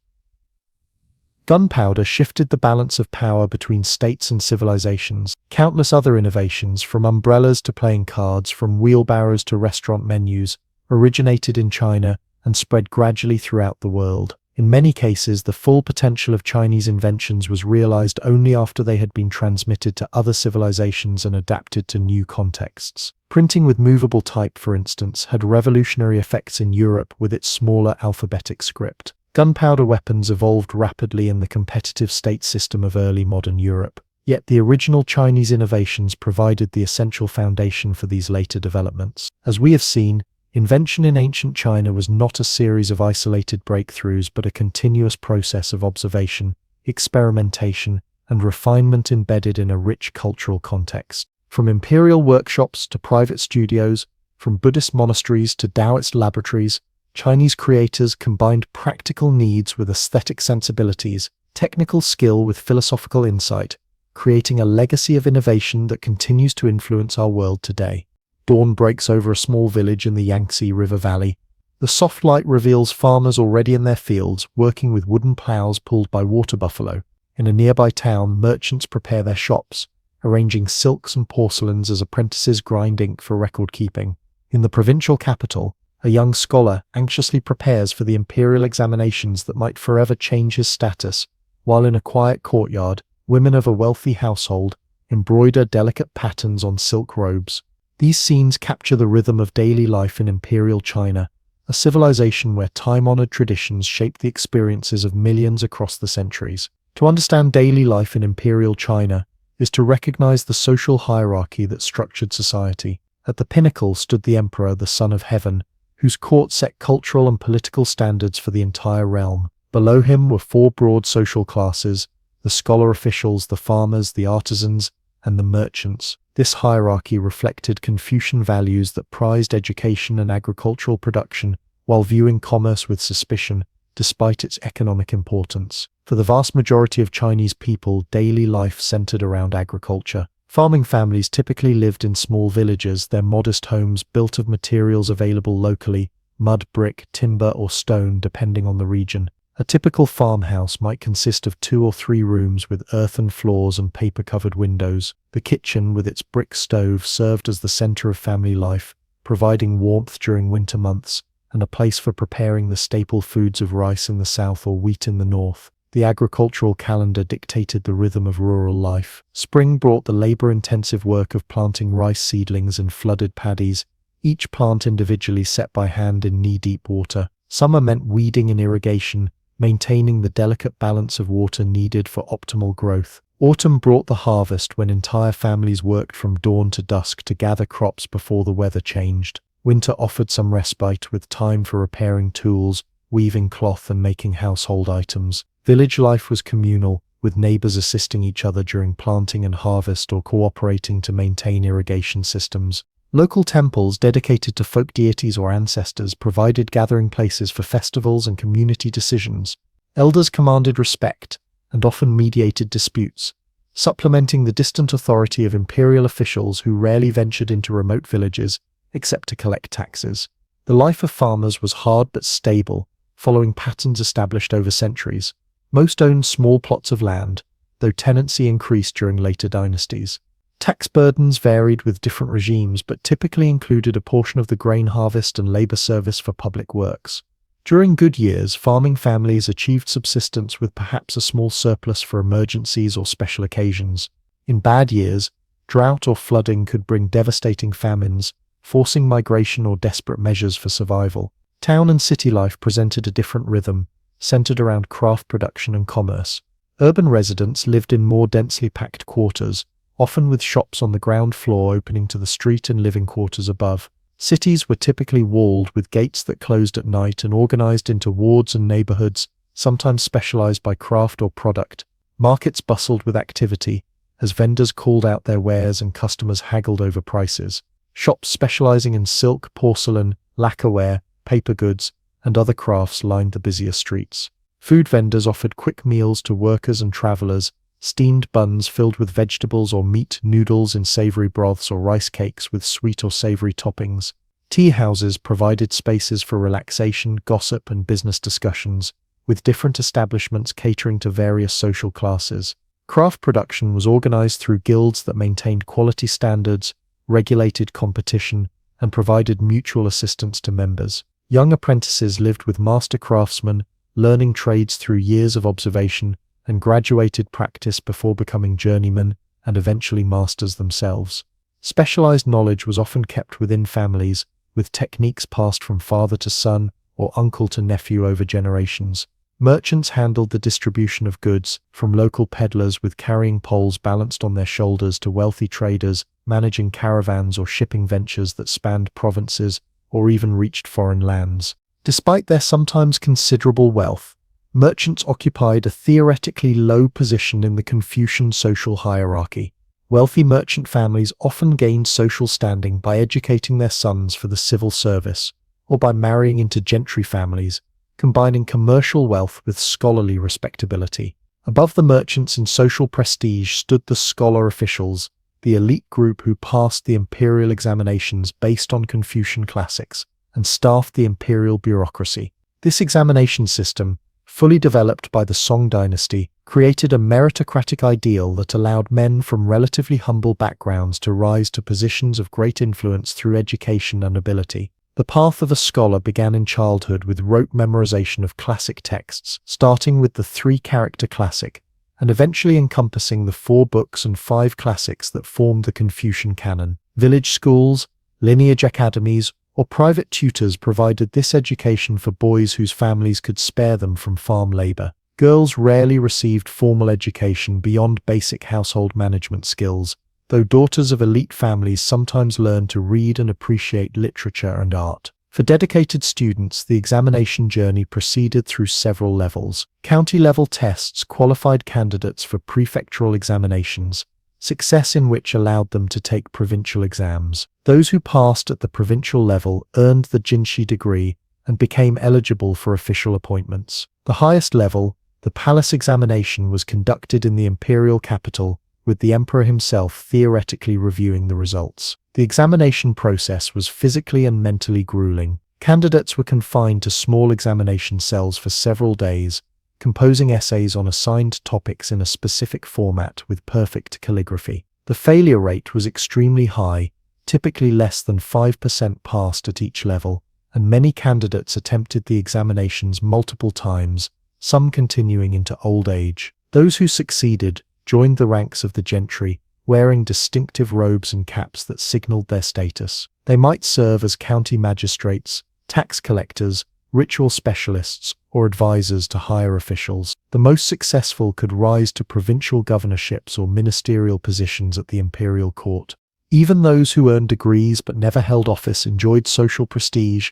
Gunpowder shifted the balance of power between states and civilizations. Countless other innovations, from umbrellas to playing cards, from wheelbarrows to restaurant menus, originated in China and spread gradually throughout the world. In many cases, the full potential of Chinese inventions was realized only after they had been transmitted to other civilizations and adapted to new contexts. Printing with movable type, for instance, had revolutionary effects in Europe with its smaller alphabetic script. Gunpowder weapons evolved rapidly in the competitive state system of early modern Europe. Yet the original Chinese innovations provided the essential foundation for these later developments. As we have seen, invention in ancient China was not a series of isolated breakthroughs, but a continuous process of observation, experimentation, and refinement embedded in a rich cultural context. From imperial workshops to private studios, from Buddhist monasteries to Taoist laboratories, Chinese creators combined practical needs with aesthetic sensibilities, technical skill with philosophical insight, creating a legacy of innovation that continues to influence our world today. Dawn breaks over a small village in the Yangtze River Valley. The soft light reveals farmers already in their fields, working with wooden plows pulled by water buffalo. In a nearby town, merchants prepare their shops, arranging silks and porcelains as apprentices grind ink for record-keeping. In the provincial capital, a young scholar anxiously prepares for the imperial examinations that might forever change his status, while in a quiet courtyard, women of a wealthy household embroider delicate patterns on silk robes. These scenes capture the rhythm of daily life in imperial China, a civilization where time-honored traditions shape the experiences of millions across the centuries. To understand daily life in imperial China is to recognize the social hierarchy that structured society. At the pinnacle stood the emperor, the son of heaven, whose court set cultural and political standards for the entire realm. Below him were four broad social classes: the scholar officials, the farmers, the artisans, and the merchants. This hierarchy reflected Confucian values that prized education and agricultural production while viewing commerce with suspicion, despite its economic importance. For the vast majority of Chinese people, daily life centered around agriculture. Farming families typically lived in small villages, their modest homes built of materials available locally: mud, brick, timber, or stone, depending on the region. A typical farmhouse might consist of 2 or 3 rooms with earthen floors and paper-covered windows. The kitchen, with its brick stove, served as the center of family life, providing warmth during winter months, and a place for preparing the staple foods of rice in the south or wheat in the north. The agricultural calendar dictated the rhythm of rural life. Spring brought the labor-intensive work of planting rice seedlings in flooded paddies, each plant individually set by hand in knee-deep water. Summer meant weeding and irrigation, maintaining the delicate balance of water needed for optimal growth. Autumn brought the harvest, when entire families worked from dawn to dusk to gather crops before the weather changed. Winter offered some respite, with time for repairing tools, weaving cloth, and making household items. Village life was communal, with neighbors assisting each other during planting and harvest or cooperating to maintain irrigation systems. Local temples dedicated to folk deities or ancestors provided gathering places for festivals and community decisions. Elders commanded respect and often mediated disputes, supplementing the distant authority of imperial officials who rarely ventured into remote villages except to collect taxes. The life of farmers was hard but stable, following patterns established over centuries. Most owned small plots of land, though tenancy increased during later dynasties. Tax burdens varied with different regimes, but typically included a portion of the grain harvest and labor service for public works. During good years, farming families achieved subsistence with perhaps a small surplus for emergencies or special occasions. In bad years, drought or flooding could bring devastating famines, forcing migration or desperate measures for survival. Town and city life presented a different rhythm, centered around craft production and commerce. Urban residents lived in more densely packed quarters, often with shops on the ground floor opening to the street and living quarters above. Cities were typically walled with gates that closed at night and organized into wards and neighborhoods, sometimes specialized by craft or product. Markets bustled with activity, as vendors called out their wares and customers haggled over prices. Shops specializing in silk, porcelain, lacquerware, paper goods, and other crafts lined the busier streets. Food vendors offered quick meals to workers and travelers: steamed buns filled with vegetables or meat, noodles in savory broths, or rice cakes with sweet or savory toppings. Tea houses provided spaces for relaxation, gossip, and business discussions, with different establishments catering to various social classes. Craft production was organized through guilds that maintained quality standards, regulated competition, and provided mutual assistance to members. Young apprentices lived with master craftsmen, learning trades through years of observation and graduated practice before becoming journeymen and eventually masters themselves. Specialized knowledge was often kept within families, with techniques passed from father to son or uncle to nephew over generations. Merchants handled the distribution of goods, from local peddlers with carrying poles balanced on their shoulders to wealthy traders managing caravans or shipping ventures that spanned provinces or even reached foreign lands. Despite their sometimes considerable wealth, merchants occupied a theoretically low position in the Confucian social hierarchy. Wealthy merchant families often gained social standing by educating their sons for the civil service or by marrying into gentry families, combining commercial wealth with scholarly respectability. Above the merchants in social prestige stood the scholar officials, the elite group who passed the imperial examinations based on Confucian classics and staffed the imperial bureaucracy. This examination system, fully developed by the Song dynasty, created a meritocratic ideal that allowed men from relatively humble backgrounds to rise to positions of great influence through education and ability. The path of a scholar began in childhood with rote memorization of classic texts, starting with the 3-character classic, and eventually encompassing the 4 books and 5 classics that formed the Confucian canon. Village schools, lineage academies, or private tutors provided this education for boys whose families could spare them from farm labor. Girls rarely received formal education beyond basic household management skills, though daughters of elite families sometimes learned to read and appreciate literature and art. For dedicated students, the examination journey proceeded through several levels. County-level tests qualified candidates for prefectural examinations, success in which allowed them to take provincial exams. Those who passed at the provincial level earned the jinshi degree and became eligible for official appointments. The highest level, the palace examination, was conducted in the imperial capital, with the emperor himself theoretically reviewing the results. The examination process was physically and mentally grueling. Candidates were confined to small examination cells for several days, composing essays on assigned topics in a specific format with perfect calligraphy. The failure rate was extremely high, typically less than 5% passed at each level, and many candidates attempted the examinations multiple times, some continuing into old age. Those who succeeded joined the ranks of the gentry, wearing distinctive robes and caps that signaled their status. They might serve as county magistrates, tax collectors, ritual specialists, or advisors to higher officials. The most successful could rise to provincial governorships or ministerial positions at the imperial court. Even those who earned degrees but never held office enjoyed social prestige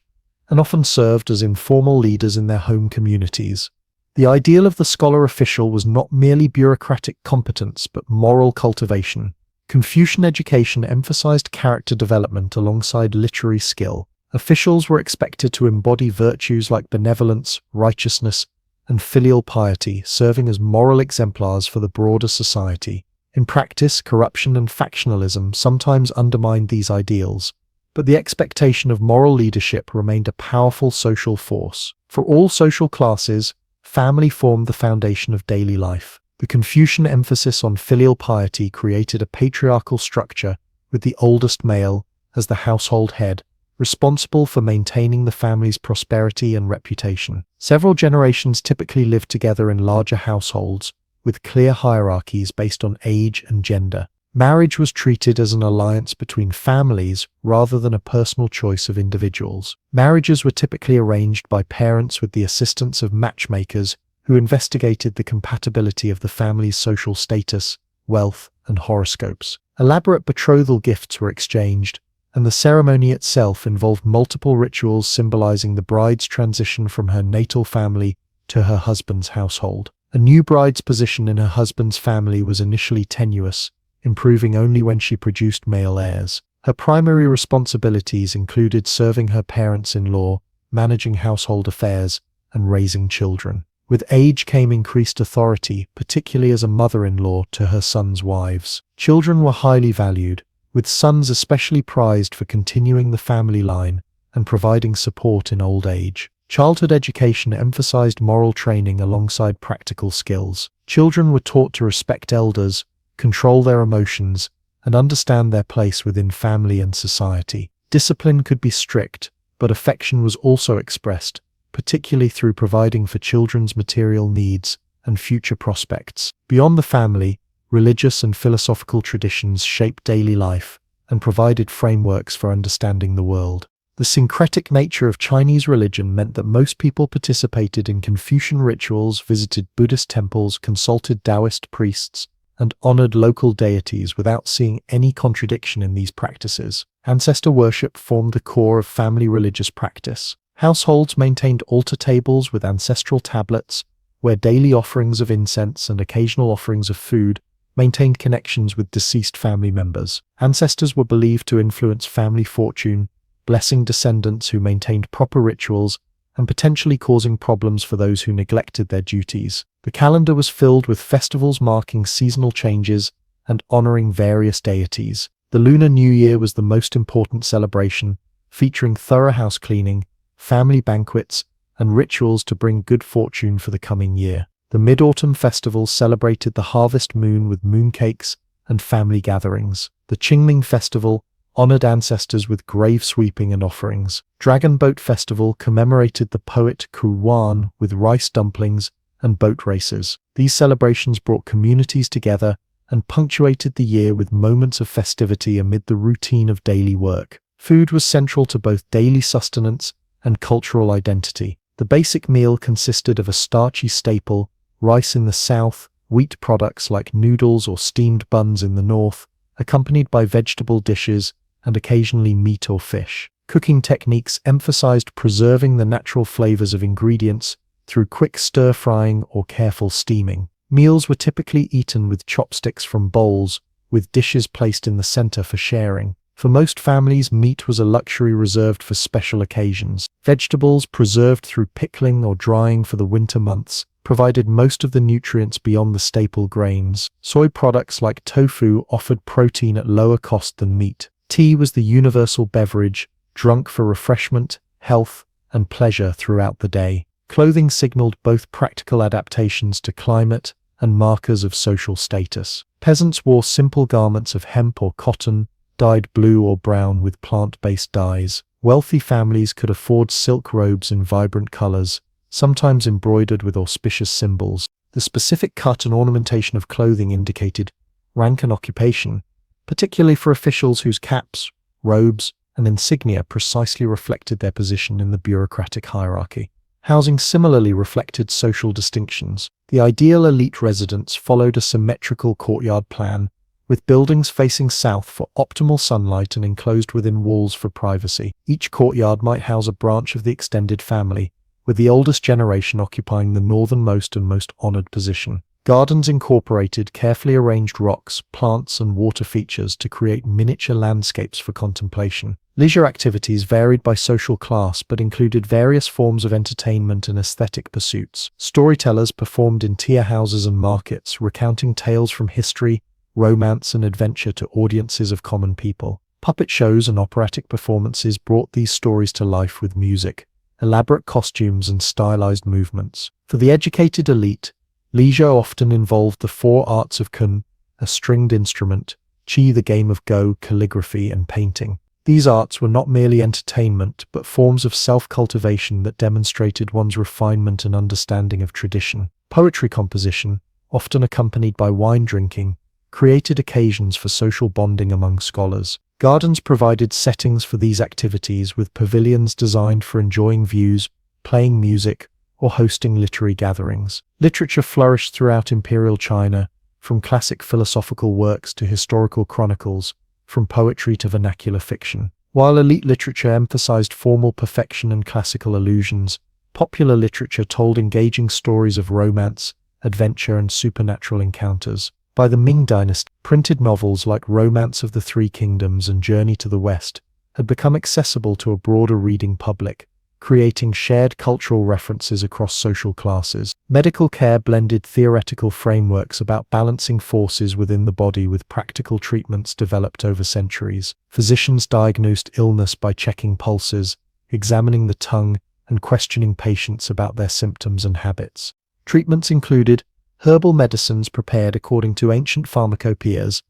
and often served as informal leaders in their home communities. The ideal of the scholar official was not merely bureaucratic competence but moral cultivation. Confucian education emphasized character development alongside literary skill. Officials were expected to embody virtues like benevolence, righteousness, and filial piety, serving as moral exemplars for the broader society. In practice, corruption and factionalism sometimes undermined these ideals, but the expectation of moral leadership remained a powerful social force. For all social classes, family formed the foundation of daily life. The Confucian emphasis on filial piety created a patriarchal structure, with the oldest male as the household head, responsible for maintaining the family's prosperity and reputation. Several generations typically lived together in larger households, with clear hierarchies based on age and gender. Marriage was treated as an alliance between families rather than a personal choice of individuals. Marriages were typically arranged by parents with the assistance of matchmakers who investigated the compatibility of the family's social status, wealth, and horoscopes. Elaborate betrothal gifts were exchanged, and the ceremony itself involved multiple rituals symbolizing the bride's transition from her natal family to her husband's household. A new bride's position in her husband's family was initially tenuous, improving only when she produced male heirs. Her primary responsibilities included serving her parents-in-law, managing household affairs, and raising children. With age came increased authority, particularly as a mother-in-law to her sons' wives. Children were highly valued, with sons especially prized for continuing the family line and providing support in old age. Childhood education emphasized moral training alongside practical skills. Children were taught to respect elders, control their emotions, and understand their place within family and society. Discipline could be strict, but affection was also expressed, particularly through providing for children's material needs and future prospects. Beyond the family, religious and philosophical traditions shaped daily life and provided frameworks for understanding the world. The syncretic nature of Chinese religion meant that most people participated in Confucian rituals, visited Buddhist temples, consulted Taoist priests, and honored local deities without seeing any contradiction in these practices. Ancestor worship formed the core of family religious practice. Households maintained altar tables with ancestral tablets, where daily offerings of incense and occasional offerings of food maintained connections with deceased family members. Ancestors were believed to influence family fortune, blessing descendants who maintained proper rituals and potentially causing problems for those who neglected their duties. The calendar was filled with festivals marking seasonal changes and honoring various deities. The Lunar New Year was the most important celebration, featuring thorough house cleaning, family banquets, and rituals to bring good fortune for the coming year. The Mid-Autumn Festival celebrated the harvest moon with mooncakes and family gatherings. The Qingming Festival honored ancestors with grave sweeping and offerings. Dragon Boat Festival commemorated the poet Ku Wan with rice dumplings and boat races. These celebrations brought communities together and punctuated the year with moments of festivity amid the routine of daily work. Food was central to both daily sustenance and cultural identity. The basic meal consisted of a starchy staple, rice in the south, wheat products like noodles or steamed buns in the north, accompanied by vegetable dishes and occasionally meat or fish. Cooking techniques emphasized preserving the natural flavors of ingredients through quick stir-frying or careful steaming. Meals were typically eaten with chopsticks from bowls, with dishes placed in the center for sharing. For most families, meat was a luxury reserved for special occasions. Vegetables, preserved through pickling or drying for the winter months, provided most of the nutrients beyond the staple grains. Soy products like tofu offered protein at lower cost than meat. Tea was the universal beverage, drunk for refreshment, health, and pleasure throughout the day. Clothing signaled both practical adaptations to climate and markers of social status. Peasants wore simple garments of hemp or cotton, dyed blue or brown with plant-based dyes. Wealthy families could afford silk robes in vibrant colors, sometimes embroidered with auspicious symbols. The specific cut and ornamentation of clothing indicated rank and occupation, particularly for officials whose caps, robes, and insignia precisely reflected their position in the bureaucratic hierarchy. Housing similarly reflected social distinctions. The ideal elite residence followed a symmetrical courtyard plan, with buildings facing south for optimal sunlight and enclosed within walls for privacy. Each courtyard might house a branch of the extended family, with the oldest generation occupying the northernmost and most honored position. Gardens incorporated carefully arranged rocks, plants, and water features to create miniature landscapes for contemplation. Leisure activities varied by social class but included various forms of entertainment and aesthetic pursuits. Storytellers performed in tea houses and markets, recounting tales from history, romance, and adventure to audiences of common people. Puppet shows and operatic performances brought these stories to life with music, elaborate costumes, and stylized movements. For the educated elite, leisure often involved the four arts of kun, a stringed instrument, qi, the game of go, calligraphy, and painting. These arts were not merely entertainment, but forms of self-cultivation that demonstrated one's refinement and understanding of tradition. Poetry composition, often accompanied by wine drinking, created occasions for social bonding among scholars. Gardens provided settings for these activities, with pavilions designed for enjoying views, playing music, or hosting literary gatherings. Literature flourished throughout imperial China, from classic philosophical works to historical chronicles, from poetry to vernacular fiction. While elite literature emphasized formal perfection and classical allusions, popular literature told engaging stories of romance, adventure, and supernatural encounters. By the Ming Dynasty, printed novels like Romance of the Three Kingdoms and Journey to the West had become accessible to a broader reading public, creating shared cultural references across social classes. Medical care blended theoretical frameworks about balancing forces within the body with practical treatments developed over centuries. Physicians diagnosed illness by checking pulses, examining the tongue, and questioning patients about their symptoms and habits. Treatments included herbal medicines prepared according to ancient pharmacopoeias,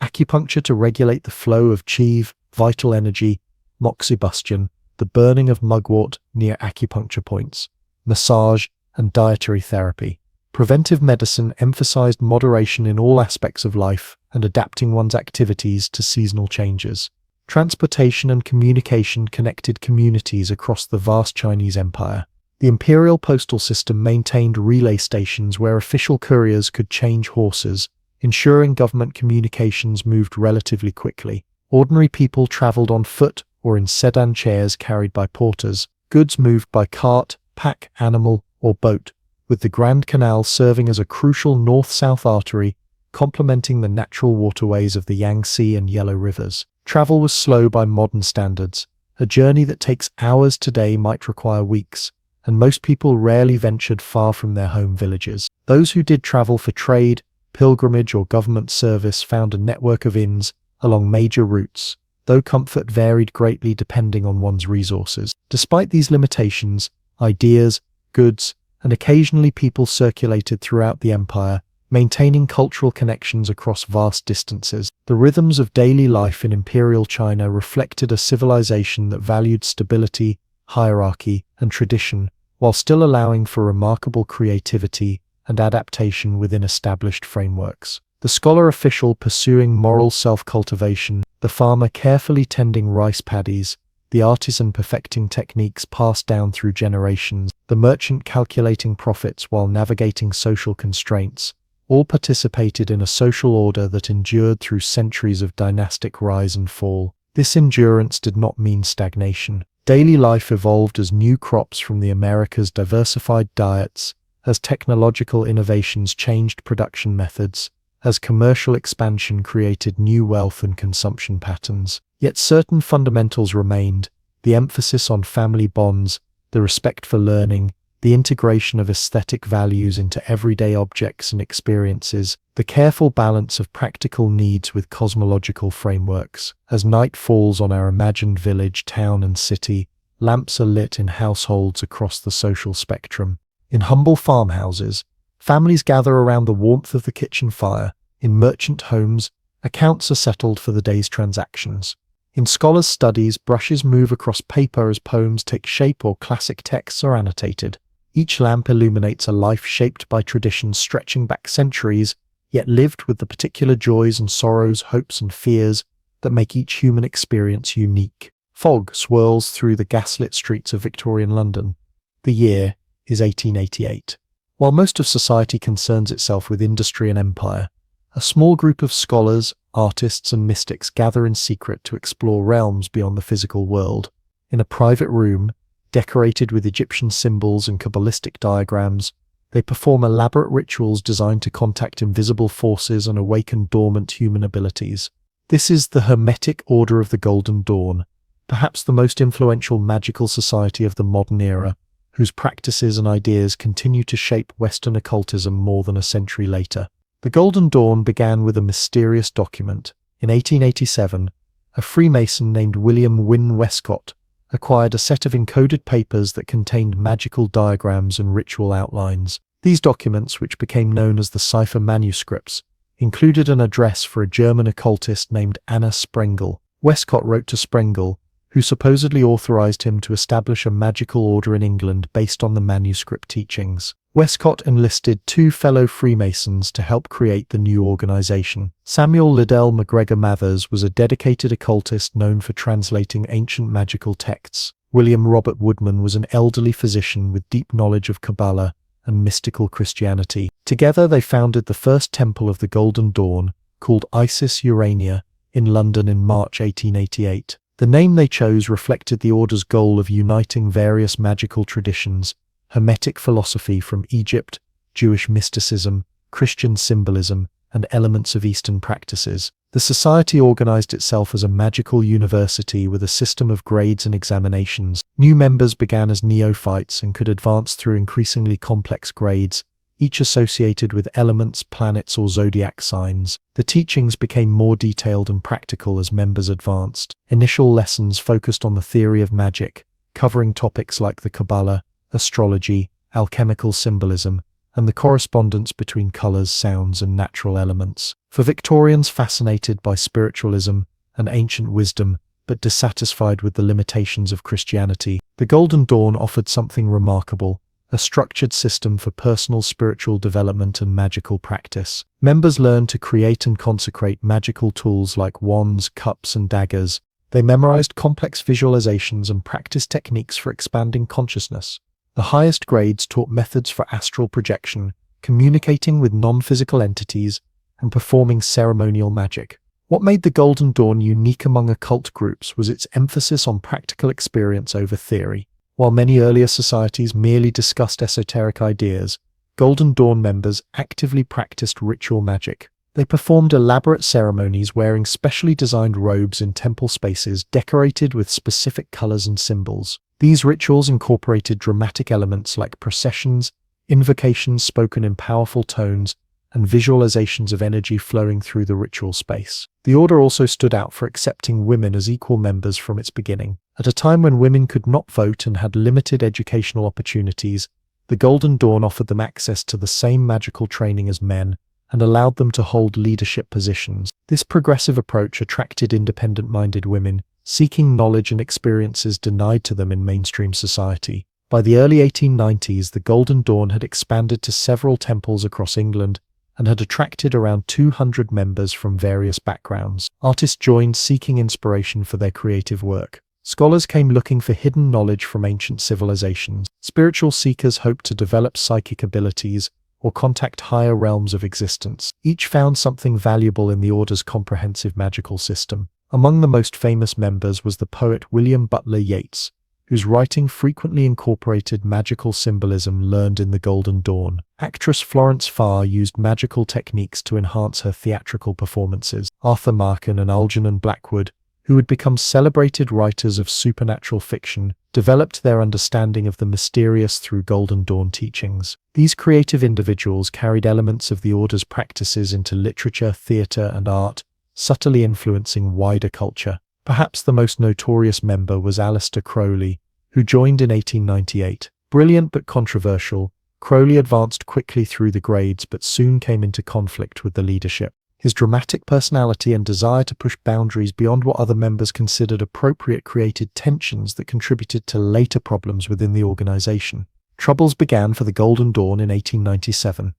acupuncture to regulate the flow of qi, vital energy, moxibustion, the burning of mugwort near acupuncture points, massage, and dietary therapy. Preventive medicine emphasized moderation in all aspects of life and adapting one's activities to seasonal changes. Transportation and communication connected communities across the vast Chinese empire. The imperial postal system maintained relay stations where official couriers could change horses, ensuring government communications moved relatively quickly. Ordinary people traveled on foot or in sedan chairs carried by porters, goods moved by cart, pack animal, or boat, with the Grand Canal serving as a crucial north-south artery, complementing the natural waterways of the Yangtze and Yellow rivers. Travel was slow by modern standards, A journey that takes hours today might require weeks, and most people rarely ventured far from their home villages. Those who did travel for trade, pilgrimage, or government service found a network of inns along major routes, though comfort varied greatly depending on one's resources. Despite these limitations, ideas, goods, and occasionally people circulated throughout the empire, maintaining cultural connections across vast distances. The rhythms of daily life in imperial China reflected a civilization that valued stability, hierarchy, and tradition, while still allowing for remarkable creativity and adaptation within established frameworks. The scholar official pursuing moral self-cultivation, the farmer carefully tending rice paddies, the artisan perfecting techniques passed down through generations, the merchant calculating profits while navigating social constraints, all participated in a social order that endured through centuries of dynastic rise and fall. This endurance did not mean stagnation. Daily life evolved as new crops from the Americas diversified diets, as technological innovations changed production methods, as commercial expansion created new wealth and consumption patterns. Yet certain fundamentals remained: the emphasis on family bonds, the respect for learning, the integration of aesthetic values into everyday objects and experiences, the careful balance of practical needs with cosmological frameworks. As night falls on our imagined village, town, and city, lamps are lit in households across the social spectrum. In humble farmhouses, families gather around the warmth of the kitchen fire. In merchant homes, accounts are settled for the day's transactions. In scholars' studies, brushes move across paper as poems take shape or classic texts are annotated. Each lamp illuminates a life shaped by traditions stretching back centuries, yet lived with the particular joys and sorrows, hopes and fears that make each human experience unique. Fog swirls through the gaslit streets of Victorian London. The year is 1888. While most of society concerns itself with industry and empire, a small group of scholars, artists and mystics gather in secret to explore realms beyond the physical world. In a private room, decorated with Egyptian symbols and Kabbalistic diagrams, they perform elaborate rituals designed to contact invisible forces and awaken dormant human abilities. This is the Hermetic Order of the Golden Dawn, perhaps the most influential magical society of the modern era, whose practices and ideas continue to shape Western occultism more than a century later. The Golden Dawn began with a mysterious document. In 1887, a Freemason named William Wynne Westcott acquired a set of encoded papers that contained magical diagrams and ritual outlines. These documents, which became known as the cipher manuscripts, included an address for a German occultist named Anna Sprengel. Westcott wrote to Sprengel, who supposedly authorized him to establish a magical order in England based on the manuscript teachings. Westcott enlisted two fellow Freemasons to help create the new organization. Samuel Liddell MacGregor Mathers was a dedicated occultist known for translating ancient magical texts. William Robert Woodman was an elderly physician with deep knowledge of Kabbalah and mystical Christianity. Together they founded the first temple of the Golden Dawn, called Isis Urania, in London in March 1888. The name they chose reflected the order's goal of uniting various magical traditions: Hermetic philosophy from Egypt, Jewish mysticism, Christian symbolism, and elements of Eastern practices. The society organized itself as a magical university with a system of grades and examinations. New members began as neophytes and could advance through increasingly complex grades, each associated with elements, planets, or zodiac signs. The teachings became more detailed and practical as members advanced. Initial lessons focused on the theory of magic, covering topics like the Kabbalah, astrology, alchemical symbolism, and the correspondence between colors, sounds, and natural elements. For Victorians fascinated by spiritualism and ancient wisdom, but dissatisfied with the limitations of Christianity, the Golden Dawn offered something remarkable: a structured system for personal spiritual development and magical practice. Members learned to create and consecrate magical tools like wands, cups, and daggers. They memorized complex visualizations and practiced techniques for expanding consciousness. The highest grades taught methods for astral projection, communicating with non-physical entities, and performing ceremonial magic. What made the Golden Dawn unique among occult groups was its emphasis on practical experience over theory. While many earlier societies merely discussed esoteric ideas, Golden Dawn members actively practiced ritual magic. They performed elaborate ceremonies wearing specially designed robes in temple spaces decorated with specific colors and symbols. These rituals incorporated dramatic elements like processions, invocations spoken in powerful tones, and visualizations of energy flowing through the ritual space. The order also stood out for accepting women as equal members from its beginning. At a time when women could not vote and had limited educational opportunities, the Golden Dawn offered them access to the same magical training as men and allowed them to hold leadership positions. This progressive approach attracted independent-minded women, seeking knowledge and experiences denied to them in mainstream society. By the early 1890s, the Golden Dawn had expanded to several temples across England and had attracted around 200 members from various backgrounds. Artists joined seeking inspiration for their creative work. Scholars came looking for hidden knowledge from ancient civilizations. Spiritual seekers hoped to develop psychic abilities or contact higher realms of existence. Each found something valuable in the Order's comprehensive magical system. Among the most famous members was the poet William Butler Yeats, whose writing frequently incorporated magical symbolism learned in the Golden Dawn. Actress Florence Farr used magical techniques to enhance her theatrical performances. Arthur Markin and Algernon Blackwood, who would become celebrated writers of supernatural fiction, developed their understanding of the mysterious through Golden Dawn teachings. These creative individuals carried elements of the Order's practices into literature, theatre, and art, subtly influencing wider culture. Perhaps the most notorious member was Aleister Crowley, who joined in 1898. Brilliant but controversial, Crowley advanced quickly through the grades but soon came into conflict with the leadership. His dramatic personality and desire to push boundaries beyond what other members considered appropriate created tensions that contributed to later problems within the organization. Troubles began for the Golden Dawn in 1897.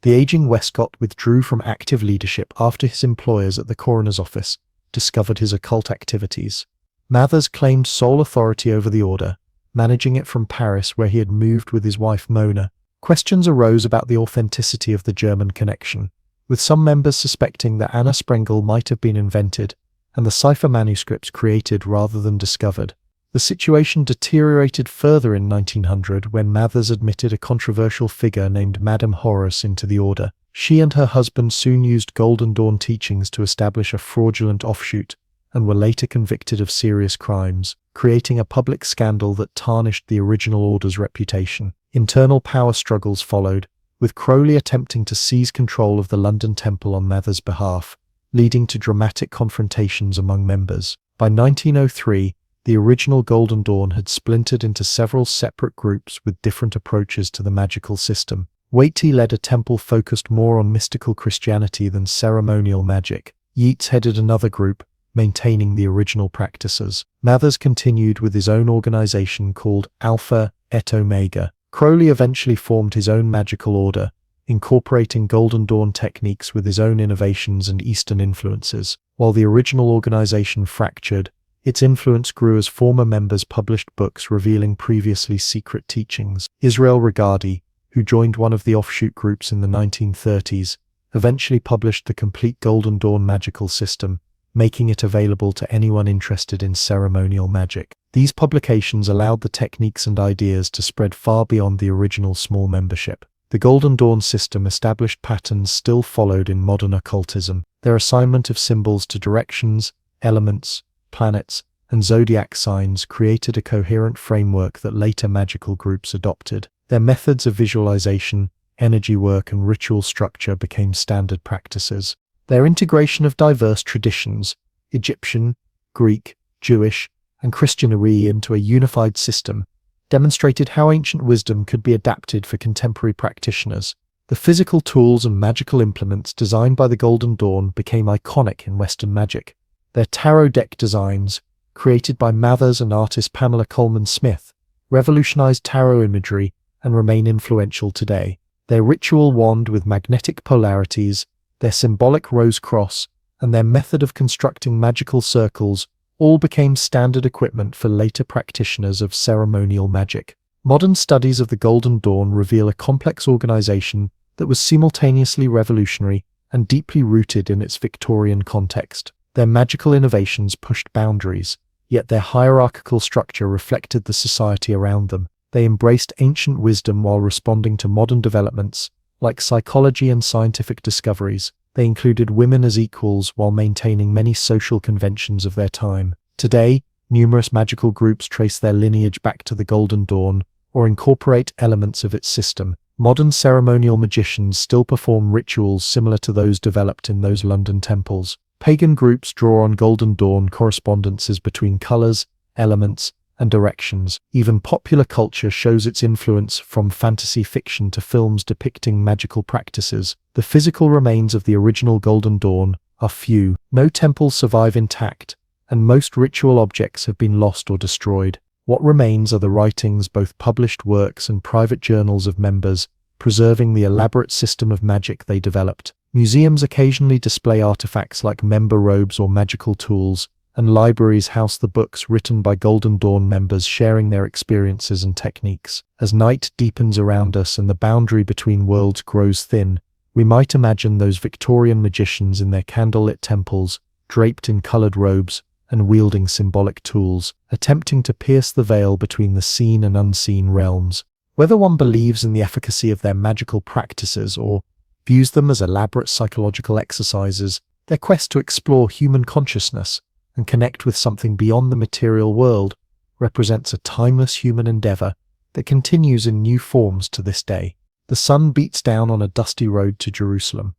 The aging Westcott withdrew from active leadership after his employers at the coroner's office discovered his occult activities. Mathers claimed sole authority over the order, managing it from Paris where he had moved with his wife Mona. Questions arose about the authenticity of the German connection, with some members suspecting that Anna Sprengel might have been invented and the cipher manuscripts created rather than discovered. The situation deteriorated further in 1900 when Mathers admitted a controversial figure named Madame Horace into the order. She and her husband soon used Golden Dawn teachings to establish a fraudulent offshoot and were later convicted of serious crimes, creating a public scandal that tarnished the original order's reputation. Internal power struggles followed, with Crowley attempting to seize control of the London Temple on Mathers' behalf, leading to dramatic confrontations among members. By 1903, the original Golden Dawn had splintered into several separate groups with different approaches to the magical system. Watie led a temple focused more on mystical Christianity than ceremonial magic. Yeats headed another group, maintaining the original practices. Mathers continued with his own organization called Alpha et Omega. Crowley eventually formed his own magical order, incorporating Golden Dawn techniques with his own innovations and Eastern influences. While the original organization fractured, its influence grew as former members published books revealing previously secret teachings. Israel Regardie, who joined one of the offshoot groups in the 1930s, eventually published the complete Golden Dawn magical system, making it available to anyone interested in ceremonial magic. These publications allowed the techniques and ideas to spread far beyond the original small membership. The Golden Dawn system established patterns still followed in modern occultism. Their assignment of symbols to directions, elements, planets, and zodiac signs created a coherent framework that later magical groups adopted. Their methods of visualization, energy work, and ritual structure became standard practices. Their integration of diverse traditions, Egyptian, Greek, Jewish, and Christian into a unified system, demonstrated how ancient wisdom could be adapted for contemporary practitioners. The physical tools and magical implements designed by the Golden Dawn became iconic in Western magic. Their tarot deck designs, created by Mathers and artist Pamela Coleman Smith, revolutionized tarot imagery and remain influential today. Their ritual wand with magnetic polarities, their symbolic rose cross, and their method of constructing magical circles all became standard equipment for later practitioners of ceremonial magic. Modern studies of the Golden Dawn reveal a complex organization that was simultaneously revolutionary and deeply rooted in its Victorian context. Their magical innovations pushed boundaries, yet their hierarchical structure reflected the society around them. They embraced ancient wisdom while responding to modern developments, like psychology and scientific discoveries. They included women as equals while maintaining many social conventions of their time. Today, numerous magical groups trace their lineage back to the Golden Dawn or incorporate elements of its system. Modern ceremonial magicians still perform rituals similar to those developed in those London temples. Pagan groups draw on Golden Dawn correspondences between colors, elements, and directions. Even popular culture shows its influence, from fantasy fiction to films depicting magical practices. The physical remains of the original Golden Dawn are few. No temples survive intact, and most ritual objects have been lost or destroyed. What remains are the writings, both published works and private journals of members, preserving the elaborate system of magic they developed. Museums occasionally display artifacts like member robes or magical tools, and libraries house the books written by Golden Dawn members sharing their experiences and techniques. As night deepens around us and the boundary between worlds grows thin, we might imagine those Victorian magicians in their candlelit temples, draped in colored robes and wielding symbolic tools, attempting to pierce the veil between the seen and unseen realms. Whether one believes in the efficacy of their magical practices or views them as elaborate psychological exercises, their quest to explore human consciousness and connect with something beyond the material world represents a timeless human endeavor that continues in new forms to this day. The sun beats down on a dusty road to Jerusalem.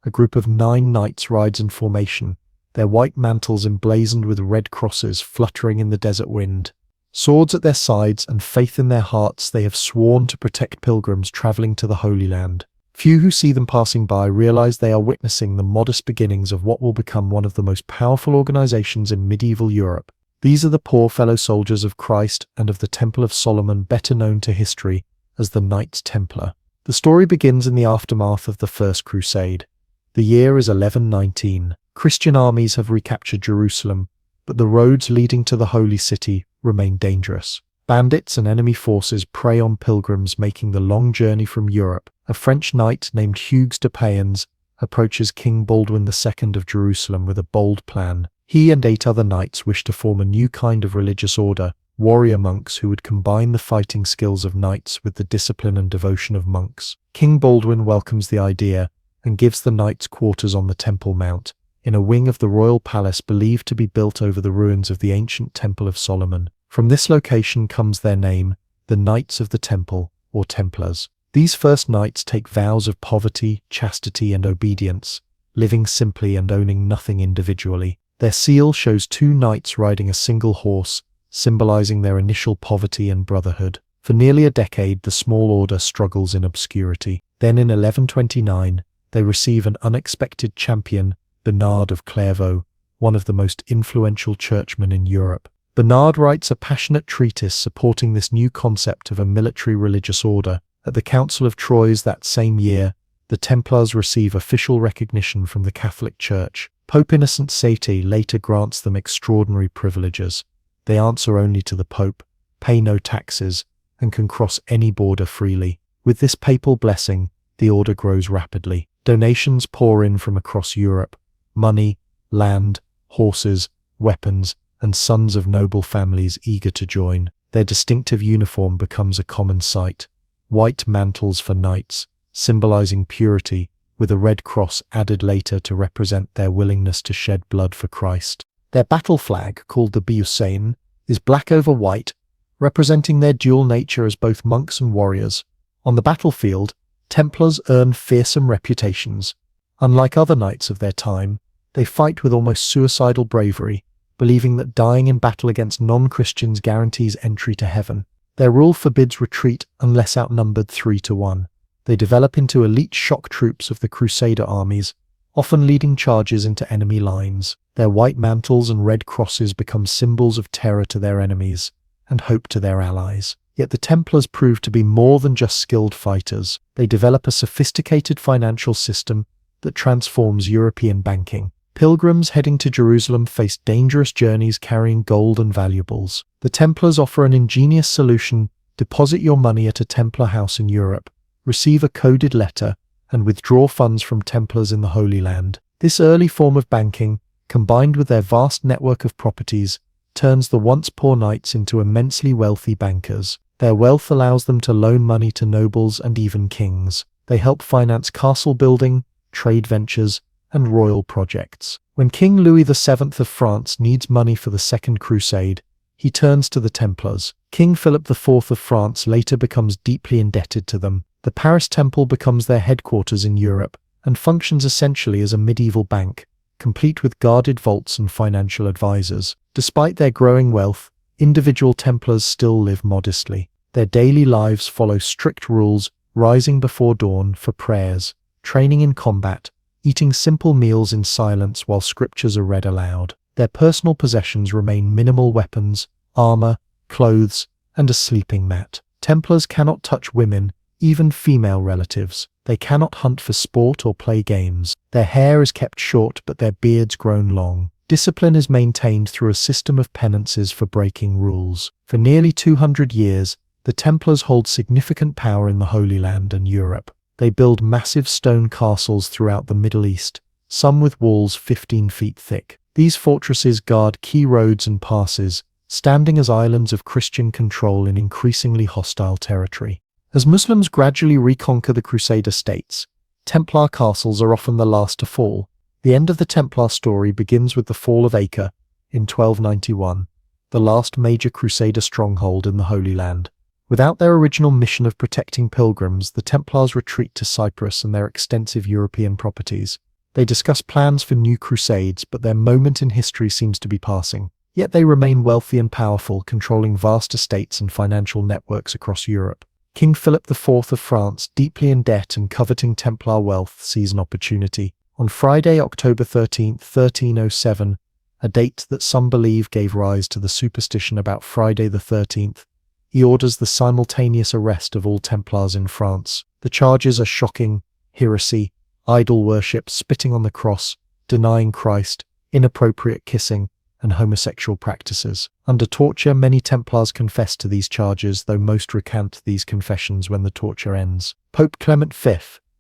A group of 9 knights rides in formation, their white mantles emblazoned with red crosses fluttering in the desert wind. Swords at their sides and faith in their hearts, they have sworn to protect pilgrims traveling to the Holy Land. Few who see them passing by realize they are witnessing the modest beginnings of what will become one of the most powerful organizations in medieval Europe. These are the poor fellow soldiers of Christ and of the Temple of Solomon, better known to history as the Knights Templar. The story begins in the aftermath of the First Crusade. The year is 1119. Christian armies have recaptured Jerusalem, but the roads leading to the Holy City remain dangerous. Bandits and enemy forces prey on pilgrims making the long journey from Europe. A French knight named Hugues de Payens approaches King Baldwin II of Jerusalem with a bold plan. He and 8 other knights wish to form a new kind of religious order, warrior monks who would combine the fighting skills of knights with the discipline and devotion of monks. King Baldwin welcomes the idea and gives the knights quarters on the Temple Mount, in a wing of the royal palace believed to be built over the ruins of the ancient Temple of Solomon. From this location comes their name, the Knights of the Temple, or Templars. These first knights take vows of poverty, chastity, and obedience, living simply and owning nothing individually. Their seal shows 2 knights riding a single horse, symbolizing their initial poverty and brotherhood. For nearly a decade, the small order struggles in obscurity. Then in 1129, they receive an unexpected champion, Bernard of Clairvaux, one of the most influential churchmen in Europe. Bernard writes a passionate treatise supporting this new concept of a military religious order. At the Council of Troyes that same year, the Templars receive official recognition from the Catholic Church. Pope Innocent VIII later grants them extraordinary privileges. They answer only to the Pope, pay no taxes, and can cross any border freely. With this papal blessing, the order grows rapidly. Donations pour in from across Europe: money, land, horses, weapons, and sons of noble families eager to join. Their distinctive uniform becomes a common sight. White mantles for knights, symbolizing purity, with a red cross added later to represent their willingness to shed blood for Christ. Their battle flag, called the Beausein, is black over white, representing their dual nature as both monks and warriors. On the battlefield, Templars earn fearsome reputations. Unlike other knights of their time, they fight with almost suicidal bravery, believing that dying in battle against non-Christians guarantees entry to heaven. Their rule forbids retreat unless outnumbered 3 to 1. They develop into elite shock troops of the Crusader armies, often leading charges into enemy lines. Their white mantles and red crosses become symbols of terror to their enemies and hope to their allies. Yet the Templars prove to be more than just skilled fighters. They develop a sophisticated financial system that transforms European banking. Pilgrims heading to Jerusalem face dangerous journeys carrying gold and valuables. The Templars offer an ingenious solution: deposit your money at a Templar house in Europe, receive a coded letter, and withdraw funds from Templars in the Holy Land. This early form of banking, combined with their vast network of properties, turns the once poor knights into immensely wealthy bankers. Their wealth allows them to loan money to nobles and even kings. They help finance castle building, trade ventures, and royal projects. When King Louis VII of France needs money for the Second Crusade, he turns to the Templars. King Philip IV of France later becomes deeply indebted to them. The Paris Temple becomes their headquarters in Europe and functions essentially as a medieval bank, complete with guarded vaults and financial advisors. Despite their growing wealth, individual Templars still live modestly. Their daily lives follow strict rules, rising before dawn for prayers, training in combat, eating simple meals in silence while scriptures are read aloud. Their personal possessions remain minimal: weapons, armor, clothes, and a sleeping mat. Templars cannot touch women, even female relatives. They cannot hunt for sport or play games. Their hair is kept short, but their beards grown long. Discipline is maintained through a system of penances for breaking rules. For nearly 200 years, the Templars hold significant power in the Holy Land and Europe. They build massive stone castles throughout the Middle East, some with walls 15 feet thick. These fortresses guard key roads and passes, standing as islands of Christian control in increasingly hostile territory. As Muslims gradually reconquer the Crusader states, Templar castles are often the last to fall. The end of the Templar story begins with the fall of Acre in 1291, the last major Crusader stronghold in the Holy Land. Without their original mission of protecting pilgrims, the Templars retreat to Cyprus and their extensive European properties. They discuss plans for new crusades, but their moment in history seems to be passing. Yet they remain wealthy and powerful, controlling vast estates and financial networks across Europe. King Philip IV of France, deeply in debt and coveting Templar wealth, sees an opportunity. On Friday, October 13, 1307, a date that some believe gave rise to the superstition about Friday the 13th, he orders the simultaneous arrest of all Templars in France. The charges are shocking: heresy, idol worship, spitting on the cross, denying Christ, inappropriate kissing, and homosexual practices. Under torture, many Templars confess to these charges, though most recant these confessions when the torture ends. Pope Clement V,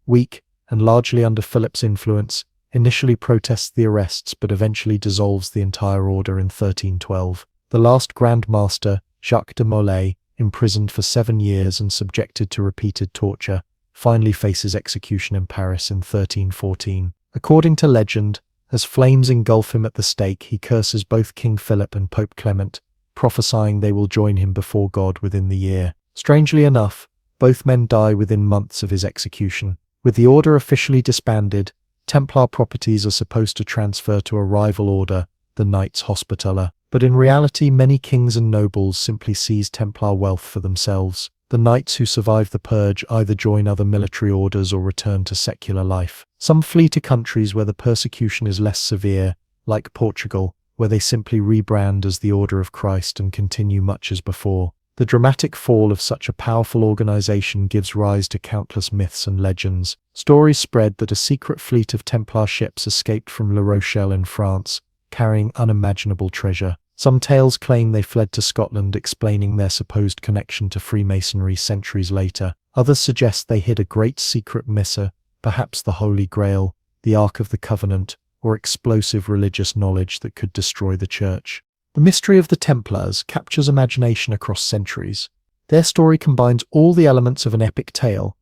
weak and largely under Philip's influence, initially protests the arrests but eventually dissolves the entire order in 1312. The last Grand Master, Jacques de Molay, imprisoned for 7 years and subjected to repeated torture, finally faces execution in Paris in 1314. According to legend, as flames engulf him at the stake, he curses both King Philip and Pope Clement, prophesying they will join him before God within the year. Strangely enough, both men die within months of his execution. With the order officially disbanded, Templar properties are supposed to transfer to a rival order, the Knights Hospitaller. But in reality, many kings and nobles simply seize Templar wealth for themselves. The knights who survive the purge either join other military orders or return to secular life. Some flee to countries where the persecution is less severe, like Portugal, where they simply rebrand as the Order of Christ and continue much as before. The dramatic fall of such a powerful organization gives rise to countless myths and legends. Stories spread that a secret fleet of Templar ships escaped from La Rochelle in France, carrying unimaginable treasure. Some tales claim they fled to Scotland, explaining their supposed connection to Freemasonry centuries later. Others suggest they hid a great secret missa, perhaps the Holy Grail, the Ark of the Covenant, or explosive religious knowledge that could destroy the Church. The mystery of the Templars captures imagination across centuries. Their story combines all the elements of an epic tale: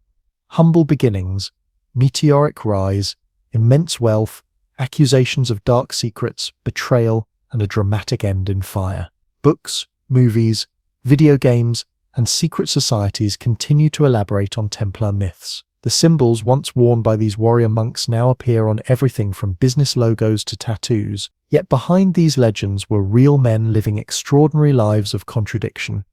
humble beginnings, meteoric rise, immense wealth, accusations of dark secrets, betrayal, and a dramatic end in fire. Books, movies, video games, and secret societies continue to elaborate on Templar myths. The symbols once worn by these warrior monks now appear on everything from business logos to tattoos. Yet behind these legends were real men living extraordinary lives of contradiction.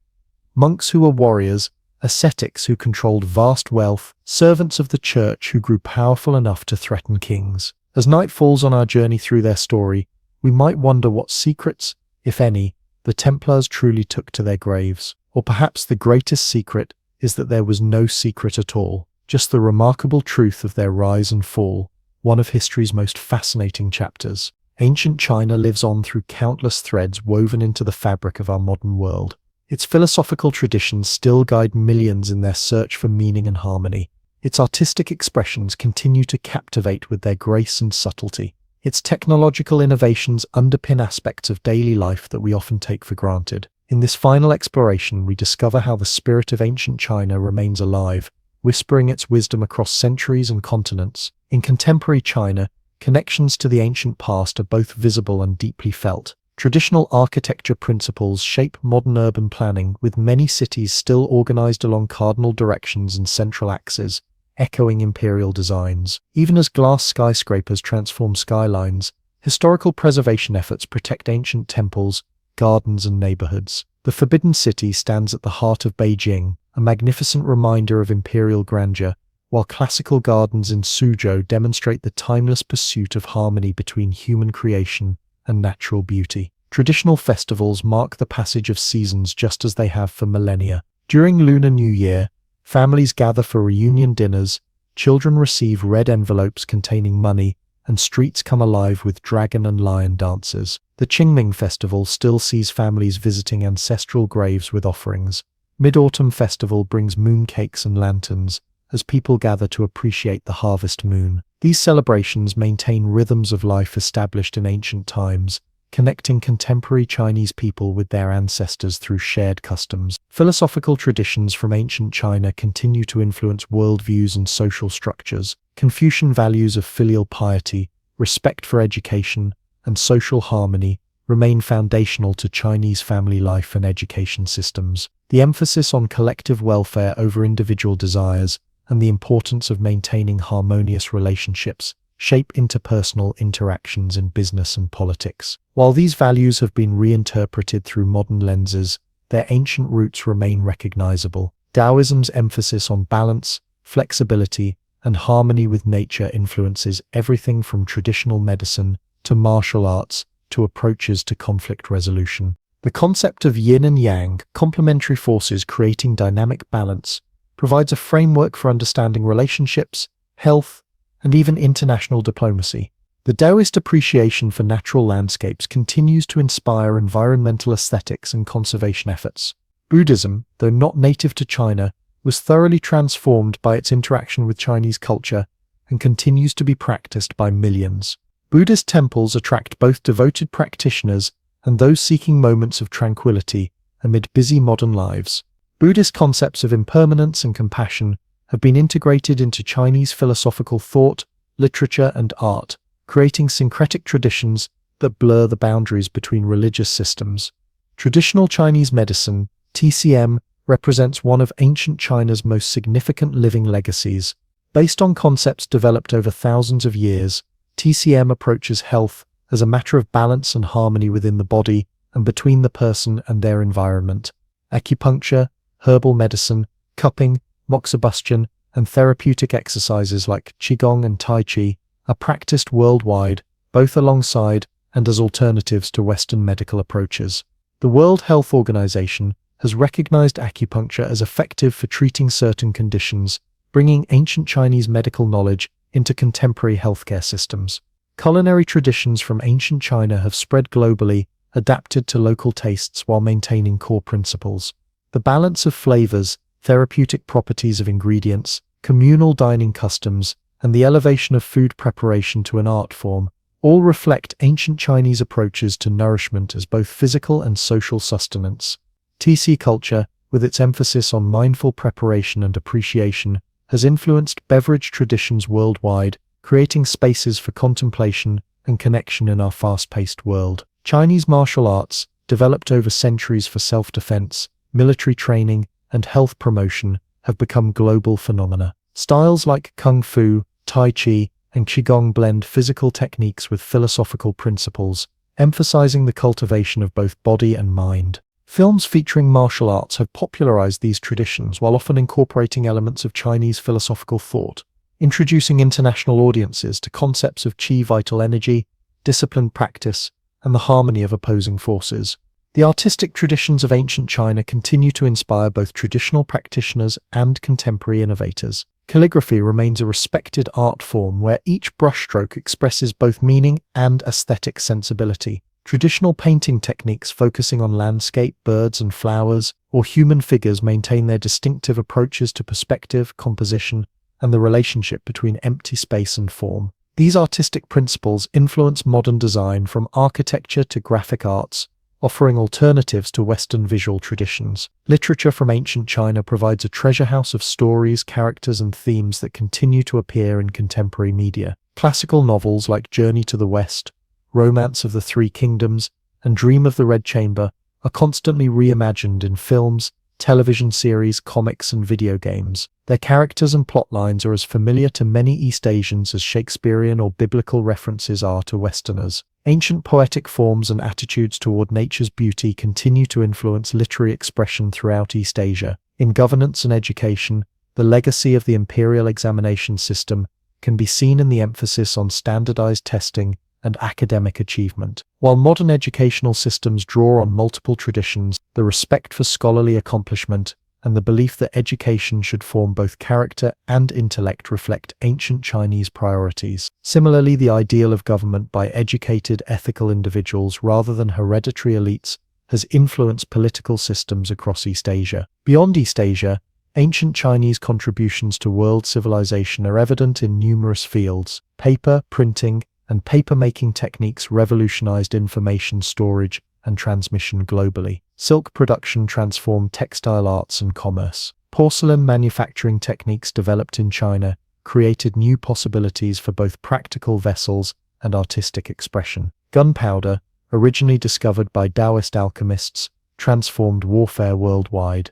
Monks who were warriors, ascetics who controlled vast wealth, servants of the Church who grew powerful enough to threaten kings. As night falls on our journey through their story, we might wonder what secrets, if any, the Templars truly took to their graves. Or perhaps the greatest secret is that there was no secret at all, just the remarkable truth of their rise and fall, one of history's most fascinating chapters. Ancient China lives on through countless threads woven into the fabric of our modern world. Its philosophical traditions still guide millions in their search for meaning and harmony. Its artistic expressions continue to captivate with their grace and subtlety. Its technological innovations underpin aspects of daily life that we often take for granted. In this final exploration, we discover how the spirit of ancient China remains alive, whispering its wisdom across centuries and continents. In contemporary China, connections to the ancient past are both visible and deeply felt. Traditional architecture principles shape modern urban planning, with many cities still organized along cardinal directions and central axes, echoing imperial designs. Even as glass skyscrapers transform skylines, historical preservation efforts protect ancient temples, gardens, and neighborhoods. The Forbidden City stands at the heart of Beijing, a magnificent reminder of imperial grandeur, while classical gardens in Suzhou demonstrate the timeless pursuit of harmony between human creation and natural beauty. Traditional festivals mark the passage of seasons just as they have for millennia. During Lunar New Year, families gather for reunion dinners, children receive red envelopes containing money, and streets come alive with dragon and lion dances. The Qingming festival still sees families visiting ancestral graves with offerings. Mid-Autumn Festival brings mooncakes and lanterns, as people gather to appreciate the harvest moon. These celebrations maintain rhythms of life established in ancient times, connecting contemporary Chinese people with their ancestors through shared customs. Philosophical traditions from ancient China continue to influence worldviews and social structures. Confucian values of filial piety, respect for education, and social harmony remain foundational to Chinese family life and education systems. The emphasis on collective welfare over individual desires and the importance of maintaining harmonious relationships shape interpersonal interactions in business and politics. While these values have been reinterpreted through modern lenses, their ancient roots remain recognizable. Taoism's emphasis on balance, flexibility, and harmony with nature influences everything from traditional medicine to martial arts to approaches to conflict resolution. The concept of yin and yang, complementary forces creating dynamic balance, provides a framework for understanding relationships, health, and even international diplomacy. The Taoist appreciation for natural landscapes continues to inspire environmental aesthetics and conservation efforts. Buddhism, though not native to China, was thoroughly transformed by its interaction with Chinese culture and continues to be practiced by millions. Buddhist temples attract both devoted practitioners and those seeking moments of tranquility amid busy modern lives. Buddhist concepts of impermanence and compassion have been integrated into Chinese philosophical thought, literature, and art, creating syncretic traditions that blur the boundaries between religious systems. Traditional Chinese medicine, TCM, represents one of ancient China's most significant living legacies. Based on concepts developed over thousands of years, TCM approaches health as a matter of balance and harmony within the body and between the person and their environment. Acupuncture, herbal medicine, cupping, moxibustion, and therapeutic exercises like Qigong and Tai Chi are practiced worldwide, both alongside and as alternatives to Western medical approaches. The World Health Organization has recognized acupuncture as effective for treating certain conditions, bringing ancient Chinese medical knowledge into contemporary healthcare systems. Culinary traditions from ancient China have spread globally, adapted to local tastes while maintaining core principles. The balance of flavors, therapeutic properties of ingredients, communal dining customs, and the elevation of food preparation to an art form all reflect ancient Chinese approaches to nourishment as both physical and social sustenance. TC culture, with its emphasis on mindful preparation and appreciation, has influenced beverage traditions worldwide, creating spaces for contemplation and connection in our fast-paced world. Chinese martial arts, developed over centuries for self-defense, military training, and health promotion, have become global phenomena. Styles like Kung Fu, Tai Chi, and Qigong blend physical techniques with philosophical principles, emphasizing the cultivation of both body and mind. Films featuring martial arts have popularized these traditions while often incorporating elements of Chinese philosophical thought, introducing international audiences to concepts of qi, vital energy, disciplined practice, and the harmony of opposing forces. The artistic traditions of ancient China continue to inspire both traditional practitioners and contemporary innovators. Calligraphy remains a respected art form where each brushstroke expresses both meaning and aesthetic sensibility. Traditional painting techniques focusing on landscape, birds and flowers, or human figures maintain their distinctive approaches to perspective, composition, and the relationship between empty space and form. These artistic principles influence modern design from architecture to graphic arts, offering alternatives to Western visual traditions. Literature from ancient China provides a treasure house of stories, characters, and themes that continue to appear in contemporary media. Classical novels like Journey to the West, Romance of the Three Kingdoms, and Dream of the Red Chamber are constantly reimagined in films, television series, comics, and video games. Their characters and plot lines are as familiar to many East Asians as Shakespearean or biblical references are to Westerners. Ancient poetic forms and attitudes toward nature's beauty continue to influence literary expression throughout East Asia. In governance and education, the legacy of the imperial examination system can be seen in the emphasis on standardized testing and academic achievement. While modern educational systems draw on multiple traditions, the respect for scholarly accomplishment and the belief that education should form both character and intellect reflect ancient Chinese priorities. Similarly, the ideal of government by educated, ethical individuals rather than hereditary elites has influenced political systems across East Asia. Beyond East Asia, ancient Chinese contributions to world civilization are evident in numerous fields. Paper, printing, and paper-making techniques revolutionized information storage and transmission globally. Silk production transformed textile arts and commerce. Porcelain manufacturing techniques developed in China created new possibilities for both practical vessels and artistic expression. Gunpowder, originally discovered by Taoist alchemists, transformed warfare worldwide.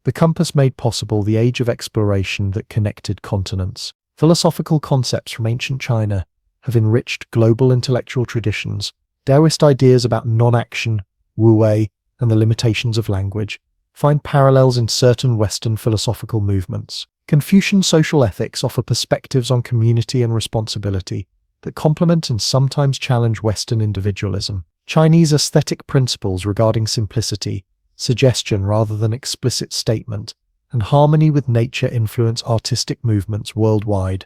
The compass made possible the age of exploration that connected continents. Philosophical concepts from ancient China have enriched global intellectual traditions. Taoist ideas about non-action, wu-wei, and the limitations of language find parallels in certain Western philosophical movements. Confucian social ethics offer perspectives on community and responsibility that complement and sometimes challenge Western individualism. Chinese aesthetic principles regarding simplicity, suggestion rather than explicit statement, and harmony with nature influence artistic movements worldwide.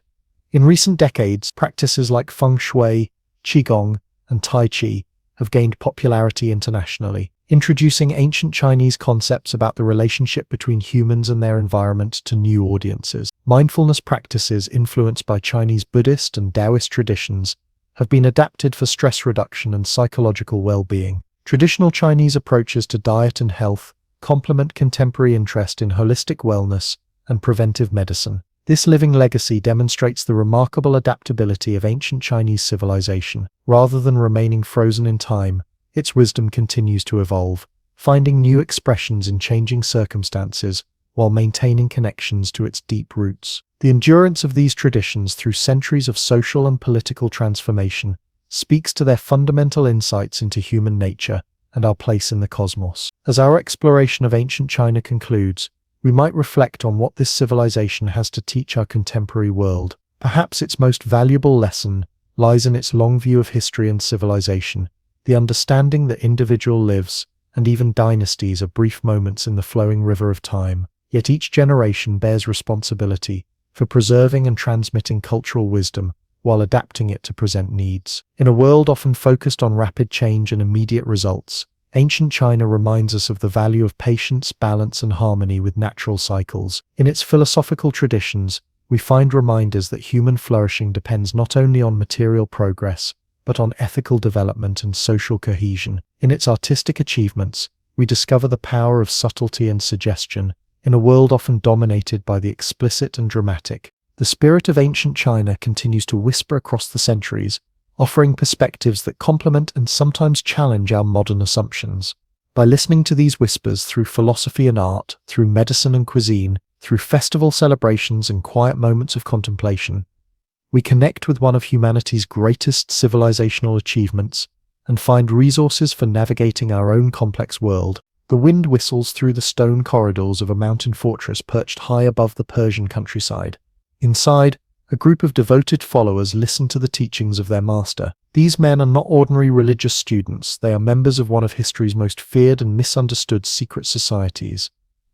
In recent decades, practices like feng shui, qigong, and tai chi have gained popularity internationally, introducing ancient Chinese concepts about the relationship between humans and their environment to new audiences. Mindfulness practices influenced by Chinese Buddhist and Taoist traditions have been adapted for stress reduction and psychological well-being. Traditional Chinese approaches to diet and health complement contemporary interest in holistic wellness and preventive medicine. This living legacy demonstrates the remarkable adaptability of ancient Chinese civilization. Rather than remaining frozen in time, its wisdom continues to evolve, finding new expressions in changing circumstances while maintaining connections to its deep roots. The endurance of these traditions through centuries of social and political transformation speaks to their fundamental insights into human nature and our place in the cosmos. As our exploration of ancient China concludes, we might reflect on what this civilization has to teach our contemporary world. Perhaps its most valuable lesson lies in its long view of history and civilization, the understanding that individual lives, and even dynasties, are brief moments in the flowing river of time. Yet each generation bears responsibility for preserving and transmitting cultural wisdom while adapting it to present needs. In a world often focused on rapid change and immediate results, ancient China reminds us of the value of patience, balance, and harmony with natural cycles. In its philosophical traditions, we find reminders that human flourishing depends not only on material progress, but on ethical development and social cohesion. In its artistic achievements, we discover the power of subtlety and suggestion. In a world often dominated by the explicit and dramatic, the spirit of ancient China continues to whisper across the centuries, offering perspectives that complement and sometimes challenge our modern assumptions. By listening to these whispers through philosophy and art, through medicine and cuisine, through festival celebrations and quiet moments of contemplation, we connect with one of humanity's greatest civilizational achievements and find resources for navigating our own complex world. The wind whistles through the stone corridors of a mountain fortress perched high above the Persian countryside. Inside, a group of devoted followers listen to the teachings of their master. These men are not ordinary religious students, they are members of one of history's most feared and misunderstood secret societies,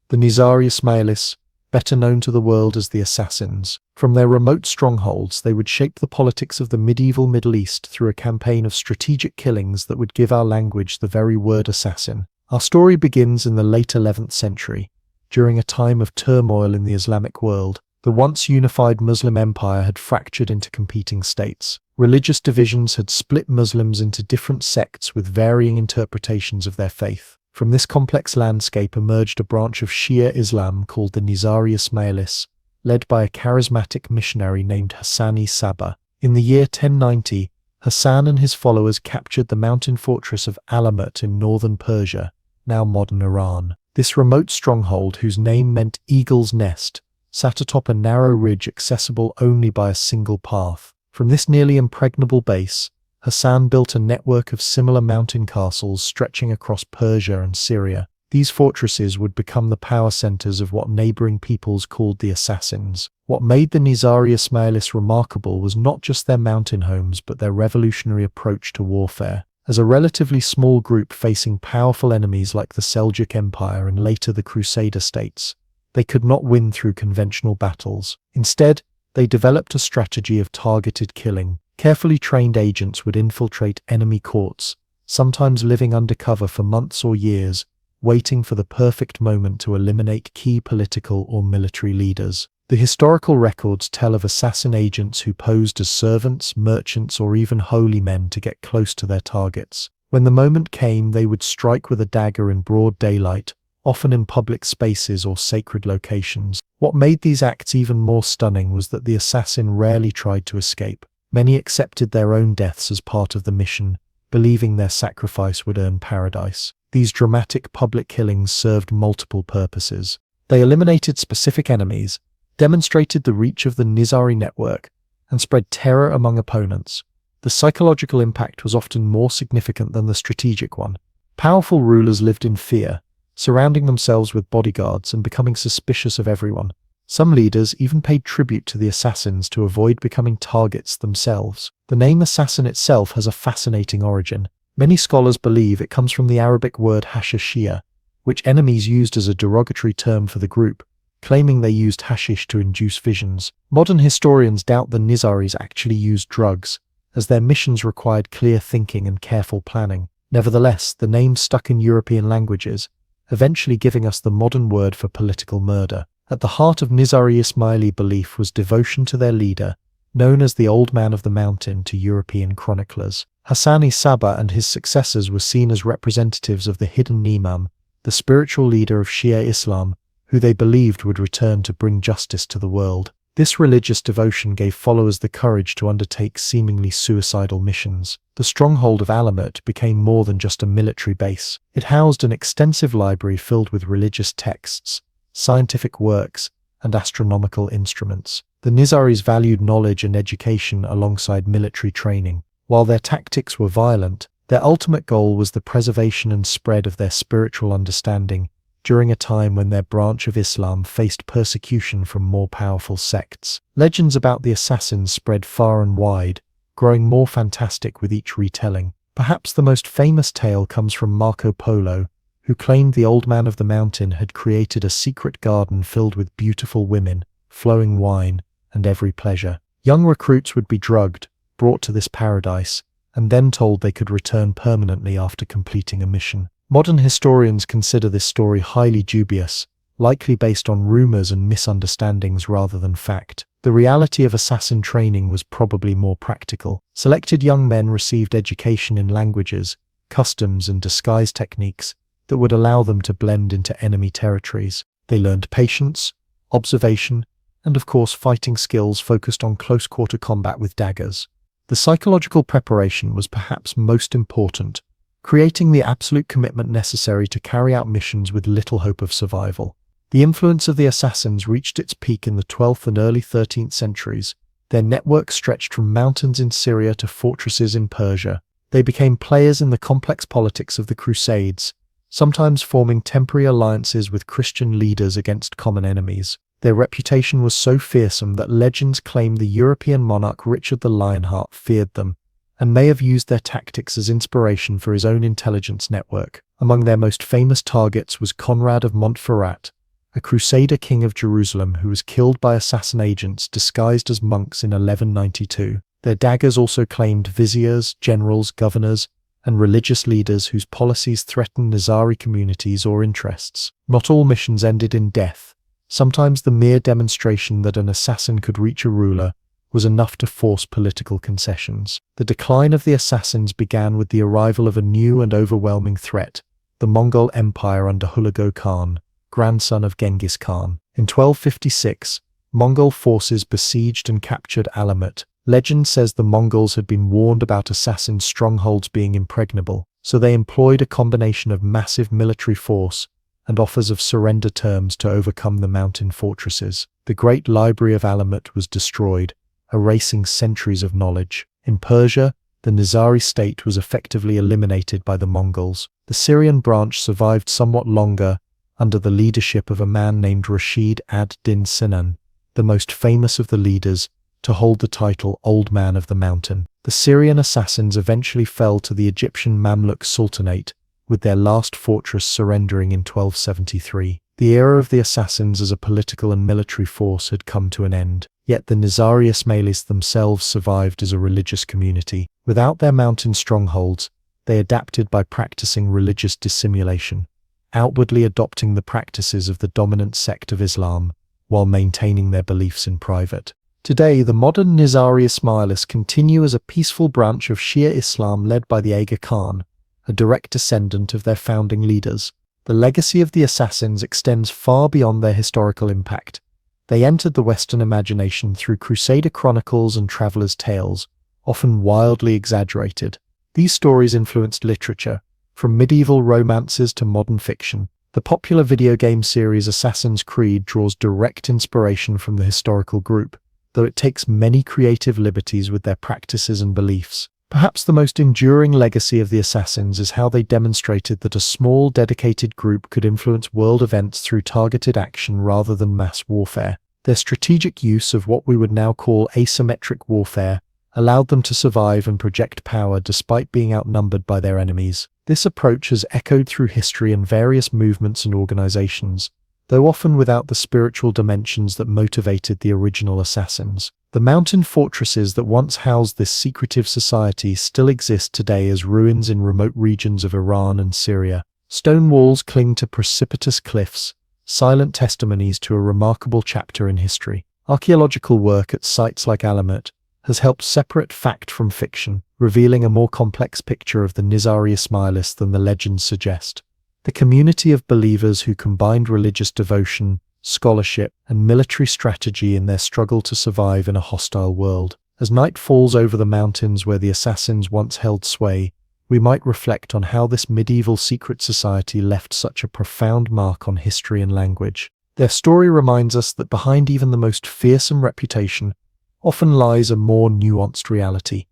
the Nizari Ismailis, better known to the world as the Assassins. From their remote strongholds, they would shape the politics of the medieval Middle East through a campaign of strategic killings that would give our language the very word assassin. Our story begins in the late 11th century, during a time of turmoil in the Islamic world. The once unified Muslim empire had fractured into competing states. Religious divisions had split Muslims into different sects with varying interpretations of their faith. From this complex landscape emerged a branch of Shia Islam called the Nizari Ismailis, led by a charismatic missionary named Hassani Saba. In the year 1090, Hassan and his followers captured the mountain fortress of Alamut in northern Persia, now modern Iran. This remote stronghold, whose name meant Eagle's Nest, sat atop a narrow ridge accessible only by a single path. From this nearly impregnable base, Hassan built a network of similar mountain castles stretching across Persia and Syria. These fortresses would become the power centers of what neighboring peoples called the Assassins. What made the Nizari Ismailis remarkable was not just their mountain homes but their revolutionary approach to warfare. As a relatively small group facing powerful enemies like the Seljuk Empire and later the Crusader states, they could not win through conventional battles. Instead, they developed a strategy of targeted killing. Carefully trained agents would infiltrate enemy courts, sometimes living undercover for months or years, waiting for the perfect moment to eliminate key political or military leaders. The historical records tell of assassin agents who posed as servants, merchants, or even holy men to get close to their targets. When the moment came, they would strike with a dagger in broad daylight, often in public spaces or sacred locations. What made these acts even more stunning was that the assassin rarely tried to escape. Many accepted their own deaths as part of the mission, believing their sacrifice would earn paradise. These dramatic public killings served multiple purposes. They eliminated specific enemies, demonstrated the reach of the Nizari network, and spread terror among opponents. The psychological impact was often more significant than the strategic one. Powerful rulers lived in fear, surrounding themselves with bodyguards and becoming suspicious of everyone. Some leaders even paid tribute to the assassins to avoid becoming targets themselves. The name assassin itself has a fascinating origin. Many scholars believe it comes from the Arabic word hashashiyah, which enemies used as a derogatory term for the group, claiming they used hashish to induce visions. Modern historians doubt the Nizaris actually used drugs, as their missions required clear thinking and careful planning. Nevertheless, the name stuck in European languages, eventually giving us the modern word for political murder. At the heart of Nizari Ismaili belief was devotion to their leader, known as the Old Man of the Mountain to European chroniclers. Hassani Saba and his successors were seen as representatives of the hidden Imam, the spiritual leader of Shia Islam, who they believed would return to bring justice to the world. This religious devotion gave followers the courage to undertake seemingly suicidal missions. The stronghold of Alamut became more than just a military base. It housed an extensive library filled with religious texts, scientific works, and astronomical instruments. The Nizaris valued knowledge and education alongside military training. While their tactics were violent, their ultimate goal was the preservation and spread of their spiritual understanding during a time when their branch of Islam faced persecution from more powerful sects. Legends about the assassins spread far and wide, growing more fantastic with each retelling. Perhaps the most famous tale comes from Marco Polo, who claimed the Old Man of the Mountain had created a secret garden filled with beautiful women, flowing wine, and every pleasure. Young recruits would be drugged, brought to this paradise, and then told they could return permanently after completing a mission. Modern historians consider this story highly dubious, likely based on rumors and misunderstandings rather than fact. The reality of assassin training was probably more practical. Selected young men received education in languages, customs, and disguise techniques that would allow them to blend into enemy territories. They learned patience, observation, and of course fighting skills focused on close-quarter combat with daggers. The psychological preparation was perhaps most important, creating the absolute commitment necessary to carry out missions with little hope of survival. The influence of the assassins reached its peak in the 12th and early 13th centuries. Their network stretched from mountains in Syria to fortresses in Persia. They became players in the complex politics of the Crusades, sometimes forming temporary alliances with Christian leaders against common enemies. Their reputation was so fearsome that legends claim the European monarch Richard the Lionheart feared them, and may have used their tactics as inspiration for his own intelligence network. Among their most famous targets was Conrad of Montferrat, a Crusader king of Jerusalem who was killed by assassin agents disguised as monks in 1192. Their daggers also claimed viziers, generals, governors, and religious leaders whose policies threatened Nizari communities or interests. Not all missions ended in death. Sometimes the mere demonstration that an assassin could reach a ruler was enough to force political concessions. The decline of the assassins began with the arrival of a new and overwhelming threat, the Mongol Empire under Hulagu Khan, grandson of Genghis Khan. In 1256, Mongol forces besieged and captured Alamut, Legend says the Mongols had been warned about assassins' strongholds being impregnable, so they employed a combination of massive military force and offers of surrender terms to overcome the mountain fortresses. The great library of Alamut was destroyed, erasing centuries of knowledge. In Persia, the Nizari state was effectively eliminated by the Mongols. The Syrian branch survived somewhat longer under the leadership of a man named Rashid ad-Din Sinan, the most famous of the leaders to hold the title Old Man of the Mountain. The Syrian assassins eventually fell to the Egyptian Mamluk Sultanate, with their last fortress surrendering in 1273. The era of the assassins as a political and military force had come to an end, yet the Nizari Ismailis themselves survived as a religious community. Without their mountain strongholds, they adapted by practicing religious dissimulation, outwardly adopting the practices of the dominant sect of Islam, while maintaining their beliefs in private. Today, the modern Nizari Ismailis continue as a peaceful branch of Shia Islam led by the Aga Khan, a direct descendant of their founding leaders. The legacy of the assassins extends far beyond their historical impact. They entered the Western imagination through Crusader chronicles and travelers' tales, often wildly exaggerated. These stories influenced literature, from medieval romances to modern fiction. The popular video game series Assassin's Creed draws direct inspiration from the historical group, though it takes many creative liberties with their practices and beliefs. Perhaps the most enduring legacy of the assassins is how they demonstrated that a small, dedicated group could influence world events through targeted action rather than mass warfare. Their strategic use of what we would now call asymmetric warfare allowed them to survive and project power despite being outnumbered by their enemies. This approach has echoed through history in various movements and organizations, though often without the spiritual dimensions that motivated the original assassins. The mountain fortresses that once housed this secretive society still exist today as ruins in remote regions of Iran and Syria. Stone walls cling to precipitous cliffs, silent testimonies to a remarkable chapter in history. Archaeological work at sites like Alamut has helped separate fact from fiction, revealing a more complex picture of the Nizari Ismailis than the legends suggest. The community of believers who combined religious devotion, scholarship, and military strategy in their struggle to survive in a hostile world. As night falls over the mountains where the assassins once held sway, we might reflect on how this medieval secret society left such a profound mark on history and language. Their story reminds us that behind even the most fearsome reputation often lies a more nuanced reality.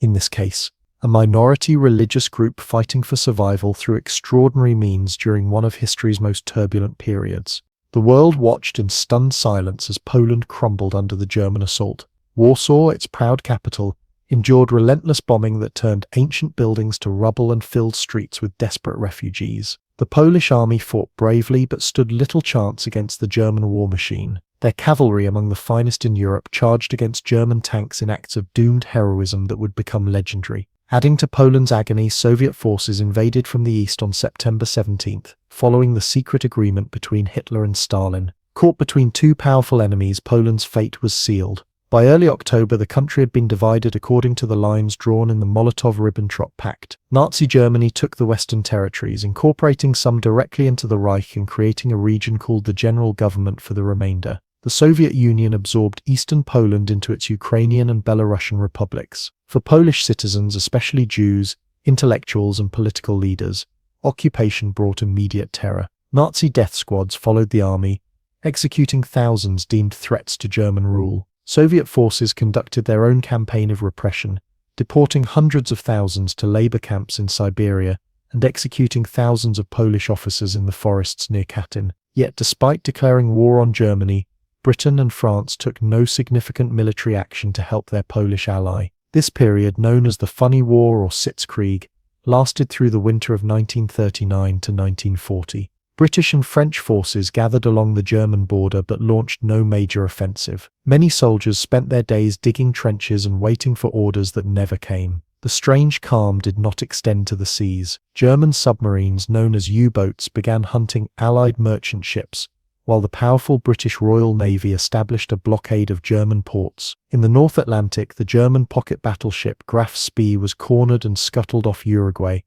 In this case, a minority religious group fighting for survival through extraordinary means during one of history's most turbulent periods. The world watched in stunned silence as Poland crumbled under the German assault. Warsaw, its proud capital, endured relentless bombing that turned ancient buildings to rubble and filled streets with desperate refugees. The Polish army fought bravely but stood little chance against the German war machine. Their cavalry, among the finest in Europe, charged against German tanks in acts of doomed heroism that would become legendary. Adding to Poland's agony, Soviet forces invaded from the east on September 17th, following the secret agreement between Hitler and Stalin. Caught between two powerful enemies, Poland's fate was sealed. By early October, the country had been divided according to the lines drawn in the Molotov-Ribbentrop Pact. Nazi Germany took the Western territories, incorporating some directly into the Reich and creating a region called the General Government for the remainder. The Soviet Union absorbed eastern Poland into its Ukrainian and Belarusian republics. For Polish citizens, especially Jews, intellectuals, and political leaders, occupation brought immediate terror. Nazi death squads followed the army, executing thousands deemed threats to German rule. Soviet forces conducted their own campaign of repression, deporting hundreds of thousands to labor camps in Siberia and executing thousands of Polish officers in the forests near Katyn. Yet despite declaring war on Germany, Britain and France took no significant military action to help their Polish ally. This period, known as the Funny War or Sitzkrieg, lasted through the winter of 1939 to 1940. British and French forces gathered along the German border but launched no major offensive. Many soldiers spent their days digging trenches and waiting for orders that never came. The strange calm did not extend to the seas. German submarines, known as U-boats, began hunting Allied merchant ships, while the powerful British Royal Navy established a blockade of German ports. In the North Atlantic, the German pocket battleship Graf Spee was cornered and scuttled off Uruguay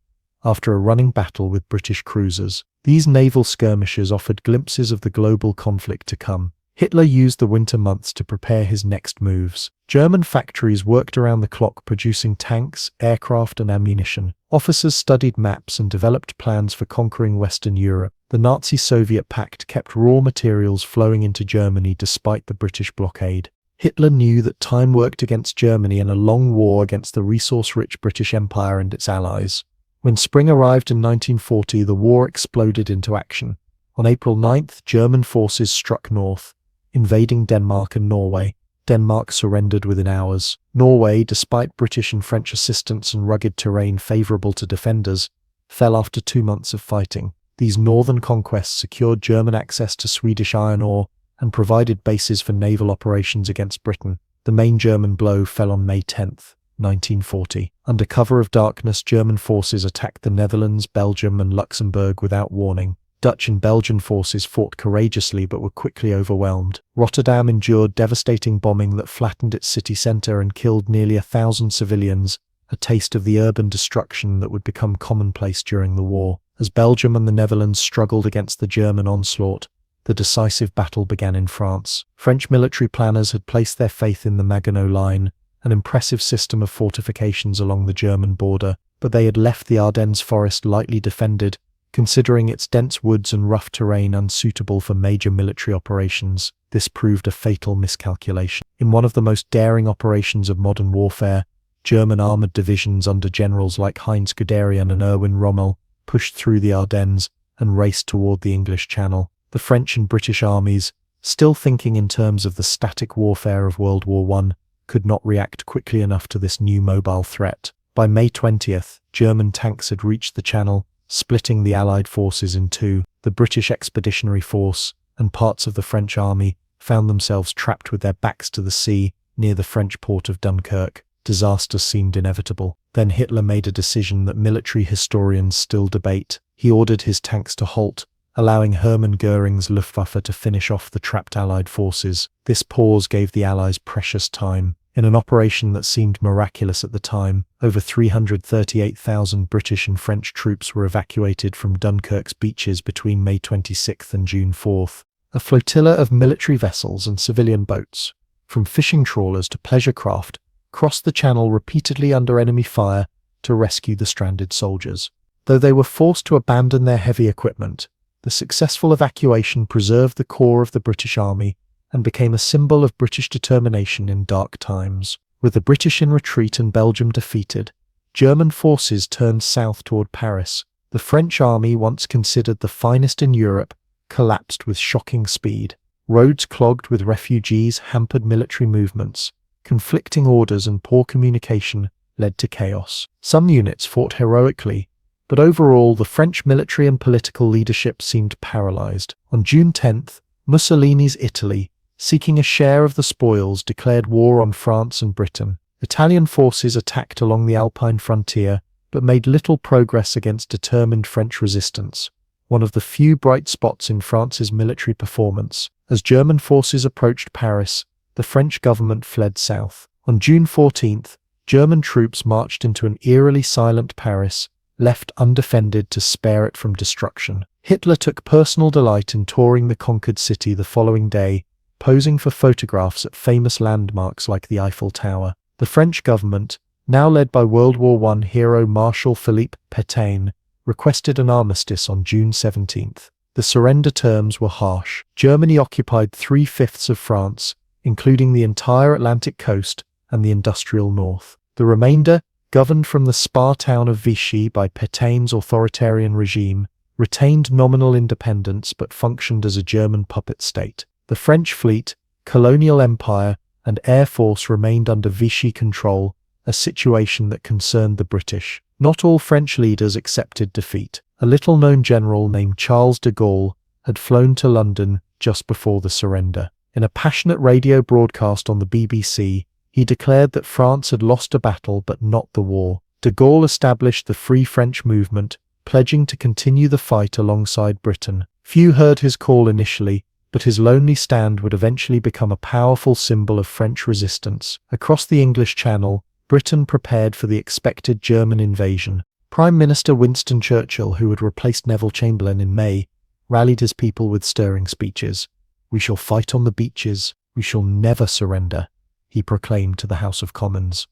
after a running battle with British cruisers. These naval skirmishes offered glimpses of the global conflict to come. Hitler used the winter months to prepare his next moves. German factories worked around the clock producing tanks, aircraft, and ammunition. Officers studied maps and developed plans for conquering Western Europe. The Nazi-Soviet pact kept raw materials flowing into Germany despite the British blockade. Hitler knew that time worked against Germany in a long war against the resource-rich British Empire and its allies. When spring arrived in 1940, the war exploded into action. On April 9th, German forces struck north, invading Denmark and Norway. Denmark surrendered within hours. Norway, despite British and French assistance and rugged terrain favourable to defenders, fell after 2 months of fighting. These northern conquests secured German access to Swedish iron ore and provided bases for naval operations against Britain. The main German blow fell on May 10th, 1940. Under cover of darkness, German forces attacked the Netherlands, Belgium, and Luxembourg without warning. Dutch and Belgian forces fought courageously but were quickly overwhelmed. Rotterdam endured devastating bombing that flattened its city centre and killed nearly 1,000 civilians, a taste of the urban destruction that would become commonplace during the war. As Belgium and the Netherlands struggled against the German onslaught, the decisive battle began in France. French military planners had placed their faith in the Maginot Line, an impressive system of fortifications along the German border, but they had left the Ardennes forest lightly defended, considering its dense woods and rough terrain unsuitable for major military operations. This proved a fatal miscalculation. In one of the most daring operations of modern warfare, German armoured divisions under generals like Heinz Guderian and Erwin Rommel pushed through the Ardennes and raced toward the English Channel. The French and British armies, still thinking in terms of the static warfare of World War I, could not react quickly enough to this new mobile threat. By May 20th, German tanks had reached the Channel, splitting the Allied forces in two. The British Expeditionary Force and parts of the French army found themselves trapped with their backs to the sea near the French port of Dunkirk. Disaster seemed inevitable. Then Hitler made a decision that military historians still debate. He ordered his tanks to halt, allowing Hermann Göring's Luftwaffe to finish off the trapped Allied forces. This pause gave the Allies precious time. In an operation that seemed miraculous at the time, over 338,000 British and French troops were evacuated from Dunkirk's beaches between May 26th and June 4th. A flotilla of military vessels and civilian boats, from fishing trawlers to pleasure craft, crossed the Channel repeatedly under enemy fire to rescue the stranded soldiers. Though they were forced to abandon their heavy equipment, the successful evacuation preserved the core of the British Army and became a symbol of British determination in dark times. With the British in retreat and Belgium defeated, German forces turned south toward Paris. The French army, once considered the finest in Europe, collapsed with shocking speed. Roads clogged with refugees hampered military movements. Conflicting orders and poor communication led to chaos. Some units fought heroically, but overall the French military and political leadership seemed paralyzed. On June 10th, Mussolini's Italy, seeking a share of the spoils, declared war on France and Britain. Italian forces attacked along the Alpine frontier, but made little progress against determined French resistance, one of the few bright spots in France's military performance. As German forces approached Paris, the French government fled south. On June 14th, German troops marched into an eerily silent Paris, left undefended to spare it from destruction. Hitler took personal delight in touring the conquered city the following day, posing for photographs at famous landmarks like the Eiffel Tower. The French government, now led by World War I hero Marshal Philippe Pétain, requested an armistice on June 17th. The surrender terms were harsh. Germany occupied 3/5 of France, including the entire Atlantic coast and the industrial north. The remainder, governed from the spa town of Vichy by Pétain's authoritarian regime, retained nominal independence but functioned as a German puppet state. The French fleet, colonial empire, and air force remained under Vichy control, a situation that concerned the British. Not all French leaders accepted defeat. A little-known general named Charles de Gaulle had flown to London just before the surrender. In a passionate radio broadcast on the BBC, he declared that France had lost a battle but not the war. De Gaulle established the Free French movement, pledging to continue the fight alongside Britain. Few heard his call initially, but his lonely stand would eventually become a powerful symbol of French resistance. Across the English Channel, Britain prepared for the expected German invasion. Prime Minister Winston Churchill, who had replaced Neville Chamberlain in May, rallied his people with stirring speeches. "We shall fight on the beaches. We shall never surrender," he proclaimed to the House of Commons.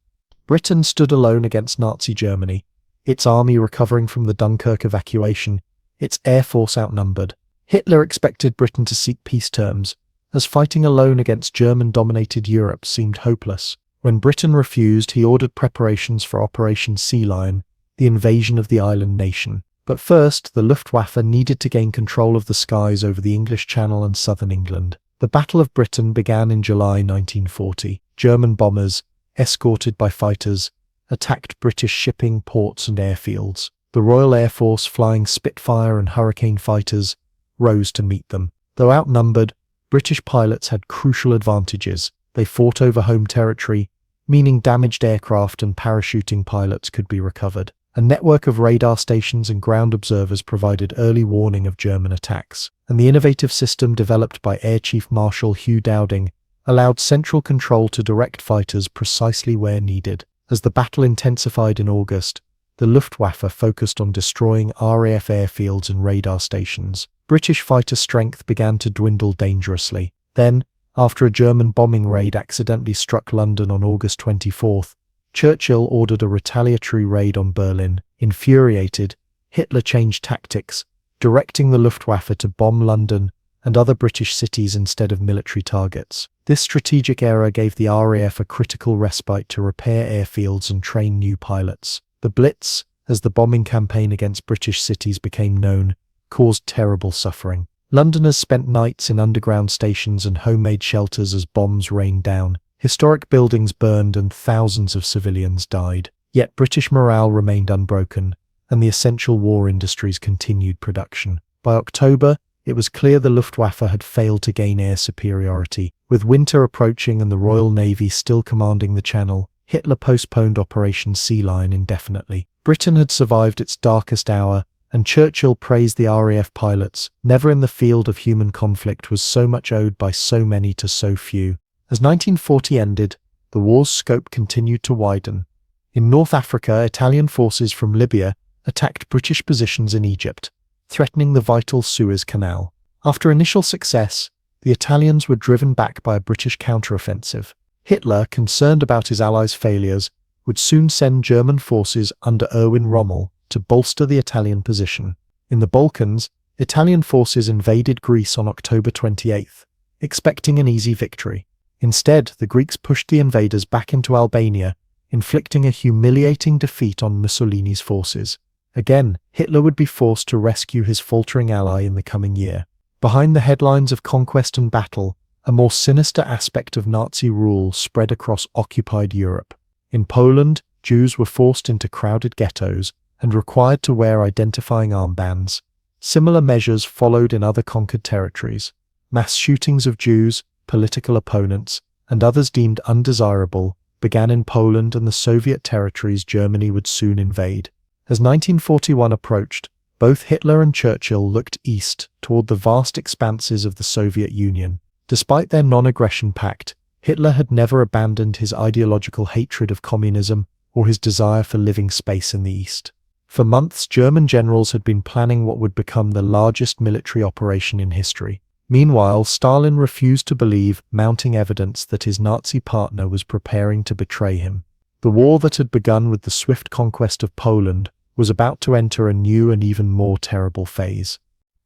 Britain stood alone against Nazi Germany, its army recovering from the Dunkirk evacuation, its air force outnumbered. Hitler expected Britain to seek peace terms, as fighting alone against German-dominated Europe seemed hopeless. When Britain refused, he ordered preparations for Operation Sea Lion, the invasion of the island nation. But first, the Luftwaffe needed to gain control of the skies over the English Channel and southern England. The Battle of Britain began in July 1940. German bombers, escorted by fighters, attacked British shipping, ports and airfields. The Royal Air Force, flying Spitfire and Hurricane fighters, rose to meet them. Though outnumbered, British pilots had crucial advantages. They fought over home territory, meaning damaged aircraft and parachuting pilots could be recovered. A network of radar stations and ground observers provided early warning of German attacks, and the innovative system developed by Air Chief Marshal Hugh Dowding allowed central control to direct fighters precisely where needed. As the battle intensified in August, the Luftwaffe focused on destroying RAF airfields and radar stations. British fighter strength began to dwindle dangerously. Then, after a German bombing raid accidentally struck London on August 24th, Churchill ordered a retaliatory raid on Berlin. Infuriated, Hitler changed tactics, directing the Luftwaffe to bomb London and other British cities instead of military targets. This strategic error gave the RAF a critical respite to repair airfields and train new pilots. The Blitz, as the bombing campaign against British cities became known, caused terrible suffering. Londoners spent nights in underground stations and homemade shelters as bombs rained down. Historic buildings burned and thousands of civilians died. Yet British morale remained unbroken, and the essential war industries continued production. By October, it was clear the Luftwaffe had failed to gain air superiority. With winter approaching and the Royal Navy still commanding the Channel, Hitler postponed Operation Sea Lion indefinitely. Britain had survived its darkest hour, and Churchill praised the RAF pilots. Never in the field of human conflict was so much owed by so many to so few. As 1940 ended, the war's scope continued to widen. In North Africa, Italian forces from Libya attacked British positions in Egypt, threatening the vital Suez Canal. After initial success, the Italians were driven back by a British counteroffensive. Hitler, concerned about his allies' failures, would soon send German forces under Erwin Rommel to bolster the Italian position. In the Balkans, Italian forces invaded Greece on October 28th, expecting an easy victory. Instead, the Greeks pushed the invaders back into Albania, inflicting a humiliating defeat on Mussolini's forces. Again, Hitler would be forced to rescue his faltering ally in the coming year. Behind the headlines of conquest and battle, a more sinister aspect of Nazi rule spread across occupied Europe. In Poland, Jews were forced into crowded ghettos and required to wear identifying armbands. Similar measures followed in other conquered territories. Mass shootings of Jews, political opponents, and others deemed undesirable began in Poland and the Soviet territories Germany would soon invade. As 1941 approached, both Hitler and Churchill looked east toward the vast expanses of the Soviet Union. Despite their non-aggression pact, Hitler had never abandoned his ideological hatred of communism or his desire for living space in the East. For months, German generals had been planning what would become the largest military operation in history. Meanwhile, Stalin refused to believe mounting evidence that his Nazi partner was preparing to betray him. The war that had begun with the swift conquest of Poland was about to enter a new and even more terrible phase.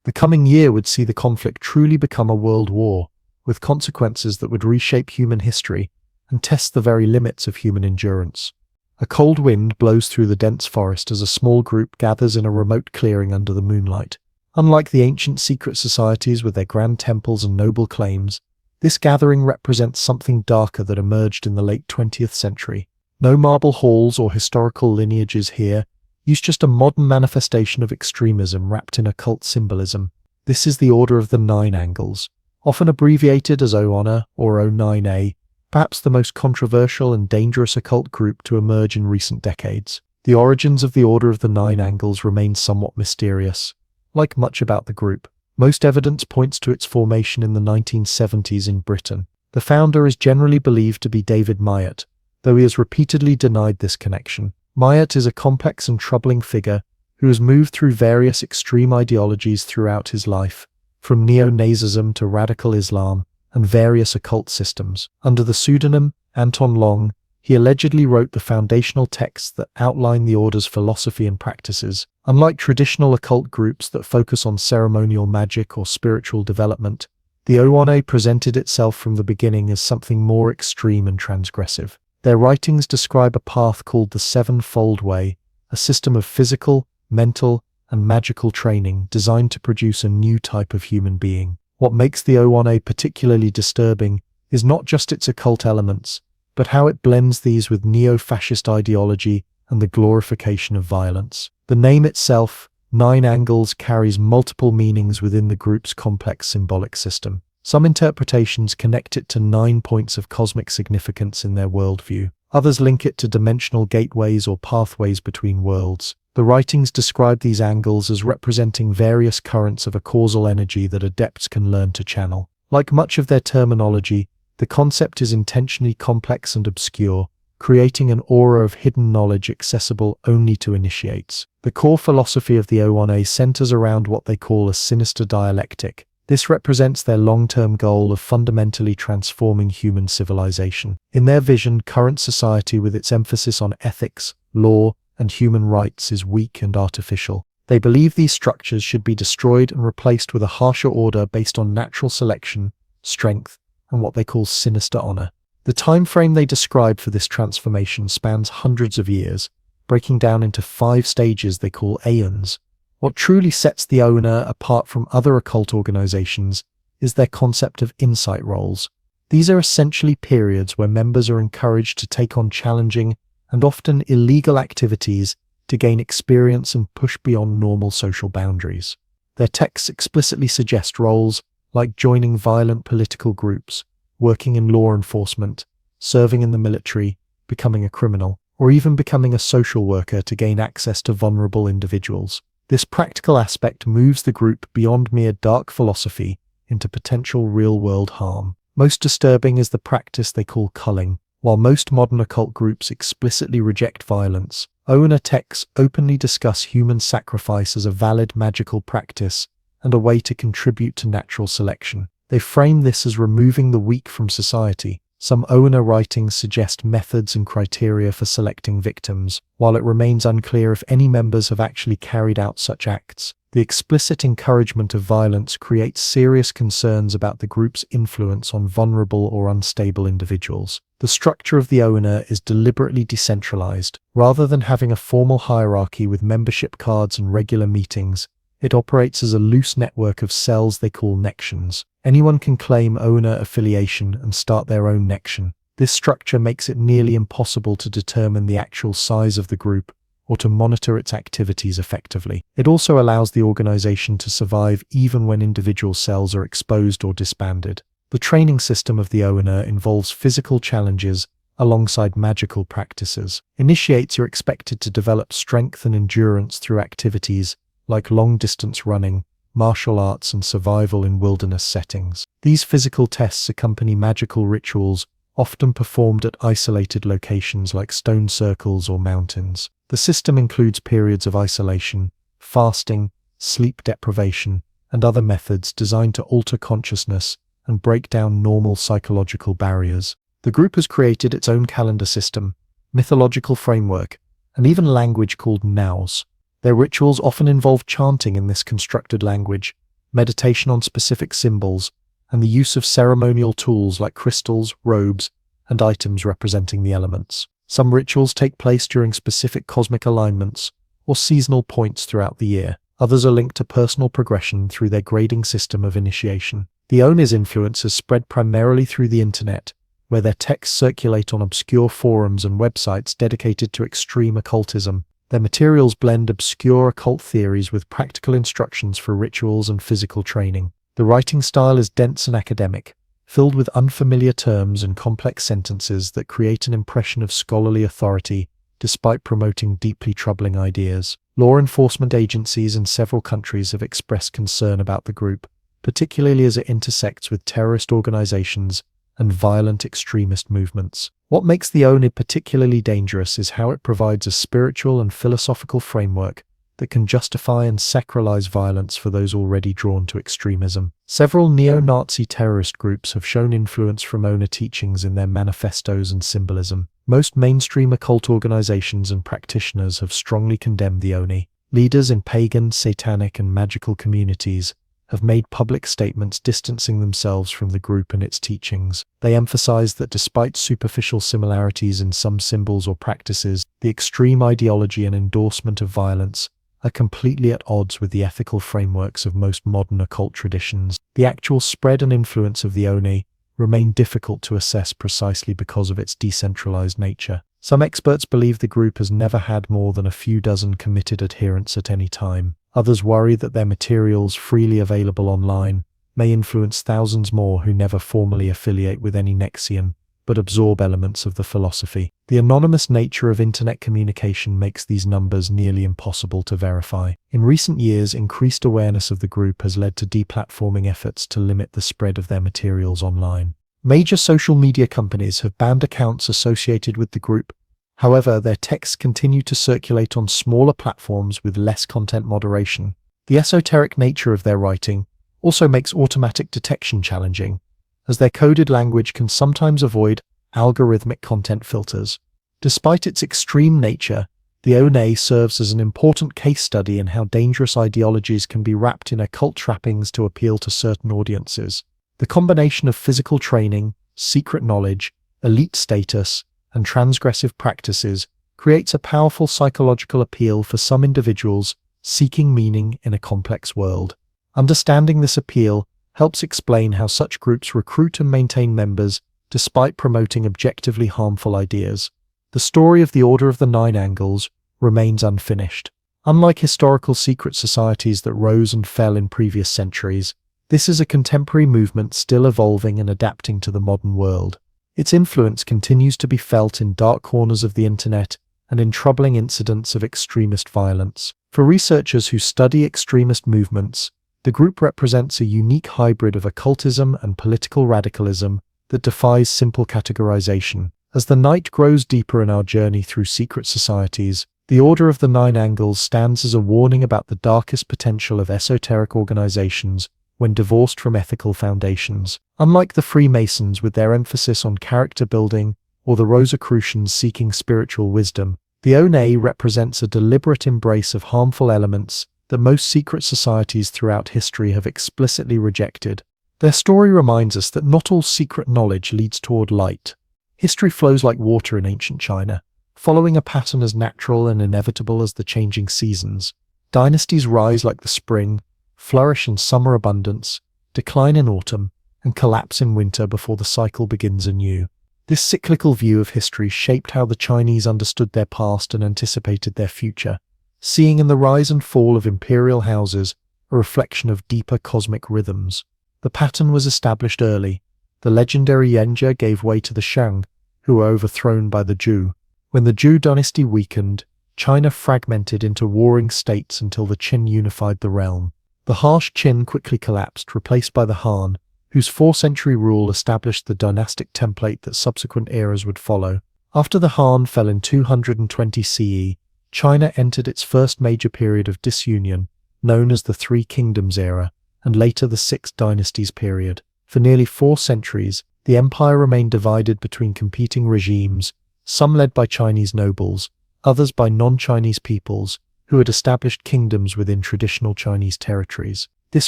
The coming year would see the conflict truly become a world war, with consequences that would reshape human history and test the very limits of human endurance. A cold wind blows through the dense forest as a small group gathers in a remote clearing under the moonlight. Unlike the ancient secret societies with their grand temples and noble claims, this gathering represents something darker that emerged in the late 20th century. No marble halls or historical lineages here, use just a modern manifestation of extremism wrapped in occult symbolism. This is the Order of the Nine Angles, often abbreviated as O-Honor or O9A, perhaps the most controversial and dangerous occult group to emerge in recent decades. The origins of the Order of the Nine Angles remain somewhat mysterious. Like much about the group, most evidence points to its formation in the 1970s in Britain. The founder is generally believed to be David Myatt, though he has repeatedly denied this connection. Myatt is a complex and troubling figure who has moved through various extreme ideologies throughout his life, from neo-Nazism to radical Islam and various occult systems. Under the pseudonym Anton Long, he allegedly wrote the foundational texts that outline the order's philosophy and practices. Unlike traditional occult groups that focus on ceremonial magic or spiritual development, the Owane presented itself from the beginning as something more extreme and transgressive. Their writings describe a path called the Sevenfold Way, a system of physical, mental, and magical training designed to produce a new type of human being. What makes the Owane particularly disturbing is not just its occult elements, but how it blends these with neo-fascist ideology and the glorification of violence. The name itself, Nine Angles, carries multiple meanings within the group's complex symbolic system. Some interpretations connect it to 9 points of cosmic significance in their worldview. Others link it to dimensional gateways or pathways between worlds. The writings describe these angles as representing various currents of a causal energy that adepts can learn to channel. Like much of their terminology, the concept is intentionally complex and obscure, creating an aura of hidden knowledge accessible only to initiates. The core philosophy of the Owane centers around what they call a sinister dialectic. This represents their long-term goal of fundamentally transforming human civilization. In their vision, current society with its emphasis on ethics, law, and human rights is weak and artificial. They believe these structures should be destroyed and replaced with a harsher order based on natural selection, strength, and what they call sinister honor. The time frame they describe for this transformation spans hundreds of years, breaking down into 5 stages they call aeons. What truly sets the Owane apart from other occult organizations is their concept of insight roles. These are essentially periods where members are encouraged to take on challenging and often illegal activities to gain experience and push beyond normal social boundaries. Their texts explicitly suggest roles like joining violent political groups, working in law enforcement, serving in the military, becoming a criminal, or even becoming a social worker to gain access to vulnerable individuals. This practical aspect moves the group beyond mere dark philosophy into potential real-world harm. Most disturbing is the practice they call culling. While most modern occult groups explicitly reject violence, Owane texts openly discuss human sacrifice as a valid magical practice and a way to contribute to natural selection. They frame this as removing the weak from society. Some Owane writings suggest methods and criteria for selecting victims, while it remains unclear if any members have actually carried out such acts. The explicit encouragement of violence creates serious concerns about the group's influence on vulnerable or unstable individuals. The structure of the Owane is deliberately decentralized. Rather than having a formal hierarchy with membership cards and regular meetings, it operates as a loose network of cells they call nections. Anyone can claim Owane affiliation and start their own nection. This structure makes it nearly impossible to determine the actual size of the group or to monitor its activities effectively. It also allows the organization to survive even when individual cells are exposed or disbanded. The training system of the Owane involves physical challenges alongside magical practices. Initiates are expected to develop strength and endurance through activities like long-distance running, martial arts, and survival in wilderness settings. These physical tests accompany magical rituals, often performed at isolated locations like stone circles or mountains. The system includes periods of isolation, fasting, sleep deprivation, and other methods designed to alter consciousness and break down normal psychological barriers. The group has created its own calendar system, mythological framework, and even language called Naus. Their rituals often involve chanting in this constructed language, meditation on specific symbols, and the use of ceremonial tools like crystals, robes, and items representing the elements. Some rituals take place during specific cosmic alignments or seasonal points throughout the year. Others are linked to personal progression through their grading system of initiation. The Owane's influence is spread primarily through the internet, where their texts circulate on obscure forums and websites dedicated to extreme occultism. Their materials blend obscure occult theories with practical instructions for rituals and physical training. The writing style is dense and academic, filled with unfamiliar terms and complex sentences that create an impression of scholarly authority despite promoting deeply troubling ideas. Law enforcement agencies in several countries have expressed concern about the group, particularly as it intersects with terrorist organizations and violent extremist movements. What makes the Owane particularly dangerous is how it provides a spiritual and philosophical framework that can justify and sacralize violence for those already drawn to extremism. Several neo-Nazi terrorist groups have shown influence from Ona teachings in their manifestos and symbolism. Most mainstream occult organizations and practitioners have strongly condemned the Oni. Leaders in pagan, satanic, and magical communities have made public statements distancing themselves from the group and its teachings. They emphasize that despite superficial similarities in some symbols or practices, the extreme ideology and endorsement of violence are completely at odds with the ethical frameworks of most modern occult traditions. The actual spread and influence of the Oni remain difficult to assess precisely because of its decentralized nature. Some experts believe the group has never had more than a few dozen committed adherents at any time. Others worry that their materials, freely available online, may influence thousands more who never formally affiliate with any Nexian, but absorb elements of the philosophy. The anonymous nature of internet communication makes these numbers nearly impossible to verify. In recent years, increased awareness of the group has led to deplatforming efforts to limit the spread of their materials online. Major social media companies have banned accounts associated with the group. However, their texts continue to circulate on smaller platforms with less content moderation. The esoteric nature of their writing also makes automatic detection challenging, as their coded language can sometimes avoid algorithmic content filters. Despite its extreme nature, the Oni serves as an important case study in how dangerous ideologies can be wrapped in occult trappings to appeal to certain audiences. The combination of physical training, secret knowledge, elite status, and transgressive practices creates a powerful psychological appeal for some individuals seeking meaning in a complex world. Understanding this appeal helps explain how such groups recruit and maintain members despite promoting objectively harmful ideas. The story of the Order of the Nine Angles remains unfinished. Unlike historical secret societies that rose and fell in previous centuries, this is a contemporary movement still evolving and adapting to the modern world. Its influence continues to be felt in dark corners of the internet and in troubling incidents of extremist violence. For researchers who study extremist movements, the group represents a unique hybrid of occultism and political radicalism that defies simple categorization. As the night grows deeper in our journey through secret societies, the Order of the Nine Angles stands as a warning about the darkest potential of esoteric organizations when divorced from ethical foundations. Unlike the Freemasons with their emphasis on character building or the Rosicrucians seeking spiritual wisdom, the Oni represents a deliberate embrace of harmful elements that most secret societies throughout history have explicitly rejected. Their story reminds us that not all secret knowledge leads toward light. History flows like water in ancient China, following a pattern as natural and inevitable as the changing seasons. Dynasties rise like the spring, flourish in summer abundance, decline in autumn, and collapse in winter before the cycle begins anew. This cyclical view of history shaped how the Chinese understood their past and anticipated their future, seeing in the rise and fall of imperial houses a reflection of deeper cosmic rhythms. The pattern was established early. The legendary Yanjia gave way to the Shang, who were overthrown by the Zhou. When the Zhou dynasty weakened, China fragmented into warring states until the Qin unified the realm. The harsh Qin quickly collapsed, replaced by the Han, whose 4-century rule established the dynastic template that subsequent eras would follow. After the Han fell in 220 CE, China entered its first major period of disunion, known as the Three Kingdoms era, and later the Six Dynasties period. For nearly 4 centuries, the empire remained divided between competing regimes, some led by Chinese nobles, others by non-Chinese peoples, who had established kingdoms within traditional Chinese territories. This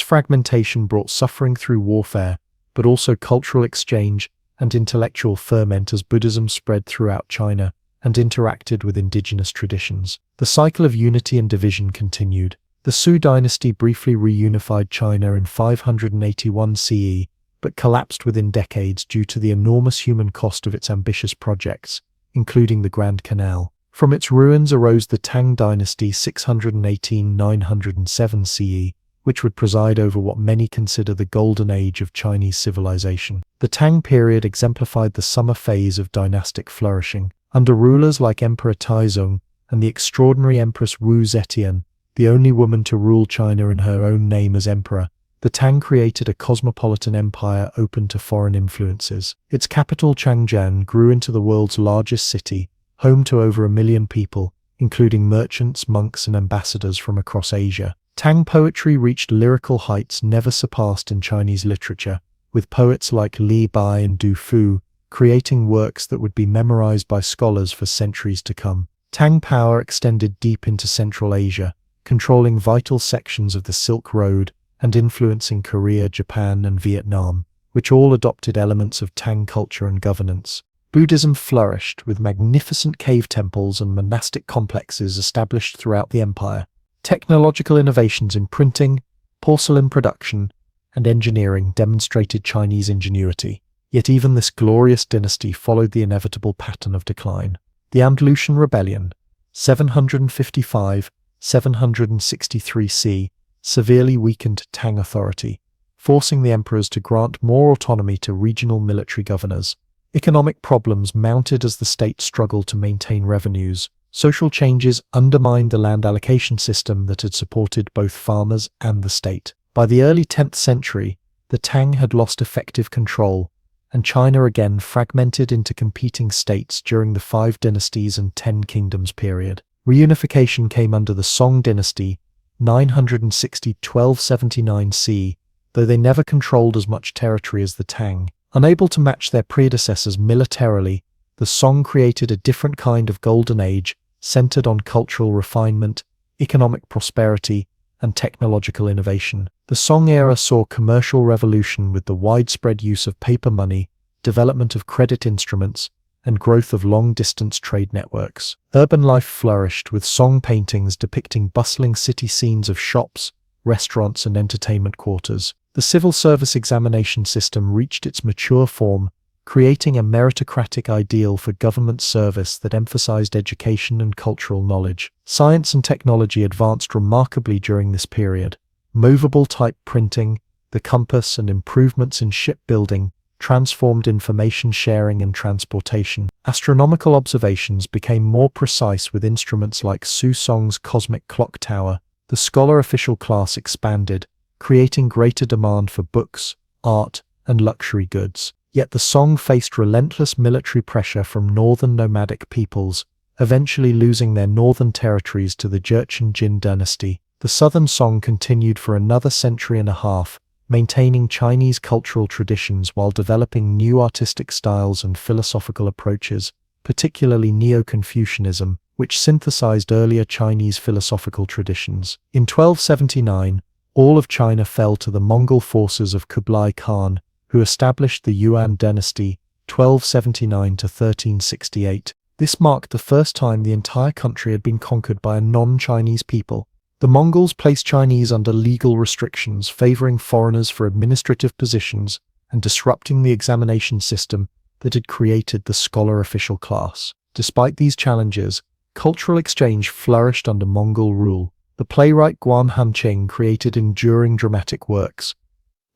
fragmentation brought suffering through warfare, but also cultural exchange and intellectual ferment as Buddhism spread throughout China and interacted with indigenous traditions. The cycle of unity and division continued. The Sui dynasty briefly reunified China in 581 CE, but collapsed within decades due to the enormous human cost of its ambitious projects, including the Grand Canal. From its ruins arose the Tang dynasty 618–907 CE, which would preside over what many consider the golden age of Chinese civilization. The Tang period exemplified the summer phase of dynastic flourishing. Under rulers like Emperor Taizong and the extraordinary Empress Wu Zetian, the only woman to rule China in her own name as emperor, the Tang created a cosmopolitan empire open to foreign influences. Its capital Changjiang grew into the world's largest city, home to over 1 million people, including merchants, monks, and ambassadors from across Asia. Tang poetry reached lyrical heights never surpassed in Chinese literature, with poets like Li Bai and Du Fu creating works that would be memorized by scholars for centuries to come. Tang power extended deep into Central Asia, controlling vital sections of the Silk Road and influencing Korea, Japan, and Vietnam, which all adopted elements of Tang culture and governance. Buddhism flourished, with magnificent cave temples and monastic complexes established throughout the empire. Technological innovations in printing, porcelain production, and engineering demonstrated Chinese ingenuity. Yet even this glorious dynasty followed the inevitable pattern of decline. The Andalusian Rebellion, 755–763 c, severely weakened Tang authority, forcing the emperors to grant more autonomy to regional military governors. Economic problems mounted as the state struggled to maintain revenues. Social changes undermined the land allocation system that had supported both farmers and the state. By the early 10th century, the Tang had lost effective control, and China again fragmented into competing states during the Five Dynasties and 10 Kingdoms period. Reunification came under the Song dynasty, 960–1279 c, though they never controlled as much territory as the Tang. Unable to match their predecessors militarily, the Song created a different kind of golden age, centered on cultural refinement, economic prosperity, and technological innovation. The Song era saw commercial revolution with the widespread use of paper money, development of credit instruments, and growth of long-distance trade networks. Urban life flourished, with Song paintings depicting bustling city scenes of shops, restaurants, and entertainment quarters. The civil service examination system reached its mature form, creating a meritocratic ideal for government service that emphasized education and cultural knowledge. Science and technology advanced remarkably during this period. Movable type printing, the compass, and improvements in shipbuilding transformed information sharing and transportation. Astronomical observations became more precise with instruments like Su Song's cosmic clock tower. The scholar official class expanded, creating greater demand for books, art, and luxury goods. Yet the Song faced relentless military pressure from northern nomadic peoples, eventually losing their northern territories to the Jurchen Jin dynasty. The southern Song continued for another century and a half, maintaining Chinese cultural traditions while developing new artistic styles and philosophical approaches, particularly Neo-Confucianism, which synthesized earlier Chinese philosophical traditions. In 1279, all of China fell to the Mongol forces of Kublai Khan, who established the Yuan dynasty, 1279–1368. This marked the first time the entire country had been conquered by a non-Chinese people. The Mongols placed Chinese under legal restrictions, favoring foreigners for administrative positions and disrupting the examination system that had created the scholar official class. Despite these challenges, cultural exchange flourished under Mongol rule. The playwright Guan Hanqing created enduring dramatic works.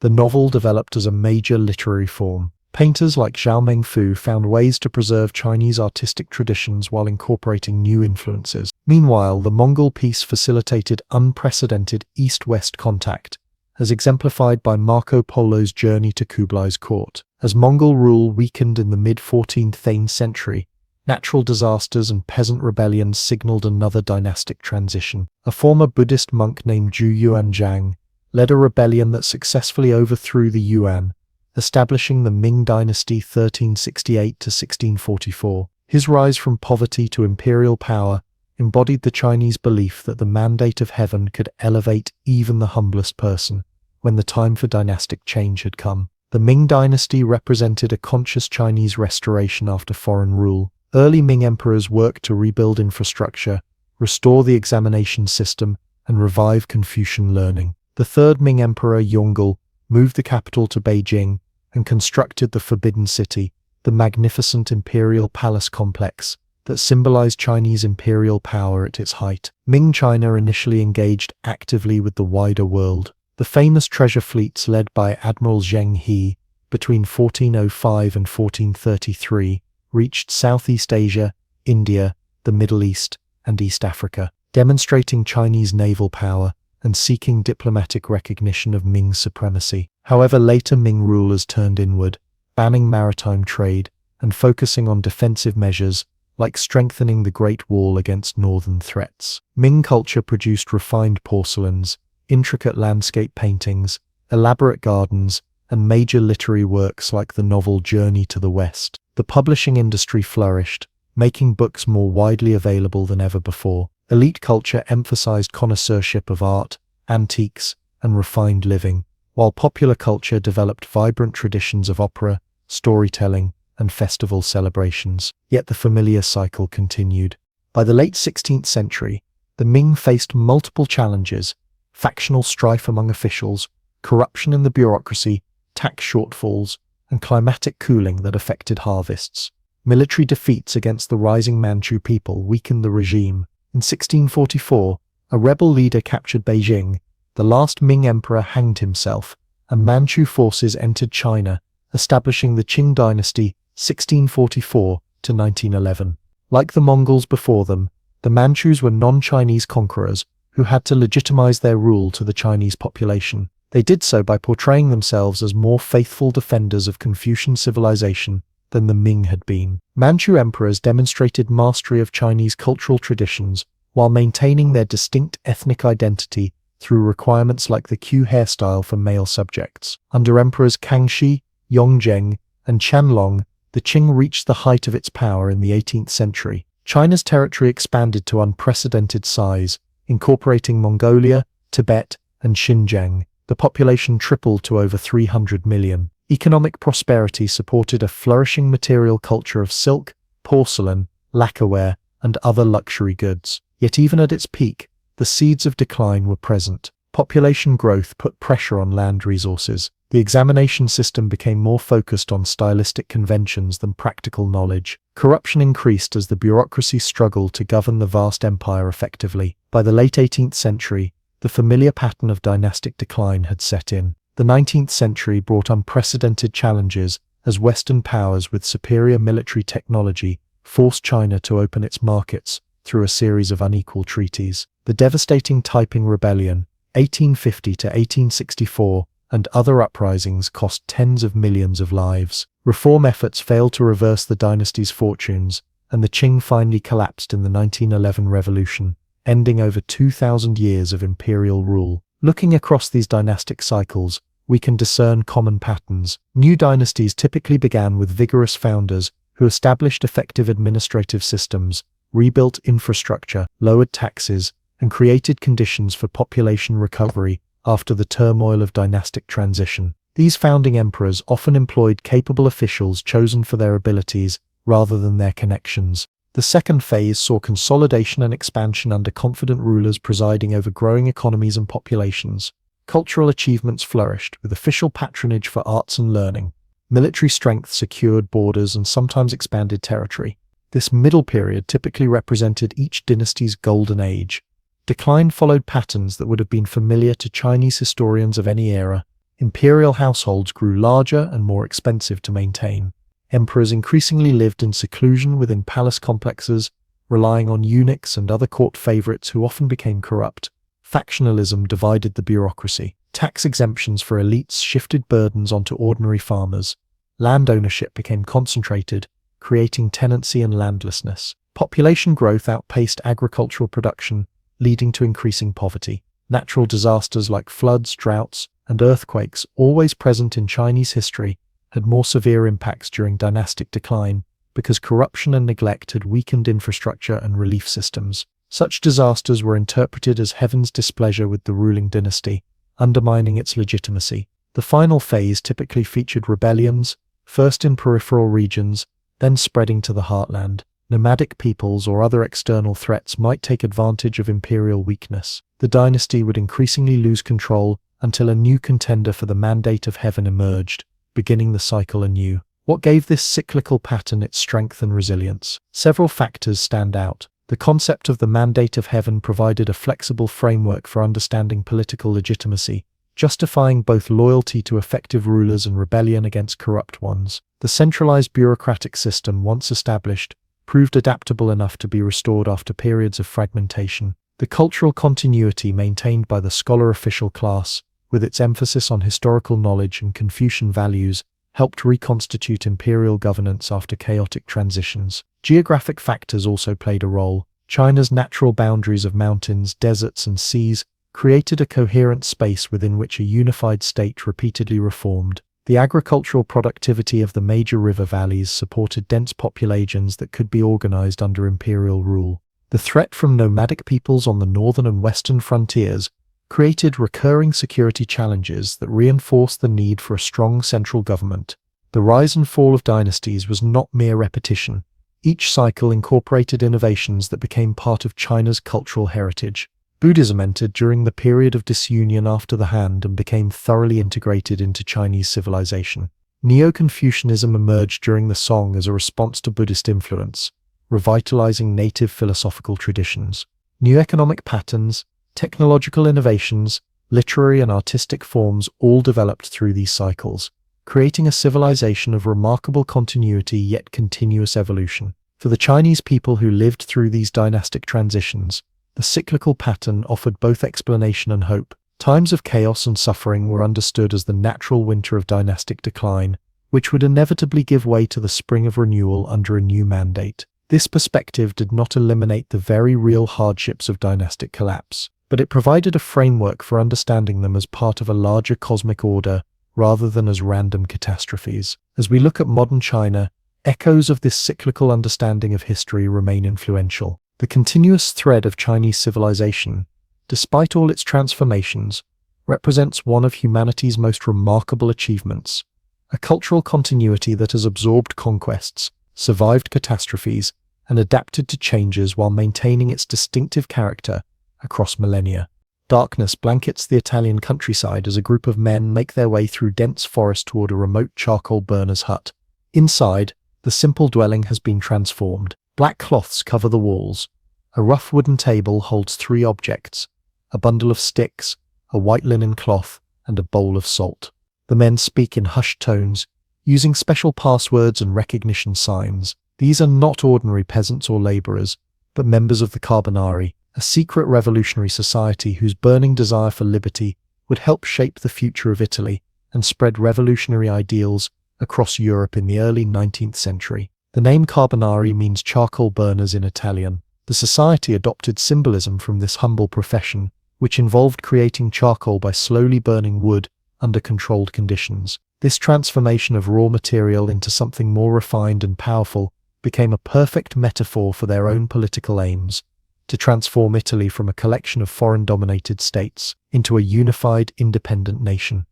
The novel developed as a major literary form. Painters like Zhao Mengfu found ways to preserve Chinese artistic traditions while incorporating new influences. Meanwhile, the Mongol peace facilitated unprecedented east-west contact, as exemplified by Marco Polo's journey to Kublai's court. As Mongol rule weakened in the mid-14th century, natural disasters and peasant rebellions signaled another dynastic transition. A former Buddhist monk named Zhu Yuanzhang led a rebellion that successfully overthrew the Yuan, establishing the Ming dynasty 1368–1644. His rise from poverty to imperial power embodied the Chinese belief that the mandate of heaven could elevate even the humblest person when the time for dynastic change had come. The Ming dynasty represented a conscious Chinese restoration after foreign rule. Early Ming emperors worked to rebuild infrastructure, restore the examination system, and revive Confucian learning. The third Ming emperor, Yongle, moved the capital to Beijing and constructed the Forbidden City, the magnificent imperial palace complex that symbolized Chinese imperial power at its height. Ming China initially engaged actively with the wider world. The famous treasure fleets led by Admiral Zheng He between 1405 and 1433 reached Southeast Asia, India, the Middle East, and East Africa, demonstrating Chinese naval power and seeking diplomatic recognition of Ming supremacy. However, later Ming rulers turned inward, banning maritime trade and focusing on defensive measures, like strengthening the Great Wall against northern threats. Ming culture produced refined porcelains, intricate landscape paintings, elaborate gardens, and major literary works like the novel Journey to the West. The publishing industry flourished, making books more widely available than ever before. Elite culture emphasized connoisseurship of art, antiques, and refined living, while popular culture developed vibrant traditions of opera, storytelling, and festival celebrations. Yet the familiar cycle continued. By the late 16th century, the Ming faced multiple challenges: factional strife among officials, corruption in the bureaucracy, tax shortfalls, and climatic cooling that affected harvests. Military defeats against the rising Manchu people weakened the regime. In 1644, a rebel leader captured Beijing, the last Ming emperor hanged himself, and Manchu forces entered China, establishing the Qing dynasty 1644 to 1911. Like the Mongols before them, the Manchus were non-Chinese conquerors who had to legitimize their rule to the Chinese population. They did so by portraying themselves as more faithful defenders of Confucian civilization than the Ming had been. Manchu emperors demonstrated mastery of Chinese cultural traditions while maintaining their distinct ethnic identity through requirements like the queue hairstyle for male subjects. Under emperors Kangxi, Yongzheng, and Qianlong, the Qing reached the height of its power in the 18th century. China's territory expanded to unprecedented size, incorporating Mongolia, Tibet, and Xinjiang. The population tripled to over 300 million. Economic prosperity supported a flourishing material culture of silk, porcelain, lacquerware, and other luxury goods. Yet even at its peak, the seeds of decline were present. Population growth put pressure on land resources. The examination system became more focused on stylistic conventions than practical knowledge. Corruption increased as the bureaucracy struggled to govern the vast empire effectively. By the late 18th century, the familiar pattern of dynastic decline had set in. The 19th century brought unprecedented challenges as Western powers with superior military technology forced China to open its markets through a series of unequal treaties. The devastating Taiping Rebellion, 1850 to 1864, and other uprisings cost tens of millions of lives. Reform efforts failed to reverse the dynasty's fortunes, and the Qing finally collapsed in the 1911 revolution, ending over 2,000 years of imperial rule. Looking across these dynastic cycles, we can discern common patterns. New dynasties typically began with vigorous founders who established effective administrative systems, rebuilt infrastructure, lowered taxes, and created conditions for population recovery after the turmoil of dynastic transition. These founding emperors often employed capable officials chosen for their abilities rather than their connections. The second phase saw consolidation and expansion under confident rulers presiding over growing economies and populations. Cultural achievements flourished, with official patronage for arts and learning. Military strength secured borders and sometimes expanded territory. This middle period typically represented each dynasty's golden age. Decline followed patterns that would have been familiar to Chinese historians of any era. Imperial households grew larger and more expensive to maintain. Emperors increasingly lived in seclusion within palace complexes, relying on eunuchs and other court favorites who often became corrupt. Factionalism divided the bureaucracy. Tax exemptions for elites shifted burdens onto ordinary farmers. Land ownership became concentrated, creating tenancy and landlessness. Population growth outpaced agricultural production, leading to increasing poverty. Natural disasters like floods, droughts, and earthquakes, always present in Chinese history, had more severe impacts during dynastic decline because corruption and neglect had weakened infrastructure and relief systems. Such disasters were interpreted as heaven's displeasure with the ruling dynasty, undermining its legitimacy. The final phase typically featured rebellions, first in peripheral regions, then spreading to the heartland. Nomadic peoples or other external threats might take advantage of imperial weakness. The dynasty would increasingly lose control until a new contender for the mandate of heaven emerged, beginning the cycle anew. What gave this cyclical pattern its strength and resilience? Several factors stand out. The concept of the mandate of heaven provided a flexible framework for understanding political legitimacy, justifying both loyalty to effective rulers and rebellion against corrupt ones. The centralized bureaucratic system, once established, proved adaptable enough to be restored after periods of fragmentation. The cultural continuity maintained by the scholar official class, with its emphasis on historical knowledge and Confucian values, helped reconstitute imperial governance after chaotic transitions. Geographic factors also played a role. China's natural boundaries of mountains, deserts, and seas created a coherent space within which a unified state repeatedly reformed. The agricultural productivity of the major river valleys supported dense populations that could be organized under imperial rule. The threat from nomadic peoples on the northern and western frontiers created recurring security challenges that reinforced the need for a strong central government. The rise and fall of dynasties was not mere repetition. Each cycle incorporated innovations that became part of China's cultural heritage. Buddhism entered during the period of disunion after the Han and became thoroughly integrated into Chinese civilization. Neo-Confucianism emerged during the Song as a response to Buddhist influence, revitalizing native philosophical traditions. New economic patterns, technological innovations, literary and artistic forms all developed through these cycles, creating a civilization of remarkable continuity yet continuous evolution. For the Chinese people who lived through these dynastic transitions, the cyclical pattern offered both explanation and hope. Times of chaos and suffering were understood as the natural winter of dynastic decline, which would inevitably give way to the spring of renewal under a new mandate. This perspective did not eliminate the very real hardships of dynastic collapse, but it provided a framework for understanding them as part of a larger cosmic order rather than as random catastrophes. As we look at modern China, echoes of this cyclical understanding of history remain influential. The continuous thread of Chinese civilization, despite all its transformations, represents one of humanity's most remarkable achievements, a cultural continuity that has absorbed conquests, survived catastrophes, and adapted to changes while maintaining its distinctive character across millennia. Darkness blankets the Italian countryside as a group of men make their way through dense forest toward a remote charcoal burner's hut. Inside, the simple dwelling has been transformed. Black cloths cover the walls. A rough wooden table holds 3 objects: a bundle of sticks, a white linen cloth, and a bowl of salt. The men speak in hushed tones, using special passwords and recognition signs. These are not ordinary peasants or laborers, but members of the Carbonari, a secret revolutionary society whose burning desire for liberty would help shape the future of Italy and spread revolutionary ideals across Europe in the early 19th century. The name Carbonari means charcoal burners in Italian. The society adopted symbolism from this humble profession, which involved creating charcoal by slowly burning wood under controlled conditions. This transformation of raw material into something more refined and powerful became a perfect metaphor for their own political aims: to transform Italy from a collection of foreign-dominated states into a unified, independent nation.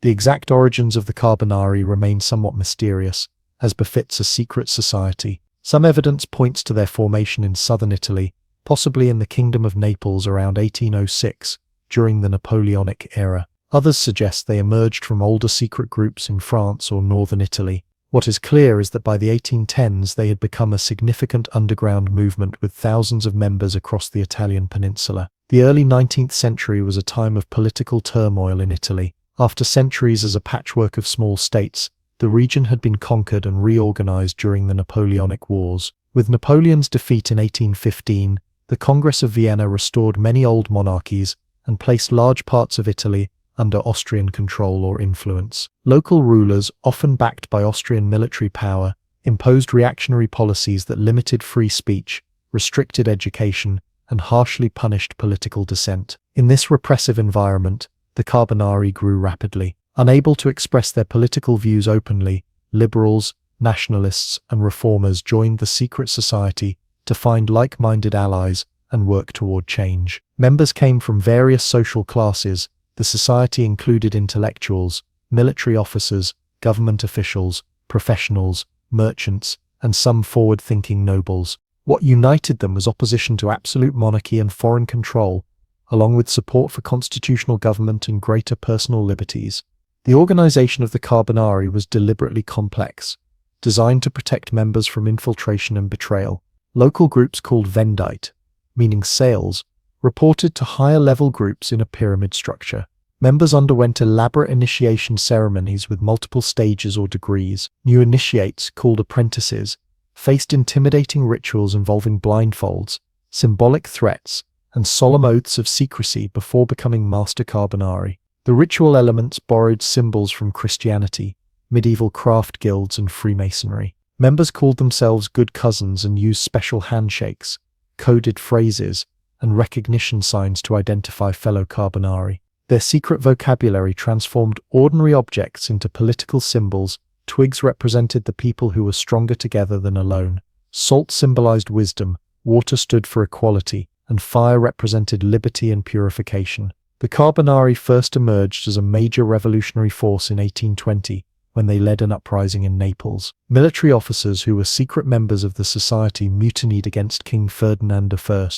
The exact origins of the Carbonari remain somewhat mysterious, as befits a secret society. Some evidence points to their formation in southern Italy, possibly in the Kingdom of Naples around 1806, during the Napoleonic era. Others suggest they emerged from older secret groups in France or northern Italy. What is clear is that by the 1810s they had become a significant underground movement with thousands of members across the Italian peninsula. The early 19th century was a time of political turmoil in Italy. After centuries as a patchwork of small states, the region had been conquered and reorganized during the Napoleonic Wars. With Napoleon's defeat in 1815, the Congress of Vienna restored many old monarchies and placed large parts of Italy under Austrian control or influence. Local rulers, often backed by Austrian military power, imposed reactionary policies that limited free speech, restricted education, and harshly punished political dissent. In this repressive environment, the Carbonari grew rapidly. Unable to express their political views openly, liberals, nationalists, and reformers joined the secret society to find like-minded allies and work toward change. Members came from various social classes. The society included intellectuals, military officers, government officials, professionals, merchants, and some forward-thinking nobles. What united them was opposition to absolute monarchy and foreign control, along with support for constitutional government and greater personal liberties. The organization of the Carbonari was deliberately complex, designed to protect members from infiltration and betrayal. Local groups called Vendite, meaning sales, reported to higher-level groups in a pyramid structure. Members underwent elaborate initiation ceremonies with multiple stages or degrees. New initiates, called apprentices, faced intimidating rituals involving blindfolds, symbolic threats, and solemn oaths of secrecy before becoming Master Carbonari. The ritual elements borrowed symbols from Christianity, medieval craft guilds, and Freemasonry. Members called themselves good cousins and used special handshakes, coded phrases, and recognition signs to identify fellow Carbonari. Their secret vocabulary transformed ordinary objects into political symbols. Twigs represented the people who were stronger together than alone. Salt symbolized wisdom, water stood for equality, and fire represented liberty and purification. The Carbonari first emerged as a major revolutionary force in 1820, when they led an uprising in Naples. Military officers who were secret members of the society mutinied against King Ferdinand I,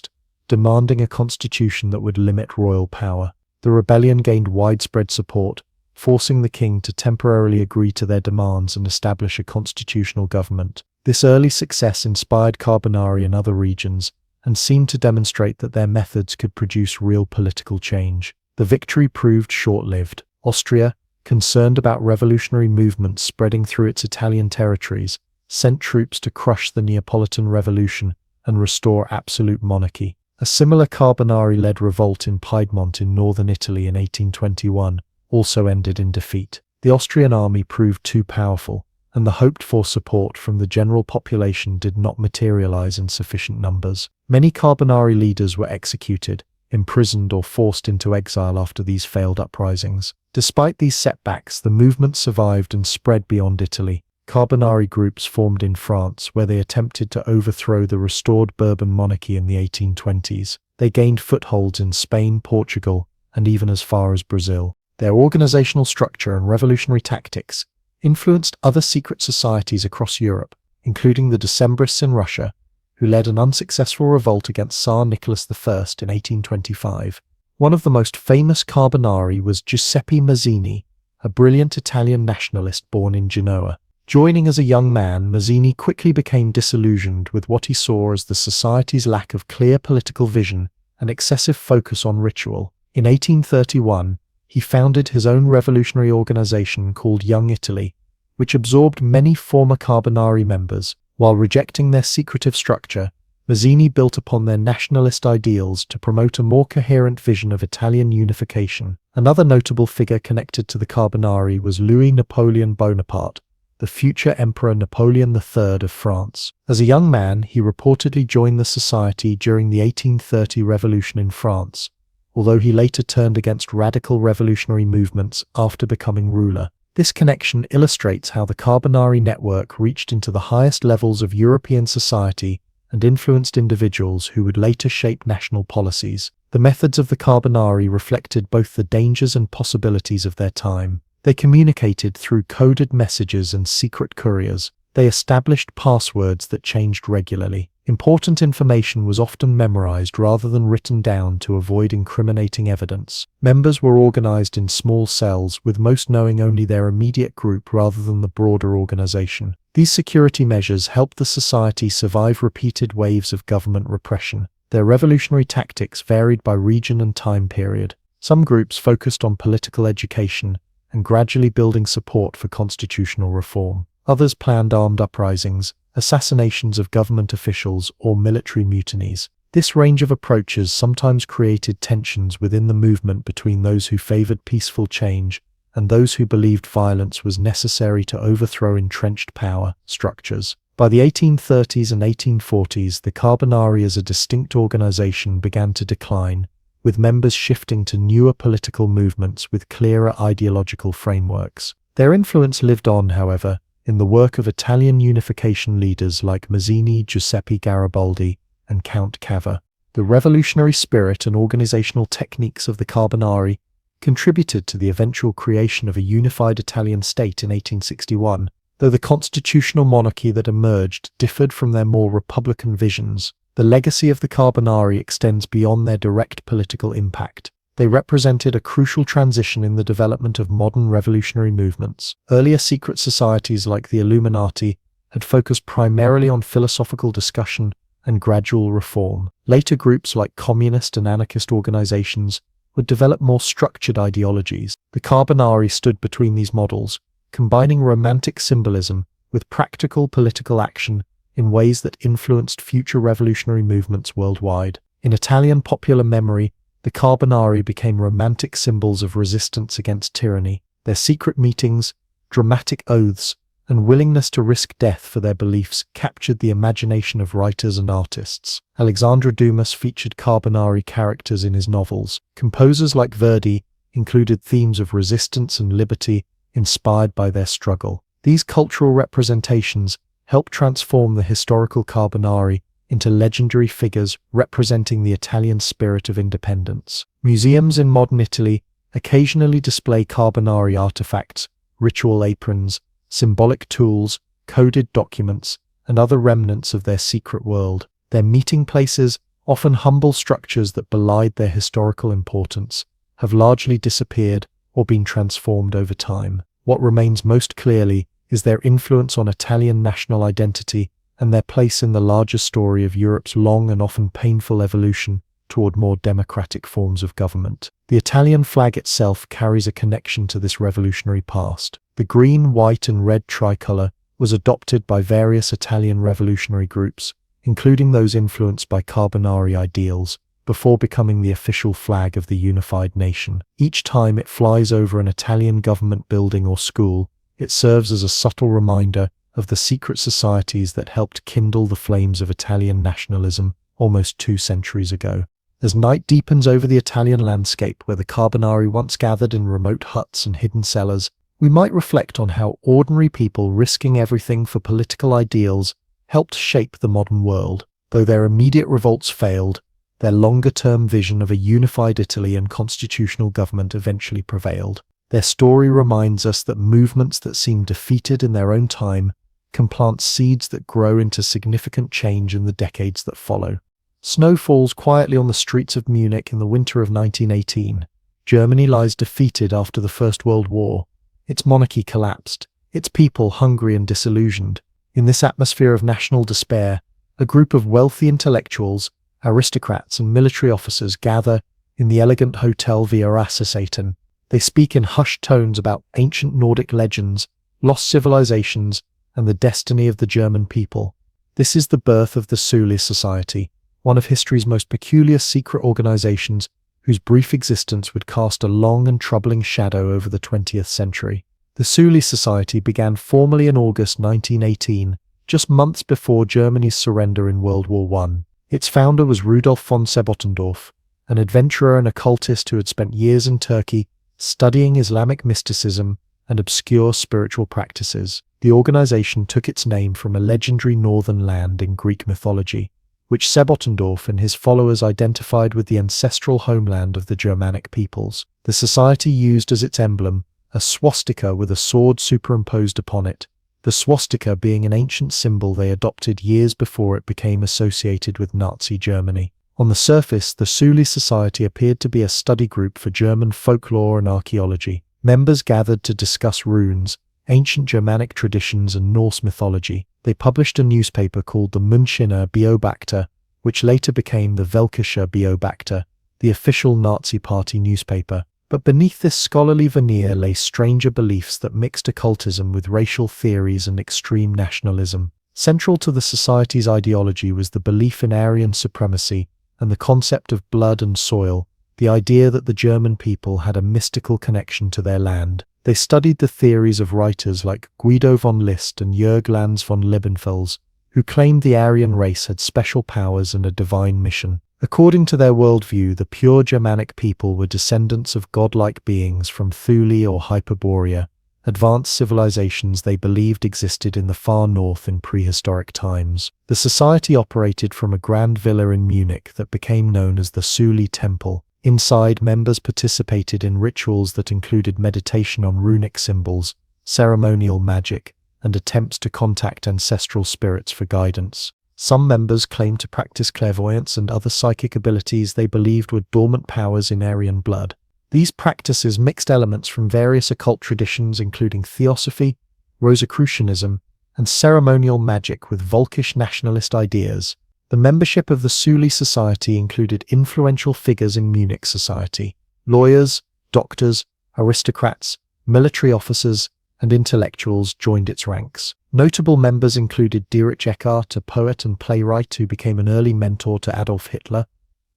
demanding a constitution that would limit royal power. The rebellion gained widespread support, forcing the king to temporarily agree to their demands and establish a constitutional government. This early success inspired Carbonari in other regions and seemed to demonstrate that their methods could produce real political change. The victory proved short-lived. Austria, concerned about revolutionary movements spreading through its Italian territories, sent troops to crush the Neapolitan Revolution and restore absolute monarchy. A similar Carbonari-led revolt in Piedmont in northern Italy in 1821 also ended in defeat. The Austrian army proved too powerful, and the hoped-for support from the general population did not materialize in sufficient numbers. Many Carbonari leaders were executed, imprisoned, or forced into exile after these failed uprisings. Despite these setbacks, the movement survived and spread beyond Italy. Carbonari groups formed in France, where they attempted to overthrow the restored Bourbon monarchy in the 1820s. They gained footholds in Spain, Portugal, and even as far as Brazil. Their organizational structure and revolutionary tactics influenced other secret societies across Europe, including the Decembrists in Russia, who led an unsuccessful revolt against Tsar Nicholas I in 1825. One of the most famous Carbonari was Giuseppe Mazzini, a brilliant Italian nationalist born in Genoa. Joining as a young man, Mazzini quickly became disillusioned with what he saw as the society's lack of clear political vision and excessive focus on ritual. In 1831, he founded his own revolutionary organization called Young Italy, which absorbed many former Carbonari members. While rejecting their secretive structure, Mazzini built upon their nationalist ideals to promote a more coherent vision of Italian unification. Another notable figure connected to the Carbonari was Louis Napoleon Bonaparte, the future Emperor Napoleon III of France. As a young man, he reportedly joined the society during the 1830 revolution in France, although he later turned against radical revolutionary movements after becoming ruler. This connection illustrates how the Carbonari network reached into the highest levels of European society and influenced individuals who would later shape national policies. The methods of the Carbonari reflected both the dangers and possibilities of their time. They communicated through coded messages and secret couriers. They established passwords that changed regularly. Important information was often memorized rather than written down to avoid incriminating evidence. Members were organized in small cells, with most knowing only their immediate group rather than the broader organization. These security measures helped the society survive repeated waves of government repression. Their revolutionary tactics varied by region and time period. Some groups focused on political education and gradually building support for constitutional reform. Others planned armed uprisings, assassinations of government officials, or military mutinies. This range of approaches sometimes created tensions within the movement between those who favored peaceful change and those who believed violence was necessary to overthrow entrenched power structures. By the 1830s and 1840s, the Carbonari as a distinct organization began to decline, with members shifting to newer political movements with clearer ideological frameworks. Their influence lived on, however, in the work of Italian unification leaders like Mazzini, Giuseppe Garibaldi, and Count Cavour. The revolutionary spirit and organizational techniques of the Carbonari contributed to the eventual creation of a unified Italian state in 1861, though the constitutional monarchy that emerged differed from their more republican visions. The legacy of the Carbonari extends beyond their direct political impact. They represented a crucial transition in the development of modern revolutionary movements. Earlier secret societies like the Illuminati had focused primarily on philosophical discussion and gradual reform. Later groups like communist and anarchist organizations would develop more structured ideologies. The Carbonari stood between these models, combining romantic symbolism with practical political action in ways that influenced future revolutionary movements worldwide. In Italian popular memory, the Carbonari became romantic symbols of resistance against tyranny. Their secret meetings, dramatic oaths, and willingness to risk death for their beliefs captured the imagination of writers and artists. Alexandre Dumas featured Carbonari characters in his novels. Composers like Verdi included themes of resistance and liberty inspired by their struggle. These cultural representations helped transform the historical Carbonari into legendary figures representing the Italian spirit of independence. Museums in modern Italy occasionally display Carbonari artifacts, ritual aprons, symbolic tools, coded documents, and other remnants of their secret world. Their meeting places, often humble structures that belied their historical importance, have largely disappeared or been transformed over time. What remains most clearly is their influence on Italian national identity and their place in the larger story of Europe's long and often painful evolution toward more democratic forms of government. The Italian flag itself carries a connection to this revolutionary past. The green, white, and red tricolour was adopted by various Italian revolutionary groups, including those influenced by Carbonari ideals, before becoming the official flag of the unified nation. Each time it flies over an Italian government building or school, it serves as a subtle reminder of the secret societies that helped kindle the flames of Italian nationalism almost 2 centuries ago. As night deepens over the Italian landscape where the Carbonari once gathered in remote huts and hidden cellars, we might reflect on how ordinary people risking everything for political ideals helped shape the modern world. Though their immediate revolts failed, their longer-term vision of a unified Italy and constitutional government eventually prevailed. Their story reminds us that movements that seem defeated in their own time can plant seeds that grow into significant change in the decades that follow. Snow falls quietly on the streets of Munich in the winter of 1918. Germany lies defeated after the First World War. Its monarchy collapsed, its people hungry and disillusioned. In this atmosphere of national despair, a group of wealthy intellectuals, aristocrats, and military officers gather in the elegant Hotel Via Rassesaten. They speak in hushed tones about ancient Nordic legends, lost civilizations, and the destiny of the German people. This is the birth of the Sully Society, one of history's most peculiar secret organizations whose brief existence would cast a long and troubling shadow over the 20th century. The Sully Society began formally in August 1918, just months before Germany's surrender in World War I. Its founder was Rudolf von Sebottendorf, an adventurer and occultist who had spent years in Turkey studying Islamic mysticism and obscure spiritual practices. The organization took its name from a legendary northern land in Greek mythology, which Sebottendorf and his followers identified with the ancestral homeland of the Germanic peoples. The society used as its emblem a swastika with a sword superimposed upon it, the swastika being an ancient symbol they adopted years before it became associated with Nazi Germany. On the surface, the Sully Society appeared to be a study group for German folklore and archaeology. Members gathered to discuss runes, ancient Germanic traditions, and Norse mythology. They published a newspaper called the Münchener Beobachter, which later became the Völkischer Beobachter, the official Nazi Party newspaper. But beneath this scholarly veneer lay stranger beliefs that mixed occultism with racial theories and extreme nationalism. Central to the society's ideology was the belief in Aryan supremacy and the concept of blood and soil, the idea that the German people had a mystical connection to their land. They studied the theories of writers like Guido von List and Jörg Lanz von Liebenfels, who claimed the Aryan race had special powers and a divine mission. According to their worldview, the pure Germanic people were descendants of godlike beings from Thule or Hyperborea, advanced civilizations they believed existed in the far north in prehistoric times. The society operated from a grand villa in Munich that became known as the Sully Temple. Inside, members participated in rituals that included meditation on runic symbols, ceremonial magic, and attempts to contact ancestral spirits for guidance. Some members claimed to practice clairvoyance and other psychic abilities they believed were dormant powers in Aryan blood. These practices mixed elements from various occult traditions including theosophy, Rosicrucianism, and ceremonial magic with Volkish nationalist ideas. The membership of the Sully Society included influential figures in Munich society. Lawyers, doctors, aristocrats, military officers, and intellectuals joined its ranks. Notable members included Dietrich Eckart, a poet and playwright who became an early mentor to Adolf Hitler,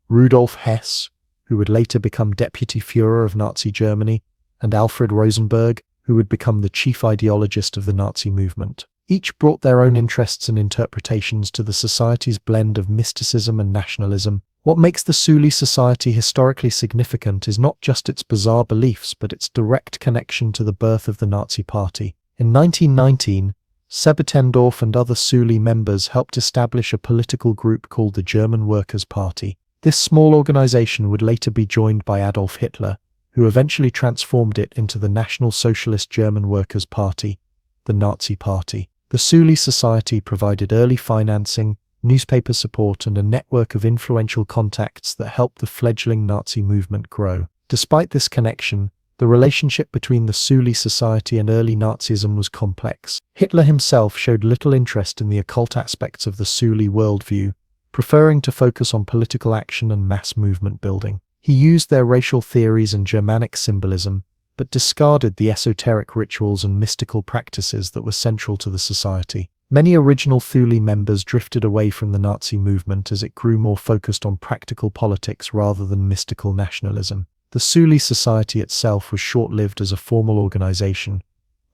Rudolf Hess, who would later become Deputy Führer of Nazi Germany, and Alfred Rosenberg, who would become the chief ideologist of the Nazi movement. Each brought their own interests and interpretations to the society's blend of mysticism and nationalism. What makes the Suli society historically significant is not just its bizarre beliefs, but its direct connection to the birth of the Nazi Party. In 1919, Sebetendorf and other Suli members helped establish a political group called the German Workers' Party. This small organization would later be joined by Adolf Hitler, who eventually transformed it into the National Socialist German Workers' Party, the Nazi Party. The Suli Society provided early financing, newspaper support, and a network of influential contacts that helped the fledgling Nazi movement grow. Despite this connection, the relationship between the Suli Society and early Nazism was complex. Hitler himself showed little interest in the occult aspects of the Suli worldview, preferring to focus on political action and mass movement building. He used their racial theories and Germanic symbolism, but discarded the esoteric rituals and mystical practices that were central to the society. Many original Thule members drifted away from the Nazi movement as it grew more focused on practical politics rather than mystical nationalism. The Suli Society itself was short-lived as a formal organization.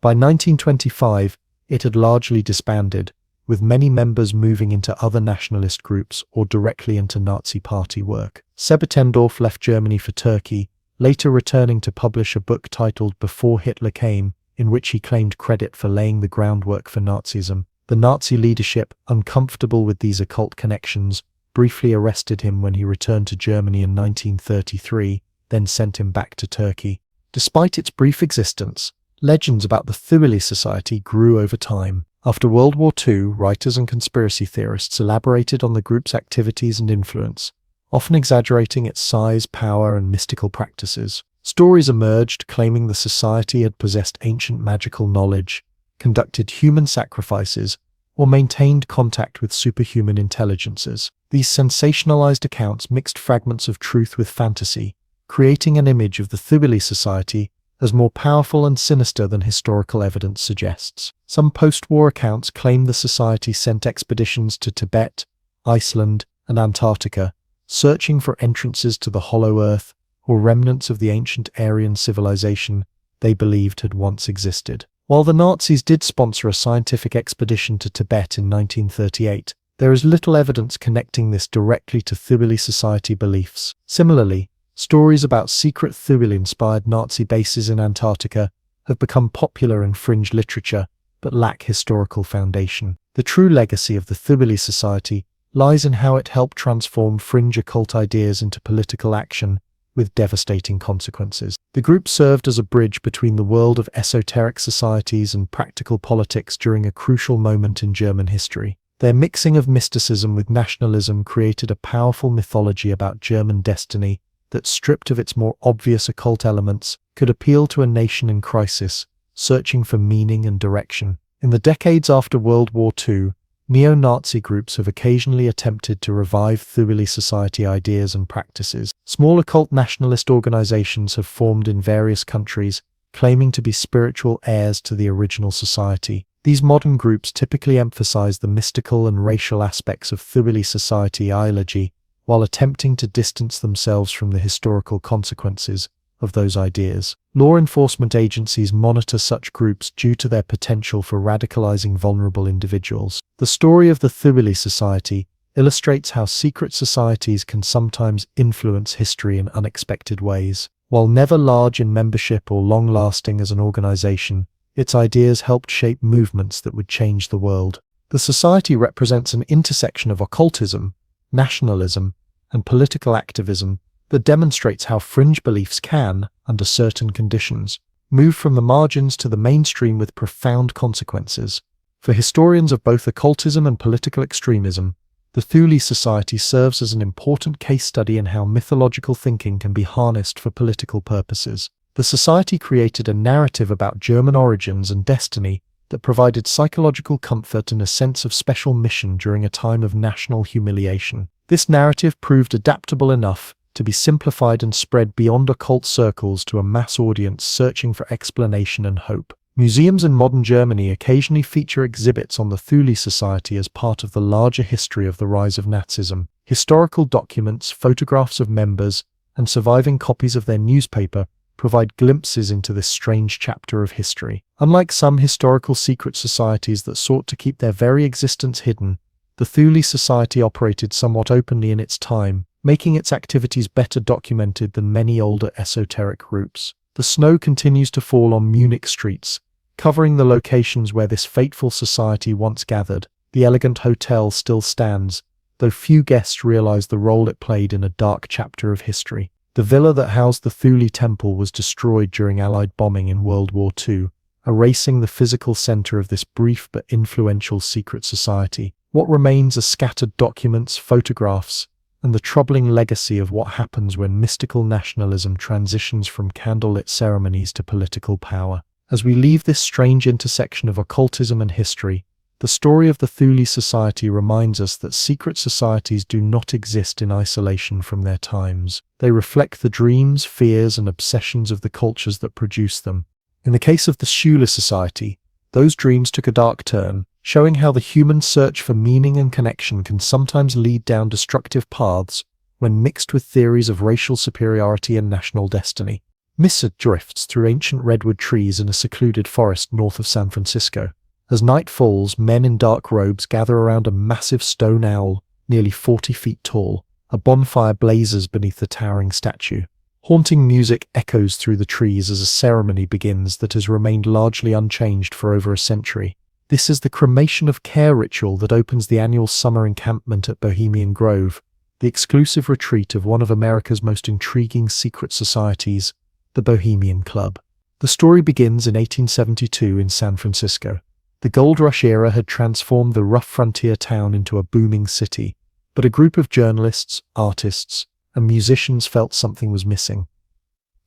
By 1925, it had largely disbanded, with many members moving into other nationalist groups or directly into Nazi party work. Sebetendorf left Germany for Turkey, later returning to publish a book titled Before Hitler Came, in which he claimed credit for laying the groundwork for Nazism. The Nazi leadership, uncomfortable with these occult connections, briefly arrested him when he returned to Germany in 1933, then sent him back to Turkey. Despite its brief existence, legends about the Thule Society grew over time. After World War II, writers and conspiracy theorists elaborated on the group's activities and influence, often exaggerating its size, power, and mystical practices. Stories emerged claiming the society had possessed ancient magical knowledge, conducted human sacrifices, or maintained contact with superhuman intelligences. These sensationalized accounts mixed fragments of truth with fantasy, creating an image of the Thule Society as more powerful and sinister than historical evidence suggests. Some post-war accounts claim the society sent expeditions to Tibet, Iceland, and Antarctica, searching for entrances to the Hollow Earth or remnants of the ancient Aryan civilization they believed had once existed. While the Nazis did sponsor a scientific expedition to Tibet in 1938, there is little evidence connecting this directly to Thule Society beliefs. Similarly, stories about secret Thule-inspired Nazi bases in Antarctica have become popular in fringe literature, but lack historical foundation. The true legacy of the Thule Society lies in how it helped transform fringe occult ideas into political action, with devastating consequences. The group served as a bridge between the world of esoteric societies and practical politics during a crucial moment in German history. Their mixing of mysticism with nationalism created a powerful mythology about German destiny that, stripped of its more obvious occult elements, could appeal to a nation in crisis, searching for meaning and direction. In the decades after World War II, neo-Nazi groups have occasionally attempted to revive Thule Society ideas and practices. Small occult nationalist organizations have formed in various countries, claiming to be spiritual heirs to the original society. These modern groups typically emphasize the mystical and racial aspects of Thule Society ideology, while attempting to distance themselves from the historical consequences of those ideas. Law enforcement agencies monitor such groups due to their potential for radicalizing vulnerable individuals. The story of the Thule Society illustrates how secret societies can sometimes influence history in unexpected ways. While never large in membership or long-lasting as an organization, its ideas helped shape movements that would change the world. The society represents an intersection of occultism, nationalism, and political activism that demonstrates how fringe beliefs can, under certain conditions, move from the margins to the mainstream with profound consequences. For historians of both occultism and political extremism, the Thule Society serves as an important case study in how mythological thinking can be harnessed for political purposes. The society created a narrative about German origins and destiny that provided psychological comfort and a sense of special mission during a time of national humiliation. This narrative proved adaptable enough to be simplified and spread beyond occult circles to a mass audience searching for explanation and hope. Museums in modern Germany occasionally feature exhibits on the Thule Society as part of the larger history of the rise of Nazism. Historical documents, photographs of members, and surviving copies of their newspaper provide glimpses into this strange chapter of history. Unlike some historical secret societies that sought to keep their very existence hidden, the Thule Society operated somewhat openly in its time, making its activities better documented than many older esoteric groups. The snow continues to fall on Munich streets, covering the locations where this fateful society once gathered. The elegant hotel still stands, though few guests realize the role it played in a dark chapter of history. The villa that housed the Thule Temple was destroyed during Allied bombing in World War II, erasing the physical center of this brief but influential secret society. What remains are scattered documents, photographs, and the troubling legacy of what happens when mystical nationalism transitions from candlelit ceremonies to political power. As we leave this strange intersection of occultism and history, the story of the Thule Society reminds us that secret societies do not exist in isolation from their times. They reflect the dreams, fears, and obsessions of the cultures that produce them. In the case of the Thule Society, those dreams took a dark turn, showing how the human search for meaning and connection can sometimes lead down destructive paths when mixed with theories of racial superiority and national destiny. Missa drifts through ancient redwood trees in a secluded forest north of San Francisco. As night falls, men in dark robes gather around a massive stone owl, nearly 40 feet tall. A bonfire blazes beneath the towering statue. Haunting music echoes through the trees as a ceremony begins that has remained largely unchanged for over a century. This is the cremation of care ritual that opens the annual summer encampment at Bohemian Grove, the exclusive retreat of one of America's most intriguing secret societies, the Bohemian Club. The story begins in 1872 in San Francisco. The Gold Rush era had transformed the rough frontier town into a booming city, but a group of journalists, artists, and musicians felt something was missing.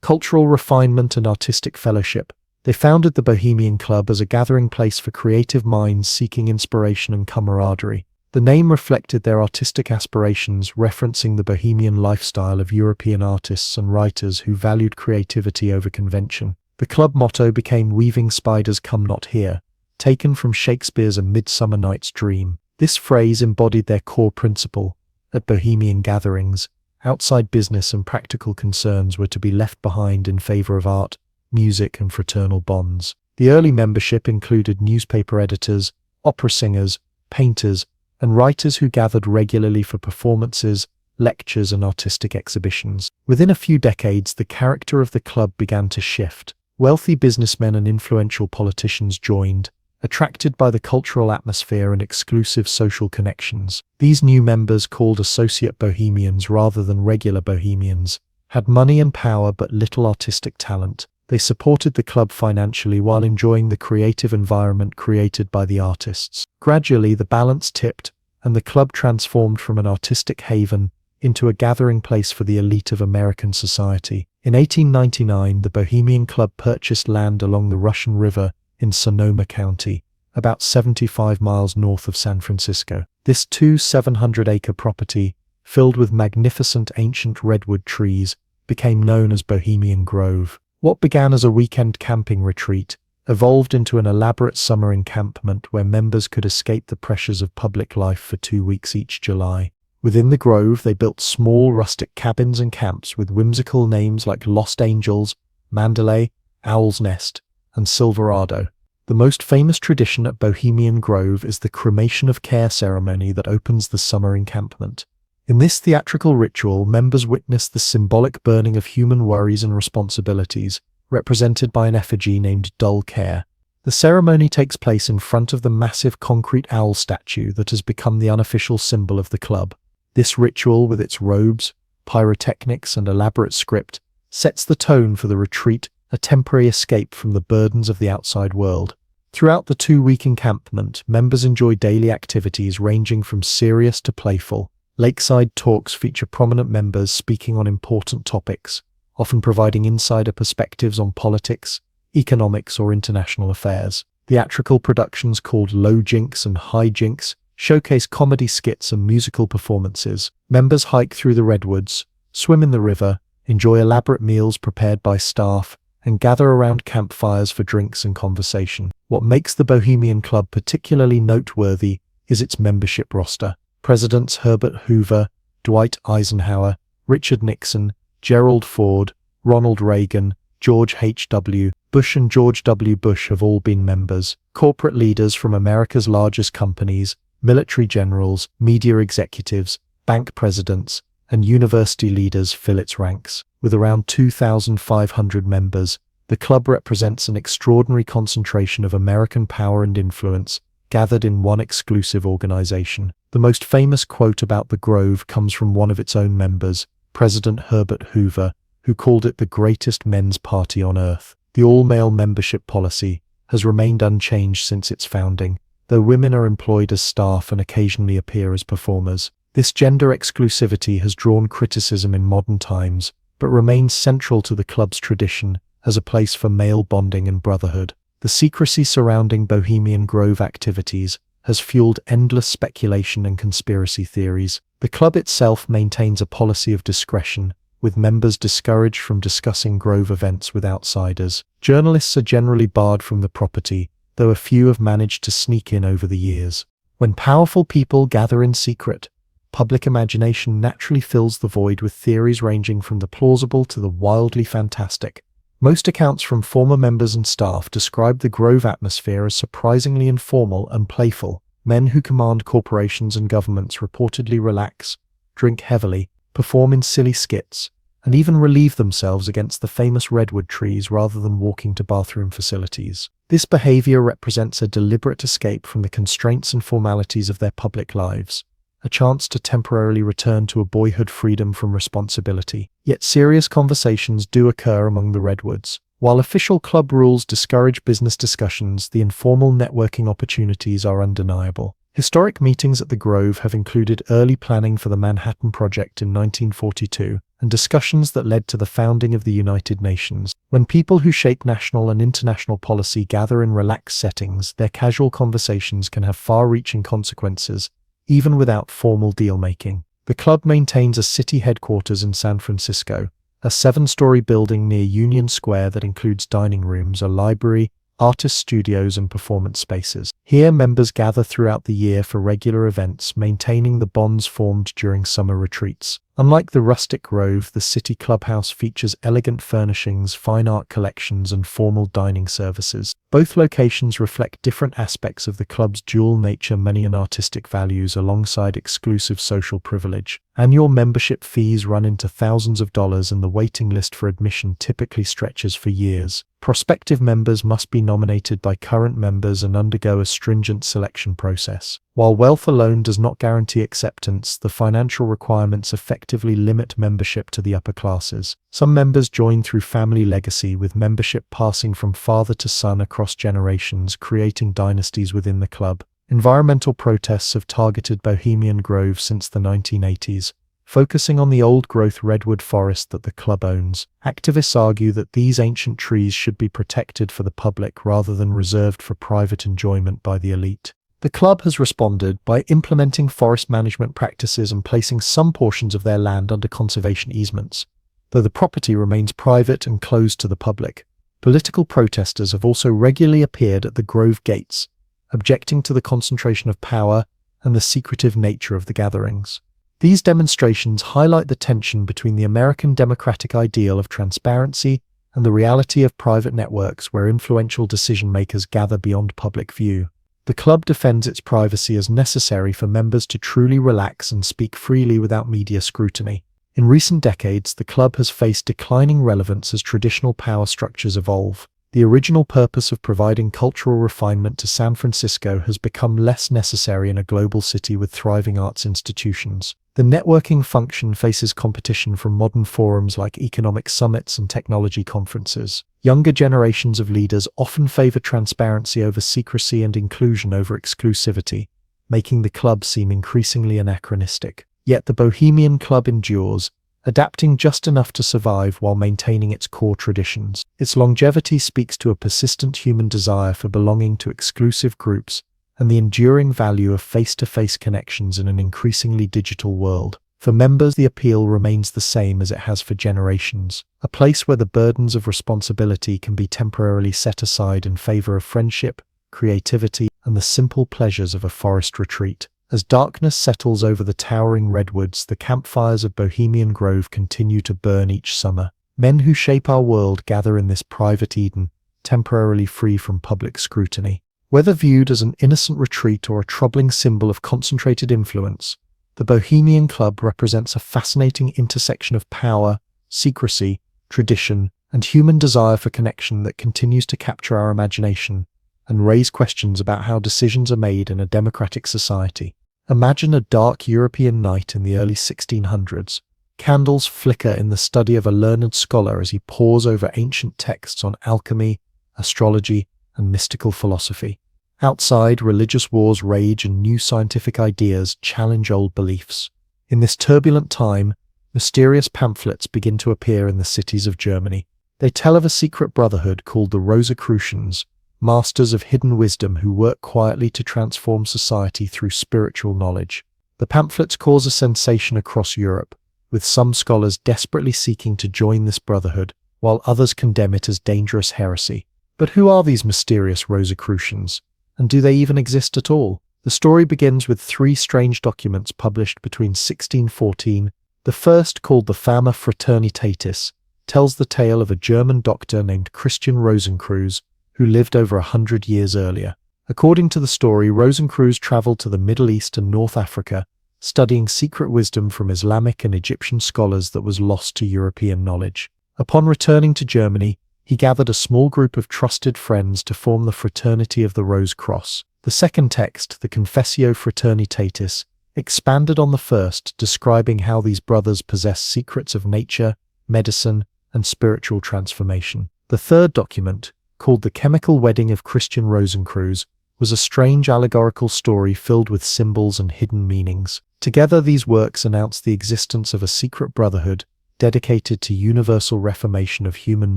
Cultural refinement and artistic fellowship. They founded the Bohemian Club as a gathering place for creative minds seeking inspiration and camaraderie. The name reflected their artistic aspirations, referencing the bohemian lifestyle of European artists and writers who valued creativity over convention. The club motto became "Weaving spiders come not here," taken from Shakespeare's A Midsummer Night's Dream. This phrase embodied their core principle. At bohemian gatherings, outside business and practical concerns were to be left behind in favor of art, music, and fraternal bonds. The early membership included newspaper editors, opera singers, painters, and writers who gathered regularly for performances, lectures, and artistic exhibitions. Within a few decades, the character of the club began to shift. Wealthy businessmen and influential politicians joined, attracted by the cultural atmosphere and exclusive social connections. These new members, called associate bohemians rather than regular bohemians, had money and power but little artistic talent. They supported the club financially while enjoying the creative environment created by the artists. Gradually, the balance tipped, and the club transformed from an artistic haven into a gathering place for the elite of American society. In 1899, the Bohemian Club purchased land along the Russian River in Sonoma County, about 75 miles north of San Francisco. This 700-acre property, filled with magnificent ancient redwood trees, became known as Bohemian Grove. What began as a weekend camping retreat evolved into an elaborate summer encampment where members could escape the pressures of public life for 2 weeks each July. Within the grove, they built small rustic cabins and camps with whimsical names like Lost Angels, Mandalay, Owl's Nest, and Silverado. The most famous tradition at Bohemian Grove is the cremation of care ceremony that opens the summer encampment. In this theatrical ritual, members witness the symbolic burning of human worries and responsibilities, represented by an effigy named Dull Care. The ceremony takes place in front of the massive concrete owl statue that has become the unofficial symbol of the club. This ritual, with its robes, pyrotechnics, and elaborate script, sets the tone for the retreat, a temporary escape from the burdens of the outside world. Throughout the 2-week encampment, members enjoy daily activities ranging from serious to playful. Lakeside talks feature prominent members speaking on important topics, often providing insider perspectives on politics, economics, or international affairs. Theatrical productions called Low Jinks and High Jinks showcase comedy skits and musical performances. Members hike through the redwoods, swim in the river, enjoy elaborate meals prepared by staff, and gather around campfires for drinks and conversation. What makes the Bohemian Club particularly noteworthy is its membership roster. Presidents Herbert Hoover, Dwight Eisenhower, Richard Nixon, Gerald Ford, Ronald Reagan, George H.W. Bush and George W. Bush have all been members. Corporate leaders from America's largest companies, military generals, media executives, bank presidents, and university leaders fill its ranks. With around 2,500 members, the club represents an extraordinary concentration of American power and influence, gathered in one exclusive organization. The most famous quote about the Grove comes from one of its own members, President Herbert Hoover, who called it the greatest men's party on earth. The all-male membership policy has remained unchanged since its founding, though women are employed as staff and occasionally appear as performers. This gender exclusivity has drawn criticism in modern times, but remains central to the club's tradition as a place for male bonding and brotherhood. The secrecy surrounding Bohemian Grove activities has fueled endless speculation and conspiracy theories. The club itself maintains a policy of discretion, with members discouraged from discussing Grove events with outsiders. Journalists are generally barred from the property, though a few have managed to sneak in over the years. When powerful people gather in secret, public imagination naturally fills the void with theories ranging from the plausible to the wildly fantastic. Most accounts from former members and staff describe the Grove atmosphere as surprisingly informal and playful. Men who command corporations and governments reportedly relax, drink heavily, perform in silly skits, and even relieve themselves against the famous redwood trees rather than walking to bathroom facilities. This behavior represents a deliberate escape from the constraints and formalities of their public lives, a chance to temporarily return to a boyhood freedom from responsibility. Yet serious conversations do occur among the redwoods. While official club rules discourage business discussions, the informal networking opportunities are undeniable. Historic meetings at the Grove have included early planning for the Manhattan Project in 1942 and discussions that led to the founding of the United Nations. When people who shape national and international policy gather in relaxed settings, their casual conversations can have far-reaching consequences, even without formal deal-making. The club maintains a city headquarters in San Francisco, a 7-story building near Union Square that includes dining rooms, a library, artist studios, and performance spaces. Here, members gather throughout the year for regular events, maintaining the bonds formed during summer retreats. Unlike the rustic Grove, the city clubhouse features elegant furnishings, fine art collections, and formal dining services. Both locations reflect different aspects of the club's dual nature, money and artistic values, alongside exclusive social privilege. Annual membership fees run into thousands of dollars, and the waiting list for admission typically stretches for years. Prospective members must be nominated by current members and undergo a stringent selection process. While wealth alone does not guarantee acceptance, the financial requirements effectively limit membership to the upper classes. Some members join through family legacy, with membership passing from father to son across generations, creating dynasties within the club. Environmental protests have targeted Bohemian Grove since the 1980s, focusing on the old-growth redwood forest that the club owns. Activists argue that these ancient trees should be protected for the public rather than reserved for private enjoyment by the elite. The club has responded by implementing forest management practices and placing some portions of their land under conservation easements, though the property remains private and closed to the public. Political protesters have also regularly appeared at the Grove gates, objecting to the concentration of power and the secretive nature of the gatherings. These demonstrations highlight the tension between the American democratic ideal of transparency and the reality of private networks where influential decision-makers gather beyond public view. The club defends its privacy as necessary for members to truly relax and speak freely without media scrutiny. In recent decades, the club has faced declining relevance as traditional power structures evolve. The original purpose of providing cultural refinement to San Francisco has become less necessary in a global city with thriving arts institutions. The networking function faces competition from modern forums like economic summits and technology conferences. Younger generations of leaders often favor transparency over secrecy and inclusion over exclusivity, making the club seem increasingly anachronistic. Yet the Bohemian Club endures, adapting just enough to survive while maintaining its core traditions. Its longevity speaks to a persistent human desire for belonging to exclusive groups and the enduring value of face-to-face connections in an increasingly digital world. For members, the appeal remains the same as it has for generations, a place where the burdens of responsibility can be temporarily set aside in favor of friendship, creativity, and the simple pleasures of a forest retreat. As darkness settles over the towering redwoods, the campfires of Bohemian Grove continue to burn each summer. Men who shape our world gather in this private Eden, temporarily free from public scrutiny. Whether viewed as an innocent retreat or a troubling symbol of concentrated influence, the Bohemian Club represents a fascinating intersection of power, secrecy, tradition, and human desire for connection that continues to capture our imagination and raise questions about how decisions are made in a democratic society. Imagine a dark European night in the early 1600s. Candles flicker in the study of a learned scholar as he pores over ancient texts on alchemy, astrology, and mystical philosophy. Outside, religious wars rage and new scientific ideas challenge old beliefs. In this turbulent time, mysterious pamphlets begin to appear in the cities of Germany. They tell of a secret brotherhood called the Rosicrucians, masters of hidden wisdom who work quietly to transform society through spiritual knowledge. The pamphlets cause a sensation across Europe, with some scholars desperately seeking to join this brotherhood, while others condemn it as dangerous heresy. But who are these mysterious Rosicrucians, and do they even exist at all? The story begins with three strange documents published between 1614. The first, called the Fama Fraternitatis, tells the tale of a German doctor named Christian Rosenkreuz, who lived over 100 years earlier. According to the story, Rosenkreuz traveled to the Middle East and North Africa, studying secret wisdom from Islamic and Egyptian scholars that was lost to European knowledge. Upon returning to Germany, he gathered a small group of trusted friends to form the Fraternity of the Rose Cross. The second text, the Confessio Fraternitatis, expanded on the first, describing how these brothers possess secrets of nature, medicine, and spiritual transformation. The third document, called The Chemical Wedding of Christian Rosenkreuz, was a strange allegorical story filled with symbols and hidden meanings. Together, these works announce the existence of a secret brotherhood dedicated to universal reformation of human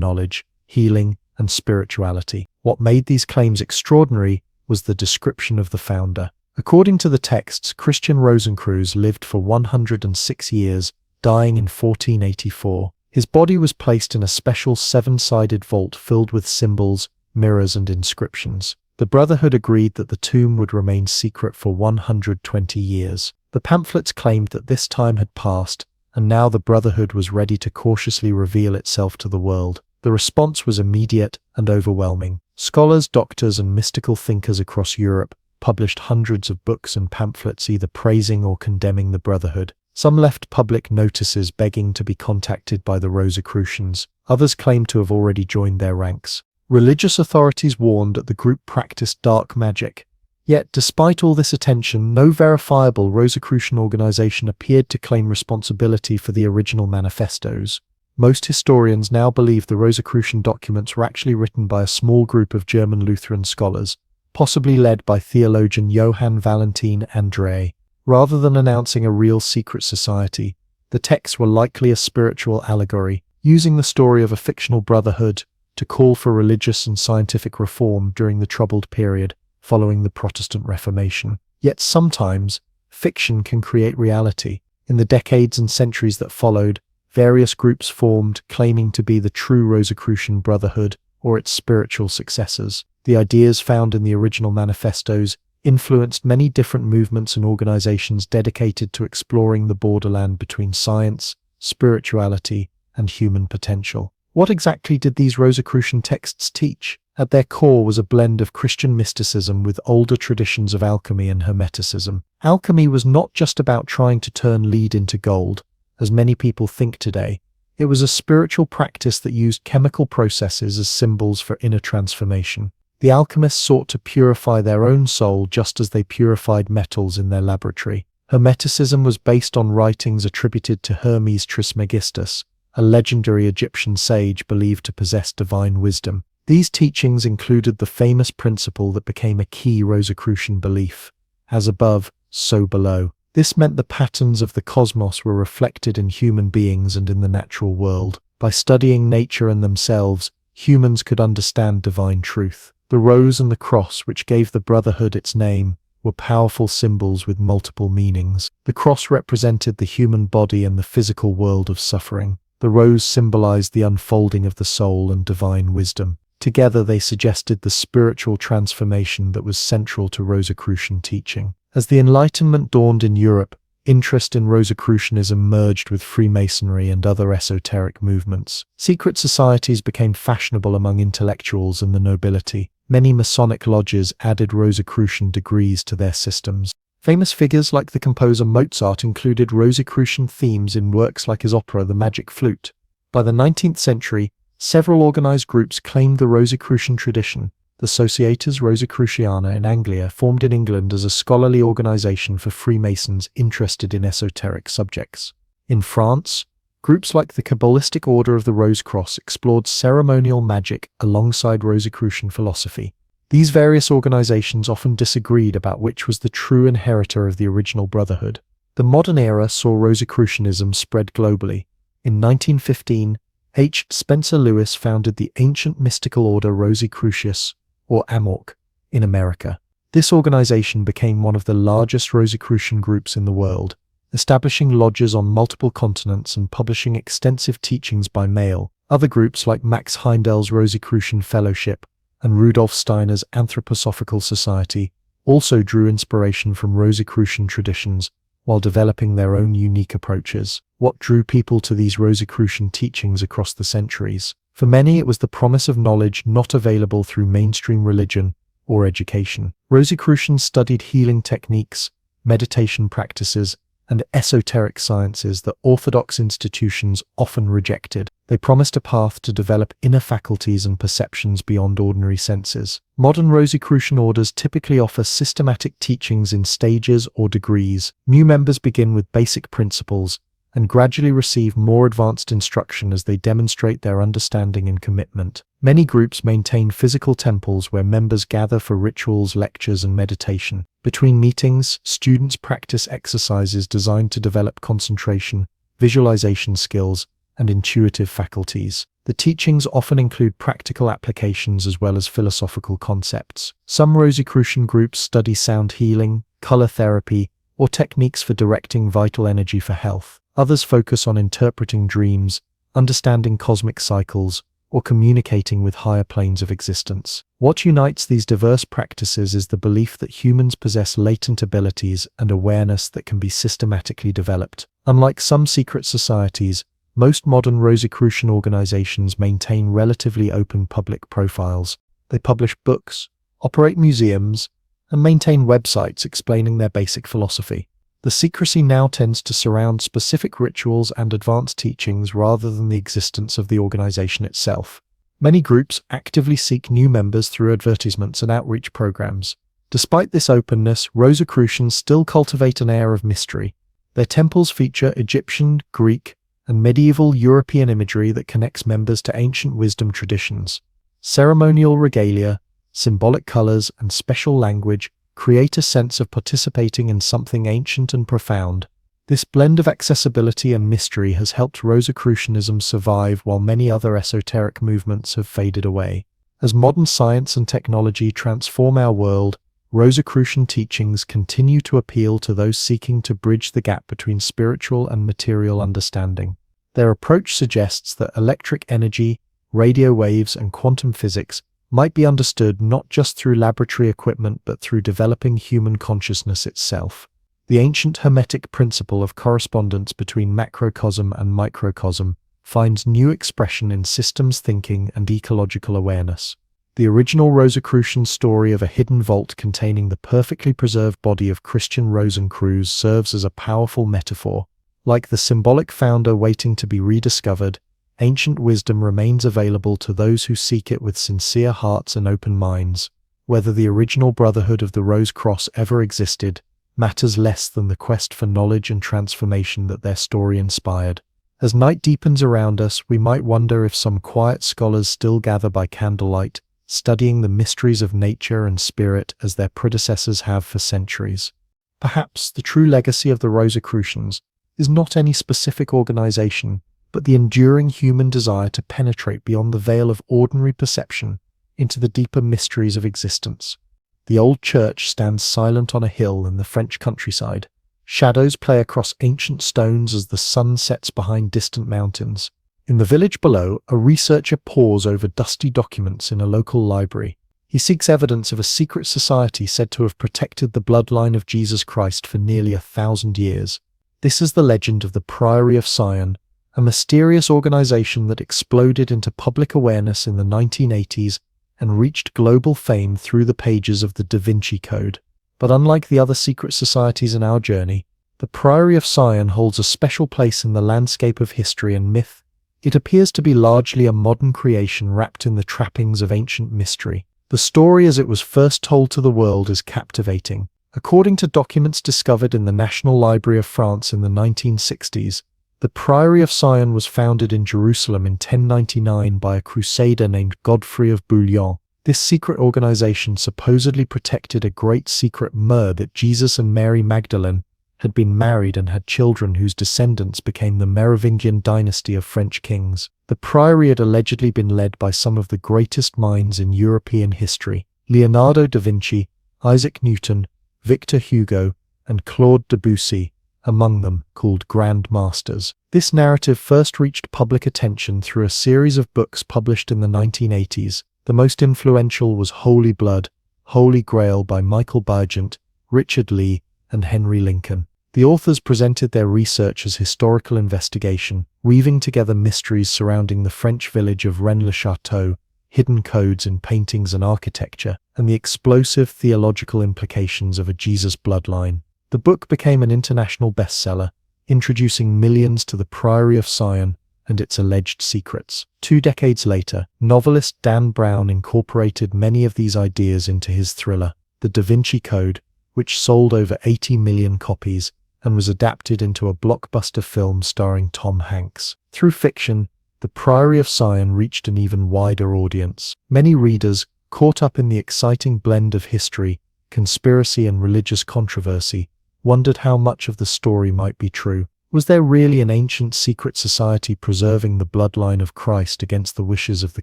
knowledge, healing, and spirituality. What made these claims extraordinary was the description of the founder. According to the texts, Christian Rosenkreuz lived for 106 years, dying in 1484. His body was placed in a special seven-sided vault filled with symbols, mirrors, and inscriptions. The Brotherhood agreed that the tomb would remain secret for 120 years. The pamphlets claimed that this time had passed, and now the Brotherhood was ready to cautiously reveal itself to the world. The response was immediate and overwhelming. Scholars, doctors, and mystical thinkers across Europe published hundreds of books and pamphlets either praising or condemning the Brotherhood. Some left public notices begging to be contacted by the Rosicrucians. Others claimed to have already joined their ranks. Religious authorities warned that the group practiced dark magic. Yet, despite all this attention, no verifiable Rosicrucian organization appeared to claim responsibility for the original manifestos. Most historians now believe the Rosicrucian documents were actually written by a small group of German Lutheran scholars, possibly led by theologian Johann Valentin André. Rather than announcing a real secret society, the texts were likely a spiritual allegory, using the story of a fictional brotherhood to call for religious and scientific reform during the troubled period following the Protestant Reformation. Yet sometimes, fiction can create reality. In the decades and centuries that followed, various groups formed claiming to be the true Rosicrucian Brotherhood or its spiritual successors. The ideas found in the original manifestos influenced many different movements and organizations dedicated to exploring the borderland between science, spirituality, and human potential. What exactly did these Rosicrucian texts teach? At their core was a blend of Christian mysticism with older traditions of alchemy and Hermeticism. Alchemy was not just about trying to turn lead into gold, as many people think today. It was a spiritual practice that used chemical processes as symbols for inner transformation. The alchemists sought to purify their own soul just as they purified metals in their laboratory. Hermeticism was based on writings attributed to Hermes Trismegistus, a legendary Egyptian sage believed to possess divine wisdom. These teachings included the famous principle that became a key Rosicrucian belief: as above, so below. This meant the patterns of the cosmos were reflected in human beings and in the natural world. By studying nature and themselves, humans could understand divine truth. The rose and the cross, which gave the Brotherhood its name, were powerful symbols with multiple meanings. The cross represented the human body and the physical world of suffering. The rose symbolized the unfolding of the soul and divine wisdom. Together they suggested the spiritual transformation that was central to Rosicrucian teaching. As the Enlightenment dawned in Europe, interest in Rosicrucianism merged with Freemasonry and other esoteric movements. Secret societies became fashionable among intellectuals and the nobility. Many Masonic lodges added Rosicrucian degrees to their systems. Famous figures like the composer Mozart included Rosicrucian themes in works like his opera The Magic Flute. By the 19th century, several organized groups claimed the Rosicrucian tradition. The Societas Rosicruciana in Anglia formed in England as a scholarly organization for Freemasons interested in esoteric subjects. In France, groups like the Kabbalistic Order of the Rose Cross explored ceremonial magic alongside Rosicrucian philosophy. These various organizations often disagreed about which was the true inheritor of the original brotherhood. The modern era saw Rosicrucianism spread globally. In 1915, H. Spencer Lewis founded the ancient mystical order Rosicrucius, or AMORC, in America. This organization became one of the largest Rosicrucian groups in the world, establishing lodges on multiple continents and publishing extensive teachings by mail. Other groups like Max Heindel's Rosicrucian Fellowship and Rudolf Steiner's Anthroposophical Society also drew inspiration from Rosicrucian traditions while developing their own unique approaches. What drew people to these Rosicrucian teachings across the centuries? For many, it was the promise of knowledge not available through mainstream religion or education. Rosicrucians studied healing techniques, meditation practices, and esoteric sciences that orthodox institutions often rejected. They promised a path to develop inner faculties and perceptions beyond ordinary senses. Modern Rosicrucian orders typically offer systematic teachings in stages or degrees. New members begin with basic principles and gradually receive more advanced instruction as they demonstrate their understanding and commitment. Many groups maintain physical temples where members gather for rituals, lectures, and meditation. Between meetings, students practice exercises designed to develop concentration, visualization skills, and intuitive faculties. The teachings often include practical applications as well as philosophical concepts. Some Rosicrucian groups study sound healing, color therapy, or techniques for directing vital energy for health. Others focus on interpreting dreams, understanding cosmic cycles, or communicating with higher planes of existence. What unites these diverse practices is the belief that humans possess latent abilities and awareness that can be systematically developed. Unlike some secret societies, most modern Rosicrucian organizations maintain relatively open public profiles. They publish books, operate museums, and maintain websites explaining their basic philosophy. The secrecy now tends to surround specific rituals and advanced teachings rather than the existence of the organization itself. Many groups actively seek new members through advertisements and outreach programs. Despite this openness, Rosicrucians still cultivate an air of mystery. Their temples feature Egyptian, Greek, and medieval European imagery that connects members to ancient wisdom traditions. Ceremonial regalia, symbolic colors, and special language create a sense of participating in something ancient and profound. This blend of accessibility and mystery has helped Rosicrucianism survive while many other esoteric movements have faded away. As modern science and technology transform our world, Rosicrucian teachings continue to appeal to those seeking to bridge the gap between spiritual and material understanding. Their approach suggests that electric energy, radio waves, and quantum physics might be understood not just through laboratory equipment but through developing human consciousness itself. The ancient Hermetic principle of correspondence between macrocosm and microcosm finds new expression in systems thinking and ecological awareness. The original Rosicrucian story of a hidden vault containing the perfectly preserved body of Christian Rosencreutz serves as a powerful metaphor. Like the symbolic founder waiting to be rediscovered, ancient wisdom remains available to those who seek it with sincere hearts and open minds. Whether the original Brotherhood of the Rose Cross ever existed matters less than the quest for knowledge and transformation that their story inspired. As night deepens around us, we might wonder if some quiet scholars still gather by candlelight, studying the mysteries of nature and spirit as their predecessors have for centuries. Perhaps the true legacy of the Rosicrucians is not any specific organization, but the enduring human desire to penetrate beyond the veil of ordinary perception into the deeper mysteries of existence. The old church stands silent on a hill in the French countryside. Shadows play across ancient stones as the sun sets behind distant mountains. In the village below, a researcher pores over dusty documents in a local library. He seeks evidence of a secret society said to have protected the bloodline of Jesus Christ for nearly 1,000 years. This is the legend of the Priory of Sion, a mysterious organization that exploded into public awareness in the 1980s and reached global fame through the pages of the Da Vinci Code. But unlike the other secret societies in our journey, the Priory of Sion holds a special place in the landscape of history and myth. It appears to be largely a modern creation wrapped in the trappings of ancient mystery. The story as it was first told to the world is captivating. According to documents discovered in the National Library of France in the 1960s, the Priory of Sion was founded in Jerusalem in 1099 by a crusader named Godfrey of Bouillon. This secret organization supposedly protected a great secret myrrh that Jesus and Mary Magdalene had been married and had children whose descendants became the Merovingian dynasty of French kings. The priory had allegedly been led by some of the greatest minds in European history: Leonardo da Vinci, Isaac Newton, Victor Hugo, and Claude Debussy, among them, called Grand Masters. This narrative first reached public attention through a series of books published in the 1980s. The most influential was Holy Blood, Holy Grail by Michael Burgent, Richard Lee, and Henry Lincoln. The authors presented their research as historical investigation, weaving together mysteries surrounding the French village of Rennes-le-Château, hidden codes in paintings and architecture, and the explosive theological implications of a Jesus bloodline. The book became an international bestseller, introducing millions to the Priory of Sion and its alleged secrets. 2 decades later, novelist Dan Brown incorporated many of these ideas into his thriller, The Da Vinci Code, which sold over 80 million copies and was adapted into a blockbuster film starring Tom Hanks. Through fiction, The Priory of Sion reached an even wider audience. Many readers, caught up in the exciting blend of history, conspiracy, and religious controversy, wondered how much of the story might be true. Was there really an ancient secret society preserving the bloodline of Christ against the wishes of the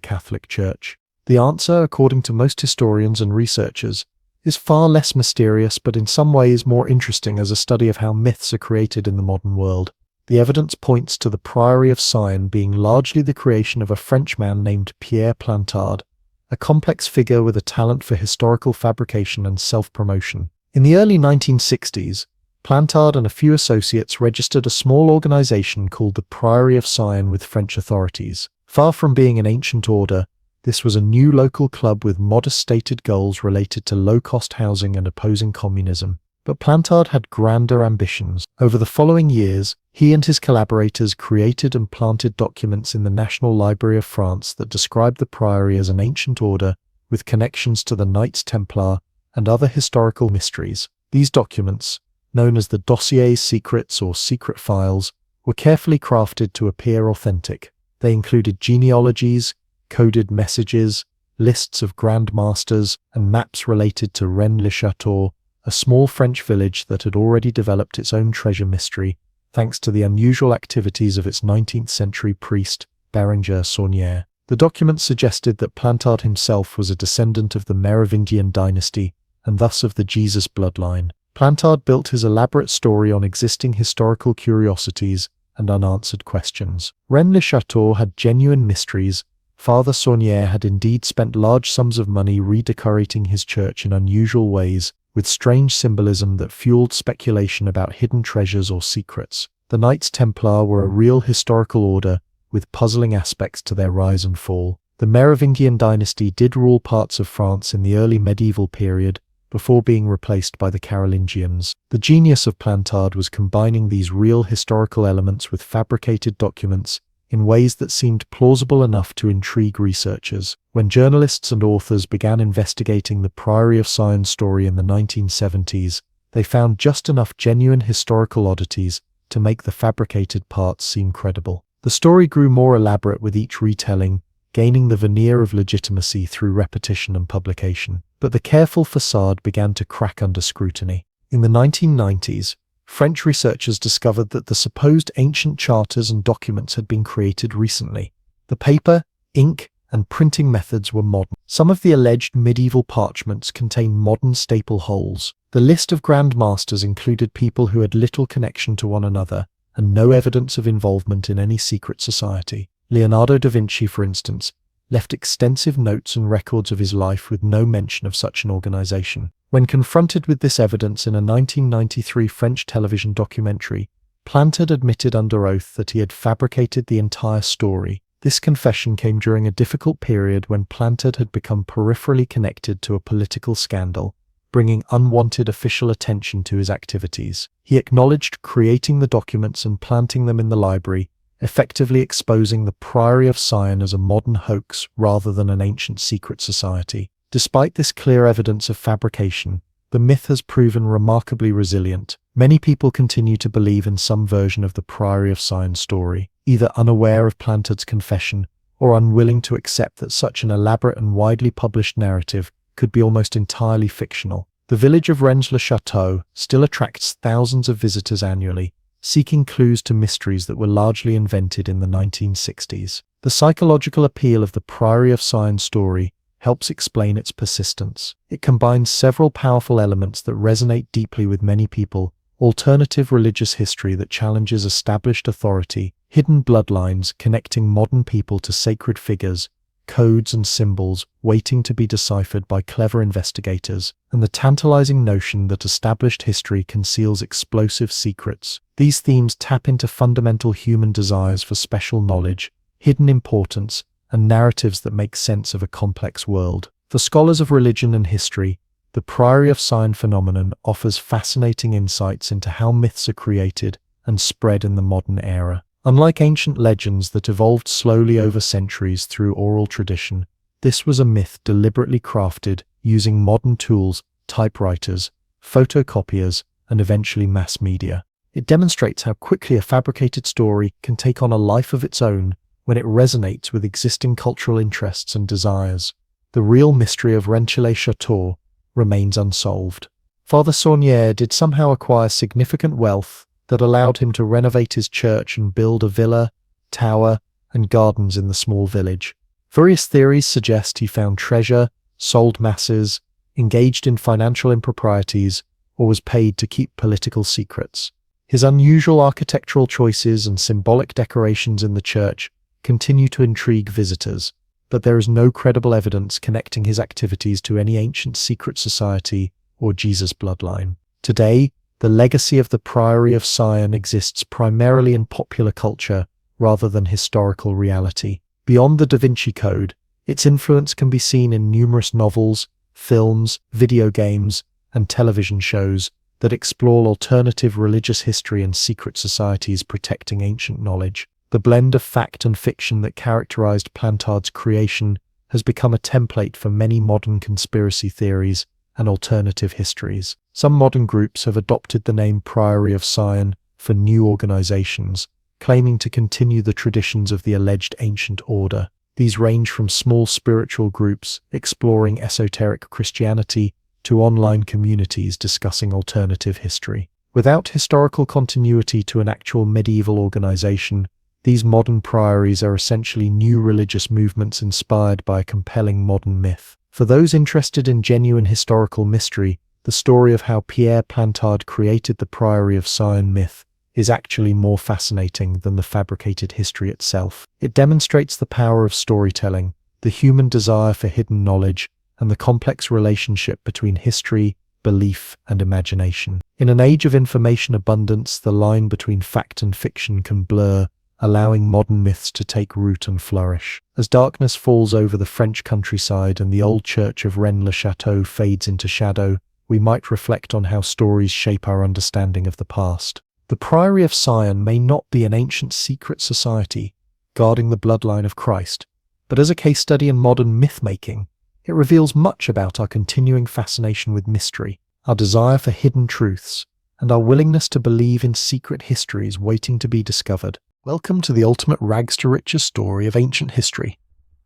Catholic Church? The answer, according to most historians and researchers, is far less mysterious but in some ways more interesting as a study of how myths are created in the modern world. The evidence points to the Priory of Sion being largely the creation of a Frenchman named Pierre Plantard, a complex figure with a talent for historical fabrication and self-promotion. In the early 1960s, Plantard and a few associates registered a small organization called the Priory of Sion with French authorities. Far from being an ancient order, this was a new local club with modest stated goals related to low-cost housing and opposing communism. But Plantard had grander ambitions. Over the following years, he and his collaborators created and planted documents in the National Library of France that described the Priory as an ancient order with connections to the Knights Templar and other historical mysteries. These documents, known as the Dossiers Secrets or Secret Files, were carefully crafted to appear authentic. They included genealogies, coded messages, lists of Grand Masters, and maps related to Rennes-le-Château, a small French village that had already developed its own treasure mystery, thanks to the unusual activities of its 19th-century priest, Berenger Saunière. The documents suggested that Plantard himself was a descendant of the Merovingian dynasty, and thus of the Jesus bloodline. Plantard built his elaborate story on existing historical curiosities and unanswered questions. Rennes-le-Château had genuine mysteries. Father Saunière had indeed spent large sums of money redecorating his church in unusual ways, with strange symbolism that fueled speculation about hidden treasures or secrets. The Knights Templar were a real historical order, with puzzling aspects to their rise and fall. The Merovingian dynasty did rule parts of France in the early medieval period, before being replaced by the Carolingians. The genius of Plantard was combining these real historical elements with fabricated documents in ways that seemed plausible enough to intrigue researchers. When journalists and authors began investigating the Priory of Sion story in the 1970s, they found just enough genuine historical oddities to make the fabricated parts seem credible. The story grew more elaborate with each retelling, gaining the veneer of legitimacy through repetition and publication. But the careful facade began to crack under scrutiny. In the 1990s, French researchers discovered that the supposed ancient charters and documents had been created recently. The paper, ink, and printing methods were modern. Some of the alleged medieval parchments contained modern staple holes. The list of Grand Masters included people who had little connection to one another and no evidence of involvement in any secret society. Leonardo da Vinci, for instance, left extensive notes and records of his life with no mention of such an organization. When confronted with this evidence in a 1993 French television documentary, Plantard admitted under oath that he had fabricated the entire story. This confession came during a difficult period when Plantard had become peripherally connected to a political scandal, bringing unwanted official attention to his activities. He acknowledged creating the documents and planting them in the library, effectively exposing the Priory of Sion as a modern hoax rather than an ancient secret society. Despite this clear evidence of fabrication, the myth has proven remarkably resilient. Many people continue to believe in some version of the Priory of Sion story, either unaware of Plantard's confession or unwilling to accept that such an elaborate and widely published narrative could be almost entirely fictional. The village of Rennes-le-Château still attracts thousands of visitors annually, seeking clues to mysteries that were largely invented in the 1960s. The psychological appeal of the Priory of Sion story helps explain its persistence. It combines several powerful elements that resonate deeply with many people: alternative religious history that challenges established authority, hidden bloodlines connecting modern people to sacred figures, codes and symbols waiting to be deciphered by clever investigators, and the tantalizing notion that established history conceals explosive secrets. These themes tap into fundamental human desires for special knowledge, hidden importance, and narratives that make sense of a complex world. For scholars of religion and history, the Priory of Sion phenomenon offers fascinating insights into how myths are created and spread in the modern era. Unlike ancient legends that evolved slowly over centuries through oral tradition, this was a myth deliberately crafted using modern tools, typewriters, photocopiers, and eventually mass media. It demonstrates how quickly a fabricated story can take on a life of its own when it resonates with existing cultural interests and desires. The real mystery of Rennes-le-Château remains unsolved. Father Saunière did somehow acquire significant wealth that allowed him to renovate his church and build a villa, tower, and gardens in the small village. Various theories suggest he found treasure, sold masses, engaged in financial improprieties, or was paid to keep political secrets. His unusual architectural choices and symbolic decorations in the church continue to intrigue visitors, but there is no credible evidence connecting his activities to any ancient secret society or Jesus bloodline. Today, the legacy of the Priory of Sion exists primarily in popular culture rather than historical reality. Beyond the Da Vinci Code, its influence can be seen in numerous novels, films, video games, and television shows that explore alternative religious history and secret societies protecting ancient knowledge. The blend of fact and fiction that characterized Plantard's creation has become a template for many modern conspiracy theories and alternative histories. Some modern groups have adopted the name Priory of Sion for new organizations, claiming to continue the traditions of the alleged ancient order. These range from small spiritual groups exploring esoteric Christianity to online communities discussing alternative history. Without historical continuity to an actual medieval organization, these modern priories are essentially new religious movements inspired by a compelling modern myth. For those interested in genuine historical mystery, the story of how Pierre Plantard created the Priory of Sion myth is actually more fascinating than the fabricated history itself. It demonstrates the power of storytelling, the human desire for hidden knowledge, and the complex relationship between history, belief, and imagination. In an age of information abundance, the line between fact and fiction can blur, allowing modern myths to take root and flourish. As darkness falls over the French countryside and the old church of Rennes-le-Château fades into shadow, we might reflect on how stories shape our understanding of the past. The Priory of Sion may not be an ancient secret society guarding the bloodline of Christ, but as a case study in modern myth-making, it reveals much about our continuing fascination with mystery, our desire for hidden truths, and our willingness to believe in secret histories waiting to be discovered. Welcome to the ultimate rags-to-riches story of ancient history,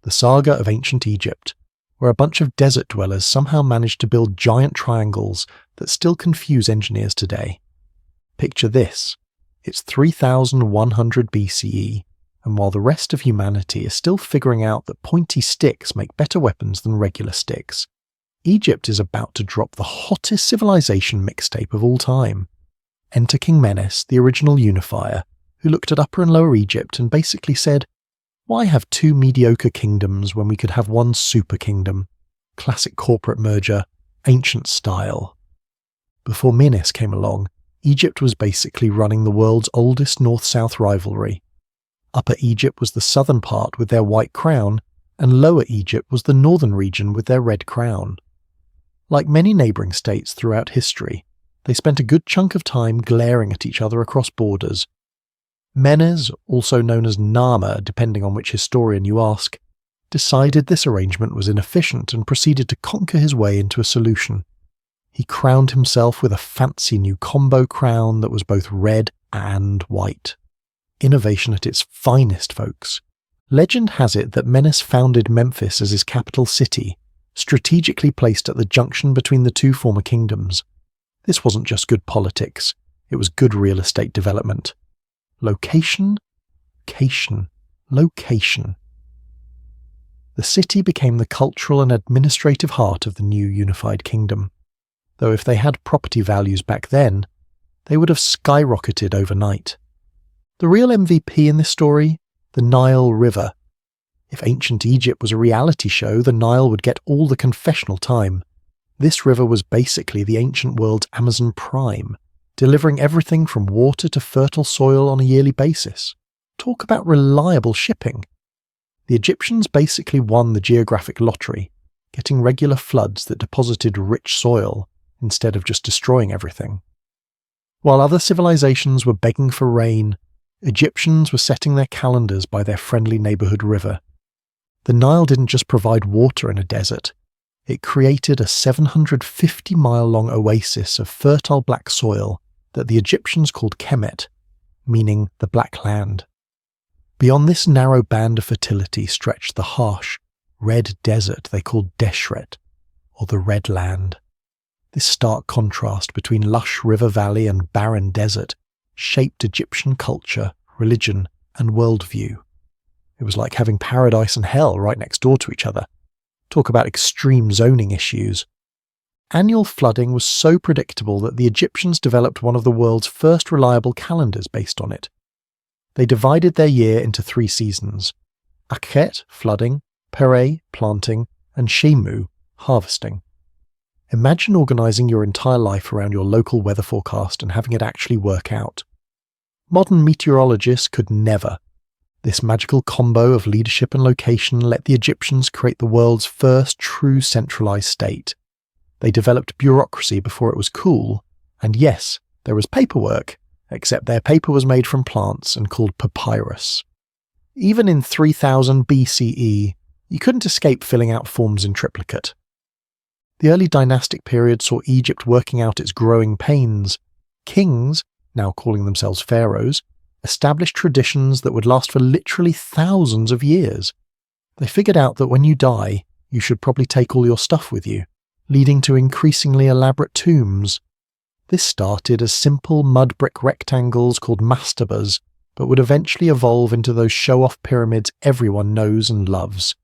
the saga of ancient Egypt, where a bunch of desert dwellers somehow managed to build giant triangles that still confuse engineers today. Picture this. It's 3100 BCE, and while the rest of humanity is still figuring out that pointy sticks make better weapons than regular sticks, Egypt is about to drop the hottest civilization mixtape of all time. Enter King Menes, the original unifier, who looked at Upper and Lower Egypt and basically said, "Why have two mediocre kingdoms when we could have one super kingdom? Classic corporate merger, ancient style." Before Menes came along, Egypt was basically running the world's oldest north-south rivalry. Upper Egypt was the southern part with their white crown, and Lower Egypt was the northern region with their red crown. Like many neighbouring states throughout history, they spent a good chunk of time glaring at each other across borders. Menes, also known as Nama depending on which historian you ask, decided this arrangement was inefficient and proceeded to conquer his way into a solution. He crowned himself with a fancy new combo crown that was both red and white. Innovation at its finest, folks. Legend has it that Menes founded Memphis as his capital city, strategically placed at the junction between the two former kingdoms. This wasn't just good politics, it was good real estate development. Location, location, location. The city became the cultural and administrative heart of the new unified kingdom, though if they had property values back then, they would have skyrocketed overnight. The real MVP in this story? The Nile River. If ancient Egypt was a reality show, the Nile would get all the confessional time. This river was basically the ancient world's Amazon Prime, delivering everything from water to fertile soil on a yearly basis. Talk about reliable shipping. The Egyptians basically won the geographic lottery, getting regular floods that deposited rich soil instead of just destroying everything. While other civilizations were begging for rain, Egyptians were setting their calendars by their friendly neighborhood river. The Nile didn't just provide water in a desert, it created a 750-mile-long oasis of fertile black soil that the Egyptians called Kemet, meaning the Black Land. Beyond this narrow band of fertility stretched the harsh, red desert they called Deshret, or the Red Land. This stark contrast between lush river valley and barren desert shaped Egyptian culture, religion, and worldview. It was like having paradise and hell right next door to each other. Talk about extreme zoning issues. Annual flooding was so predictable that the Egyptians developed one of the world's first reliable calendars based on it. They divided their year into 3 seasons: Akhet, flooding, Pere, planting, and Shemu, harvesting. Imagine organising your entire life around your local weather forecast and having it actually work out. Modern meteorologists could never. This magical combo of leadership and location let the Egyptians create the world's first true centralised state. They developed bureaucracy before it was cool, and yes, there was paperwork, except their paper was made from plants and called papyrus. Even in 3000 BCE, you couldn't escape filling out forms in triplicate. The early dynastic period saw Egypt working out its growing pains. Kings, now calling themselves pharaohs, established traditions that would last for literally thousands of years. They figured out that when you die, you should probably take all your stuff with you, leading to increasingly elaborate tombs. This started as simple mud brick rectangles called mastabas, but would eventually evolve into those show-off pyramids everyone knows and loves.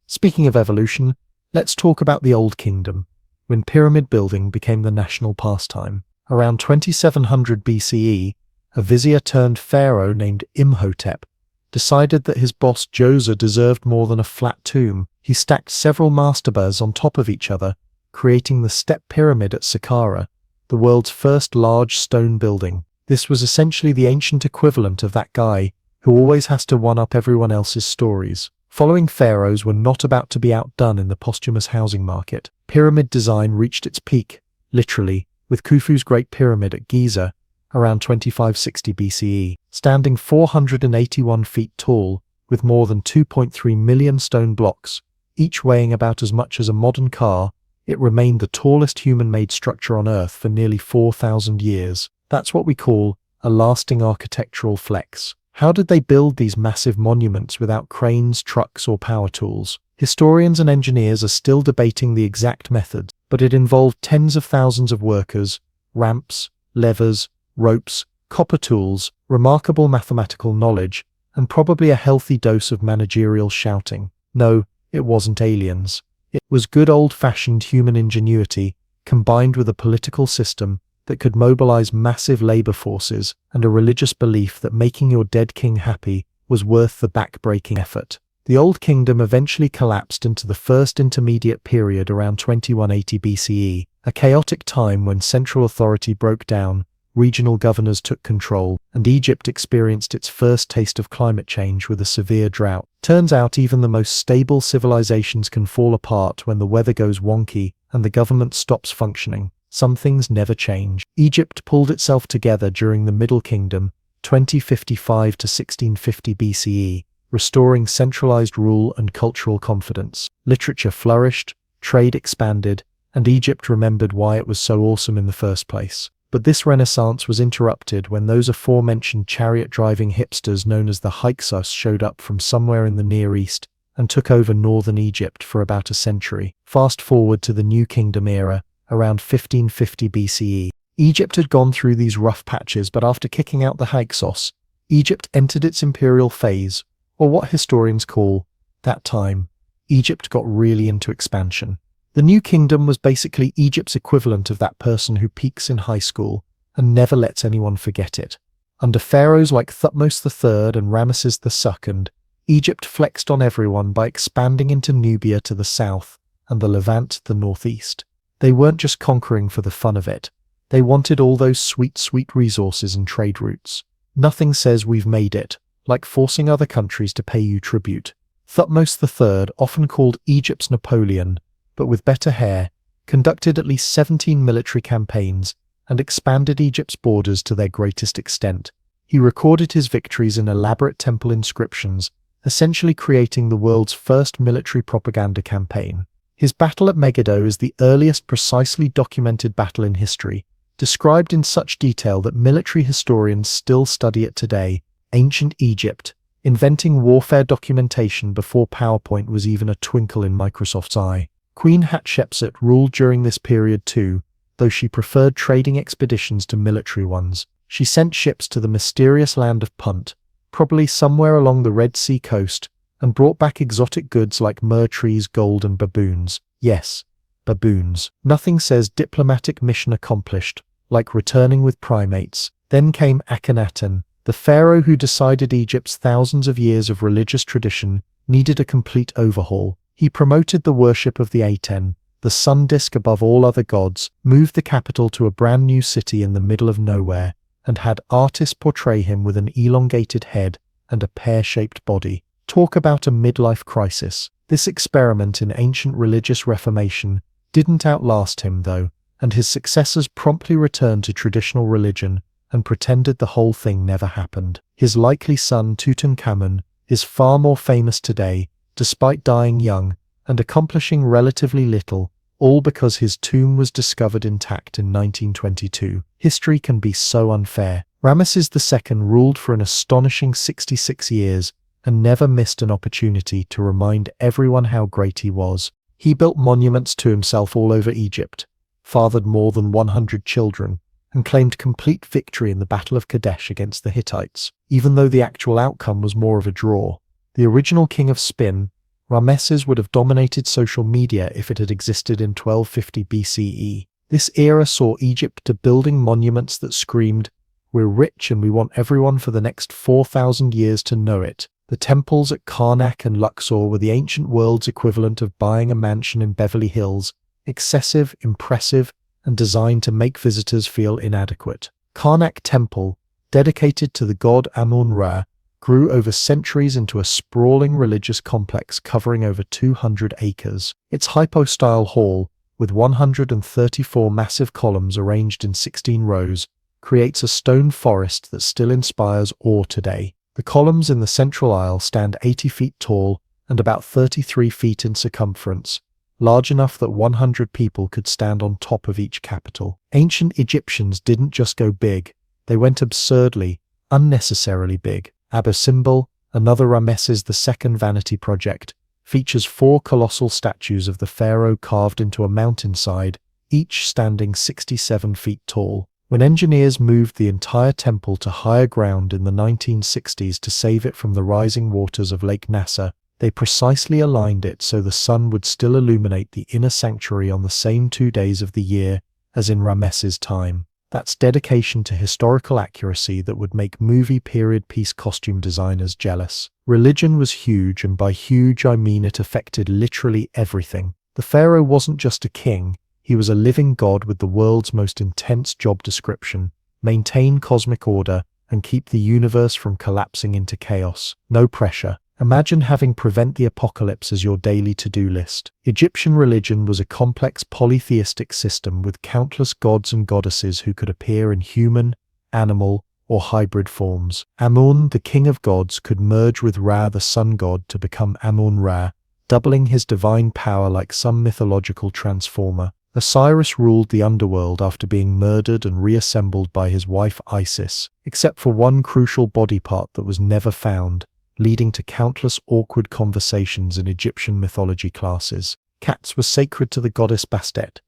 Speaking of evolution, let's talk about the Old Kingdom, when pyramid building became the national pastime. Around 2700 BCE, a vizier turned pharaoh named Imhotep decided that his boss Djoser deserved more than a flat tomb. He stacked several mastabas on top of each other, creating the Step Pyramid at Saqqara, the world's first large stone building. This was essentially the ancient equivalent of that guy who always has to one-up everyone else's stories. Following pharaohs were not about to be outdone in the posthumous housing market. Pyramid design reached its peak, literally, with Khufu's Great Pyramid at Giza, around 2560 BCE. Standing 481 feet tall, with more than 2.3 million stone blocks, each weighing about as much as a modern car, it remained the tallest human-made structure on Earth for nearly 4,000 years. That's what we call a lasting architectural flex. How did they build these massive monuments without cranes, trucks, or power tools? Historians and engineers are still debating the exact method, but it involved tens of thousands of workers, ramps, levers, ropes, copper tools, remarkable mathematical knowledge, and probably a healthy dose of managerial shouting. No, it wasn't aliens. It was good old-fashioned human ingenuity, combined with a political system that could mobilize massive labor forces and a religious belief that making your dead king happy was worth the back-breaking effort. The Old Kingdom eventually collapsed into the First Intermediate Period around 2180 BCE, a chaotic time when central authority broke down, regional governors took control, and Egypt experienced its first taste of climate change with a severe drought. Turns out even the most stable civilizations can fall apart when the weather goes wonky and the government stops functioning. Some things never change. Egypt pulled itself together during the Middle Kingdom, 2055 to 1650 BCE, restoring centralized rule and cultural confidence. Literature flourished, trade expanded, and Egypt remembered why it was so awesome in the first place. But this renaissance was interrupted when those aforementioned chariot-driving hipsters known as the Hyksos showed up from somewhere in the Near East and took over northern Egypt for about a century. Fast forward to the New Kingdom era, around 1550 BCE. Egypt had gone through these rough patches, but after kicking out the Hyksos, Egypt entered its imperial phase, or what historians call, that time, Egypt got really into expansion. The New Kingdom was basically Egypt's equivalent of that person who peaks in high school and never lets anyone forget it. Under pharaohs like Thutmose III and Ramesses II, Egypt flexed on everyone by expanding into Nubia to the south and the Levant the northeast. They weren't just conquering for the fun of it. They wanted all those sweet, sweet resources and trade routes. Nothing says we've made it like forcing other countries to pay you tribute. Thutmose III, often called Egypt's Napoleon, but with better hair, conducted at least 17 military campaigns and expanded Egypt's borders to their greatest extent. He recorded his victories in elaborate temple inscriptions, essentially creating the world's first military propaganda campaign. His battle at Megiddo is the earliest precisely documented battle in history, described in such detail that military historians still study it today. Ancient Egypt, inventing warfare documentation before PowerPoint was even a twinkle in Microsoft's eye. Queen Hatshepsut ruled during this period too, though she preferred trading expeditions to military ones. She sent ships to the mysterious land of Punt, probably somewhere along the Red Sea coast, and brought back exotic goods like myrrh trees, gold, and baboons. Yes, baboons. Nothing says diplomatic mission accomplished like returning with primates. Then came Akhenaten, the pharaoh who decided Egypt's thousands of years of religious tradition needed a complete overhaul. He promoted the worship of the Aten, the sun disk above all other gods, moved the capital to a brand new city in the middle of nowhere, and had artists portray him with an elongated head and a pear-shaped body. Talk about a midlife crisis. This experiment in ancient religious reformation didn't outlast him, though, and his successors promptly returned to traditional religion and pretended the whole thing never happened. His likely son Tutankhamun is far more famous today, despite dying young and accomplishing relatively little, all because his tomb was discovered intact in 1922. History can be so unfair. Ramesses II ruled for an astonishing 66 years and never missed an opportunity to remind everyone how great he was. He built monuments to himself all over Egypt, fathered more than 100 children, and claimed complete victory in the Battle of Kadesh against the Hittites, even though the actual outcome was more of a draw. The original king of spin, Ramesses would have dominated social media if it had existed in 1250 BCE. This era saw Egypt building monuments that screamed, "We're rich and we want everyone for the next 4,000 years to know it." The temples at Karnak and Luxor were the ancient world's equivalent of buying a mansion in Beverly Hills, excessive, impressive, and designed to make visitors feel inadequate. Karnak Temple, dedicated to the god Amun-Ra, grew over centuries into a sprawling religious complex covering over 200 acres. Its hypostyle hall, with 134 massive columns arranged in 16 rows, creates a stone forest that still inspires awe today. The columns in the central aisle stand 80 feet tall and about 33 feet in circumference, large enough that 100 people could stand on top of each capital. Ancient Egyptians didn't just go big, they went absurdly, unnecessarily big. Abu-Simbel, another Ramesses II vanity project, features 4 colossal statues of the pharaoh carved into a mountainside, each standing 67 feet tall. When engineers moved the entire temple to higher ground in the 1960s to save it from the rising waters of Lake Nasser, they precisely aligned it so the sun would still illuminate the inner sanctuary on the same 2 days of the year as in Ramesses' time. That's dedication to historical accuracy that would make movie period piece costume designers jealous. Religion was huge, and by huge I mean it affected literally everything. The pharaoh wasn't just a king, he was a living god with the world's most intense job description, maintain cosmic order, and keep the universe from collapsing into chaos. No pressure. Imagine having prevent the apocalypse as your daily to-do list. Egyptian religion was a complex polytheistic system with countless gods and goddesses who could appear in human, animal, or hybrid forms. Amun, the king of gods, could merge with Ra, the sun god, to become Amun-Ra, doubling his divine power like some mythological transformer. Cyrus ruled the underworld after being murdered and reassembled by his wife Isis, except for one crucial body part that was never found, leading to countless awkward conversations in Egyptian mythology classes. Cats were sacred to the goddess Bastet,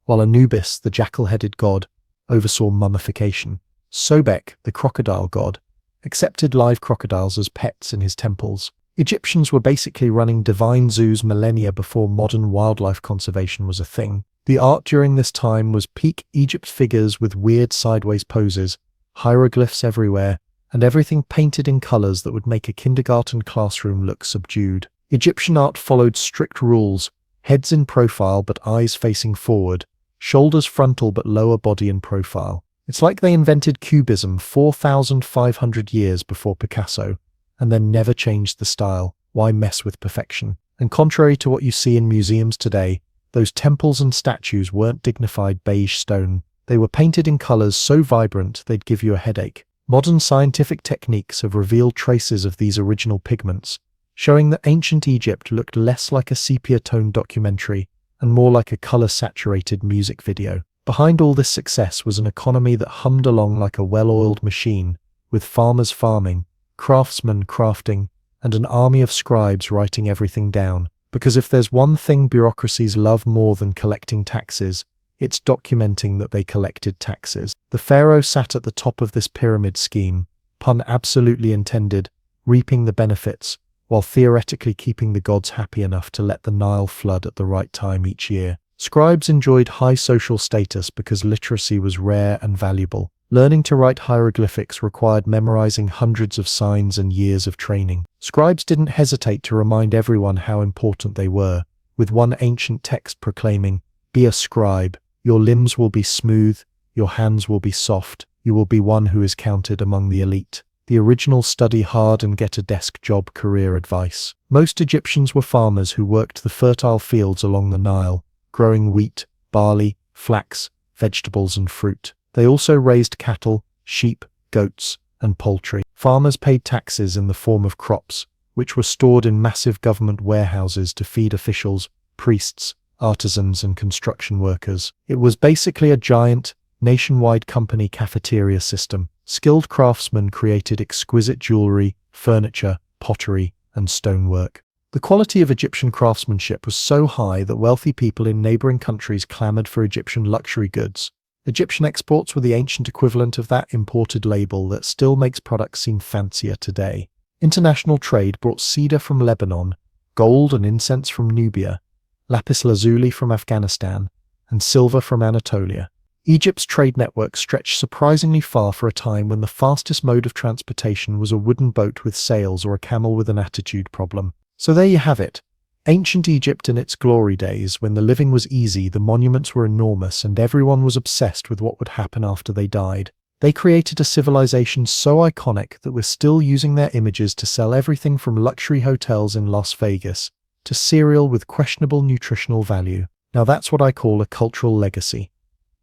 while Anubis, the jackal-headed god, oversaw mummification. Sobek, the crocodile god, accepted live crocodiles as pets in his temples. Egyptians were basically running divine zoos millennia before modern wildlife conservation was a thing. The art during this time was peak Egypt figures with weird sideways poses, hieroglyphs everywhere, and everything painted in colors that would make a kindergarten classroom look subdued. Egyptian art followed strict rules: heads in profile but eyes facing forward, shoulders frontal but lower body in profile. It's like they invented Cubism 4,500 years before Picasso, and then never changed the style. Why mess with perfection? And contrary to what you see in museums today, those temples and statues weren't dignified beige stone. They were painted in colors so vibrant they'd give you a headache. Modern scientific techniques have revealed traces of these original pigments, showing that ancient Egypt looked less like a sepia-toned documentary and more like a color-saturated music video. Behind all this success was an economy that hummed along like a well-oiled machine, with farmers farming, craftsmen crafting, and an army of scribes writing everything down. Because if there's one thing bureaucracies love more than collecting taxes, it's documenting that they collected taxes. The pharaoh sat at the top of this pyramid scheme, pun absolutely intended, reaping the benefits, while theoretically keeping the gods happy enough to let the Nile flood at the right time each year. Scribes enjoyed high social status because literacy was rare and valuable. Learning to write hieroglyphics required memorizing hundreds of signs and years of training. Scribes didn't hesitate to remind everyone how important they were, with one ancient text proclaiming, "Be a scribe, your limbs will be smooth, your hands will be soft, you will be one who is counted among the elite." The original study hard and get a desk job career advice. Most Egyptians were farmers who worked the fertile fields along the Nile, growing wheat, barley, flax, vegetables and fruit. They also raised cattle, sheep, goats, and poultry. Farmers paid taxes in the form of crops, which were stored in massive government warehouses to feed officials, priests, artisans, and construction workers. It was basically a giant, nationwide company cafeteria system. Skilled craftsmen created exquisite jewelry, furniture, pottery, and stonework. The quality of Egyptian craftsmanship was so high that wealthy people in neighboring countries clamored for Egyptian luxury goods. Egyptian exports were the ancient equivalent of that imported label that still makes products seem fancier today. International trade brought cedar from Lebanon, gold and incense from Nubia, lapis lazuli from Afghanistan, and silver from Anatolia. Egypt's trade network stretched surprisingly far for a time when the fastest mode of transportation was a wooden boat with sails or a camel with an attitude problem. So there you have it. Ancient Egypt in its glory days, when the living was easy, the monuments were enormous, and everyone was obsessed with what would happen after they died. They created a civilization so iconic that we're still using their images to sell everything from luxury hotels in Las Vegas to cereal with questionable nutritional value. Now that's what I call a cultural legacy.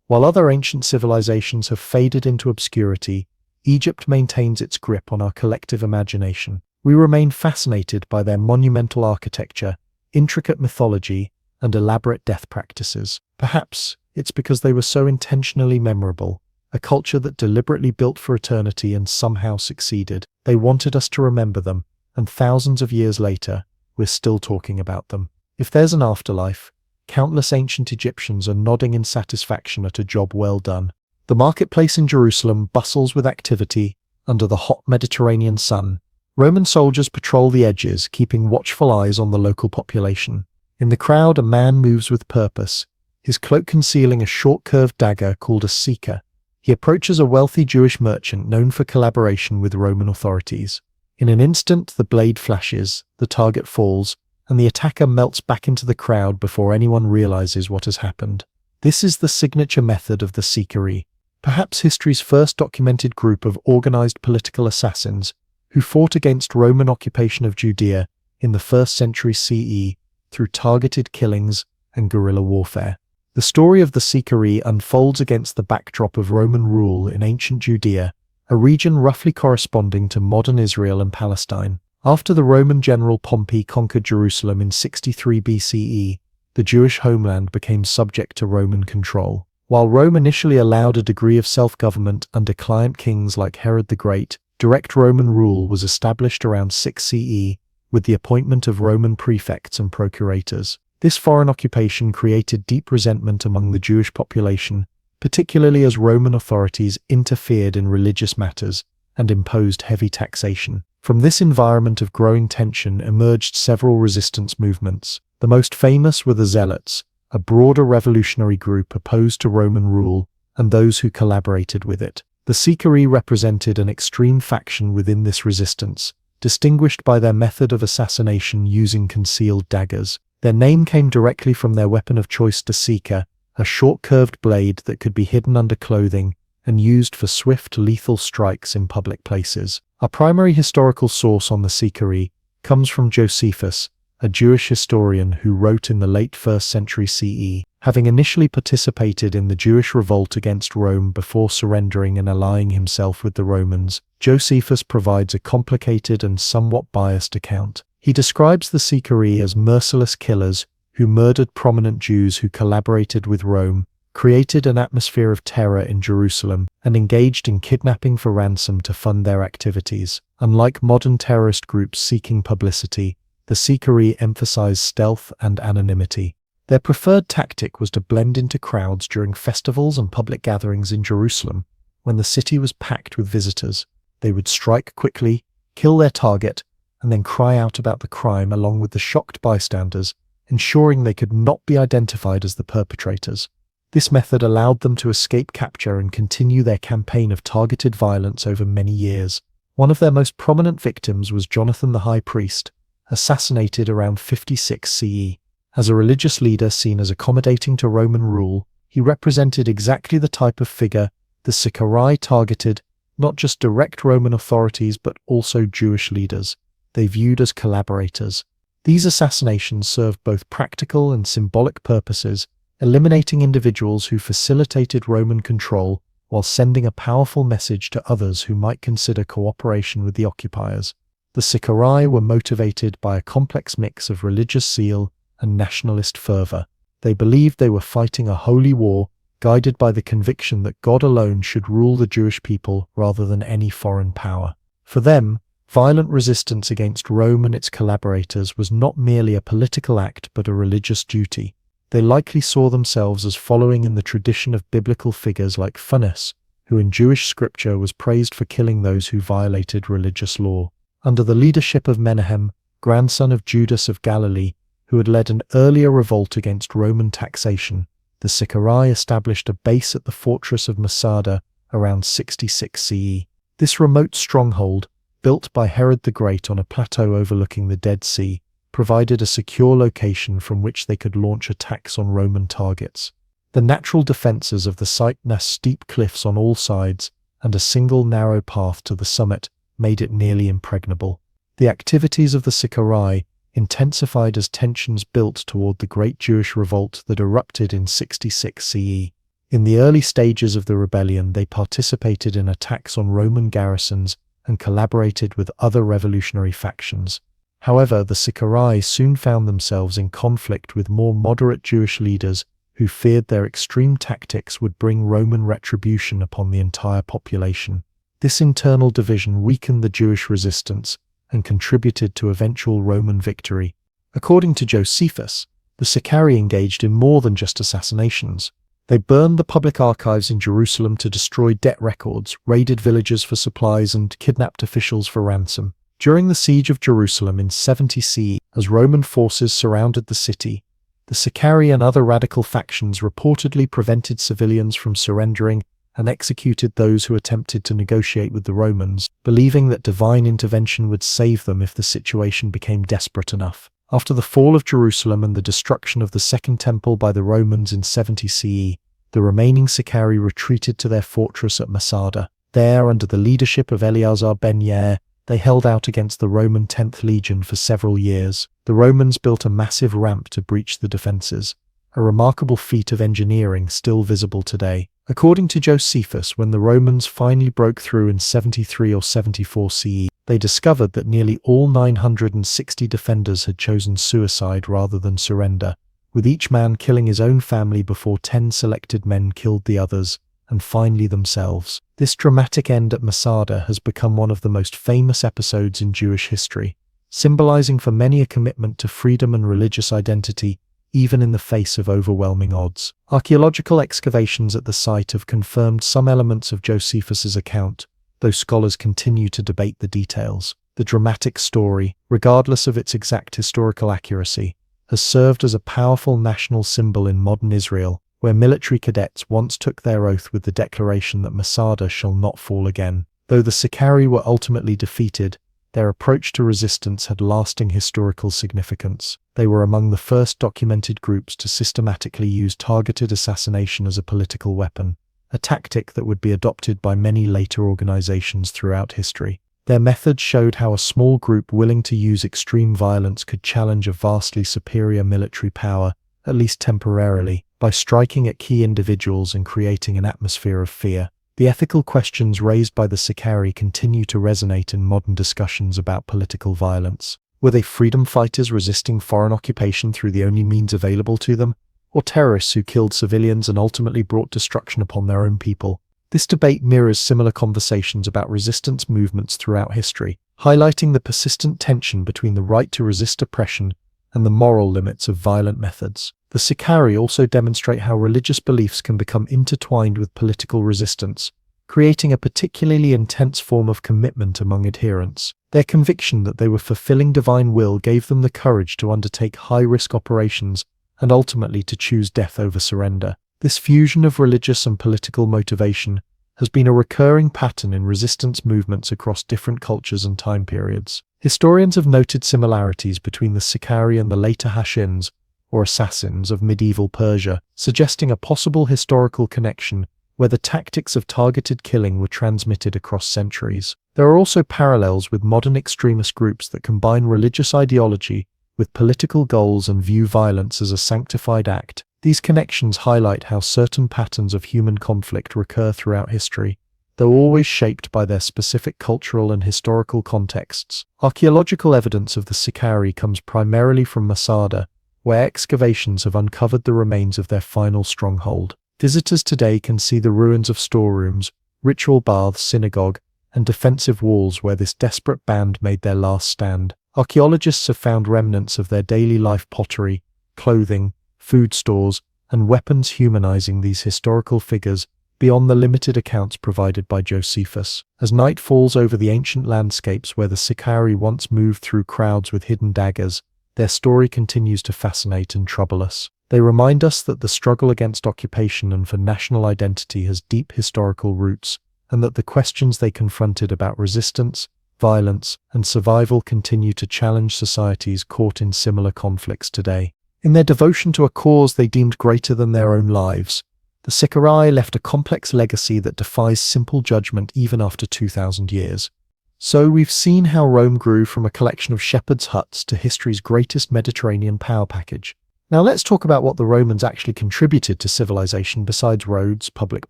While other ancient civilizations have faded into obscurity, Egypt maintains its grip on our collective imagination. We remain fascinated by their monumental architecture, intricate mythology, and elaborate death practices. Perhaps it's because they were so intentionally memorable, a culture that deliberately built for eternity and somehow succeeded. They wanted us to remember them, and thousands of years later, we're still talking about them. If there's an afterlife, countless ancient Egyptians are nodding in satisfaction at a job well done. The marketplace in Jerusalem bustles with activity under the hot Mediterranean sun. Roman soldiers patrol the edges, keeping watchful eyes on the local population. In the crowd, a man moves with purpose, his cloak concealing a short curved dagger called a seeker. He approaches a wealthy Jewish merchant known for collaboration with Roman authorities. In an instant, the blade flashes, the target falls, and the attacker melts back into the crowd before anyone realizes what has happened. This is the signature method of the seekery. perhaps history's first documented group of organized political assassins who fought against Roman occupation of Judea in the 1st century CE through targeted killings and guerrilla warfare. The story of the Sicarii unfolds against the backdrop of Roman rule in ancient Judea, a region roughly corresponding to modern Israel and Palestine. After the Roman general Pompey conquered Jerusalem in 63 BCE, the Jewish homeland became subject to Roman control. While Rome initially allowed a degree of self-government under client kings like Herod the Great, direct Roman rule was established around 6 CE with the appointment of Roman prefects and procurators. This foreign occupation created deep resentment among the Jewish population, particularly as Roman authorities interfered in religious matters and imposed heavy taxation. From this environment of growing tension emerged several resistance movements. The most famous were the Zealots, a broader revolutionary group opposed to Roman rule and those who collaborated with it. The Sicarii represented an extreme faction within this resistance, distinguished by their method of assassination using concealed daggers. Their name came directly from their weapon of choice, the Sica, a short curved blade that could be hidden under clothing and used for swift, lethal strikes in public places. Our primary historical source on the Sicarii comes from Josephus, a Jewish historian who wrote in the late 1st century CE. Having initially participated in the Jewish revolt against Rome before surrendering and allying himself with the Romans, Josephus provides a complicated and somewhat biased account. He describes the Sicarii as merciless killers who murdered prominent Jews who collaborated with Rome, created an atmosphere of terror in Jerusalem, and engaged in kidnapping for ransom to fund their activities. Unlike modern terrorist groups seeking publicity, the Sicarii emphasized stealth and anonymity. Their preferred tactic was to blend into crowds during festivals and public gatherings in Jerusalem. When the city was packed with visitors, they would strike quickly, kill their target, and then cry out about the crime along with the shocked bystanders, ensuring they could not be identified as the perpetrators. This method allowed them to escape capture and continue their campaign of targeted violence over many years. One of their most prominent victims was Jonathan the high priest, assassinated around 56 CE. As a religious leader seen as accommodating to Roman rule, he represented exactly the type of figure the Sicarii targeted, not just direct Roman authorities but also Jewish leaders they viewed as collaborators. These assassinations served both practical and symbolic purposes, eliminating individuals who facilitated Roman control while sending a powerful message to others who might consider cooperation with the occupiers. The Sicarii were motivated by a complex mix of religious zeal and nationalist fervor. They believed they were fighting a holy war, guided by the conviction that God alone should rule the Jewish people rather than any foreign power. For them, violent resistance against Rome and its collaborators was not merely a political act but a religious duty. They likely saw themselves as following in the tradition of biblical figures like Phanes, who in Jewish scripture was praised for killing those who violated religious law. Under the leadership of Menahem, grandson of Judas of Galilee, who had led an earlier revolt against Roman taxation, the Sicarii established a base at the fortress of Masada around 66 CE. This remote stronghold, built by Herod the Great on a plateau overlooking the Dead Sea, provided a secure location from which they could launch attacks on Roman targets. The natural defences of the site nest steep cliffs on all sides, and a single narrow path to the summit made it nearly impregnable. The activities of the Sicarii intensified as tensions built toward the Great Jewish Revolt that erupted in 66 CE. In the early stages of the rebellion, they participated in attacks on Roman garrisons and collaborated with other revolutionary factions. However, the Sicarii soon found themselves in conflict with more moderate Jewish leaders who feared their extreme tactics would bring Roman retribution upon the entire population. This internal division weakened the Jewish resistance and contributed to eventual Roman victory. According to Josephus, the Sicarii engaged in more than just assassinations. They burned the public archives in Jerusalem to destroy debt records, raided villages for supplies, and kidnapped officials for ransom. During the siege of Jerusalem in 70 CE, as Roman forces surrounded the city, the Sicarii and other radical factions reportedly prevented civilians from surrendering and executed those who attempted to negotiate with the Romans, believing that divine intervention would save them if the situation became desperate enough. After the fall of Jerusalem and the destruction of the Second Temple by the Romans in 70 CE, the remaining Sicarii retreated to their fortress at Masada. There, under the leadership of Eleazar ben Yair, they held out against the Roman 10th Legion for several years. The Romans built a massive ramp to breach the defenses, a remarkable feat of engineering still visible today. According to Josephus, when the Romans finally broke through in 73 or 74 CE, they discovered that nearly all 960 defenders had chosen suicide rather than surrender, with each man killing his own family before 10 selected men killed the others, and finally themselves. This dramatic end at Masada has become one of the most famous episodes in Jewish history, symbolizing for many a commitment to freedom and religious identity, even in the face of overwhelming odds. Archaeological excavations at the site have confirmed some elements of Josephus's account, though scholars continue to debate the details. The dramatic story, regardless of its exact historical accuracy, has served as a powerful national symbol in modern Israel, where military cadets once took their oath with the declaration that Masada shall not fall again. Though the Sicarii were ultimately defeated, their approach to resistance had lasting historical significance. They were among the first documented groups to systematically use targeted assassination as a political weapon, a tactic that would be adopted by many later organizations throughout history. Their methods showed how a small group willing to use extreme violence could challenge a vastly superior military power, at least temporarily, by striking at key individuals and creating an atmosphere of fear. The ethical questions raised by the Sicarii continue to resonate in modern discussions about political violence. Were they freedom fighters resisting foreign occupation through the only means available to them, or terrorists who killed civilians and ultimately brought destruction upon their own people? This debate mirrors similar conversations about resistance movements throughout history, highlighting the persistent tension between the right to resist oppression and the moral limits of violent methods. The Sicarii also demonstrate how religious beliefs can become intertwined with political resistance, creating a particularly intense form of commitment among adherents. Their conviction that they were fulfilling divine will gave them the courage to undertake high-risk operations and ultimately to choose death over surrender. This fusion of religious and political motivation has been a recurring pattern in resistance movements across different cultures and time periods. Historians have noted similarities between the Sicarii and the later Hashins, or assassins, of medieval Persia, suggesting a possible historical connection where the tactics of targeted killing were transmitted across centuries. There are also parallels with modern extremist groups that combine religious ideology with political goals and view violence as a sanctified act. These connections highlight how certain patterns of human conflict recur throughout history, though always shaped by their specific cultural and historical contexts. Archaeological evidence of the Sicarii comes primarily from Masada, where excavations have uncovered the remains of their final stronghold. Visitors today can see the ruins of storerooms, ritual baths, synagogue, and defensive walls where this desperate band made their last stand. Archaeologists have found remnants of their daily life pottery, clothing, food stores, and weapons humanizing these historical figures beyond the limited accounts provided by Josephus. As night falls over the ancient landscapes where the Sicarii once moved through crowds with hidden daggers, their story continues to fascinate and trouble us. They remind us that the struggle against occupation and for national identity has deep historical roots, and that the questions they confronted about resistance, violence, and survival continue to challenge societies caught in similar conflicts today. In their devotion to a cause they deemed greater than their own lives, the Sicarii left a complex legacy that defies simple judgment even after 2,000 years. So we've seen how Rome grew from a collection of shepherds' huts to history's greatest Mediterranean power package. Now let's talk about what the Romans actually contributed to civilization besides roads, public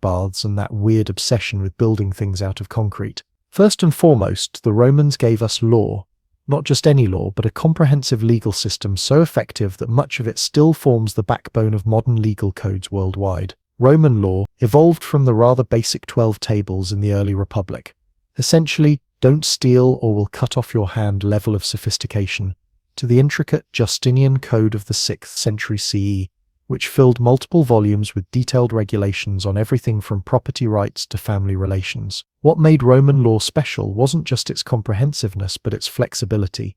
baths, and that weird obsession with building things out of concrete. First and foremost, the Romans gave us law. Not just any law, but a comprehensive legal system so effective that much of it still forms the backbone of modern legal codes worldwide. Roman law evolved from the rather basic 12 tables in the early Republic. Essentially, don't steal or we'll cut off your hand level of sophistication, to the intricate Justinian Code of the 6th century CE, which filled multiple volumes with detailed regulations on everything from property rights to family relations. What made Roman law special wasn't just its comprehensiveness but its flexibility.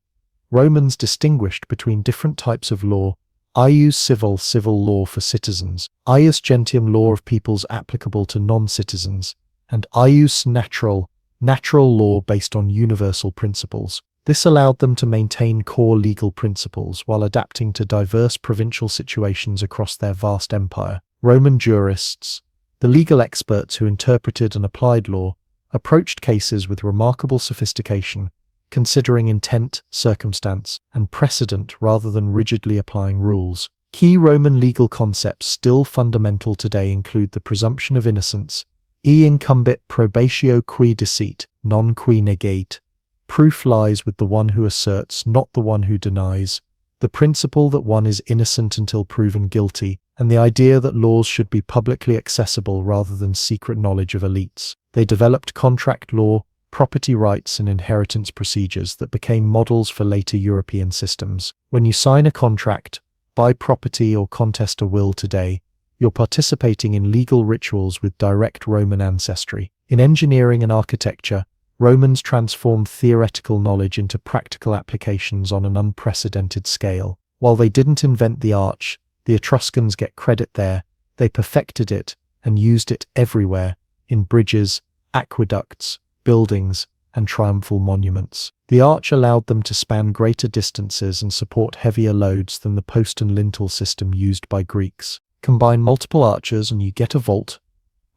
Romans distinguished between different types of law: ius civil law for citizens, ius gentium law of peoples applicable to non-citizens, and ius natural law based on universal principles. This allowed them to maintain core legal principles while adapting to diverse provincial situations across their vast empire. Roman jurists, the legal experts who interpreted and applied law, approached cases with remarkable sophistication, considering intent, circumstance, and precedent rather than rigidly applying rules. Key Roman legal concepts still fundamental today include the presumption of innocence, e incumbit probatio qui deceit, non qui negate. Proof lies with the one who asserts, not the one who denies. The principle that one is innocent until proven guilty, and the idea that laws should be publicly accessible rather than secret knowledge of elites. They developed contract law, property rights, and inheritance procedures that became models for later European systems. When you sign a contract, buy property, or contest a will today, you're participating in legal rituals with direct Roman ancestry. In engineering and architecture, Romans transformed theoretical knowledge into practical applications on an unprecedented scale. While they didn't invent the arch, the Etruscans get credit there. They perfected it and used it everywhere, in bridges, aqueducts, buildings, and triumphal monuments. The arch allowed them to span greater distances and support heavier loads than the post and lintel system used by Greeks. Combine multiple arches and you get a vault.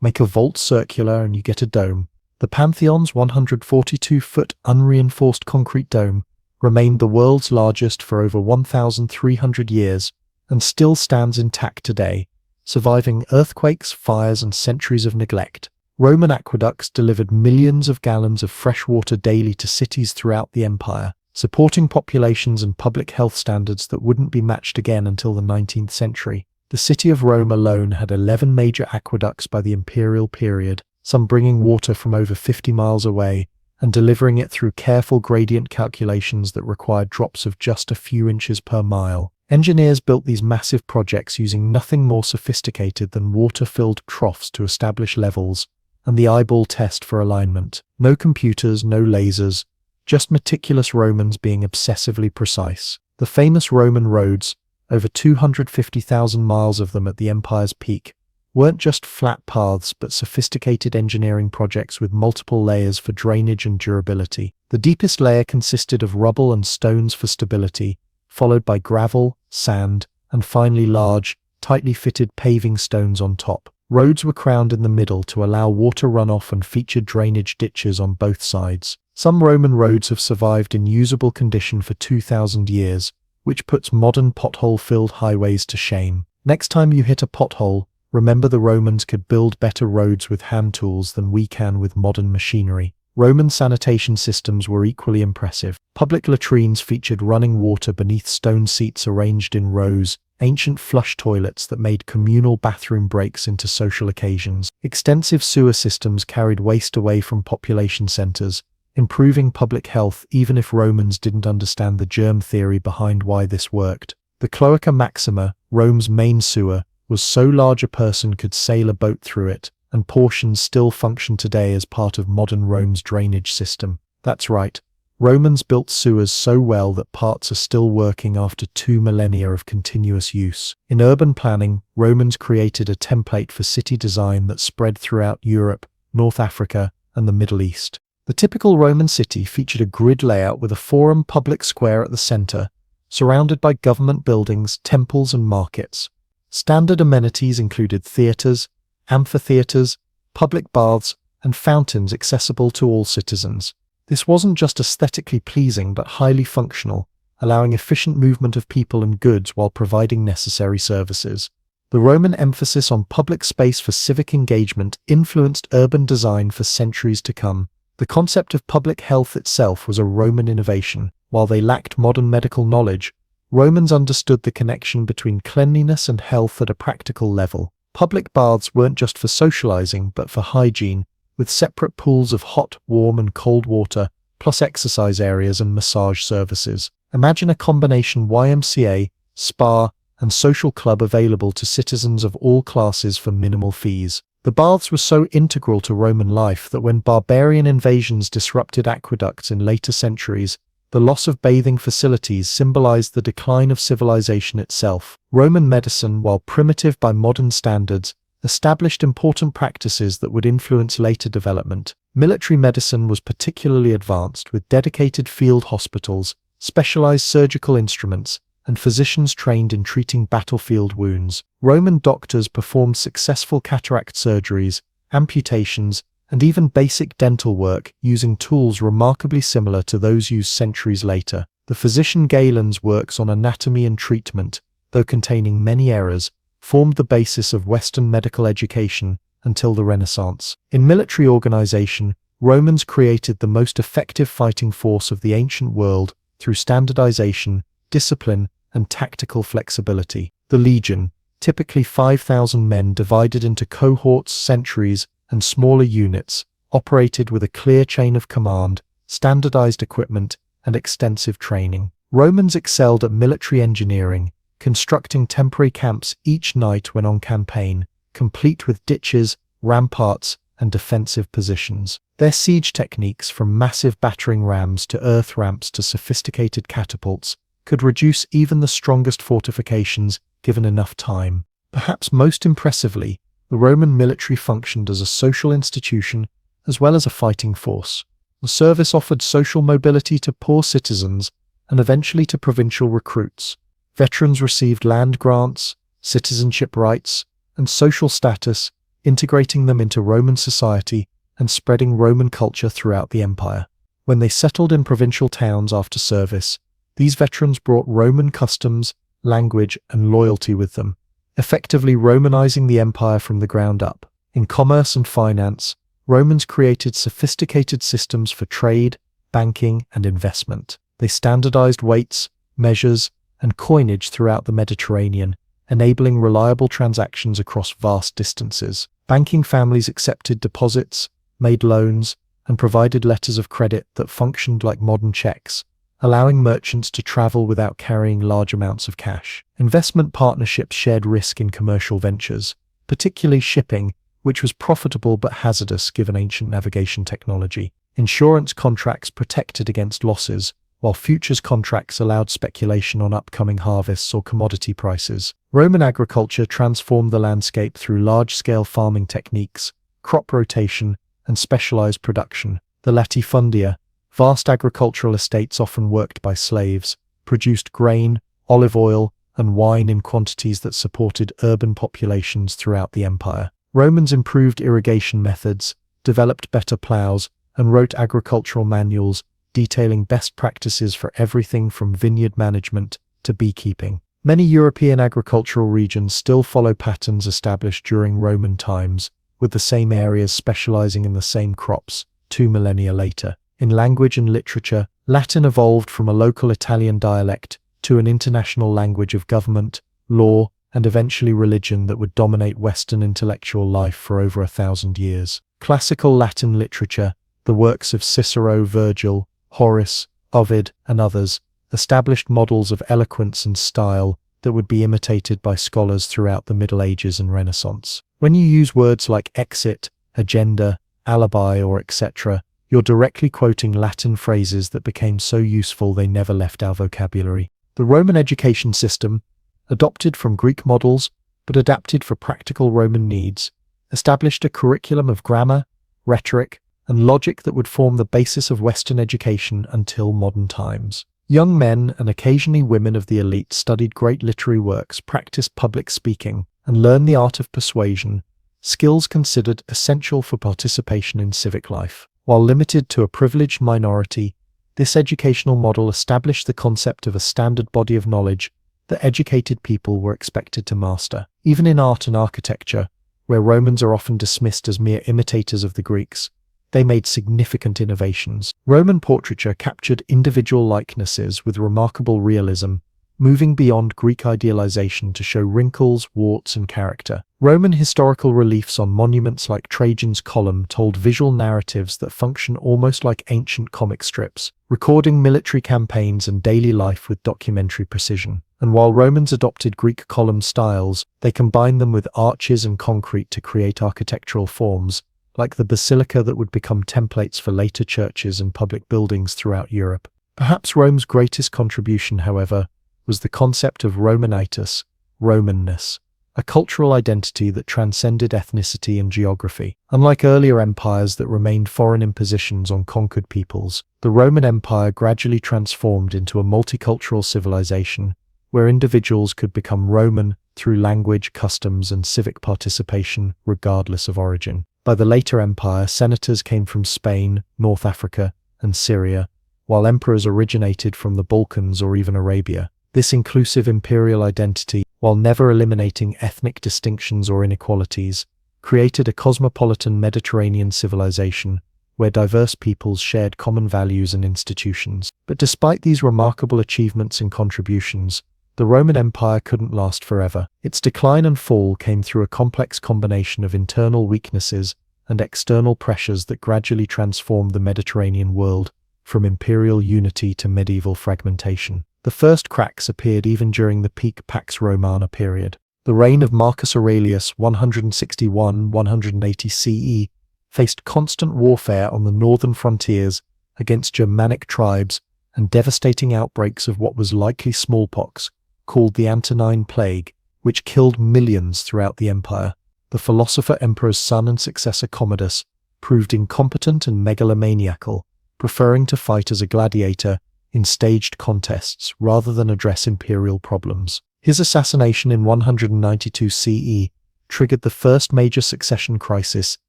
Make a vault circular and you get a dome. The Pantheon's 142-foot unreinforced concrete dome remained the world's largest for over 1,300 years and still stands intact today, surviving earthquakes, fires, and centuries of neglect. Roman aqueducts delivered millions of gallons of fresh water daily to cities throughout the empire, supporting populations and public health standards that wouldn't be matched again until the 19th century. The city of Rome alone had 11 major aqueducts by the imperial period, some bringing water from over 50 miles away and delivering it through careful gradient calculations that required drops of just a few inches per mile. Engineers built these massive projects using nothing more sophisticated than water-filled troughs to establish levels and the eyeball test for alignment. No computers, no lasers, just meticulous Romans being obsessively precise. The famous Roman roads, over 250,000 miles of them at the empire's peak, weren't just flat paths but sophisticated engineering projects with multiple layers for drainage and durability. The deepest layer consisted of rubble and stones for stability, followed by gravel, sand, and finally large, tightly fitted paving stones on top. Roads were crowned in the middle to allow water runoff and featured drainage ditches on both sides. Some Roman roads have survived in usable condition for 2,000 years, which puts modern pothole-filled highways to shame. Next time you hit a pothole, remember the Romans could build better roads with hand tools than we can with modern machinery. Roman sanitation systems were equally impressive. Public latrines featured running water beneath stone seats arranged in rows, ancient flush toilets that made communal bathroom breaks into social occasions. Extensive sewer systems carried waste away from population centers, improving public health even if Romans didn't understand the germ theory behind why this worked. The Cloaca Maxima, Rome's main sewer, was so large a person could sail a boat through it, and portions still function today as part of modern Rome's drainage system. That's right, Romans built sewers so well that parts are still working after 2 millennia of continuous use. In urban planning, Romans created a template for city design that spread throughout Europe, North Africa, and the Middle East. The typical Roman city featured a grid layout with a forum public square at the center, surrounded by government buildings, temples, and markets. Standard amenities included theaters, amphitheaters, public baths, and fountains accessible to all citizens. This wasn't just aesthetically pleasing but highly functional, allowing efficient movement of people and goods while providing necessary services. The Roman emphasis on public space for civic engagement influenced urban design for centuries to come. The concept of public health itself was a Roman innovation. While they lacked modern medical knowledge, Romans understood the connection between cleanliness and health at a practical level. Public baths weren't just for socializing but for hygiene, with separate pools of hot, warm, and cold water, plus exercise areas and massage services. Imagine a combination YMCA, spa, and social club available to citizens of all classes for minimal fees. The baths were so integral to Roman life that when barbarian invasions disrupted aqueducts in later centuries, the loss of bathing facilities symbolized the decline of civilization itself. Roman medicine, while primitive by modern standards, established important practices that would influence later development. Military medicine was particularly advanced, with dedicated field hospitals, specialized surgical instruments, and physicians trained in treating battlefield wounds. Roman doctors performed successful cataract surgeries, amputations, and even basic dental work using tools remarkably similar to those used centuries later. The physician Galen's works on anatomy and treatment, though containing many errors, formed the basis of Western medical education until the Renaissance. In military organization, Romans created the most effective fighting force of the ancient world through standardization, discipline, and tactical flexibility. The legion, typically 5,000 men divided into cohorts, centuries, and smaller units, operated with a clear chain of command, standardized equipment, and extensive training. Romans excelled at military engineering, constructing temporary camps each night when on campaign, complete with ditches, ramparts, and defensive positions. Their siege techniques, from massive battering rams to earth ramps to sophisticated catapults, could reduce even the strongest fortifications given enough time. Perhaps most impressively, the Roman military functioned as a social institution as well as a fighting force. The service offered social mobility to poor citizens and eventually to provincial recruits. Veterans received land grants, citizenship rights, and social status, integrating them into Roman society and spreading Roman culture throughout the empire. When they settled in provincial towns after service, these veterans brought Roman customs, language, and loyalty with them, effectively Romanizing the empire from the ground up. In commerce and finance, Romans created sophisticated systems for trade, banking, and investment. They standardized weights, measures, and coinage throughout the Mediterranean, enabling reliable transactions across vast distances. Banking families accepted deposits, made loans, and provided letters of credit that functioned like modern checks, allowing merchants to travel without carrying large amounts of cash. Investment partnerships shared risk in commercial ventures, particularly shipping, which was profitable but hazardous given ancient navigation technology. Insurance contracts protected against losses, while futures contracts allowed speculation on upcoming harvests or commodity prices. Roman agriculture transformed the landscape through large-scale farming techniques, crop rotation, and specialized production. The latifundia, vast agricultural estates often worked by slaves, produced grain, olive oil, and wine in quantities that supported urban populations throughout the empire. Romans improved irrigation methods, developed better plows, and wrote agricultural manuals detailing best practices for everything from vineyard management to beekeeping. Many European agricultural regions still follow patterns established during Roman times, with the same areas specializing in the same crops 2 millennia later. In language and literature, Latin evolved from a local Italian dialect to an international language of government, law, and eventually religion that would dominate Western intellectual life for over 1,000 years. Classical Latin literature, the works of Cicero, Virgil, Horace, Ovid, and others, established models of eloquence and style that would be imitated by scholars throughout the Middle Ages and Renaissance. When you use words like exit, agenda, alibi, or etc., you're directly quoting Latin phrases that became so useful they never left our vocabulary. The Roman education system, adopted from Greek models but adapted for practical Roman needs, established a curriculum of grammar, rhetoric, and logic that would form the basis of Western education until modern times. Young men and occasionally women of the elite studied great literary works, practiced public speaking, and learned the art of persuasion, skills considered essential for participation in civic life. While limited to a privileged minority, this educational model established the concept of a standard body of knowledge that educated people were expected to master. Even in art and architecture, where Romans are often dismissed as mere imitators of the Greeks, they made significant innovations. Roman portraiture captured individual likenesses with remarkable realism, moving beyond Greek idealization to show wrinkles, warts, and character. Roman historical reliefs on monuments like Trajan's Column told visual narratives that function almost like ancient comic strips, recording military campaigns and daily life with documentary precision. And while Romans adopted Greek column styles, they combined them with arches and concrete to create architectural forms, like the basilica that would become templates for later churches and public buildings throughout Europe. Perhaps Rome's greatest contribution, however, was the concept of Romanitas, Romanness, a cultural identity that transcended ethnicity and geography. Unlike earlier empires that remained foreign impositions on conquered peoples, the Roman Empire gradually transformed into a multicultural civilization, where individuals could become Roman through language, customs, and civic participation, regardless of origin. By the later empire, senators came from Spain, North Africa, and Syria, while emperors originated from the Balkans or even Arabia. This inclusive imperial identity, while never eliminating ethnic distinctions or inequalities, created a cosmopolitan Mediterranean civilization where diverse peoples shared common values and institutions. But despite these remarkable achievements and contributions, the Roman Empire couldn't last forever. Its decline and fall came through a complex combination of internal weaknesses and external pressures that gradually transformed the Mediterranean world from imperial unity to medieval fragmentation. The first cracks appeared even during the peak Pax Romana period. The reign of Marcus Aurelius 161–180 CE faced constant warfare on the northern frontiers against Germanic tribes and devastating outbreaks of what was likely smallpox, called the Antonine Plague, which killed millions throughout the empire. The philosopher-emperor's son and successor Commodus proved incompetent and megalomaniacal, preferring to fight as a gladiator in staged contests rather than address imperial problems. His assassination in 192 CE triggered the first major succession crisis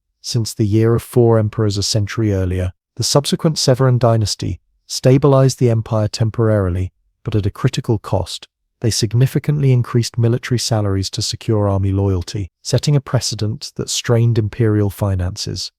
since the year of 4 emperors a century earlier. The subsequent Severan dynasty stabilized the empire temporarily, but at a critical cost. They significantly increased military salaries to secure army loyalty, setting a precedent that strained imperial finances.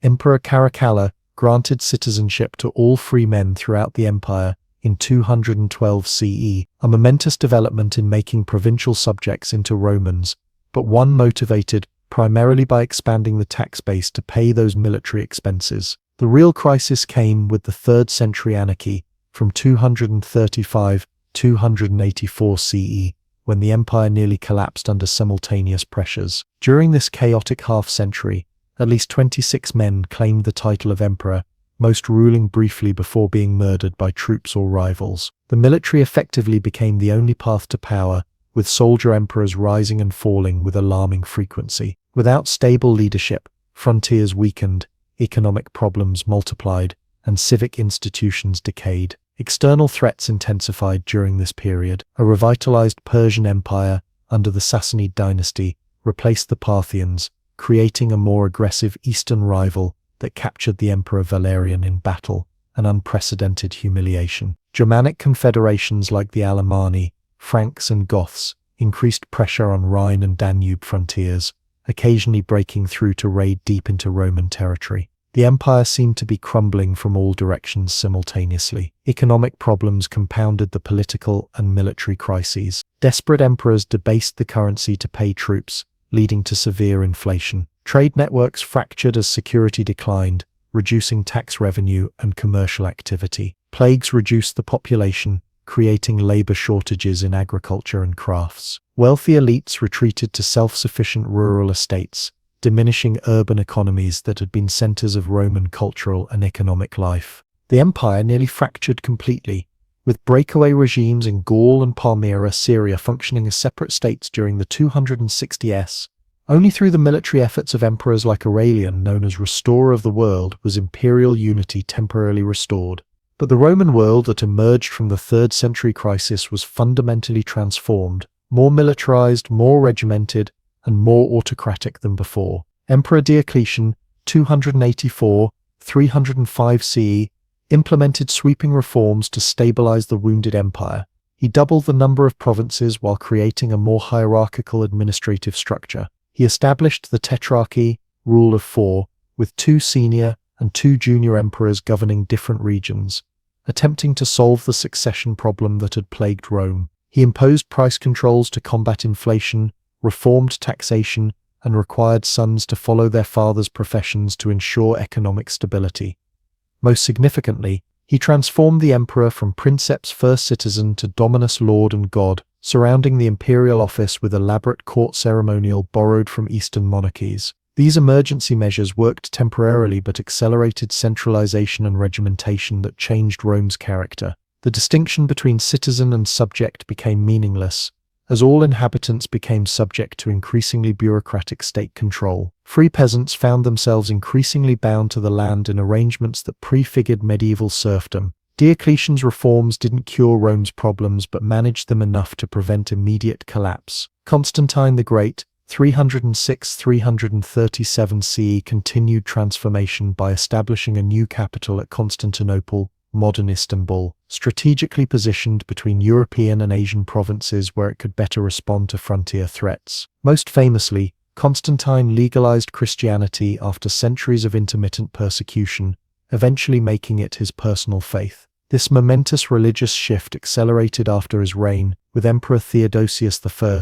Emperor Caracalla granted citizenship to all free men throughout the empire in 212 CE, a momentous development in making provincial subjects into Romans, but one motivated primarily by expanding the tax base to pay those military expenses. The real crisis came with the 3rd century anarchy from 234 CE, when the empire nearly collapsed under simultaneous pressures. During this chaotic half-century, at least 26 men claimed the title of emperor, most ruling briefly before being murdered by troops or rivals. The military effectively became the only path to power, with soldier emperors rising and falling with alarming frequency. Without stable leadership, frontiers weakened, economic problems multiplied, and civic institutions decayed. External threats intensified during this period. A revitalized Persian Empire under the Sassanid dynasty replaced the Parthians, creating a more aggressive eastern rival that captured the Emperor Valerian in battle, an unprecedented humiliation. Germanic confederations like the Alemanni, Franks and Goths increased pressure on Rhine and Danube frontiers, occasionally breaking through to raid deep into Roman territory. The empire seemed to be crumbling from all directions simultaneously. Economic problems compounded the political and military crises. Desperate emperors debased the currency to pay troops, leading to severe inflation. Trade networks fractured as security declined, reducing tax revenue and commercial activity. Plagues reduced the population, creating labor shortages in agriculture and crafts. Wealthy elites retreated to self-sufficient rural estates, diminishing urban economies that had been centers of Roman cultural and economic life. The empire nearly fractured completely, with breakaway regimes in Gaul and Palmyra, Syria functioning as separate states during the 260s. Only through the military efforts of emperors like Aurelian, known as Restorer of the World, was imperial unity temporarily restored. But the Roman world that emerged from the 3rd century crisis was fundamentally transformed, more militarized, more regimented, and more autocratic than before. Emperor Diocletian, 284–305 CE, implemented sweeping reforms to stabilize the wounded empire. He doubled the number of provinces while creating a more hierarchical administrative structure. He established the Tetrarchy, rule of 4, with 2 senior and 2 junior emperors governing different regions, attempting to solve the succession problem that had plagued Rome. He imposed price controls to combat inflation, reformed taxation, and required sons to follow their fathers' professions to ensure economic stability. Most significantly, he transformed the emperor from princeps first citizen to dominus lord and god, surrounding the imperial office with elaborate court ceremonial borrowed from Eastern monarchies. These emergency measures worked temporarily but accelerated centralization and regimentation that changed Rome's character. The distinction between citizen and subject became meaningless, as all inhabitants became subject to increasingly bureaucratic state control. Free peasants found themselves increasingly bound to the land in arrangements that prefigured medieval serfdom, Diocletian's reforms didn't cure Rome's problems but managed them enough to prevent immediate collapse. Constantine the Great, 306–337 CE, continued transformation by establishing a new capital at Constantinople, modern Istanbul, strategically positioned between European and Asian provinces where it could better respond to frontier threats. Most famously, Constantine legalized Christianity after centuries of intermittent persecution, eventually making it his personal faith. This momentous religious shift accelerated after his reign, with Emperor Theodosius I,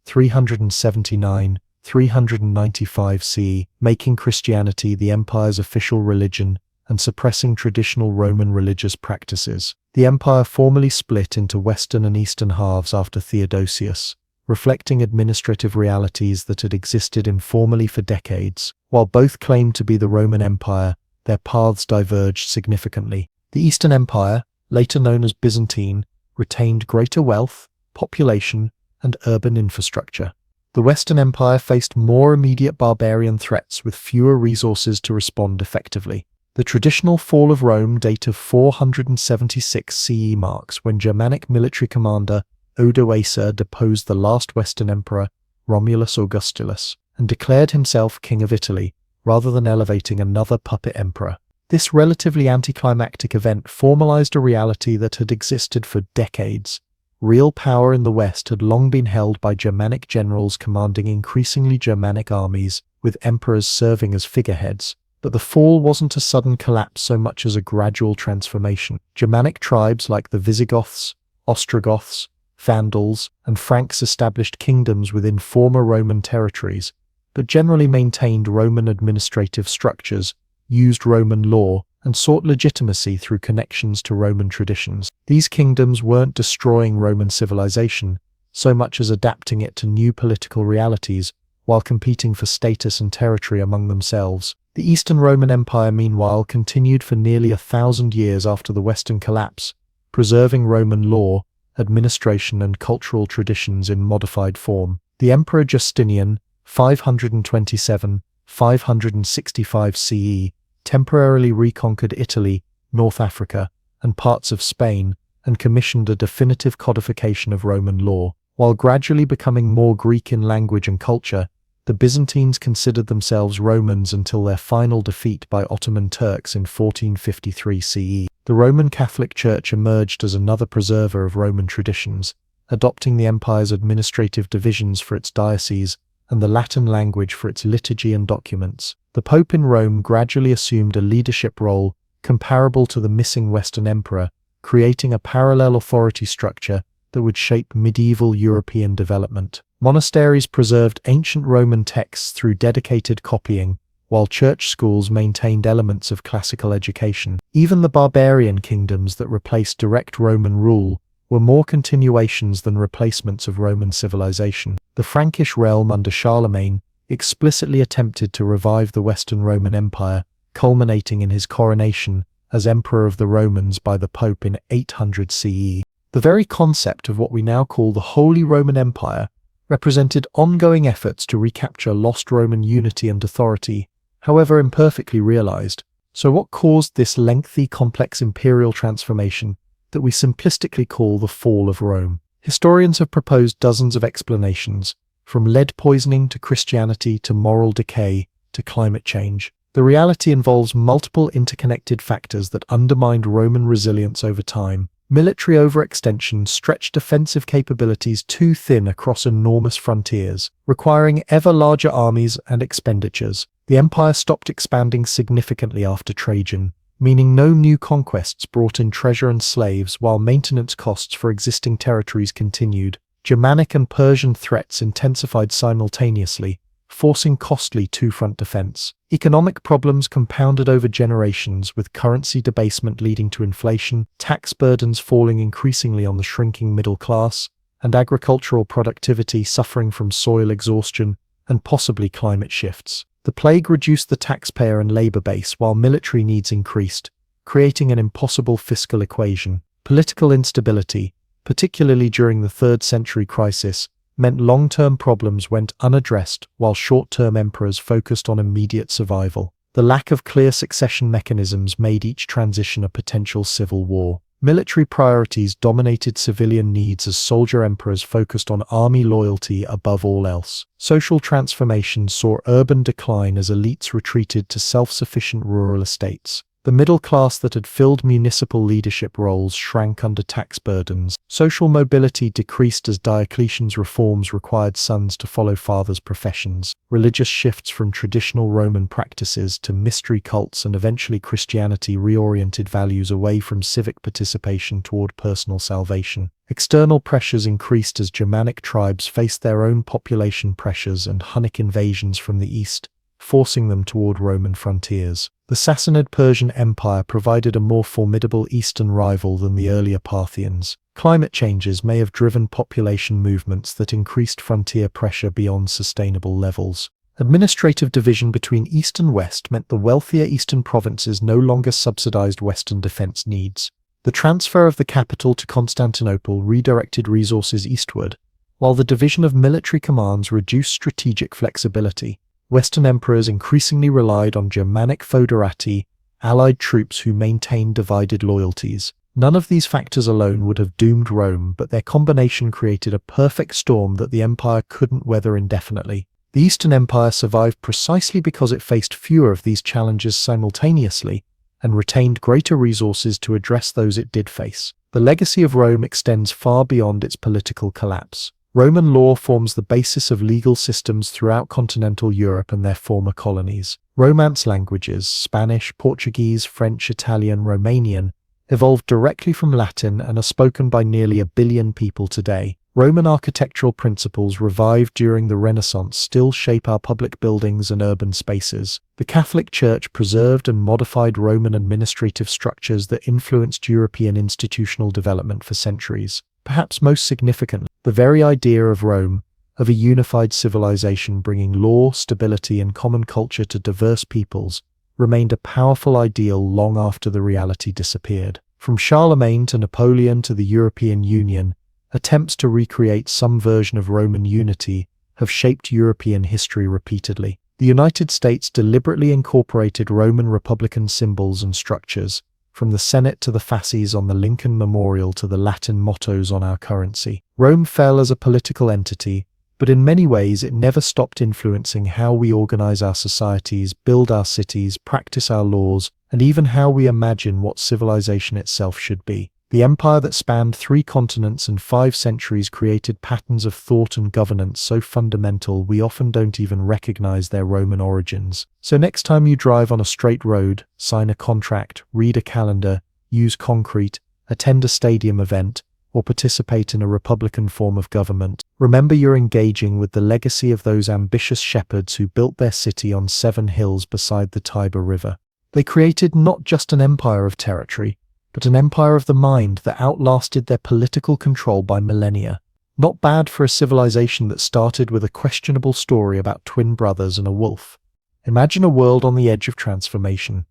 379–395 CE, making Christianity the empire's official religion and suppressing traditional Roman religious practices. The empire formally split into western and eastern halves after Theodosius, reflecting administrative realities that had existed informally for decades. While both claimed to be the Roman Empire, their paths diverged significantly. The Eastern Empire, later known as Byzantine, retained greater wealth, population, and urban infrastructure. The Western Empire faced more immediate barbarian threats with fewer resources to respond effectively. The traditional fall of Rome date of 476 CE marks when Germanic military commander Odoacer deposed the last Western emperor, Romulus Augustulus, and declared himself king of Italy, rather than elevating another puppet emperor. This relatively anticlimactic event formalized a reality that had existed for decades. Real power in the West had long been held by Germanic generals commanding increasingly Germanic armies, with emperors serving as figureheads. But the fall wasn't a sudden collapse so much as a gradual transformation. Germanic tribes like the Visigoths, Ostrogoths, Vandals, and Franks established kingdoms within former Roman territories, but generally maintained Roman administrative structures, used Roman law, and sought legitimacy through connections to Roman traditions. These kingdoms weren't destroying Roman civilization, so much as adapting it to new political realities, while competing for status and territory among themselves. The Eastern Roman Empire, meanwhile, continued for nearly 1,000 years after the Western collapse, preserving Roman law, administration, and cultural traditions in modified form. The Emperor Justinian, 527–565 CE, temporarily reconquered Italy, North Africa, and parts of Spain, and commissioned a definitive codification of Roman law. While gradually becoming more Greek in language and culture, the Byzantines considered themselves Romans until their final defeat by Ottoman Turks in 1453 CE. The Roman Catholic Church emerged as another preserver of Roman traditions, adopting the empire's administrative divisions for its dioceses and the Latin language for its liturgy and documents. The Pope in Rome gradually assumed a leadership role comparable to the missing Western emperor, creating a parallel authority structure that would shape medieval European development. Monasteries preserved ancient Roman texts through dedicated copying, while church schools maintained elements of classical education. Even the barbarian kingdoms that replaced direct Roman rule were more continuations than replacements of Roman civilization. The Frankish realm under Charlemagne explicitly attempted to revive the Western Roman Empire, culminating in his coronation as Emperor of the Romans by the Pope in 800 CE. The very concept of what we now call the Holy Roman Empire represented ongoing efforts to recapture lost Roman unity and authority, however imperfectly realized. So what caused this lengthy, complex imperial transformation that we simplistically call the fall of Rome? Historians have proposed dozens of explanations, from lead poisoning to Christianity to moral decay to climate change. The reality involves multiple interconnected factors that undermined Roman resilience over time. Military overextension stretched defensive capabilities too thin across enormous frontiers, requiring ever larger armies and expenditures. The empire stopped expanding significantly after Trajan, meaning no new conquests brought in treasure and slaves while maintenance costs for existing territories continued. Germanic and Persian threats intensified simultaneously, forcing costly two-front defense. Economic problems compounded over generations, with currency debasement leading to inflation, tax burdens falling increasingly on the shrinking middle class, and agricultural productivity suffering from soil exhaustion and possibly climate shifts. The plague reduced the taxpayer and labor base while military needs increased, creating an impossible fiscal equation. Political instability, particularly during the 3rd century crisis, meant long-term problems went unaddressed while short-term emperors focused on immediate survival. The lack of clear succession mechanisms made each transition a potential civil war. Military priorities dominated civilian needs as soldier emperors focused on army loyalty above all else. Social transformation saw urban decline as elites retreated to self-sufficient rural estates. The middle class that had filled municipal leadership roles shrank under tax burdens. Social mobility decreased as Diocletian's reforms required sons to follow fathers' professions. Religious shifts from traditional Roman practices to mystery cults and eventually Christianity reoriented values away from civic participation toward personal salvation. External pressures increased as Germanic tribes faced their own population pressures and Hunnic invasions from the east, forcing them toward Roman frontiers. The Sassanid Persian Empire provided a more formidable eastern rival than the earlier Parthians. Climate changes may have driven population movements that increased frontier pressure beyond sustainable levels. Administrative division between east and west meant the wealthier eastern provinces no longer subsidized western defense needs. The transfer of the capital to Constantinople redirected resources eastward, while the division of military commands reduced strategic flexibility. Western emperors increasingly relied on Germanic foederati, allied troops who maintained divided loyalties. None of these factors alone would have doomed Rome, but their combination created a perfect storm that the empire couldn't weather indefinitely. The Eastern Empire survived precisely because it faced fewer of these challenges simultaneously and retained greater resources to address those it did face. The legacy of Rome extends far beyond its political collapse. Roman law forms the basis of legal systems throughout continental Europe and their former colonies. Romance languages, Spanish, Portuguese, French, Italian, Romanian, evolved directly from Latin and are spoken by nearly 1 billion people today. Roman architectural principles revived during the Renaissance still shape our public buildings and urban spaces. The Catholic Church preserved and modified Roman administrative structures that influenced European institutional development for centuries. Perhaps most significantly, the very idea of Rome, of a unified civilization bringing law, stability, and common culture to diverse peoples, remained a powerful ideal long after the reality disappeared. From Charlemagne to Napoleon to the European Union, attempts to recreate some version of Roman unity have shaped European history repeatedly. The United States deliberately incorporated Roman republican symbols and structures, from the Senate to the fasces on the Lincoln Memorial to the Latin mottos on our currency. Rome fell as a political entity, but in many ways it never stopped influencing how we organize our societies, build our cities, practice our laws, and even how we imagine what civilization itself should be. The empire that spanned 3 continents and 5 centuries created patterns of thought and governance so fundamental we often don't even recognize their Roman origins. So next time you drive on a straight road, sign a contract, read a calendar, use concrete, attend a stadium event, or participate in a republican form of government, remember you're engaging with the legacy of those ambitious shepherds who built their city on 7 hills beside the Tiber River. They created not just an empire of territory, but an empire of the mind that outlasted their political control by millennia. Not bad for a civilization that started with a questionable story about twin brothers and a wolf. Imagine a world on the edge of transformation.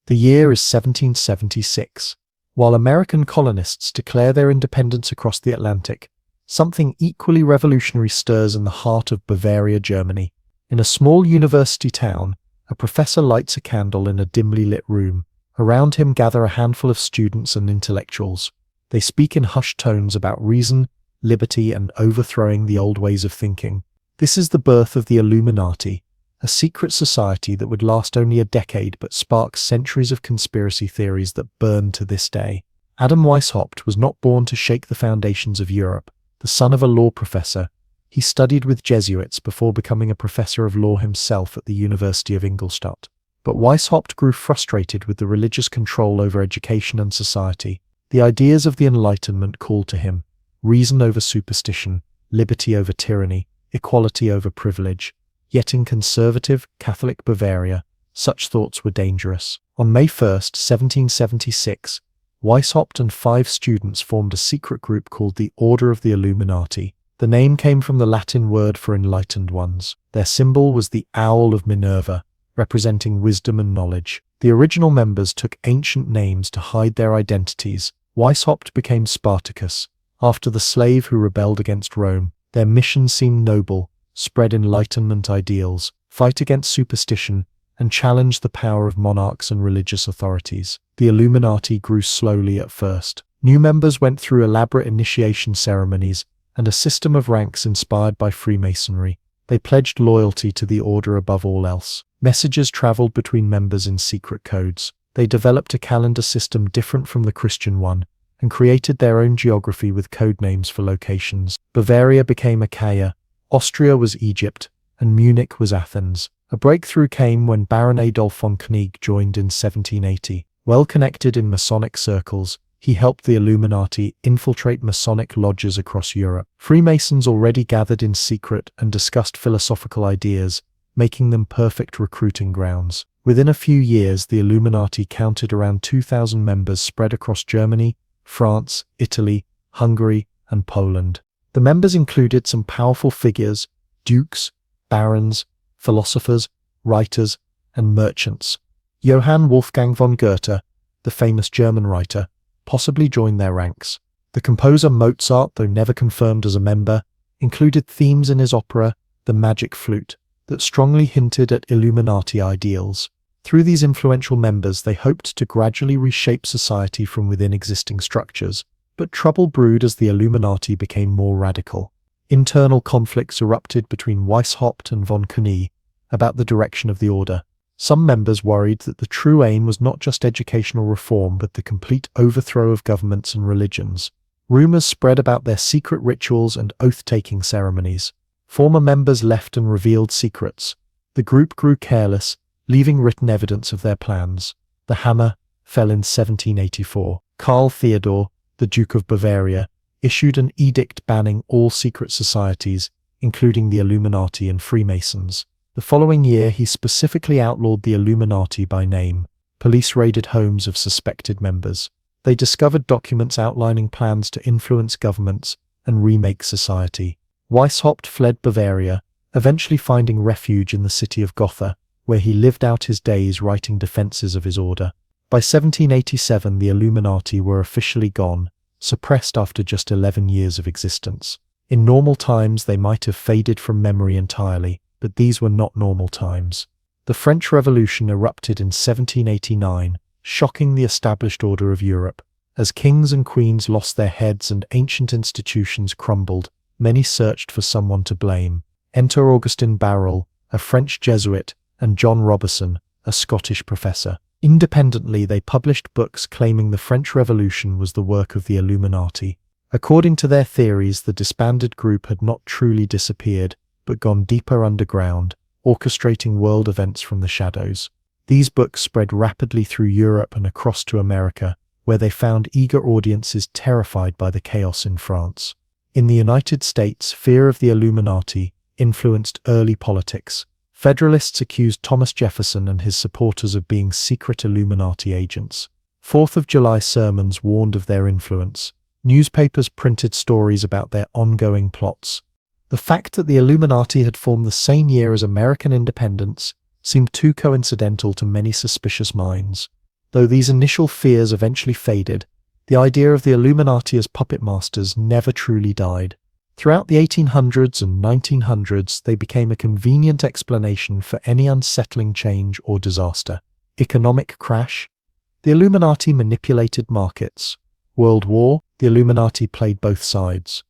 The year is 1776. While American colonists declare their independence across the Atlantic, something equally revolutionary stirs in the heart of Bavaria, Germany. In a small university town, a professor lights a candle in a dimly lit room. Around him gather a handful of students and intellectuals. They speak in hushed tones about reason, liberty, and overthrowing the old ways of thinking. This is the birth of the Illuminati, a secret society that would last only a decade but spark centuries of conspiracy theories that burn to this day. Adam Weishaupt was not born to shake the foundations of Europe. The son of a law professor, he studied with Jesuits before becoming a professor of law himself at the University of Ingolstadt. But Weishaupt grew frustrated with the religious control over education and society. The ideas of the Enlightenment called to him: reason over superstition, liberty over tyranny, equality over privilege. Yet in conservative, Catholic Bavaria, such thoughts were dangerous. On May 1st, 1776, Weishaupt and 5 students formed a secret group called the Order of the Illuminati. The name came from the Latin word for enlightened ones. Their symbol was the Owl of Minerva, representing wisdom and knowledge. The original members took ancient names to hide their identities. Weishaupt became Spartacus, after the slave who rebelled against Rome. Their mission seemed noble: spread Enlightenment ideals, fight against superstition, and challenged the power of monarchs and religious authorities. The Illuminati grew slowly at first. New members went through elaborate initiation ceremonies and a system of ranks inspired by Freemasonry. They pledged loyalty to the order above all else. Messages traveled between members in secret codes. They developed a calendar system different from the Christian one and created their own geography with code names for locations. Bavaria became Achaia, Austria was Egypt, and Munich was Athens. A breakthrough came when Baron Adolf von Koenig joined in 1780. Well connected in Masonic circles, he helped the Illuminati infiltrate Masonic lodges across Europe. Freemasons already gathered in secret and discussed philosophical ideas, making them perfect recruiting grounds. Within a few years, the Illuminati counted around 2,000 members spread across Germany, France, Italy, Hungary, and Poland. The members included some powerful figures: dukes, barons, philosophers, writers, and merchants. Johann Wolfgang von Goethe, the famous German writer, possibly joined their ranks. The composer Mozart, though never confirmed as a member, included themes in his opera, The Magic Flute, that strongly hinted at Illuminati ideals. Through these influential members, they hoped to gradually reshape society from within existing structures, but trouble brewed as the Illuminati became more radical. Internal conflicts erupted between Weishaupt and von Koenig about the direction of the order. Some members worried that the true aim was not just educational reform but the complete overthrow of governments and religions. Rumors spread about their secret rituals and oath-taking ceremonies. Former members left and revealed secrets. The group grew careless, leaving written evidence of their plans. The hammer fell in 1784. Karl Theodor, the Duke of Bavaria, issued an edict banning all secret societies, including the Illuminati and Freemasons. The following year, he specifically outlawed the Illuminati by name. Police raided homes of suspected members. They discovered documents outlining plans to influence governments and remake society. Weishaupt fled Bavaria, eventually finding refuge in the city of Gotha, where he lived out his days writing defenses of his order. By 1787, the Illuminati were officially gone, suppressed after just 11 years of existence. In normal times, they might have faded from memory entirely, but these were not normal times. The French Revolution erupted in 1789, shocking the established order of Europe. As kings and queens lost their heads and ancient institutions crumbled, many searched for someone to blame. Enter Augustin Barruel, a French Jesuit, and John Robison, a Scottish professor. Independently, they published books claiming the French Revolution was the work of the Illuminati. According to their theories, the disbanded group had not truly disappeared, but gone deeper underground, orchestrating world events from the shadows. These books spread rapidly through Europe and across to America, where they found eager audiences terrified by the chaos in France. In the United States, fear of the Illuminati influenced early politics. Federalists accused Thomas Jefferson and his supporters of being secret Illuminati agents. 4th of July sermons warned of their influence. Newspapers printed stories about their ongoing plots. The fact that the Illuminati had formed the same year as American independence seemed too coincidental to many suspicious minds. Though these initial fears eventually faded, the idea of the Illuminati as puppet masters never truly died. Throughout the 1800s and 1900s, they became a convenient explanation for any unsettling change or disaster. Economic crash. The Illuminati manipulated markets. World War. The Illuminati played both sides.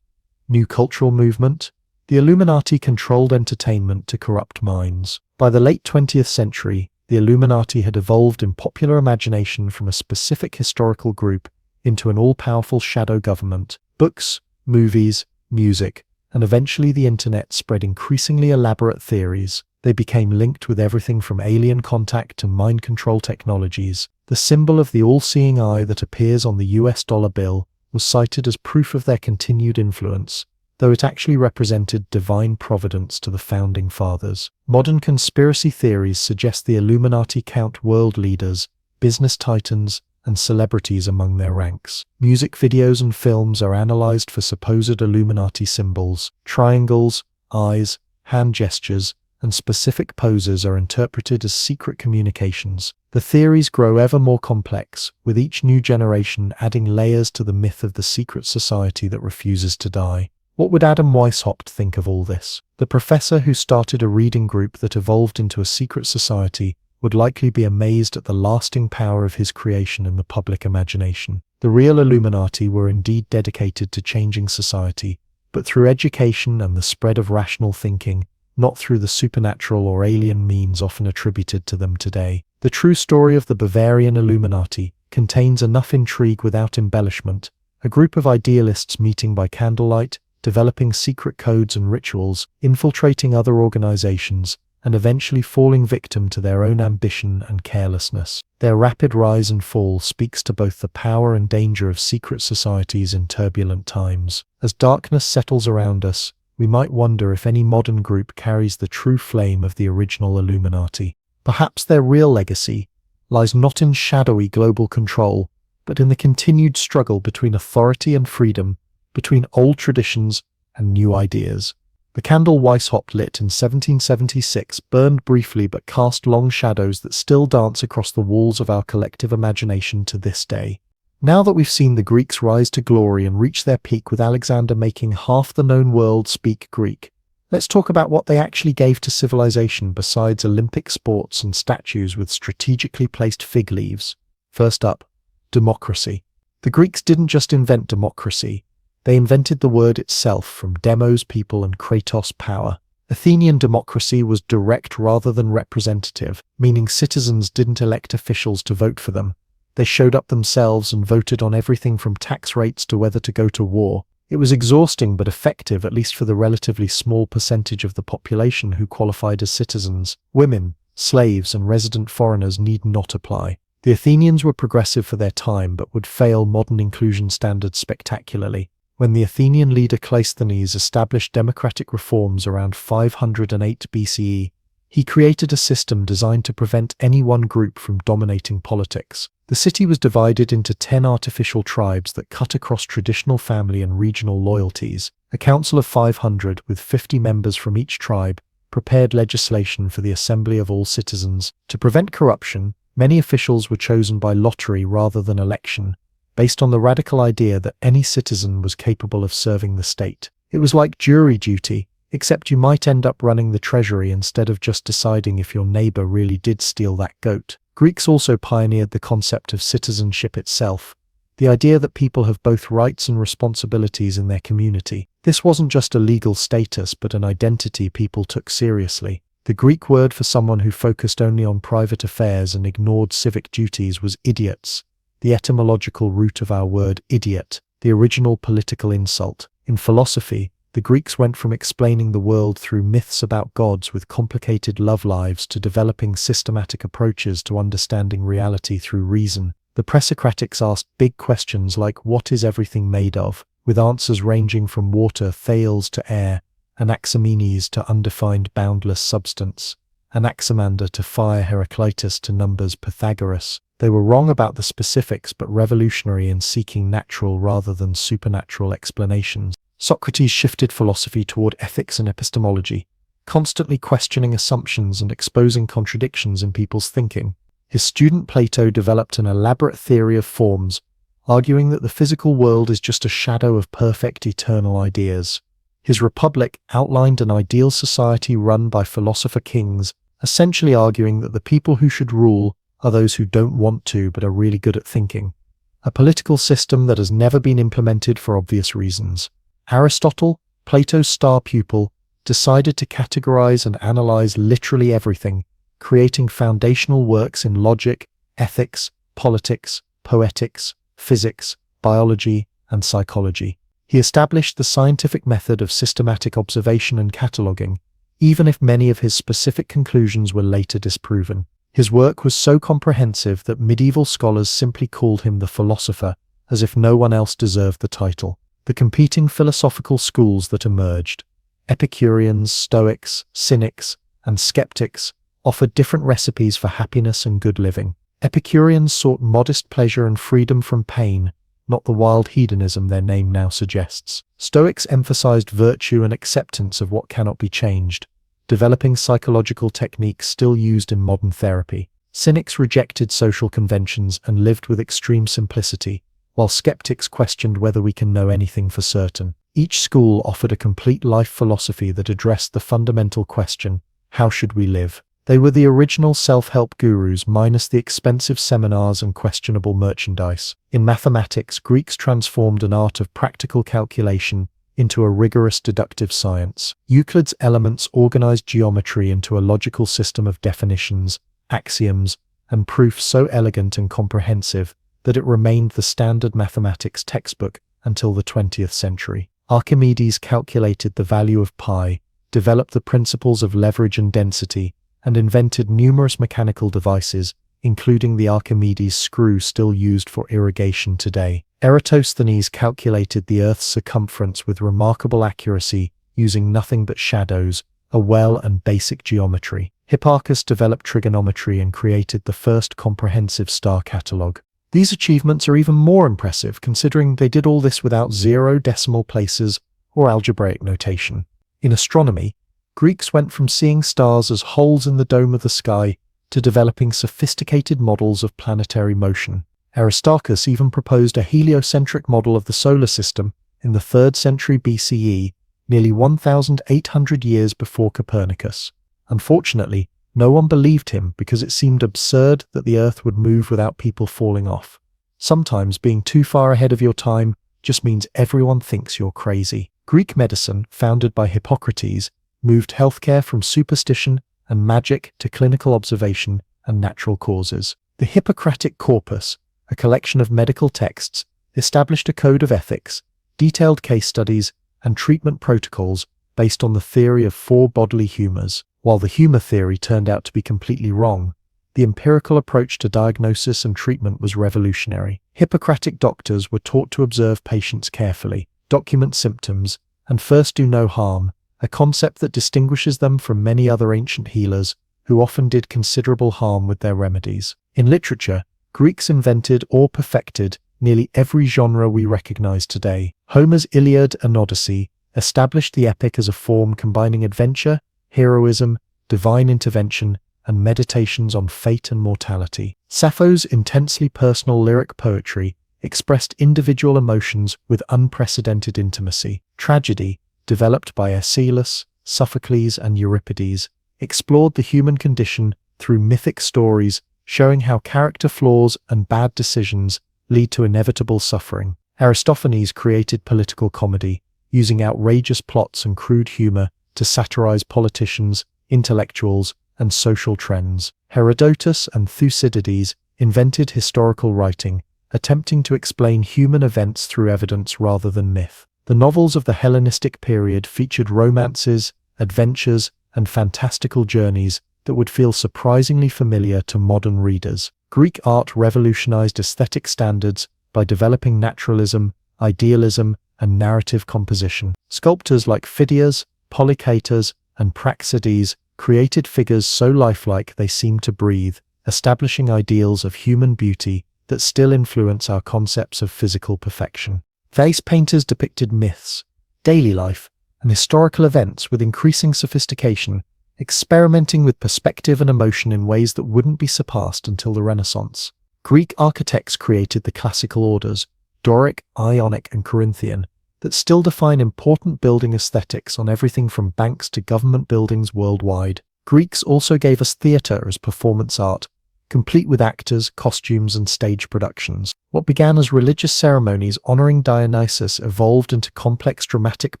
New cultural movement. The Illuminati controlled entertainment to corrupt minds. By the late 20th century, the Illuminati had evolved in popular imagination from a specific historical group into an all-powerful shadow government. Books, movies, music, and eventually the internet spread increasingly elaborate theories. They became linked with everything from alien contact to mind control technologies. The symbol of the all-seeing eye that appears on the US dollar bill was cited as proof of their continued influence, though it actually represented divine providence to the founding fathers. Modern conspiracy theories suggest the Illuminati count world leaders, business titans, and celebrities among their ranks. Music videos and films are analyzed for supposed Illuminati symbols. Triangles, eyes, hand gestures, and specific poses are interpreted as secret communications. The theories grow ever more complex, with each new generation adding layers to the myth of the secret society that refuses to die. What would Adam Weishaupt think of all this? The professor who started a reading group that evolved into a secret society would likely be amazed at the lasting power of his creation in the public imagination. The real Illuminati were indeed dedicated to changing society, but through education and the spread of rational thinking, not through the supernatural or alien means often attributed to them today. The true story of the Bavarian Illuminati contains enough intrigue without embellishment, a group of idealists meeting by candlelight, developing secret codes and rituals, infiltrating other organizations, and eventually falling victim to their own ambition and carelessness. Their rapid rise and fall speaks to both the power and danger of secret societies in turbulent times. As darkness settles around us, we might wonder if any modern group carries the true flame of the original Illuminati. Perhaps their real legacy lies not in shadowy global control, but in the continued struggle between authority and freedom, between old traditions and new ideas. The candle Weishaupt lit in 1776 burned briefly but cast long shadows that still dance across the walls of our collective imagination to this day. Now that we've seen the Greeks rise to glory and reach their peak with Alexander making half the known world speak Greek, let's talk about what they actually gave to civilization besides Olympic sports and statues with strategically placed fig leaves. First up, democracy. The Greeks didn't just invent democracy. They invented the word itself from demos, people, and kratos, power. Athenian democracy was direct rather than representative, meaning citizens didn't elect officials to vote for them. They showed up themselves and voted on everything from tax rates to whether to go to war. It was exhausting but effective, at least for the relatively small percentage of the population who qualified as citizens. Women, slaves, and resident foreigners need not apply. The Athenians were progressive for their time but would fail modern inclusion standards spectacularly. When the Athenian leader Cleisthenes established democratic reforms around 508 BCE, he created a system designed to prevent any one group from dominating politics. The city was divided into 10 artificial tribes that cut across traditional family and regional loyalties. A council of 500, with 50 members from each tribe, prepared legislation for the assembly of all citizens. To prevent corruption, many officials were chosen by lottery rather than election, based on the radical idea that any citizen was capable of serving the state. It was like jury duty, except you might end up running the treasury instead of just deciding if your neighbor really did steal that goat. Greeks also pioneered the concept of citizenship itself, the idea that people have both rights and responsibilities in their community. This wasn't just a legal status but an identity people took seriously. The Greek word for someone who focused only on private affairs and ignored civic duties was idiots, the etymological root of our word idiot, the original political insult. In philosophy, the Greeks went from explaining the world through myths about gods with complicated love lives to developing systematic approaches to understanding reality through reason. The Presocratics asked big questions like what is everything made of, with answers ranging from water, Thales, to air, Anaximenes to undefined boundless substance, Anaximander to fire, Heraclitus to numbers, Pythagoras. They were wrong about the specifics but revolutionary in seeking natural rather than supernatural explanations. Socrates shifted philosophy toward ethics and epistemology, constantly questioning assumptions and exposing contradictions in people's thinking. His student Plato developed an elaborate theory of forms, arguing that the physical world is just a shadow of perfect eternal ideas. His Republic outlined an ideal society run by philosopher kings, essentially arguing that the people who should rule are those who don't want to but are really good at thinking. A political system that has never been implemented for obvious reasons. Aristotle, Plato's star pupil, decided to categorize and analyze literally everything, creating foundational works in logic, ethics, politics, poetics, physics, biology, and psychology. He established the scientific method of systematic observation and cataloging, even if many of his specific conclusions were later disproven. His work was so comprehensive that medieval scholars simply called him the philosopher, as if no one else deserved the title. The competing philosophical schools that emerged, Epicureans, Stoics, Cynics, and Skeptics, offered different recipes for happiness and good living. Epicureans sought modest pleasure and freedom from pain, not the wild hedonism their name now suggests. Stoics emphasized virtue and acceptance of what cannot be changed, developing psychological techniques still used in modern therapy. Cynics rejected social conventions and lived with extreme simplicity, while skeptics questioned whether we can know anything for certain. Each school offered a complete life philosophy that addressed the fundamental question, how should we live? They were the original self-help gurus minus the expensive seminars and questionable merchandise. In mathematics, Greeks transformed an art of practical calculation into a rigorous deductive science. Euclid's Elements organized geometry into a logical system of definitions, axioms, and proofs so elegant and comprehensive that it remained the standard mathematics textbook until the 20th century. Archimedes calculated the value of pi, developed the principles of leverage and density, and invented numerous mechanical devices, including the Archimedes screw still used for irrigation today. Eratosthenes calculated the Earth's circumference with remarkable accuracy using nothing but shadows, a well and basic geometry. Hipparchus developed trigonometry and created the first comprehensive star catalogue. These achievements are even more impressive considering they did all this without 0 decimal places or algebraic notation. In astronomy, Greeks went from seeing stars as holes in the dome of the sky to developing sophisticated models of planetary motion. Aristarchus even proposed a heliocentric model of the solar system in the 3rd century BCE, nearly 1,800 years before Copernicus. Unfortunately, no one believed him because it seemed absurd that the Earth would move without people falling off. Sometimes being too far ahead of your time just means everyone thinks you're crazy. Greek medicine, founded by Hippocrates, moved healthcare from superstition and magic to clinical observation and natural causes. The Hippocratic Corpus, a collection of medical texts, established a code of ethics, detailed case studies, and treatment protocols based on the theory of 4 bodily humors. While the humor theory turned out to be completely wrong, the empirical approach to diagnosis and treatment was revolutionary. Hippocratic doctors were taught to observe patients carefully, document symptoms, and first do no harm, a concept that distinguishes them from many other ancient healers who often did considerable harm with their remedies. In literature, Greeks invented or perfected nearly every genre we recognize today. Homer's Iliad and Odyssey established the epic as a form combining adventure, heroism, divine intervention, and meditations on fate and mortality. Sappho's intensely personal lyric poetry expressed individual emotions with unprecedented intimacy. Tragedy, developed by Aeschylus, Sophocles, and Euripides, explored the human condition through mythic stories, showing how character flaws and bad decisions lead to inevitable suffering. Aristophanes created political comedy, using outrageous plots and crude humor to satirize politicians, intellectuals, and social trends. Herodotus and Thucydides invented historical writing, attempting to explain human events through evidence rather than myth. The novels of the Hellenistic period featured romances, adventures, and fantastical journeys that would feel surprisingly familiar to modern readers. Greek art revolutionized aesthetic standards by developing naturalism, idealism, and narrative composition. Sculptors like Phidias, Polychaetas, and Praxedes created figures so lifelike they seemed to breathe, establishing ideals of human beauty that still influence our concepts of physical perfection. Vase painters depicted myths, daily life, and historical events with increasing sophistication, experimenting with perspective and emotion in ways that wouldn't be surpassed until the Renaissance. Greek architects created the classical orders, Doric, Ionic, and Corinthian, that still define important building aesthetics on everything from banks to government buildings worldwide. Greeks also gave us theatre as performance art, complete with actors, costumes, and stage productions. What began as religious ceremonies honoring Dionysus evolved into complex dramatic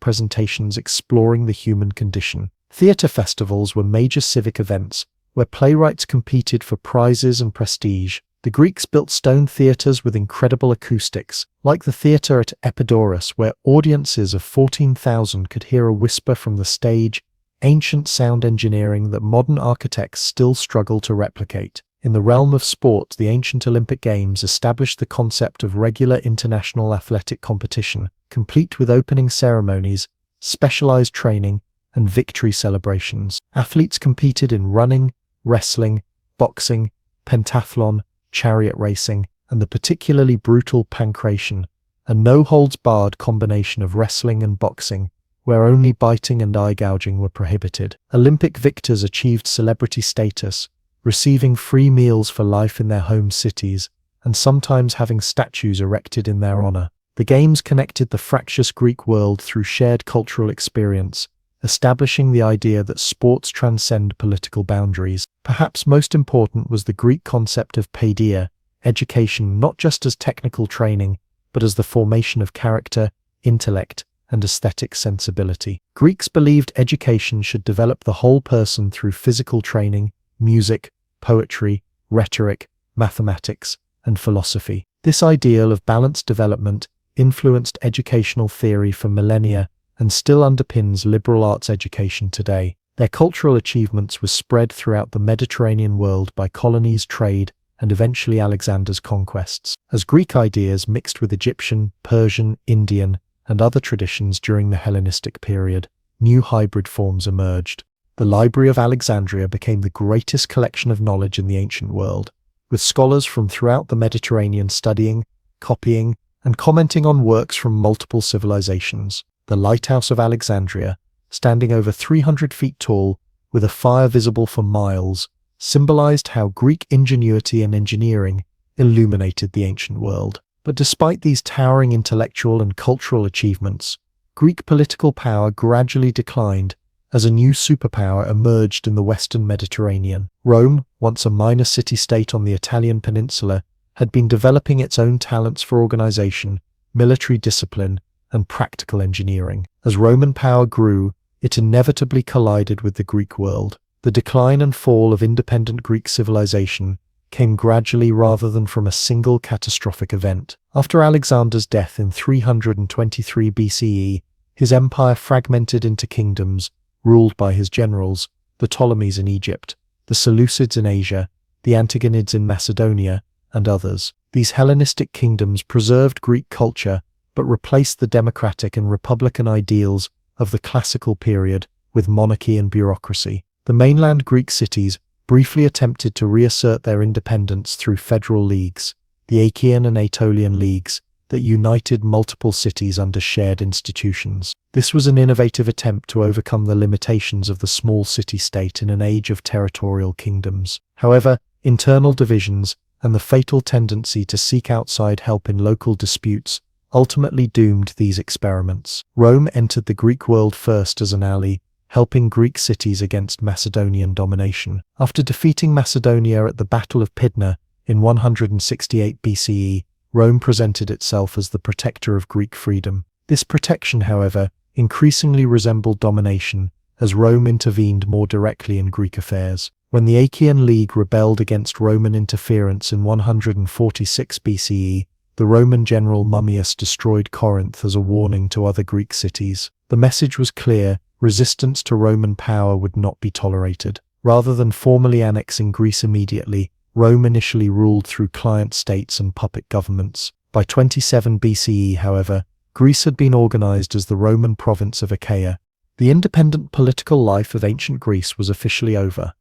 presentations exploring the human condition. Theatre festivals were major civic events, where playwrights competed for prizes and prestige. The Greeks built stone theatres with incredible acoustics, like the theatre at Epidaurus, where audiences of 14,000 could hear a whisper from the stage, ancient sound engineering that modern architects still struggle to replicate. In the realm of sport, the ancient Olympic Games established the concept of regular international athletic competition, complete with opening ceremonies, specialized training, and victory celebrations. Athletes competed in running, wrestling, boxing, pentathlon, chariot racing, and the particularly brutal pankration, a no-holds-barred combination of wrestling and boxing, where only biting and eye gouging were prohibited. Olympic victors achieved celebrity status, receiving free meals for life in their home cities, and sometimes having statues erected in their honor. The Games connected the fractious Greek world through shared cultural experience, establishing the idea that sports transcend political boundaries. Perhaps most important was the Greek concept of paideia, education not just as technical training, but as the formation of character, intellect, and aesthetic sensibility. Greeks believed education should develop the whole person through physical training, music, poetry, rhetoric, mathematics, and philosophy. This ideal of balanced development influenced educational theory for millennia and still underpins liberal arts education today. Their cultural achievements were spread throughout the Mediterranean world by colonies, trade, and eventually Alexander's conquests. As Greek ideas mixed with Egyptian, Persian, Indian, and other traditions during the Hellenistic period, new hybrid forms emerged. The Library of Alexandria became the greatest collection of knowledge in the ancient world, with scholars from throughout the Mediterranean studying, copying, and commenting on works from multiple civilizations. The Lighthouse of Alexandria, standing over 300 feet tall, with a fire visible for miles, symbolized how Greek ingenuity and engineering illuminated the ancient world. But despite these towering intellectual and cultural achievements, Greek political power gradually declined as a new superpower emerged in the Western Mediterranean. Rome, once a minor city-state on the Italian peninsula, had been developing its own talents for organization, military discipline, and practical engineering. As Roman power grew, it inevitably collided with the Greek world. The decline and fall of independent Greek civilization came gradually rather than from a single catastrophic event. After Alexander's death in 323 BCE, his empire fragmented into kingdoms ruled by his generals, the Ptolemies in Egypt, the Seleucids in Asia, the Antigonids in Macedonia, and others. These Hellenistic kingdoms preserved Greek culture, but replaced the democratic and republican ideals of the classical period with monarchy and bureaucracy. The mainland Greek cities briefly attempted to reassert their independence through federal leagues, the Achaean and Aetolian leagues, that united multiple cities under shared institutions. This was an innovative attempt to overcome the limitations of the small city-state in an age of territorial kingdoms. However, internal divisions and the fatal tendency to seek outside help in local disputes ultimately doomed these experiments. Rome entered the Greek world first as an ally, helping Greek cities against Macedonian domination. After defeating Macedonia at the Battle of Pydna in 168 BCE, Rome presented itself as the protector of Greek freedom. This protection, however, increasingly resembled domination as Rome intervened more directly in Greek affairs. When the Achaean League rebelled against Roman interference in 146 BCE, the Roman general Mummius destroyed Corinth as a warning to other Greek cities. The message was clear: resistance to Roman power would not be tolerated. Rather than formally annexing Greece immediately, Rome initially ruled through client states and puppet governments. By 27 BCE, however, Greece had been organized as the Roman province of Achaia. The independent political life of ancient Greece was officially over,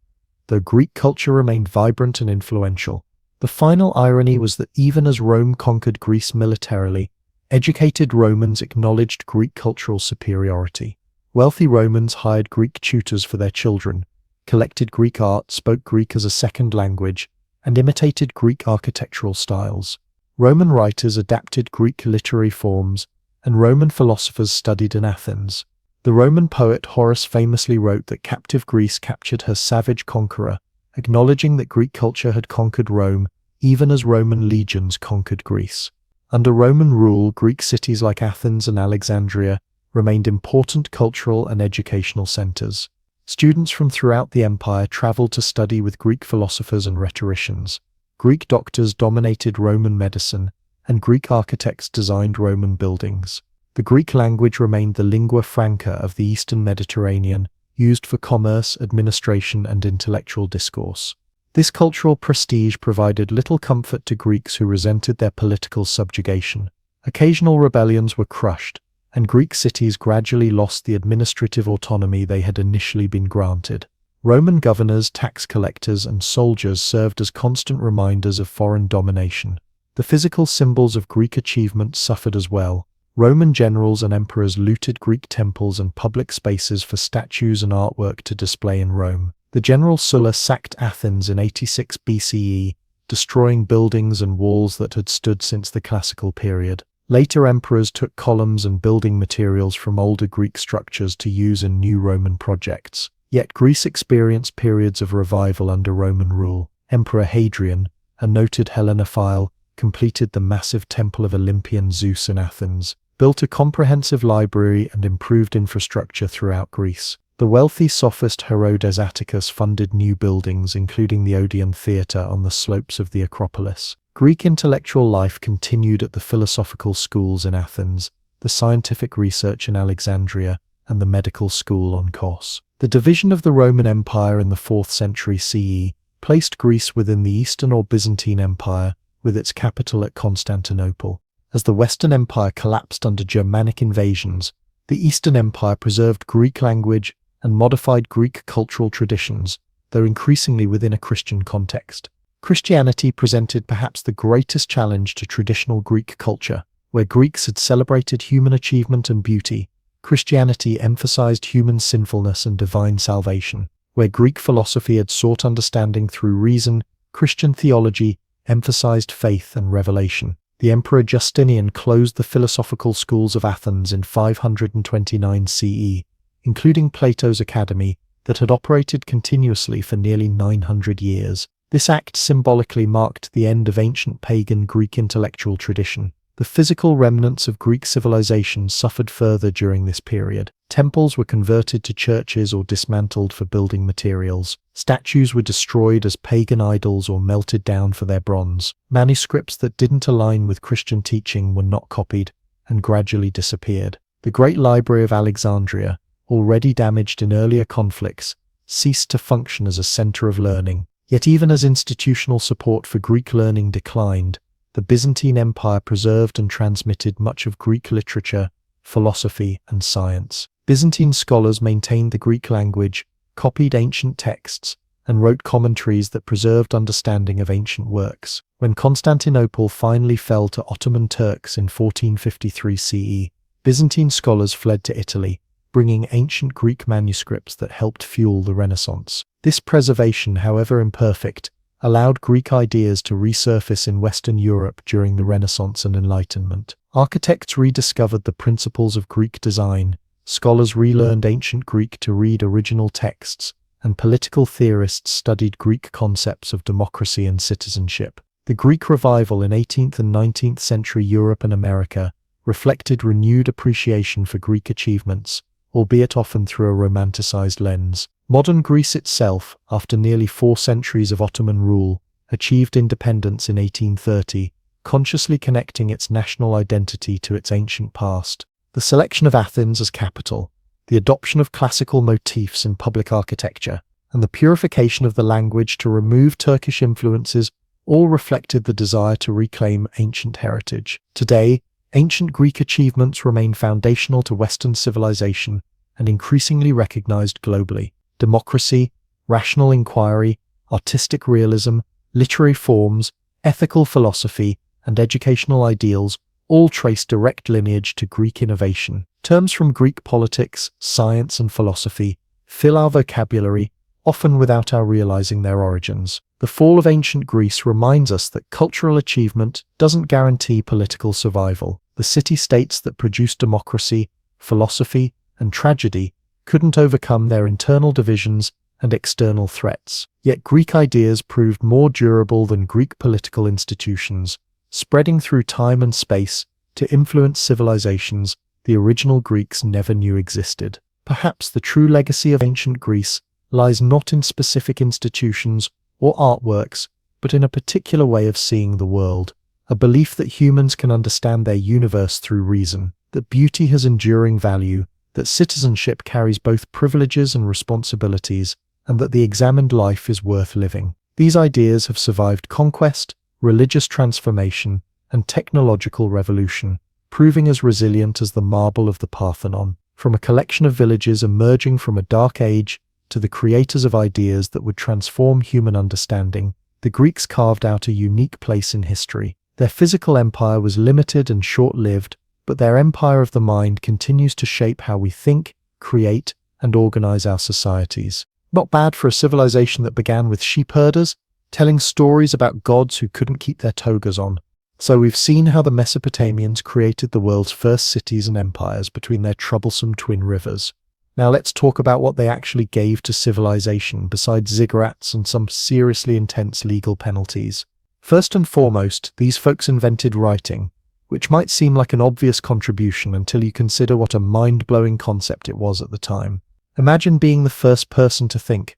though Greek culture remained vibrant and influential. The final irony was that even as Rome conquered Greece militarily, educated Romans acknowledged Greek cultural superiority. Wealthy Romans hired Greek tutors for their children, collected Greek art, spoke Greek as a second language, and imitated Greek architectural styles. Roman writers adapted Greek literary forms, and Roman philosophers studied in Athens. The Roman poet Horace famously wrote that captive Greece captured her savage conqueror, acknowledging that Greek culture had conquered Rome even as Roman legions conquered Greece. Under Roman rule, Greek cities like Athens and Alexandria remained important cultural and educational centers. Students from throughout the empire traveled to study with Greek philosophers and rhetoricians. Greek doctors dominated Roman medicine, and Greek architects designed Roman buildings. The Greek language remained the lingua franca of the Eastern Mediterranean, used for commerce, administration, and intellectual discourse. This cultural prestige provided little comfort to Greeks who resented their political subjugation. Occasional rebellions were crushed, and Greek cities gradually lost the administrative autonomy they had initially been granted. Roman governors, tax collectors, and soldiers served as constant reminders of foreign domination. The physical symbols of Greek achievement suffered as well. Roman generals and emperors looted Greek temples and public spaces for statues and artwork to display in Rome. The general Sulla sacked Athens in 86 BCE, destroying buildings and walls that had stood since the classical period. Later emperors took columns and building materials from older Greek structures to use in new Roman projects. Yet Greece experienced periods of revival under Roman rule. Emperor Hadrian, a noted Hellenophile, completed the massive Temple of Olympian Zeus in Athens, built a comprehensive library and improved infrastructure throughout Greece. The wealthy sophist Herodes Atticus funded new buildings, including the Odeon Theatre on the slopes of the Acropolis. Greek intellectual life continued at the philosophical schools in Athens, the scientific research in Alexandria, and the medical school on Kos. The division of the Roman Empire in the 4th century CE placed Greece within the Eastern or Byzantine Empire, with its capital at Constantinople. As the Western Empire collapsed under Germanic invasions, the Eastern Empire preserved Greek language and modified Greek cultural traditions, though increasingly within a Christian context. Christianity presented perhaps the greatest challenge to traditional Greek culture. Where Greeks had celebrated human achievement and beauty, Christianity emphasized human sinfulness and divine salvation. Where Greek philosophy had sought understanding through reason, Christian theology emphasized faith and revelation. The Emperor Justinian closed the philosophical schools of Athens in 529 CE, including Plato's Academy, that had operated continuously for nearly 900 years. This act symbolically marked the end of ancient pagan Greek intellectual tradition. The physical remnants of Greek civilization suffered further during this period. Temples were converted to churches or dismantled for building materials. Statues were destroyed as pagan idols or melted down for their bronze. Manuscripts that didn't align with Christian teaching were not copied and gradually disappeared. The Great Library of Alexandria, already damaged in earlier conflicts, ceased to function as a center of learning. Yet even as institutional support for Greek learning declined, the Byzantine Empire preserved and transmitted much of Greek literature, philosophy, and science. Byzantine scholars maintained the Greek language, copied ancient texts, and wrote commentaries that preserved understanding of ancient works. When Constantinople finally fell to Ottoman Turks in 1453 CE, Byzantine scholars fled to Italy, bringing ancient Greek manuscripts that helped fuel the Renaissance. This preservation, however imperfect, allowed Greek ideas to resurface in Western Europe during the Renaissance and Enlightenment. Architects rediscovered the principles of Greek design, scholars relearned ancient Greek to read original texts, and political theorists studied Greek concepts of democracy and citizenship. The Greek revival in 18th and 19th century Europe and America reflected renewed appreciation for Greek achievements, albeit often through a romanticized lens. Modern Greece itself, after nearly 4 centuries of Ottoman rule, achieved independence in 1830, consciously connecting its national identity to its ancient past. The selection of Athens as capital, the adoption of classical motifs in public architecture, and the purification of the language to remove Turkish influences all reflected the desire to reclaim ancient heritage. Today, ancient Greek achievements remain foundational to Western civilization and increasingly recognized globally. Democracy, rational inquiry, artistic realism, literary forms, ethical philosophy, and educational ideals all trace direct lineage to Greek innovation. Terms from Greek politics, science, and philosophy fill our vocabulary, often without our realizing their origins. The fall of ancient Greece reminds us that cultural achievement doesn't guarantee political survival. The city-states that produced democracy, philosophy, and tragedy couldn't overcome their internal divisions and external threats. Yet Greek ideas proved more durable than Greek political institutions, spreading through time and space to influence civilizations the original Greeks never knew existed. Perhaps the true legacy of ancient Greece lies not in specific institutions or artworks, but in a particular way of seeing the world, a belief that humans can understand their universe through reason, that beauty has enduring value, that citizenship carries both privileges and responsibilities, and that the examined life is worth living. These ideas have survived conquest, religious transformation, and technological revolution, proving as resilient as the marble of the Parthenon. From a collection of villages emerging from a dark age to the creators of ideas that would transform human understanding, the Greeks carved out a unique place in history. Their physical empire was limited and short-lived, but their empire of the mind continues to shape how we think, create, and organize our societies. Not bad for a civilization that began with sheep herders, telling stories about gods who couldn't keep their togas on. So we've seen how the Mesopotamians created the world's first cities and empires between their troublesome twin rivers. Now let's talk about what they actually gave to civilization besides ziggurats and some seriously intense legal penalties. First and foremost, these folks invented writing, which might seem like an obvious contribution until you consider what a mind-blowing concept it was at the time. Imagine being the first person to think,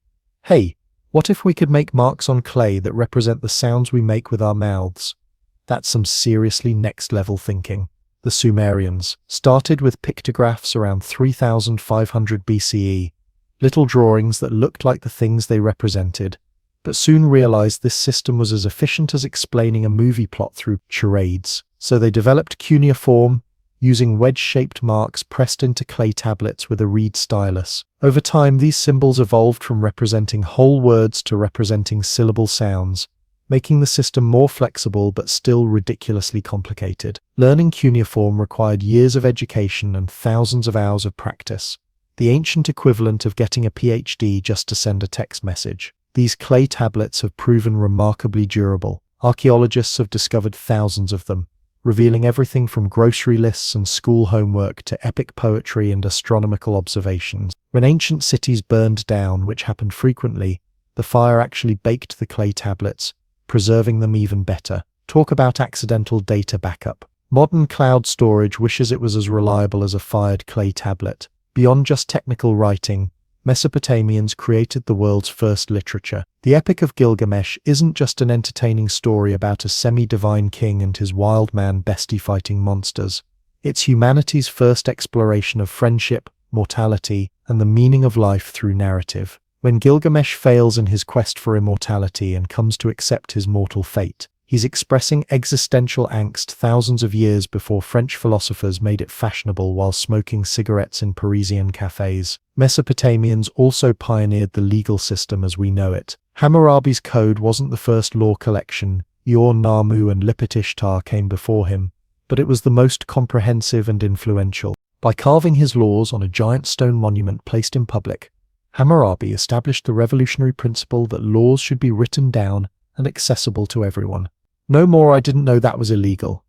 hey, what if we could make marks on clay that represent the sounds we make with our mouths? That's some seriously next-level thinking. The Sumerians started with pictographs around 3500 BCE, little drawings that looked like the things they represented, but soon realized this system was as efficient as explaining a movie plot through charades. So they developed cuneiform, using wedge-shaped marks pressed into clay tablets with a reed stylus. Over time, these symbols evolved from representing whole words to representing syllable sounds, making the system more flexible but still ridiculously complicated. Learning cuneiform required years of education and thousands of hours of practice, the ancient equivalent of getting a PhD just to send a text message. These clay tablets have proven remarkably durable. Archaeologists have discovered thousands of them, revealing everything from grocery lists and school homework to epic poetry and astronomical observations. When ancient cities burned down, which happened frequently, the fire actually baked the clay tablets, preserving them even better. Talk about accidental data backup. Modern cloud storage wishes it was as reliable as a fired clay tablet. Beyond just technical writing, Mesopotamians created the world's first literature. The Epic of Gilgamesh isn't just an entertaining story about a semi-divine king and his wild man bestie fighting monsters. It's humanity's first exploration of friendship, mortality, and the meaning of life through narrative. When Gilgamesh fails in his quest for immortality and comes to accept his mortal fate, he's expressing existential angst thousands of years before French philosophers made it fashionable while smoking cigarettes in Parisian cafes. Mesopotamians also pioneered the legal system as we know it. Hammurabi's code wasn't the first law collection. Ur-Nammu and Lipit-Ishtar came before him, but it was the most comprehensive and influential. By carving his laws on a giant stone monument placed in public, Hammurabi established the revolutionary principle that laws should be written down and accessible to everyone. No more "I didn't know that was illegal"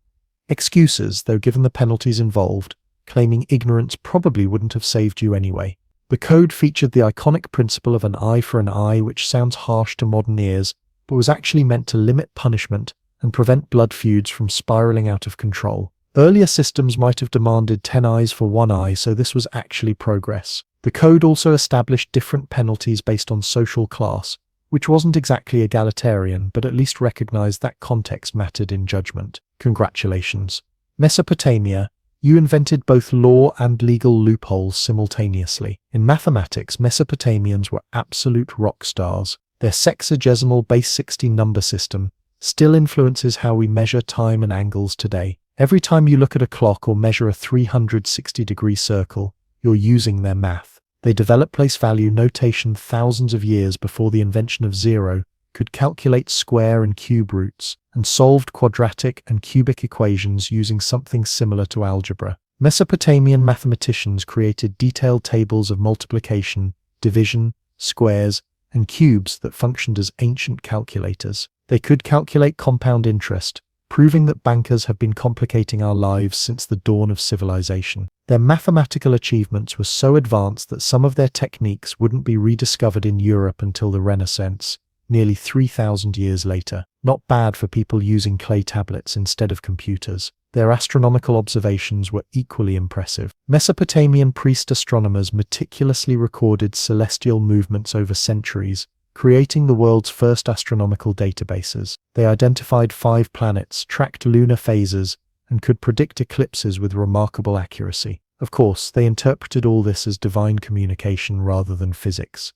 excuses, though given the penalties involved, claiming ignorance probably wouldn't have saved you anyway. The code featured the iconic principle of an eye for an eye, which sounds harsh to modern ears, but was actually meant to limit punishment and prevent blood feuds from spiraling out of control. Earlier systems might have demanded 10 eyes for 1 eye, so this was actually progress. The code also established different penalties based on social class, which wasn't exactly egalitarian, but at least recognized that context mattered in judgment. Congratulations. Mesopotamia, you invented both law and legal loopholes simultaneously. In mathematics, Mesopotamians were absolute rock stars. Their sexagesimal base 16 number system still influences how we measure time and angles today. Every time you look at a clock or measure a 360-degree circle, you're using their math. They developed place value notation thousands of years before the invention of zero, could calculate square and cube roots, and solved quadratic and cubic equations using something similar to algebra. Mesopotamian mathematicians created detailed tables of multiplication, division, squares, and cubes that functioned as ancient calculators. They could calculate compound interest, proving that bankers have been complicating our lives since the dawn of civilization. Their mathematical achievements were so advanced that some of their techniques wouldn't be rediscovered in Europe until the Renaissance, nearly 3,000 years later. Not bad for people using clay tablets instead of computers. Their astronomical observations were equally impressive. Mesopotamian priest astronomers meticulously recorded celestial movements over centuries, creating the world's first astronomical databases. They identified 5 planets, tracked lunar phases, and could predict eclipses with remarkable accuracy. Of course, they interpreted all this as divine communication rather than physics.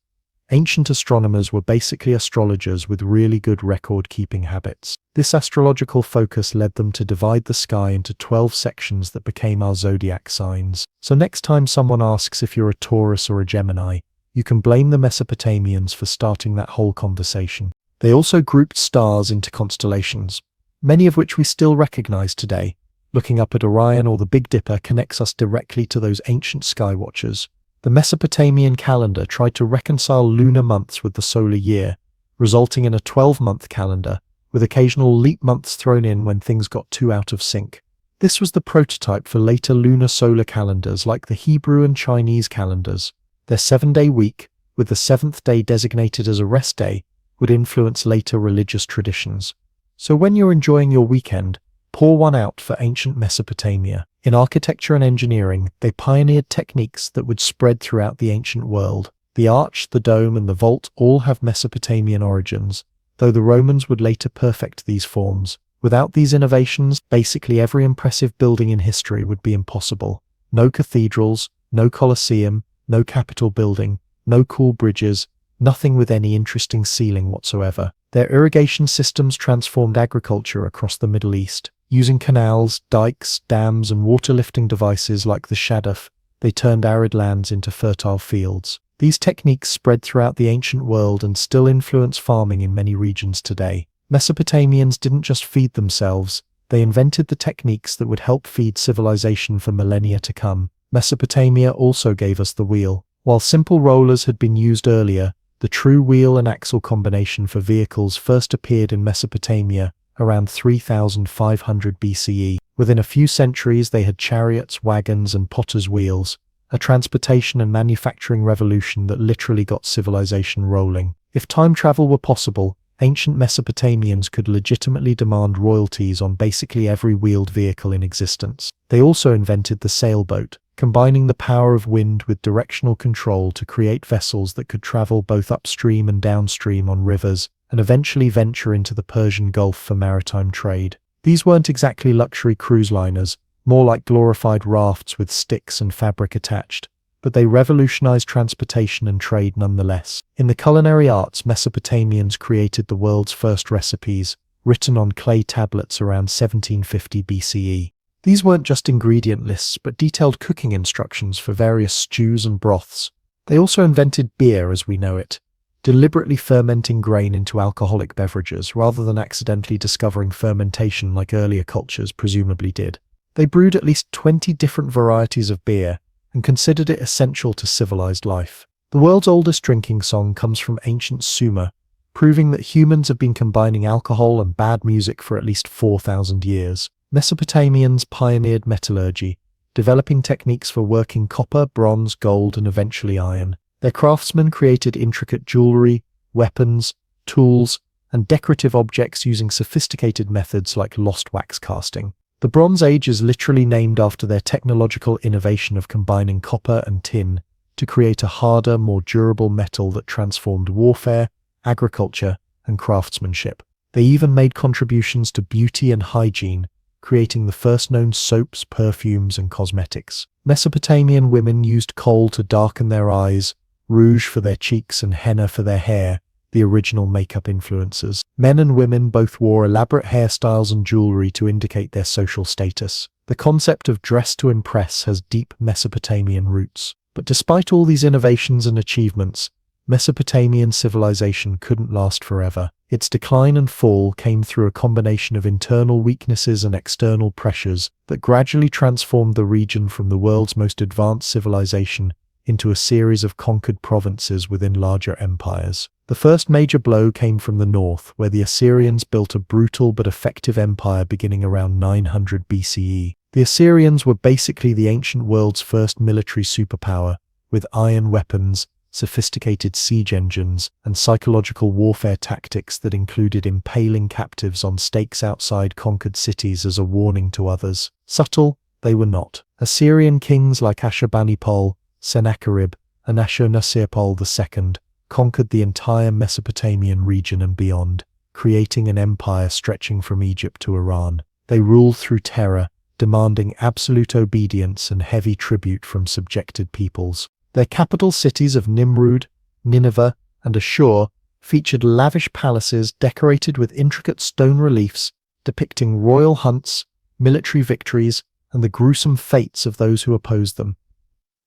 Ancient astronomers were basically astrologers with really good record-keeping habits. This astrological focus led them to divide the sky into 12 sections that became our zodiac signs. So next time someone asks if you're a Taurus or a Gemini, you can blame the Mesopotamians for starting that whole conversation. They also grouped stars into constellations, many of which we still recognize today. Looking up at Orion or the Big Dipper connects us directly to those ancient sky watchers. The Mesopotamian calendar tried to reconcile lunar months with the solar year, resulting in a 12-month calendar, with occasional leap months thrown in when things got too out of sync. This was the prototype for later lunar solar calendars like the Hebrew and Chinese calendars. Their 7-day week, with the 7th day designated as a rest day, would influence later religious traditions. So when you're enjoying your weekend, pour one out for ancient Mesopotamia. In architecture and engineering, they pioneered techniques that would spread throughout the ancient world. The arch, the dome, and the vault all have Mesopotamian origins, though the Romans would later perfect these forms. Without these innovations, basically every impressive building in history would be impossible. No cathedrals, no Colosseum, no Capitol building, no cool bridges, nothing with any interesting ceiling whatsoever. Their irrigation systems transformed agriculture across the Middle East. Using canals, dikes, dams, and water-lifting devices like the shaduf, they turned arid lands into fertile fields. These techniques spread throughout the ancient world and still influence farming in many regions today. Mesopotamians didn't just feed themselves, they invented the techniques that would help feed civilization for millennia to come. Mesopotamia also gave us the wheel. While simple rollers had been used earlier, the true wheel and axle combination for vehicles first appeared in Mesopotamia around 3500 BCE. Within a few centuries they had chariots, wagons, and potter's wheels, a transportation and manufacturing revolution that literally got civilization rolling. If time travel were possible, ancient Mesopotamians could legitimately demand royalties on basically every wheeled vehicle in existence. They also invented the sailboat, combining the power of wind with directional control to create vessels that could travel both upstream and downstream on rivers, and eventually venture into the Persian Gulf for maritime trade. These weren't exactly luxury cruise liners, more like glorified rafts with sticks and fabric attached, but they revolutionized transportation and trade nonetheless. In the culinary arts, Mesopotamians created the world's first recipes, written on clay tablets around 1750 BCE. These weren't just ingredient lists, but detailed cooking instructions for various stews and broths. They also invented beer as we know it, deliberately fermenting grain into alcoholic beverages rather than accidentally discovering fermentation like earlier cultures presumably did. They brewed at least 20 different varieties of beer and considered it essential to civilized life. The world's oldest drinking song comes from ancient Sumer, proving that humans have been combining alcohol and bad music for at least 4,000 years. Mesopotamians pioneered metallurgy, developing techniques for working copper, bronze, gold, and eventually iron. Their craftsmen created intricate jewelry, weapons, tools, and decorative objects using sophisticated methods like lost wax casting. The Bronze Age is literally named after their technological innovation of combining copper and tin to create a harder, more durable metal that transformed warfare, agriculture, and craftsmanship. They even made contributions to beauty and hygiene, creating the first known soaps, perfumes, and cosmetics. Mesopotamian women used kohl to darken their eyes, rouge for their cheeks, and henna for their hair, the original makeup influencers. Men and women both wore elaborate hairstyles and jewelry to indicate their social status. The concept of dress to impress has deep Mesopotamian roots. But despite all these innovations and achievements, Mesopotamian civilization couldn't last forever. Its decline and fall came through a combination of internal weaknesses and external pressures that gradually transformed the region from the world's most advanced civilization into a series of conquered provinces within larger empires. The first major blow came from the north, where the Assyrians built a brutal but effective empire beginning around 900 BCE. The Assyrians were basically the ancient world's first military superpower, with iron weapons, sophisticated siege engines, and psychological warfare tactics that included impaling captives on stakes outside conquered cities as a warning to others. Subtle, they were not. Assyrian kings like Ashurbanipal, Sennacherib, and Ashurnasirpal II conquered the entire Mesopotamian region and beyond, creating an empire stretching from Egypt to Iran. They ruled through terror, demanding absolute obedience and heavy tribute from subjected peoples. Their capital cities of Nimrud, Nineveh, and Ashur featured lavish palaces decorated with intricate stone reliefs depicting royal hunts, military victories, and the gruesome fates of those who opposed them.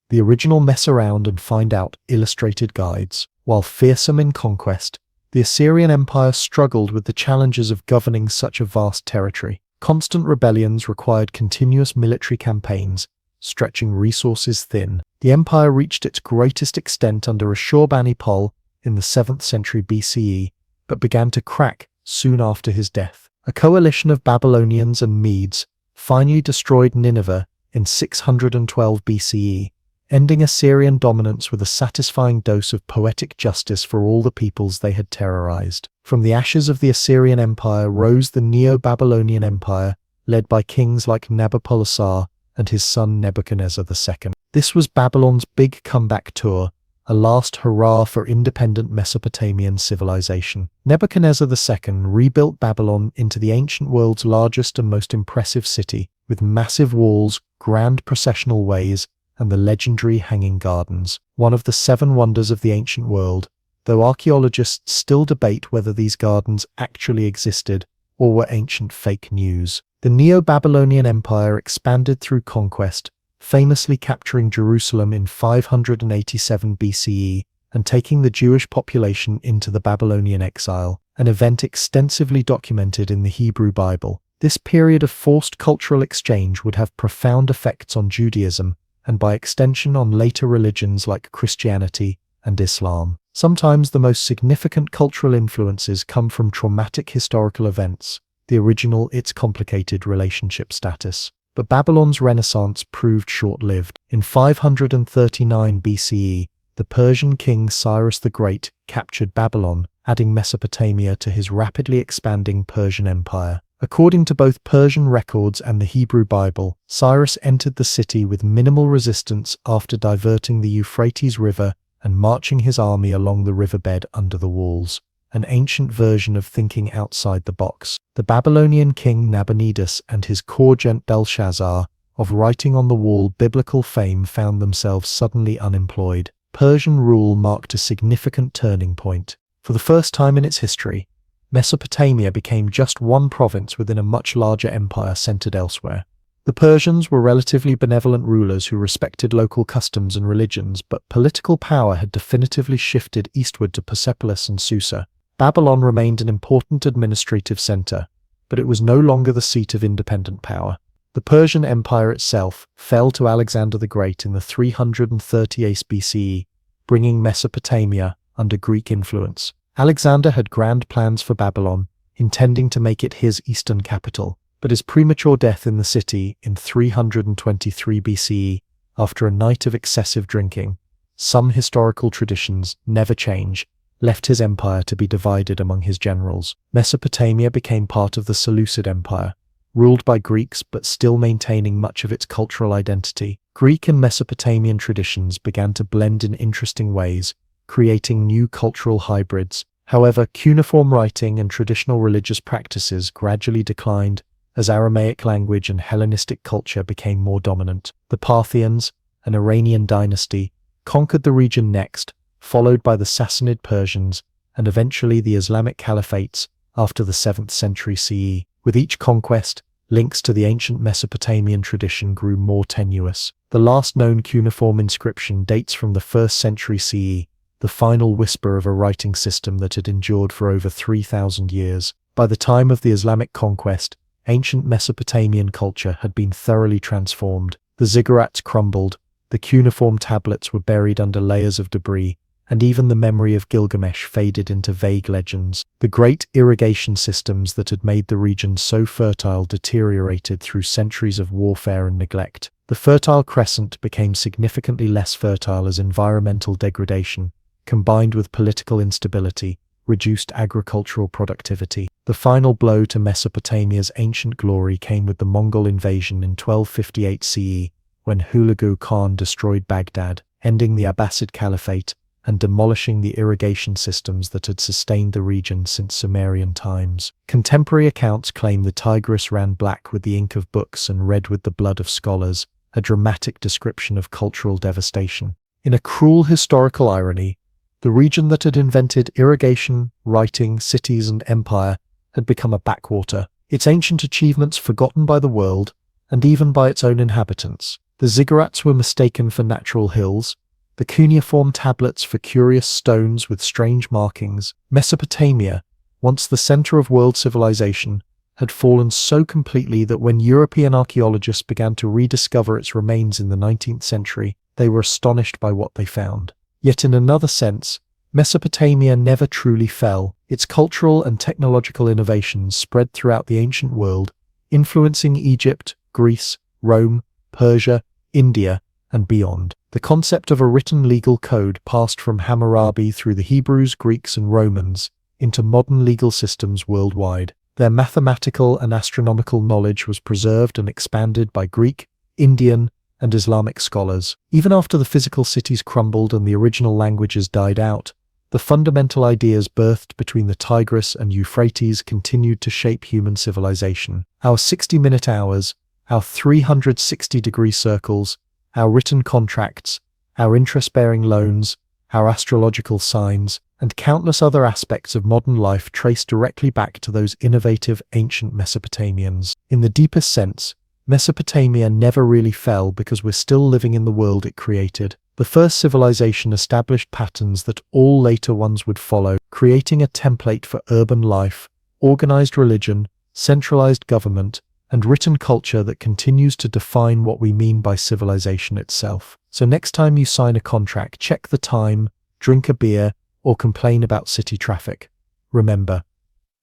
The original Mess Around and Find Out illustrated guides. While fearsome in conquest, the Assyrian Empire struggled with the challenges of governing such a vast territory. Constant rebellions required continuous military campaigns, stretching resources thin. The empire reached its greatest extent under Ashurbanipal in the 7th century BCE, but began to crack soon after his death. A coalition of Babylonians and Medes finally destroyed Nineveh in 612 BCE, ending Assyrian dominance with a satisfying dose of poetic justice for all the peoples they had terrorized. From the ashes of the Assyrian Empire rose the Neo-Babylonian Empire, led by kings like Nabopolassar and his son Nebuchadnezzar II. This was Babylon's big comeback tour, a last hurrah for independent Mesopotamian civilization. Nebuchadnezzar II rebuilt Babylon into the ancient world's largest and most impressive city, with massive walls, grand processional ways, and the legendary Hanging Gardens, one of the 7 wonders of the ancient world, though archaeologists still debate whether these gardens actually existed or were ancient fake news. The Neo-Babylonian Empire expanded through conquest, famously capturing Jerusalem in 587 BCE and taking the Jewish population into the Babylonian exile, an event extensively documented in the Hebrew Bible. This period of forced cultural exchange would have profound effects on Judaism, and by extension on later religions like Christianity and Islam. Sometimes the most significant cultural influences come from traumatic historical events, the original its complicated relationship status. But Babylon's renaissance proved short-lived. In 539 BCE, the Persian king Cyrus the Great captured Babylon, adding Mesopotamia to his rapidly expanding Persian Empire. According to both Persian records and the Hebrew Bible, Cyrus entered the city with minimal resistance after diverting the Euphrates River and marching his army along the riverbed under the walls, an ancient version of thinking outside the box. The Babylonian king Nabonidus and his corregent Belshazzar, of writing on the wall biblical fame, found themselves suddenly unemployed. Persian rule marked a significant turning point. For the first time in its history, Mesopotamia became just one province within a much larger empire centered elsewhere. The Persians were relatively benevolent rulers who respected local customs and religions, but political power had definitively shifted eastward to Persepolis and Susa. Babylon remained an important administrative center, but it was no longer the seat of independent power. The Persian Empire itself fell to Alexander the Great in the 338 BCE, bringing Mesopotamia under Greek influence. Alexander had grand plans for Babylon, intending to make it his eastern capital, but his premature death in the city in 323 BCE, after a night of excessive drinking, some historical traditions never change, left his empire to be divided among his generals. Mesopotamia became part of the Seleucid Empire, ruled by Greeks but still maintaining much of its cultural identity. Greek and Mesopotamian traditions began to blend in interesting ways, creating new cultural hybrids. However, cuneiform writing and traditional religious practices gradually declined as Aramaic language and Hellenistic culture became more dominant. The Parthians, an Iranian dynasty, conquered the region next, followed by the Sassanid Persians, and eventually the Islamic caliphates after the 7th century CE. With each conquest, links to the ancient Mesopotamian tradition grew more tenuous. The last known cuneiform inscription dates from the 1st century CE, the final whisper of a writing system that had endured for over 3,000 years. By the time of the Islamic conquest, ancient Mesopotamian culture had been thoroughly transformed. The ziggurats crumbled, the cuneiform tablets were buried under layers of debris, and even the memory of Gilgamesh faded into vague legends. The great irrigation systems that had made the region so fertile deteriorated through centuries of warfare and neglect. The Fertile Crescent became significantly less fertile as environmental degradation, combined with political instability, reduced agricultural productivity. The final blow to Mesopotamia's ancient glory came with the Mongol invasion in 1258 CE, when Hulagu Khan destroyed Baghdad, ending the Abbasid Caliphate and demolishing the irrigation systems that had sustained the region since Sumerian times. Contemporary accounts claim the Tigris ran black with the ink of books and red with the blood of scholars, a dramatic description of cultural devastation. In a cruel historical irony, the region that had invented irrigation, writing, cities, and empire had become a backwater, its ancient achievements forgotten by the world, and even by its own inhabitants. The ziggurats were mistaken for natural hills, the cuneiform tablets for curious stones with strange markings. Mesopotamia, once the center of world civilization, had fallen so completely that when European archaeologists began to rediscover its remains in the 19th century, they were astonished by what they found. Yet in another sense, Mesopotamia never truly fell. Its cultural and technological innovations spread throughout the ancient world, influencing Egypt, Greece, Rome, Persia, India, and beyond. The concept of a written legal code passed from Hammurabi through the Hebrews, Greeks, and Romans into modern legal systems worldwide. Their mathematical and astronomical knowledge was preserved and expanded by Greek, Indian, and Islamic scholars. Even after the physical cities crumbled and the original languages died out, the fundamental ideas birthed between the Tigris and Euphrates continued to shape human civilization. Our 60-minute hours, our 360-degree circles, our written contracts, our interest-bearing loans, our astrological signs, and countless other aspects of modern life trace directly back to those innovative ancient Mesopotamians. In the deepest sense, Mesopotamia never really fell because we're still living in the world it created. The first civilization established patterns that all later ones would follow, creating a template for urban life, organized religion, centralized government, and written culture that continues to define what we mean by civilization itself. So next time you sign a contract, check the time, drink a beer, or complain about city traffic. Remember,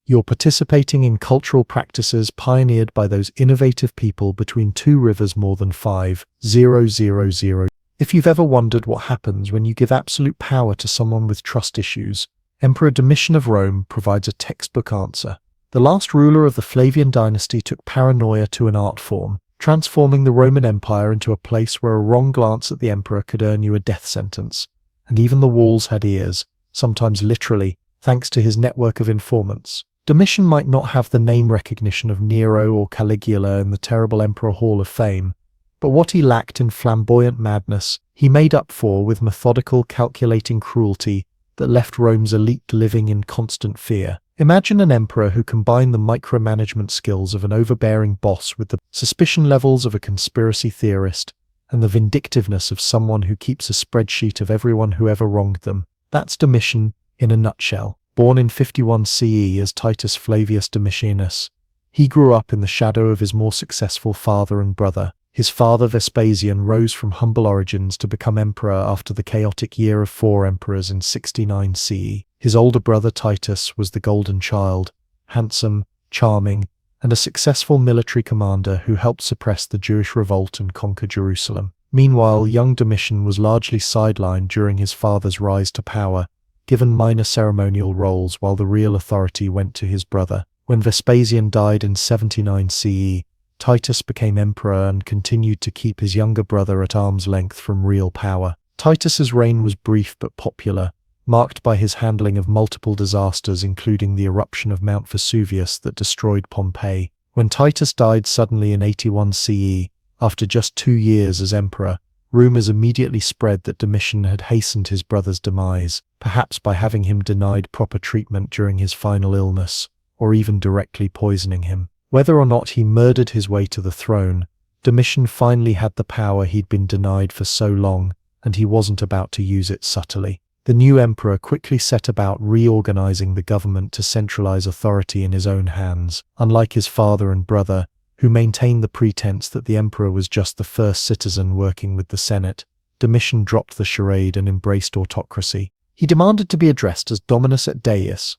you're participating in cultural practices pioneered by those innovative people between two rivers more than 5,000. If you've ever wondered what happens when you give absolute power to someone with trust issues, Emperor Domitian of Rome provides a textbook answer. The last ruler of the Flavian dynasty took paranoia to an art form, transforming the Roman Empire into a place where a wrong glance at the emperor could earn you a death sentence. And even the walls had ears, sometimes literally, thanks to his network of informants. Domitian might not have the name recognition of Nero or Caligula in the terrible Emperor Hall of Fame, but what he lacked in flamboyant madness, he made up for with methodical, calculating cruelty that left Rome's elite living in constant fear. Imagine an emperor who combined the micromanagement skills of an overbearing boss with the suspicion levels of a conspiracy theorist and the vindictiveness of someone who keeps a spreadsheet of everyone who ever wronged them. That's Domitian in a nutshell. Born in 51 CE as Titus Flavius Domitianus, he grew up in the shadow of his more successful father and brother. His father Vespasian rose from humble origins to become emperor after the chaotic year of 4 emperors in 69 CE. His older brother Titus was the golden child, handsome, charming, and a successful military commander who helped suppress the Jewish revolt and conquer Jerusalem. Meanwhile, young Domitian was largely sidelined during his father's rise to power, given minor ceremonial roles while the real authority went to his brother. When Vespasian died in 79 CE, Titus became emperor and continued to keep his younger brother at arm's length from real power. Titus's reign was brief but popular, marked by his handling of multiple disasters including the eruption of Mount Vesuvius that destroyed Pompeii. When Titus died suddenly in 81 CE, after just 2 years as emperor, rumors immediately spread that Domitian had hastened his brother's demise, perhaps by having him denied proper treatment during his final illness, or even directly poisoning him. Whether or not he murdered his way to the throne, Domitian finally had the power he'd been denied for so long, and he wasn't about to use it subtly. The new emperor quickly set about reorganizing the government to centralize authority in his own hands. Unlike his father and brother, who maintained the pretense that the emperor was just the first citizen working with the Senate, Domitian dropped the charade and embraced autocracy. He demanded to be addressed as Dominus et Deus,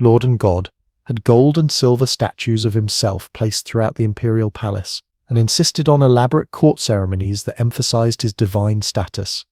Lord and God, had gold and silver statues of himself placed throughout the imperial palace, and insisted on elaborate court ceremonies that emphasized his divine status.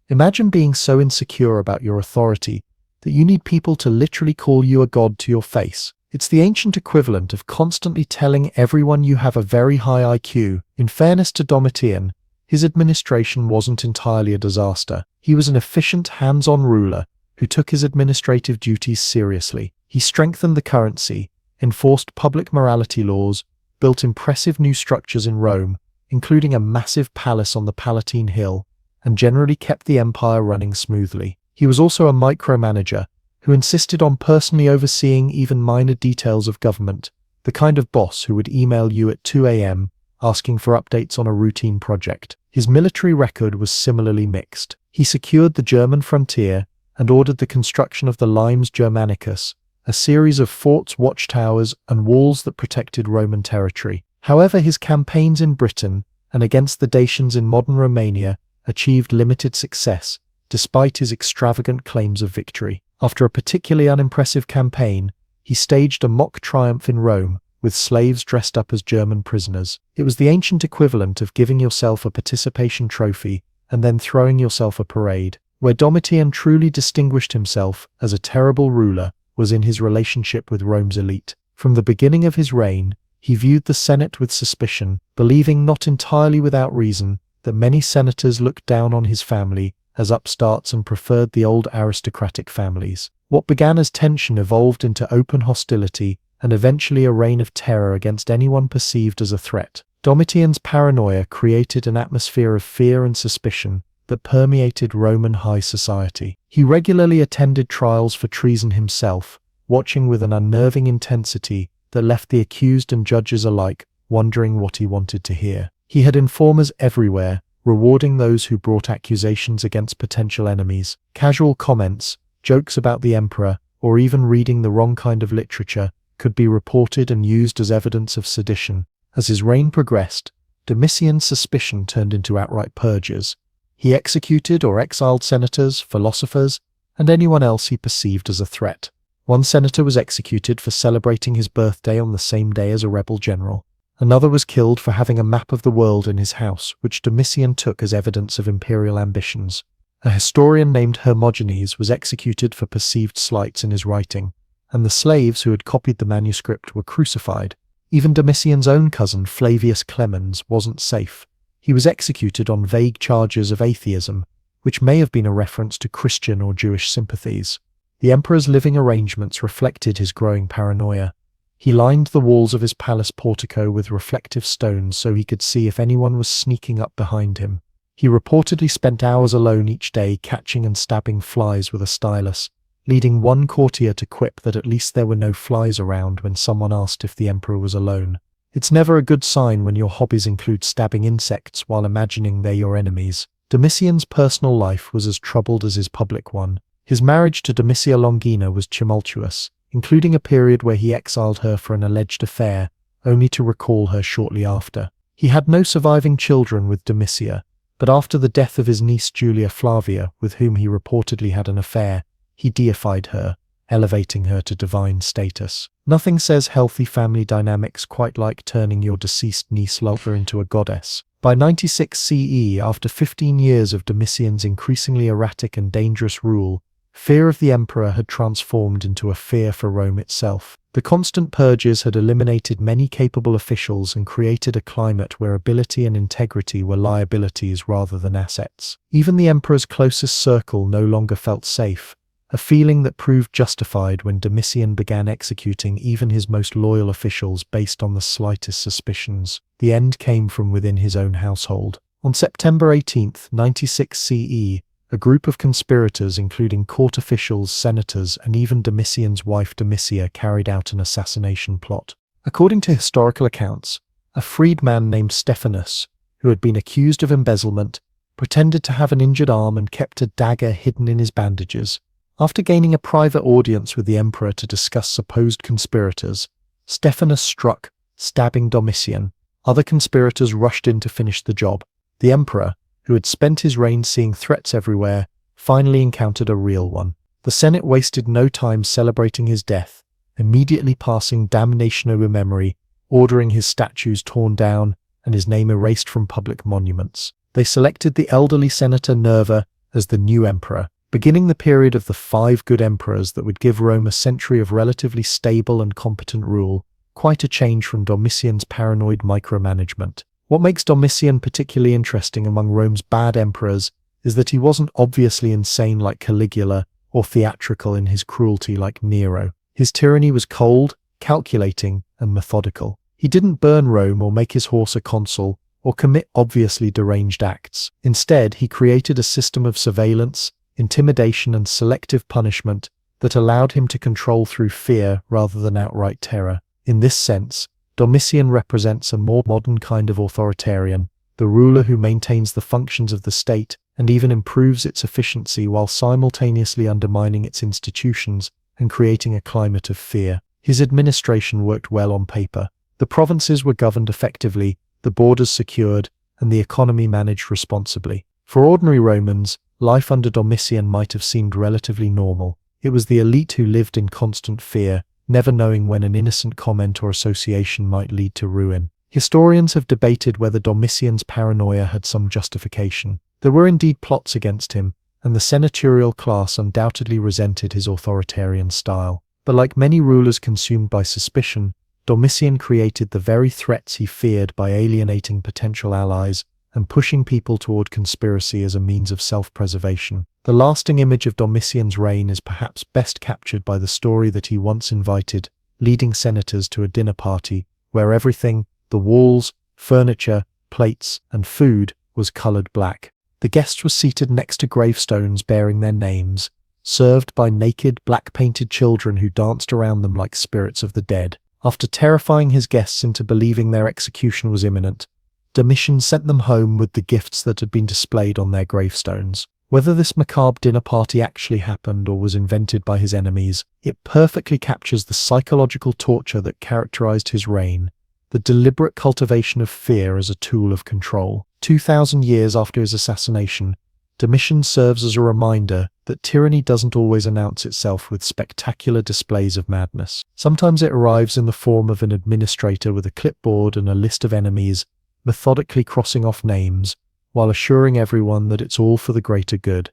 Imagine being so insecure about your authority that you need people to literally call you a god to your face. It's the ancient equivalent of constantly telling everyone you have a very high IQ. In fairness to Domitian, his administration wasn't entirely a disaster. He was an efficient, hands-on ruler who took his administrative duties seriously. He strengthened the currency, enforced public morality laws, built impressive new structures in Rome, including a massive palace on the Palatine Hill, and generally kept the empire running smoothly. He was also a micromanager who insisted on personally overseeing even minor details of government, the kind of boss who would email you at 2 a.m. asking for updates on a routine project. His military record was similarly mixed. He secured the German frontier and ordered the construction of the Limes Germanicus, a series of forts, watchtowers, and walls that protected Roman territory. However, his campaigns in Britain and against the Dacians in modern Romania achieved limited success, despite his extravagant claims of victory. After a particularly unimpressive campaign, he staged a mock triumph in Rome, with slaves dressed up as German prisoners. It was the ancient equivalent of giving yourself a participation trophy and then throwing yourself a parade. Where Domitian truly distinguished himself as a terrible ruler was in his relationship with Rome's elite. From the beginning of his reign, he viewed the Senate with suspicion, believing not entirely without reason that many senators looked down on his family as upstarts and preferred the old aristocratic families. What began as tension evolved into open hostility and eventually a reign of terror against anyone perceived as a threat. Domitian's paranoia created an atmosphere of fear and suspicion that permeated Roman high society. He regularly attended trials for treason himself, watching with an unnerving intensity that left the accused and judges alike wondering what he wanted to hear. He had informers everywhere, rewarding those who brought accusations against potential enemies. Casual comments, jokes about the emperor, or even reading the wrong kind of literature could be reported and used as evidence of sedition. As his reign progressed, Domitian's suspicion turned into outright purges. He executed or exiled senators, philosophers, and anyone else he perceived as a threat. One senator was executed for celebrating his birthday on the same day as a rebel general. Another was killed for having a map of the world in his house, which Domitian took as evidence of imperial ambitions. A historian named Hermogenes was executed for perceived slights in his writing, and the slaves who had copied the manuscript were crucified. Even Domitian's own cousin, Flavius Clemens, wasn't safe. He was executed on vague charges of atheism, which may have been a reference to Christian or Jewish sympathies. The emperor's living arrangements reflected his growing paranoia. He lined the walls of his palace portico with reflective stones so he could see if anyone was sneaking up behind him. He reportedly spent hours alone each day catching and stabbing flies with a stylus, leading one courtier to quip that at least there were no flies around when someone asked if the emperor was alone. It's never a good sign when your hobbies include stabbing insects while imagining they're your enemies. Domitian's personal life was as troubled as his public one. His marriage to Domitia Longina was tumultuous, including a period where he exiled her for an alleged affair, only to recall her shortly after. He had no surviving children with Domitia, but after the death of his niece Julia Flavia, with whom he reportedly had an affair, he deified her, elevating her to divine status. Nothing says healthy family dynamics quite like turning your deceased niece Lolta into a goddess. By 96 CE, after 15 years of Domitian's increasingly erratic and dangerous rule, fear of the emperor had transformed into a fear for Rome itself. The constant purges had eliminated many capable officials and created a climate where ability and integrity were liabilities rather than assets. Even the emperor's closest circle no longer felt safe, a feeling that proved justified when Domitian began executing even his most loyal officials based on the slightest suspicions. The end came from within his own household. On September 18, 96 CE, a group of conspirators including court officials, senators, and even Domitian's wife Domitia carried out an assassination plot. According to historical accounts, a freedman named Stephanus, who had been accused of embezzlement, pretended to have an injured arm and kept a dagger hidden in his bandages. After gaining a private audience with the emperor to discuss supposed conspirators, Stephanus struck, stabbing Domitian. Other conspirators rushed in to finish the job. The emperor, who had spent his reign seeing threats everywhere, finally encountered a real one. The Senate wasted no time celebrating his death, immediately passing damnation over memory, ordering his statues torn down and his name erased from public monuments. They selected the elderly Senator Nerva as the new emperor, beginning the period of the 5 good emperors that would give Rome a century of relatively stable and competent rule, quite a change from Domitian's paranoid micromanagement. What makes Domitian particularly interesting among Rome's bad emperors is that he wasn't obviously insane like Caligula or theatrical in his cruelty like Nero. His tyranny was cold, calculating, and methodical. He didn't burn Rome or make his horse a consul or commit obviously deranged acts. Instead, he created a system of surveillance, intimidation, and selective punishment that allowed him to control through fear rather than outright terror. In this sense, Domitian represents a more modern kind of authoritarian, the ruler who maintains the functions of the state and even improves its efficiency while simultaneously undermining its institutions and creating a climate of fear. His administration worked well on paper. The provinces were governed effectively, the borders secured, and the economy managed responsibly. For ordinary Romans, life under Domitian might have seemed relatively normal. It was the elite who lived in constant fear, never knowing when an innocent comment or association might lead to ruin. Historians have debated whether Domitian's paranoia had some justification. There were indeed plots against him, and the senatorial class undoubtedly resented his authoritarian style. But like many rulers consumed by suspicion, Domitian created the very threats he feared by alienating potential allies and pushing people toward conspiracy as a means of self-preservation. The lasting image of Domitian's reign is perhaps best captured by the story that he once invited leading senators to a dinner party where everything, the walls, furniture, plates, and food, was coloured black. The guests were seated next to gravestones bearing their names, served by naked, black-painted children who danced around them like spirits of the dead. After terrifying his guests into believing their execution was imminent, Domitian sent them home with the gifts that had been displayed on their gravestones. Whether this macabre dinner party actually happened or was invented by his enemies, it perfectly captures the psychological torture that characterized his reign, the deliberate cultivation of fear as a tool of control. 2,000 years after his assassination, Domitian serves as a reminder that tyranny doesn't always announce itself with spectacular displays of madness. Sometimes it arrives in the form of an administrator with a clipboard and a list of enemies, methodically crossing off names, while assuring everyone that it's all for the greater good.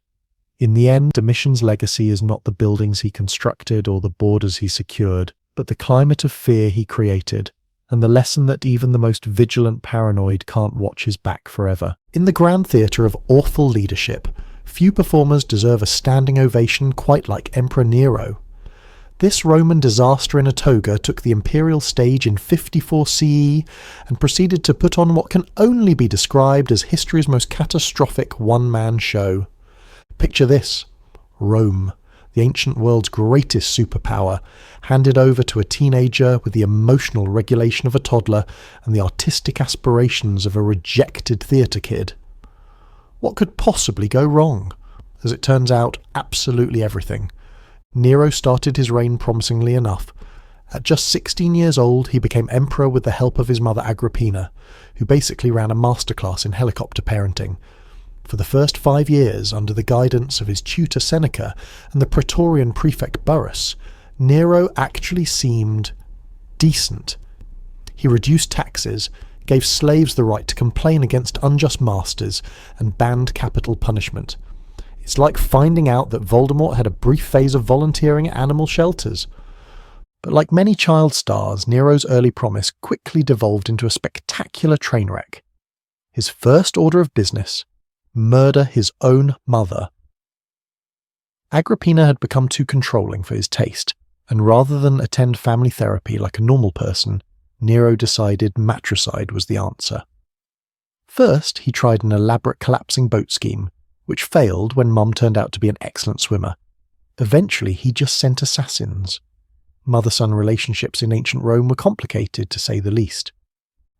In the end, Domitian's legacy is not the buildings he constructed or the borders he secured, but the climate of fear he created, and the lesson that even the most vigilant paranoid can't watch his back forever. In the grand theatre of awful leadership, few performers deserve a standing ovation quite like Emperor Nero. This Roman disaster in a toga took the imperial stage in 54 CE and proceeded to put on what can only be described as history's most catastrophic one-man show. Picture this: Rome, the ancient world's greatest superpower, handed over to a teenager with the emotional regulation of a toddler and the artistic aspirations of a rejected theatre kid. What could possibly go wrong? As it turns out, absolutely everything. Nero started his reign promisingly enough. At just 16 years old, he became emperor with the help of his mother Agrippina, who basically ran a masterclass in helicopter parenting. For the first 5 years, under the guidance of his tutor Seneca and the Praetorian prefect Burrus, Nero actually seemed decent. He reduced taxes, gave slaves the right to complain against unjust masters, and banned capital punishment. It's like finding out that Voldemort had a brief phase of volunteering at animal shelters. But like many child stars, Nero's early promise quickly devolved into a spectacular train wreck. His first order of business: murder his own mother. Agrippina had become too controlling for his taste, and rather than attend family therapy like a normal person, Nero decided matricide was the answer. First, he tried an elaborate collapsing boat scheme, which failed when Mum turned out to be an excellent swimmer. Eventually, he just sent assassins. Mother-son relationships in ancient Rome were complicated, to say the least.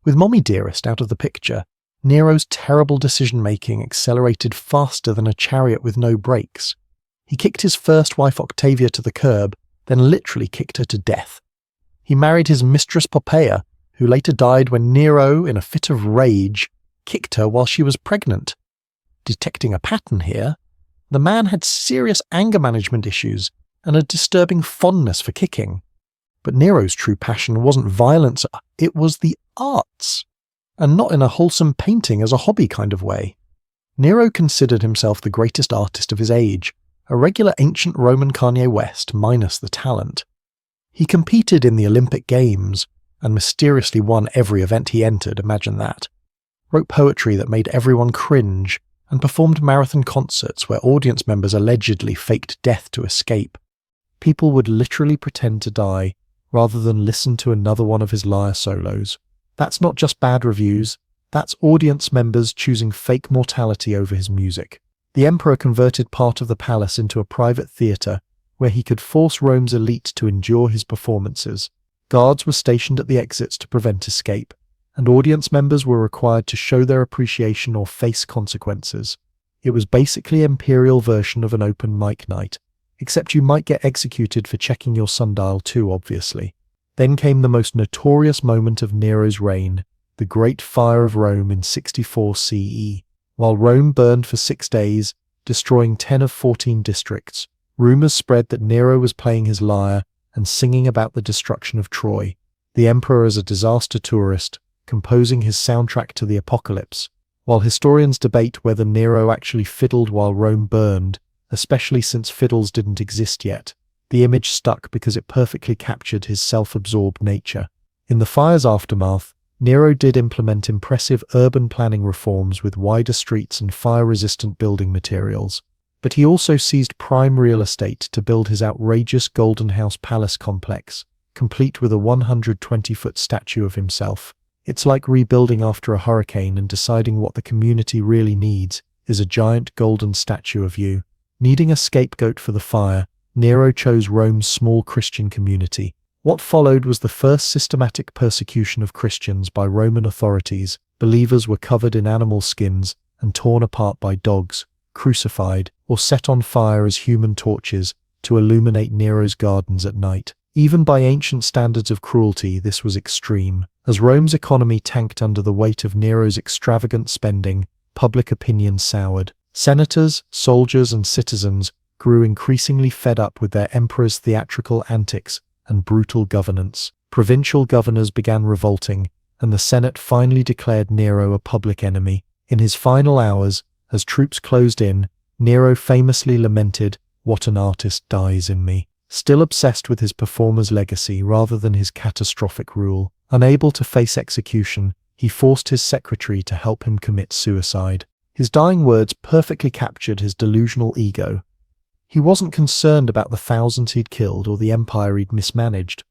With Mommy Dearest out of the picture, Nero's terrible decision-making accelerated faster than a chariot with no brakes. He kicked his first wife Octavia to the curb, then literally kicked her to death. He married his mistress Poppaea, who later died when Nero, in a fit of rage, kicked her while she was pregnant. Detecting a pattern here, the man had serious anger management issues and a disturbing fondness for kicking. But Nero's true passion wasn't violence, it was the arts, and not in a wholesome painting as a hobby kind of way. Nero considered himself the greatest artist of his age, a regular ancient Roman Kanye West minus the talent. He competed in the Olympic Games, and mysteriously won every event he entered, imagine that. Wrote poetry that made everyone cringe, and performed marathon concerts where audience members allegedly faked death to escape. People would literally pretend to die, rather than listen to another one of his lyre solos. That's not just bad reviews, that's audience members choosing fake mortality over his music. The emperor converted part of the palace into a private theatre, where he could force Rome's elite to endure his performances. Guards were stationed at the exits to prevent escape, and audience members were required to show their appreciation or face consequences. It was basically an imperial version of an open mic night, except you might get executed for checking your sundial too, obviously. Then came the most notorious moment of Nero's reign, the Great Fire of Rome in 64 CE. While Rome burned for 6 days, destroying 10 of 14 districts, Rumors spread that Nero was playing his lyre and singing about the destruction of Troy. The emperor as a disaster tourist, composing his soundtrack to the apocalypse. While historians debate whether Nero actually fiddled while Rome burned, especially since fiddles didn't exist yet, the image stuck because it perfectly captured his self-absorbed nature. In the fire's aftermath, Nero did implement impressive urban planning reforms with wider streets and fire-resistant building materials, but he also seized prime real estate to build his outrageous Golden House Palace complex, complete with a 120-foot statue of himself. It's like rebuilding after a hurricane and deciding what the community really needs is a giant golden statue of you. Needing a scapegoat for the fire, Nero chose Rome's small Christian community. What followed was the first systematic persecution of Christians by Roman authorities. Believers were covered in animal skins and torn apart by dogs, crucified, or set on fire as human torches to illuminate Nero's gardens at night. Even by ancient standards of cruelty, this was extreme. As Rome's economy tanked under the weight of Nero's extravagant spending, public opinion soured. Senators, soldiers, and citizens grew increasingly fed up with their emperor's theatrical antics and brutal governance. Provincial governors began revolting, and the Senate finally declared Nero a public enemy. In his final hours, as troops closed in, Nero famously lamented, "What an artist dies in me." Still obsessed with his performer's legacy rather than his catastrophic rule. Unable to face execution, he forced his secretary to help him commit suicide. His dying words perfectly captured his delusional ego. He wasn't concerned about the thousands he'd killed or the empire he'd mismanaged,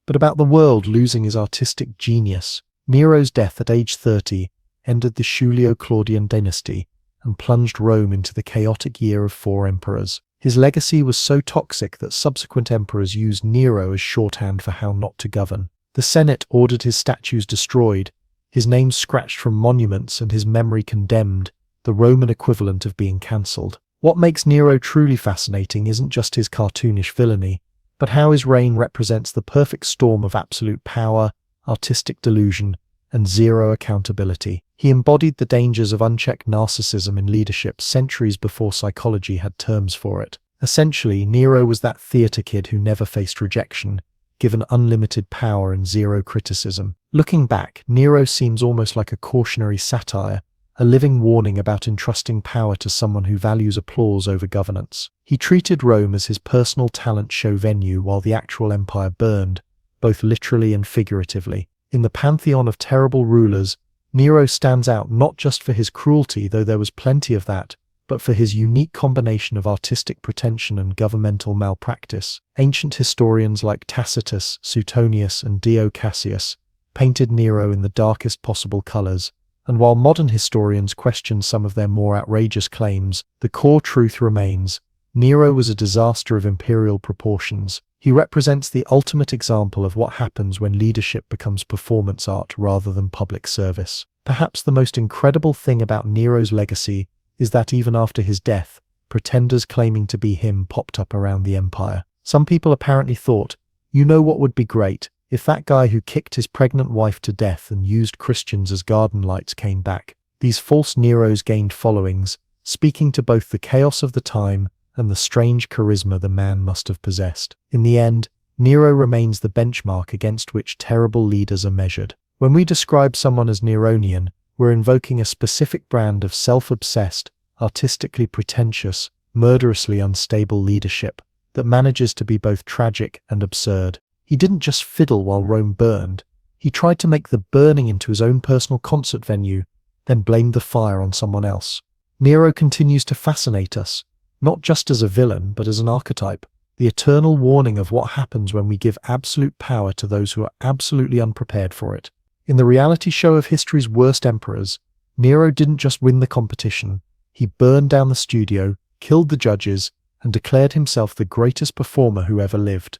but about the world losing his artistic genius. Nero's death at age 30 ended the Julio-Claudian dynasty and plunged Rome into the chaotic year of 4 emperors. His legacy was so toxic that subsequent emperors used Nero as shorthand for how not to govern. The Senate ordered his statues destroyed, his name scratched from monuments and his memory condemned, the Roman equivalent of being cancelled. What makes Nero truly fascinating isn't just his cartoonish villainy, but how his reign represents the perfect storm of absolute power, artistic delusion, and zero accountability. He embodied the dangers of unchecked narcissism in leadership centuries before psychology had terms for it. Essentially, Nero was that theater kid who never faced rejection, given unlimited power and zero criticism. Looking back, Nero seems almost like a cautionary satire, a living warning about entrusting power to someone who values applause over governance. He treated Rome as his personal talent show venue while the actual empire burned, both literally and figuratively. In the pantheon of terrible rulers, Nero stands out not just for his cruelty, though there was plenty of that, but for his unique combination of artistic pretension and governmental malpractice. Ancient historians like Tacitus, Suetonius, and Dio Cassius painted Nero in the darkest possible colors, and while modern historians question some of their more outrageous claims, the core truth remains: Nero was a disaster of imperial proportions. He represents the ultimate example of what happens when leadership becomes performance art rather than public service. Perhaps the most incredible thing about Nero's legacy is that even after his death, pretenders claiming to be him popped up around the empire. Some people apparently thought, you know what would be great? If that guy who kicked his pregnant wife to death and used Christians as garden lights came back. These false Neros gained followings, speaking to both the chaos of the time and the strange charisma the man must have possessed. In the end, Nero remains the benchmark against which terrible leaders are measured. When we describe someone as Neronian, we're invoking a specific brand of self-obsessed, artistically pretentious, murderously unstable leadership that manages to be both tragic and absurd. He didn't just fiddle while Rome burned. He tried to make the burning into his own personal concert venue, then blamed the fire on someone else. Nero continues to fascinate us, not just as a villain, but as an archetype, the eternal warning of what happens when we give absolute power to those who are absolutely unprepared for it. In the reality show of history's worst emperors, Nero didn't just win the competition, he burned down the studio, killed the judges, and declared himself the greatest performer who ever lived.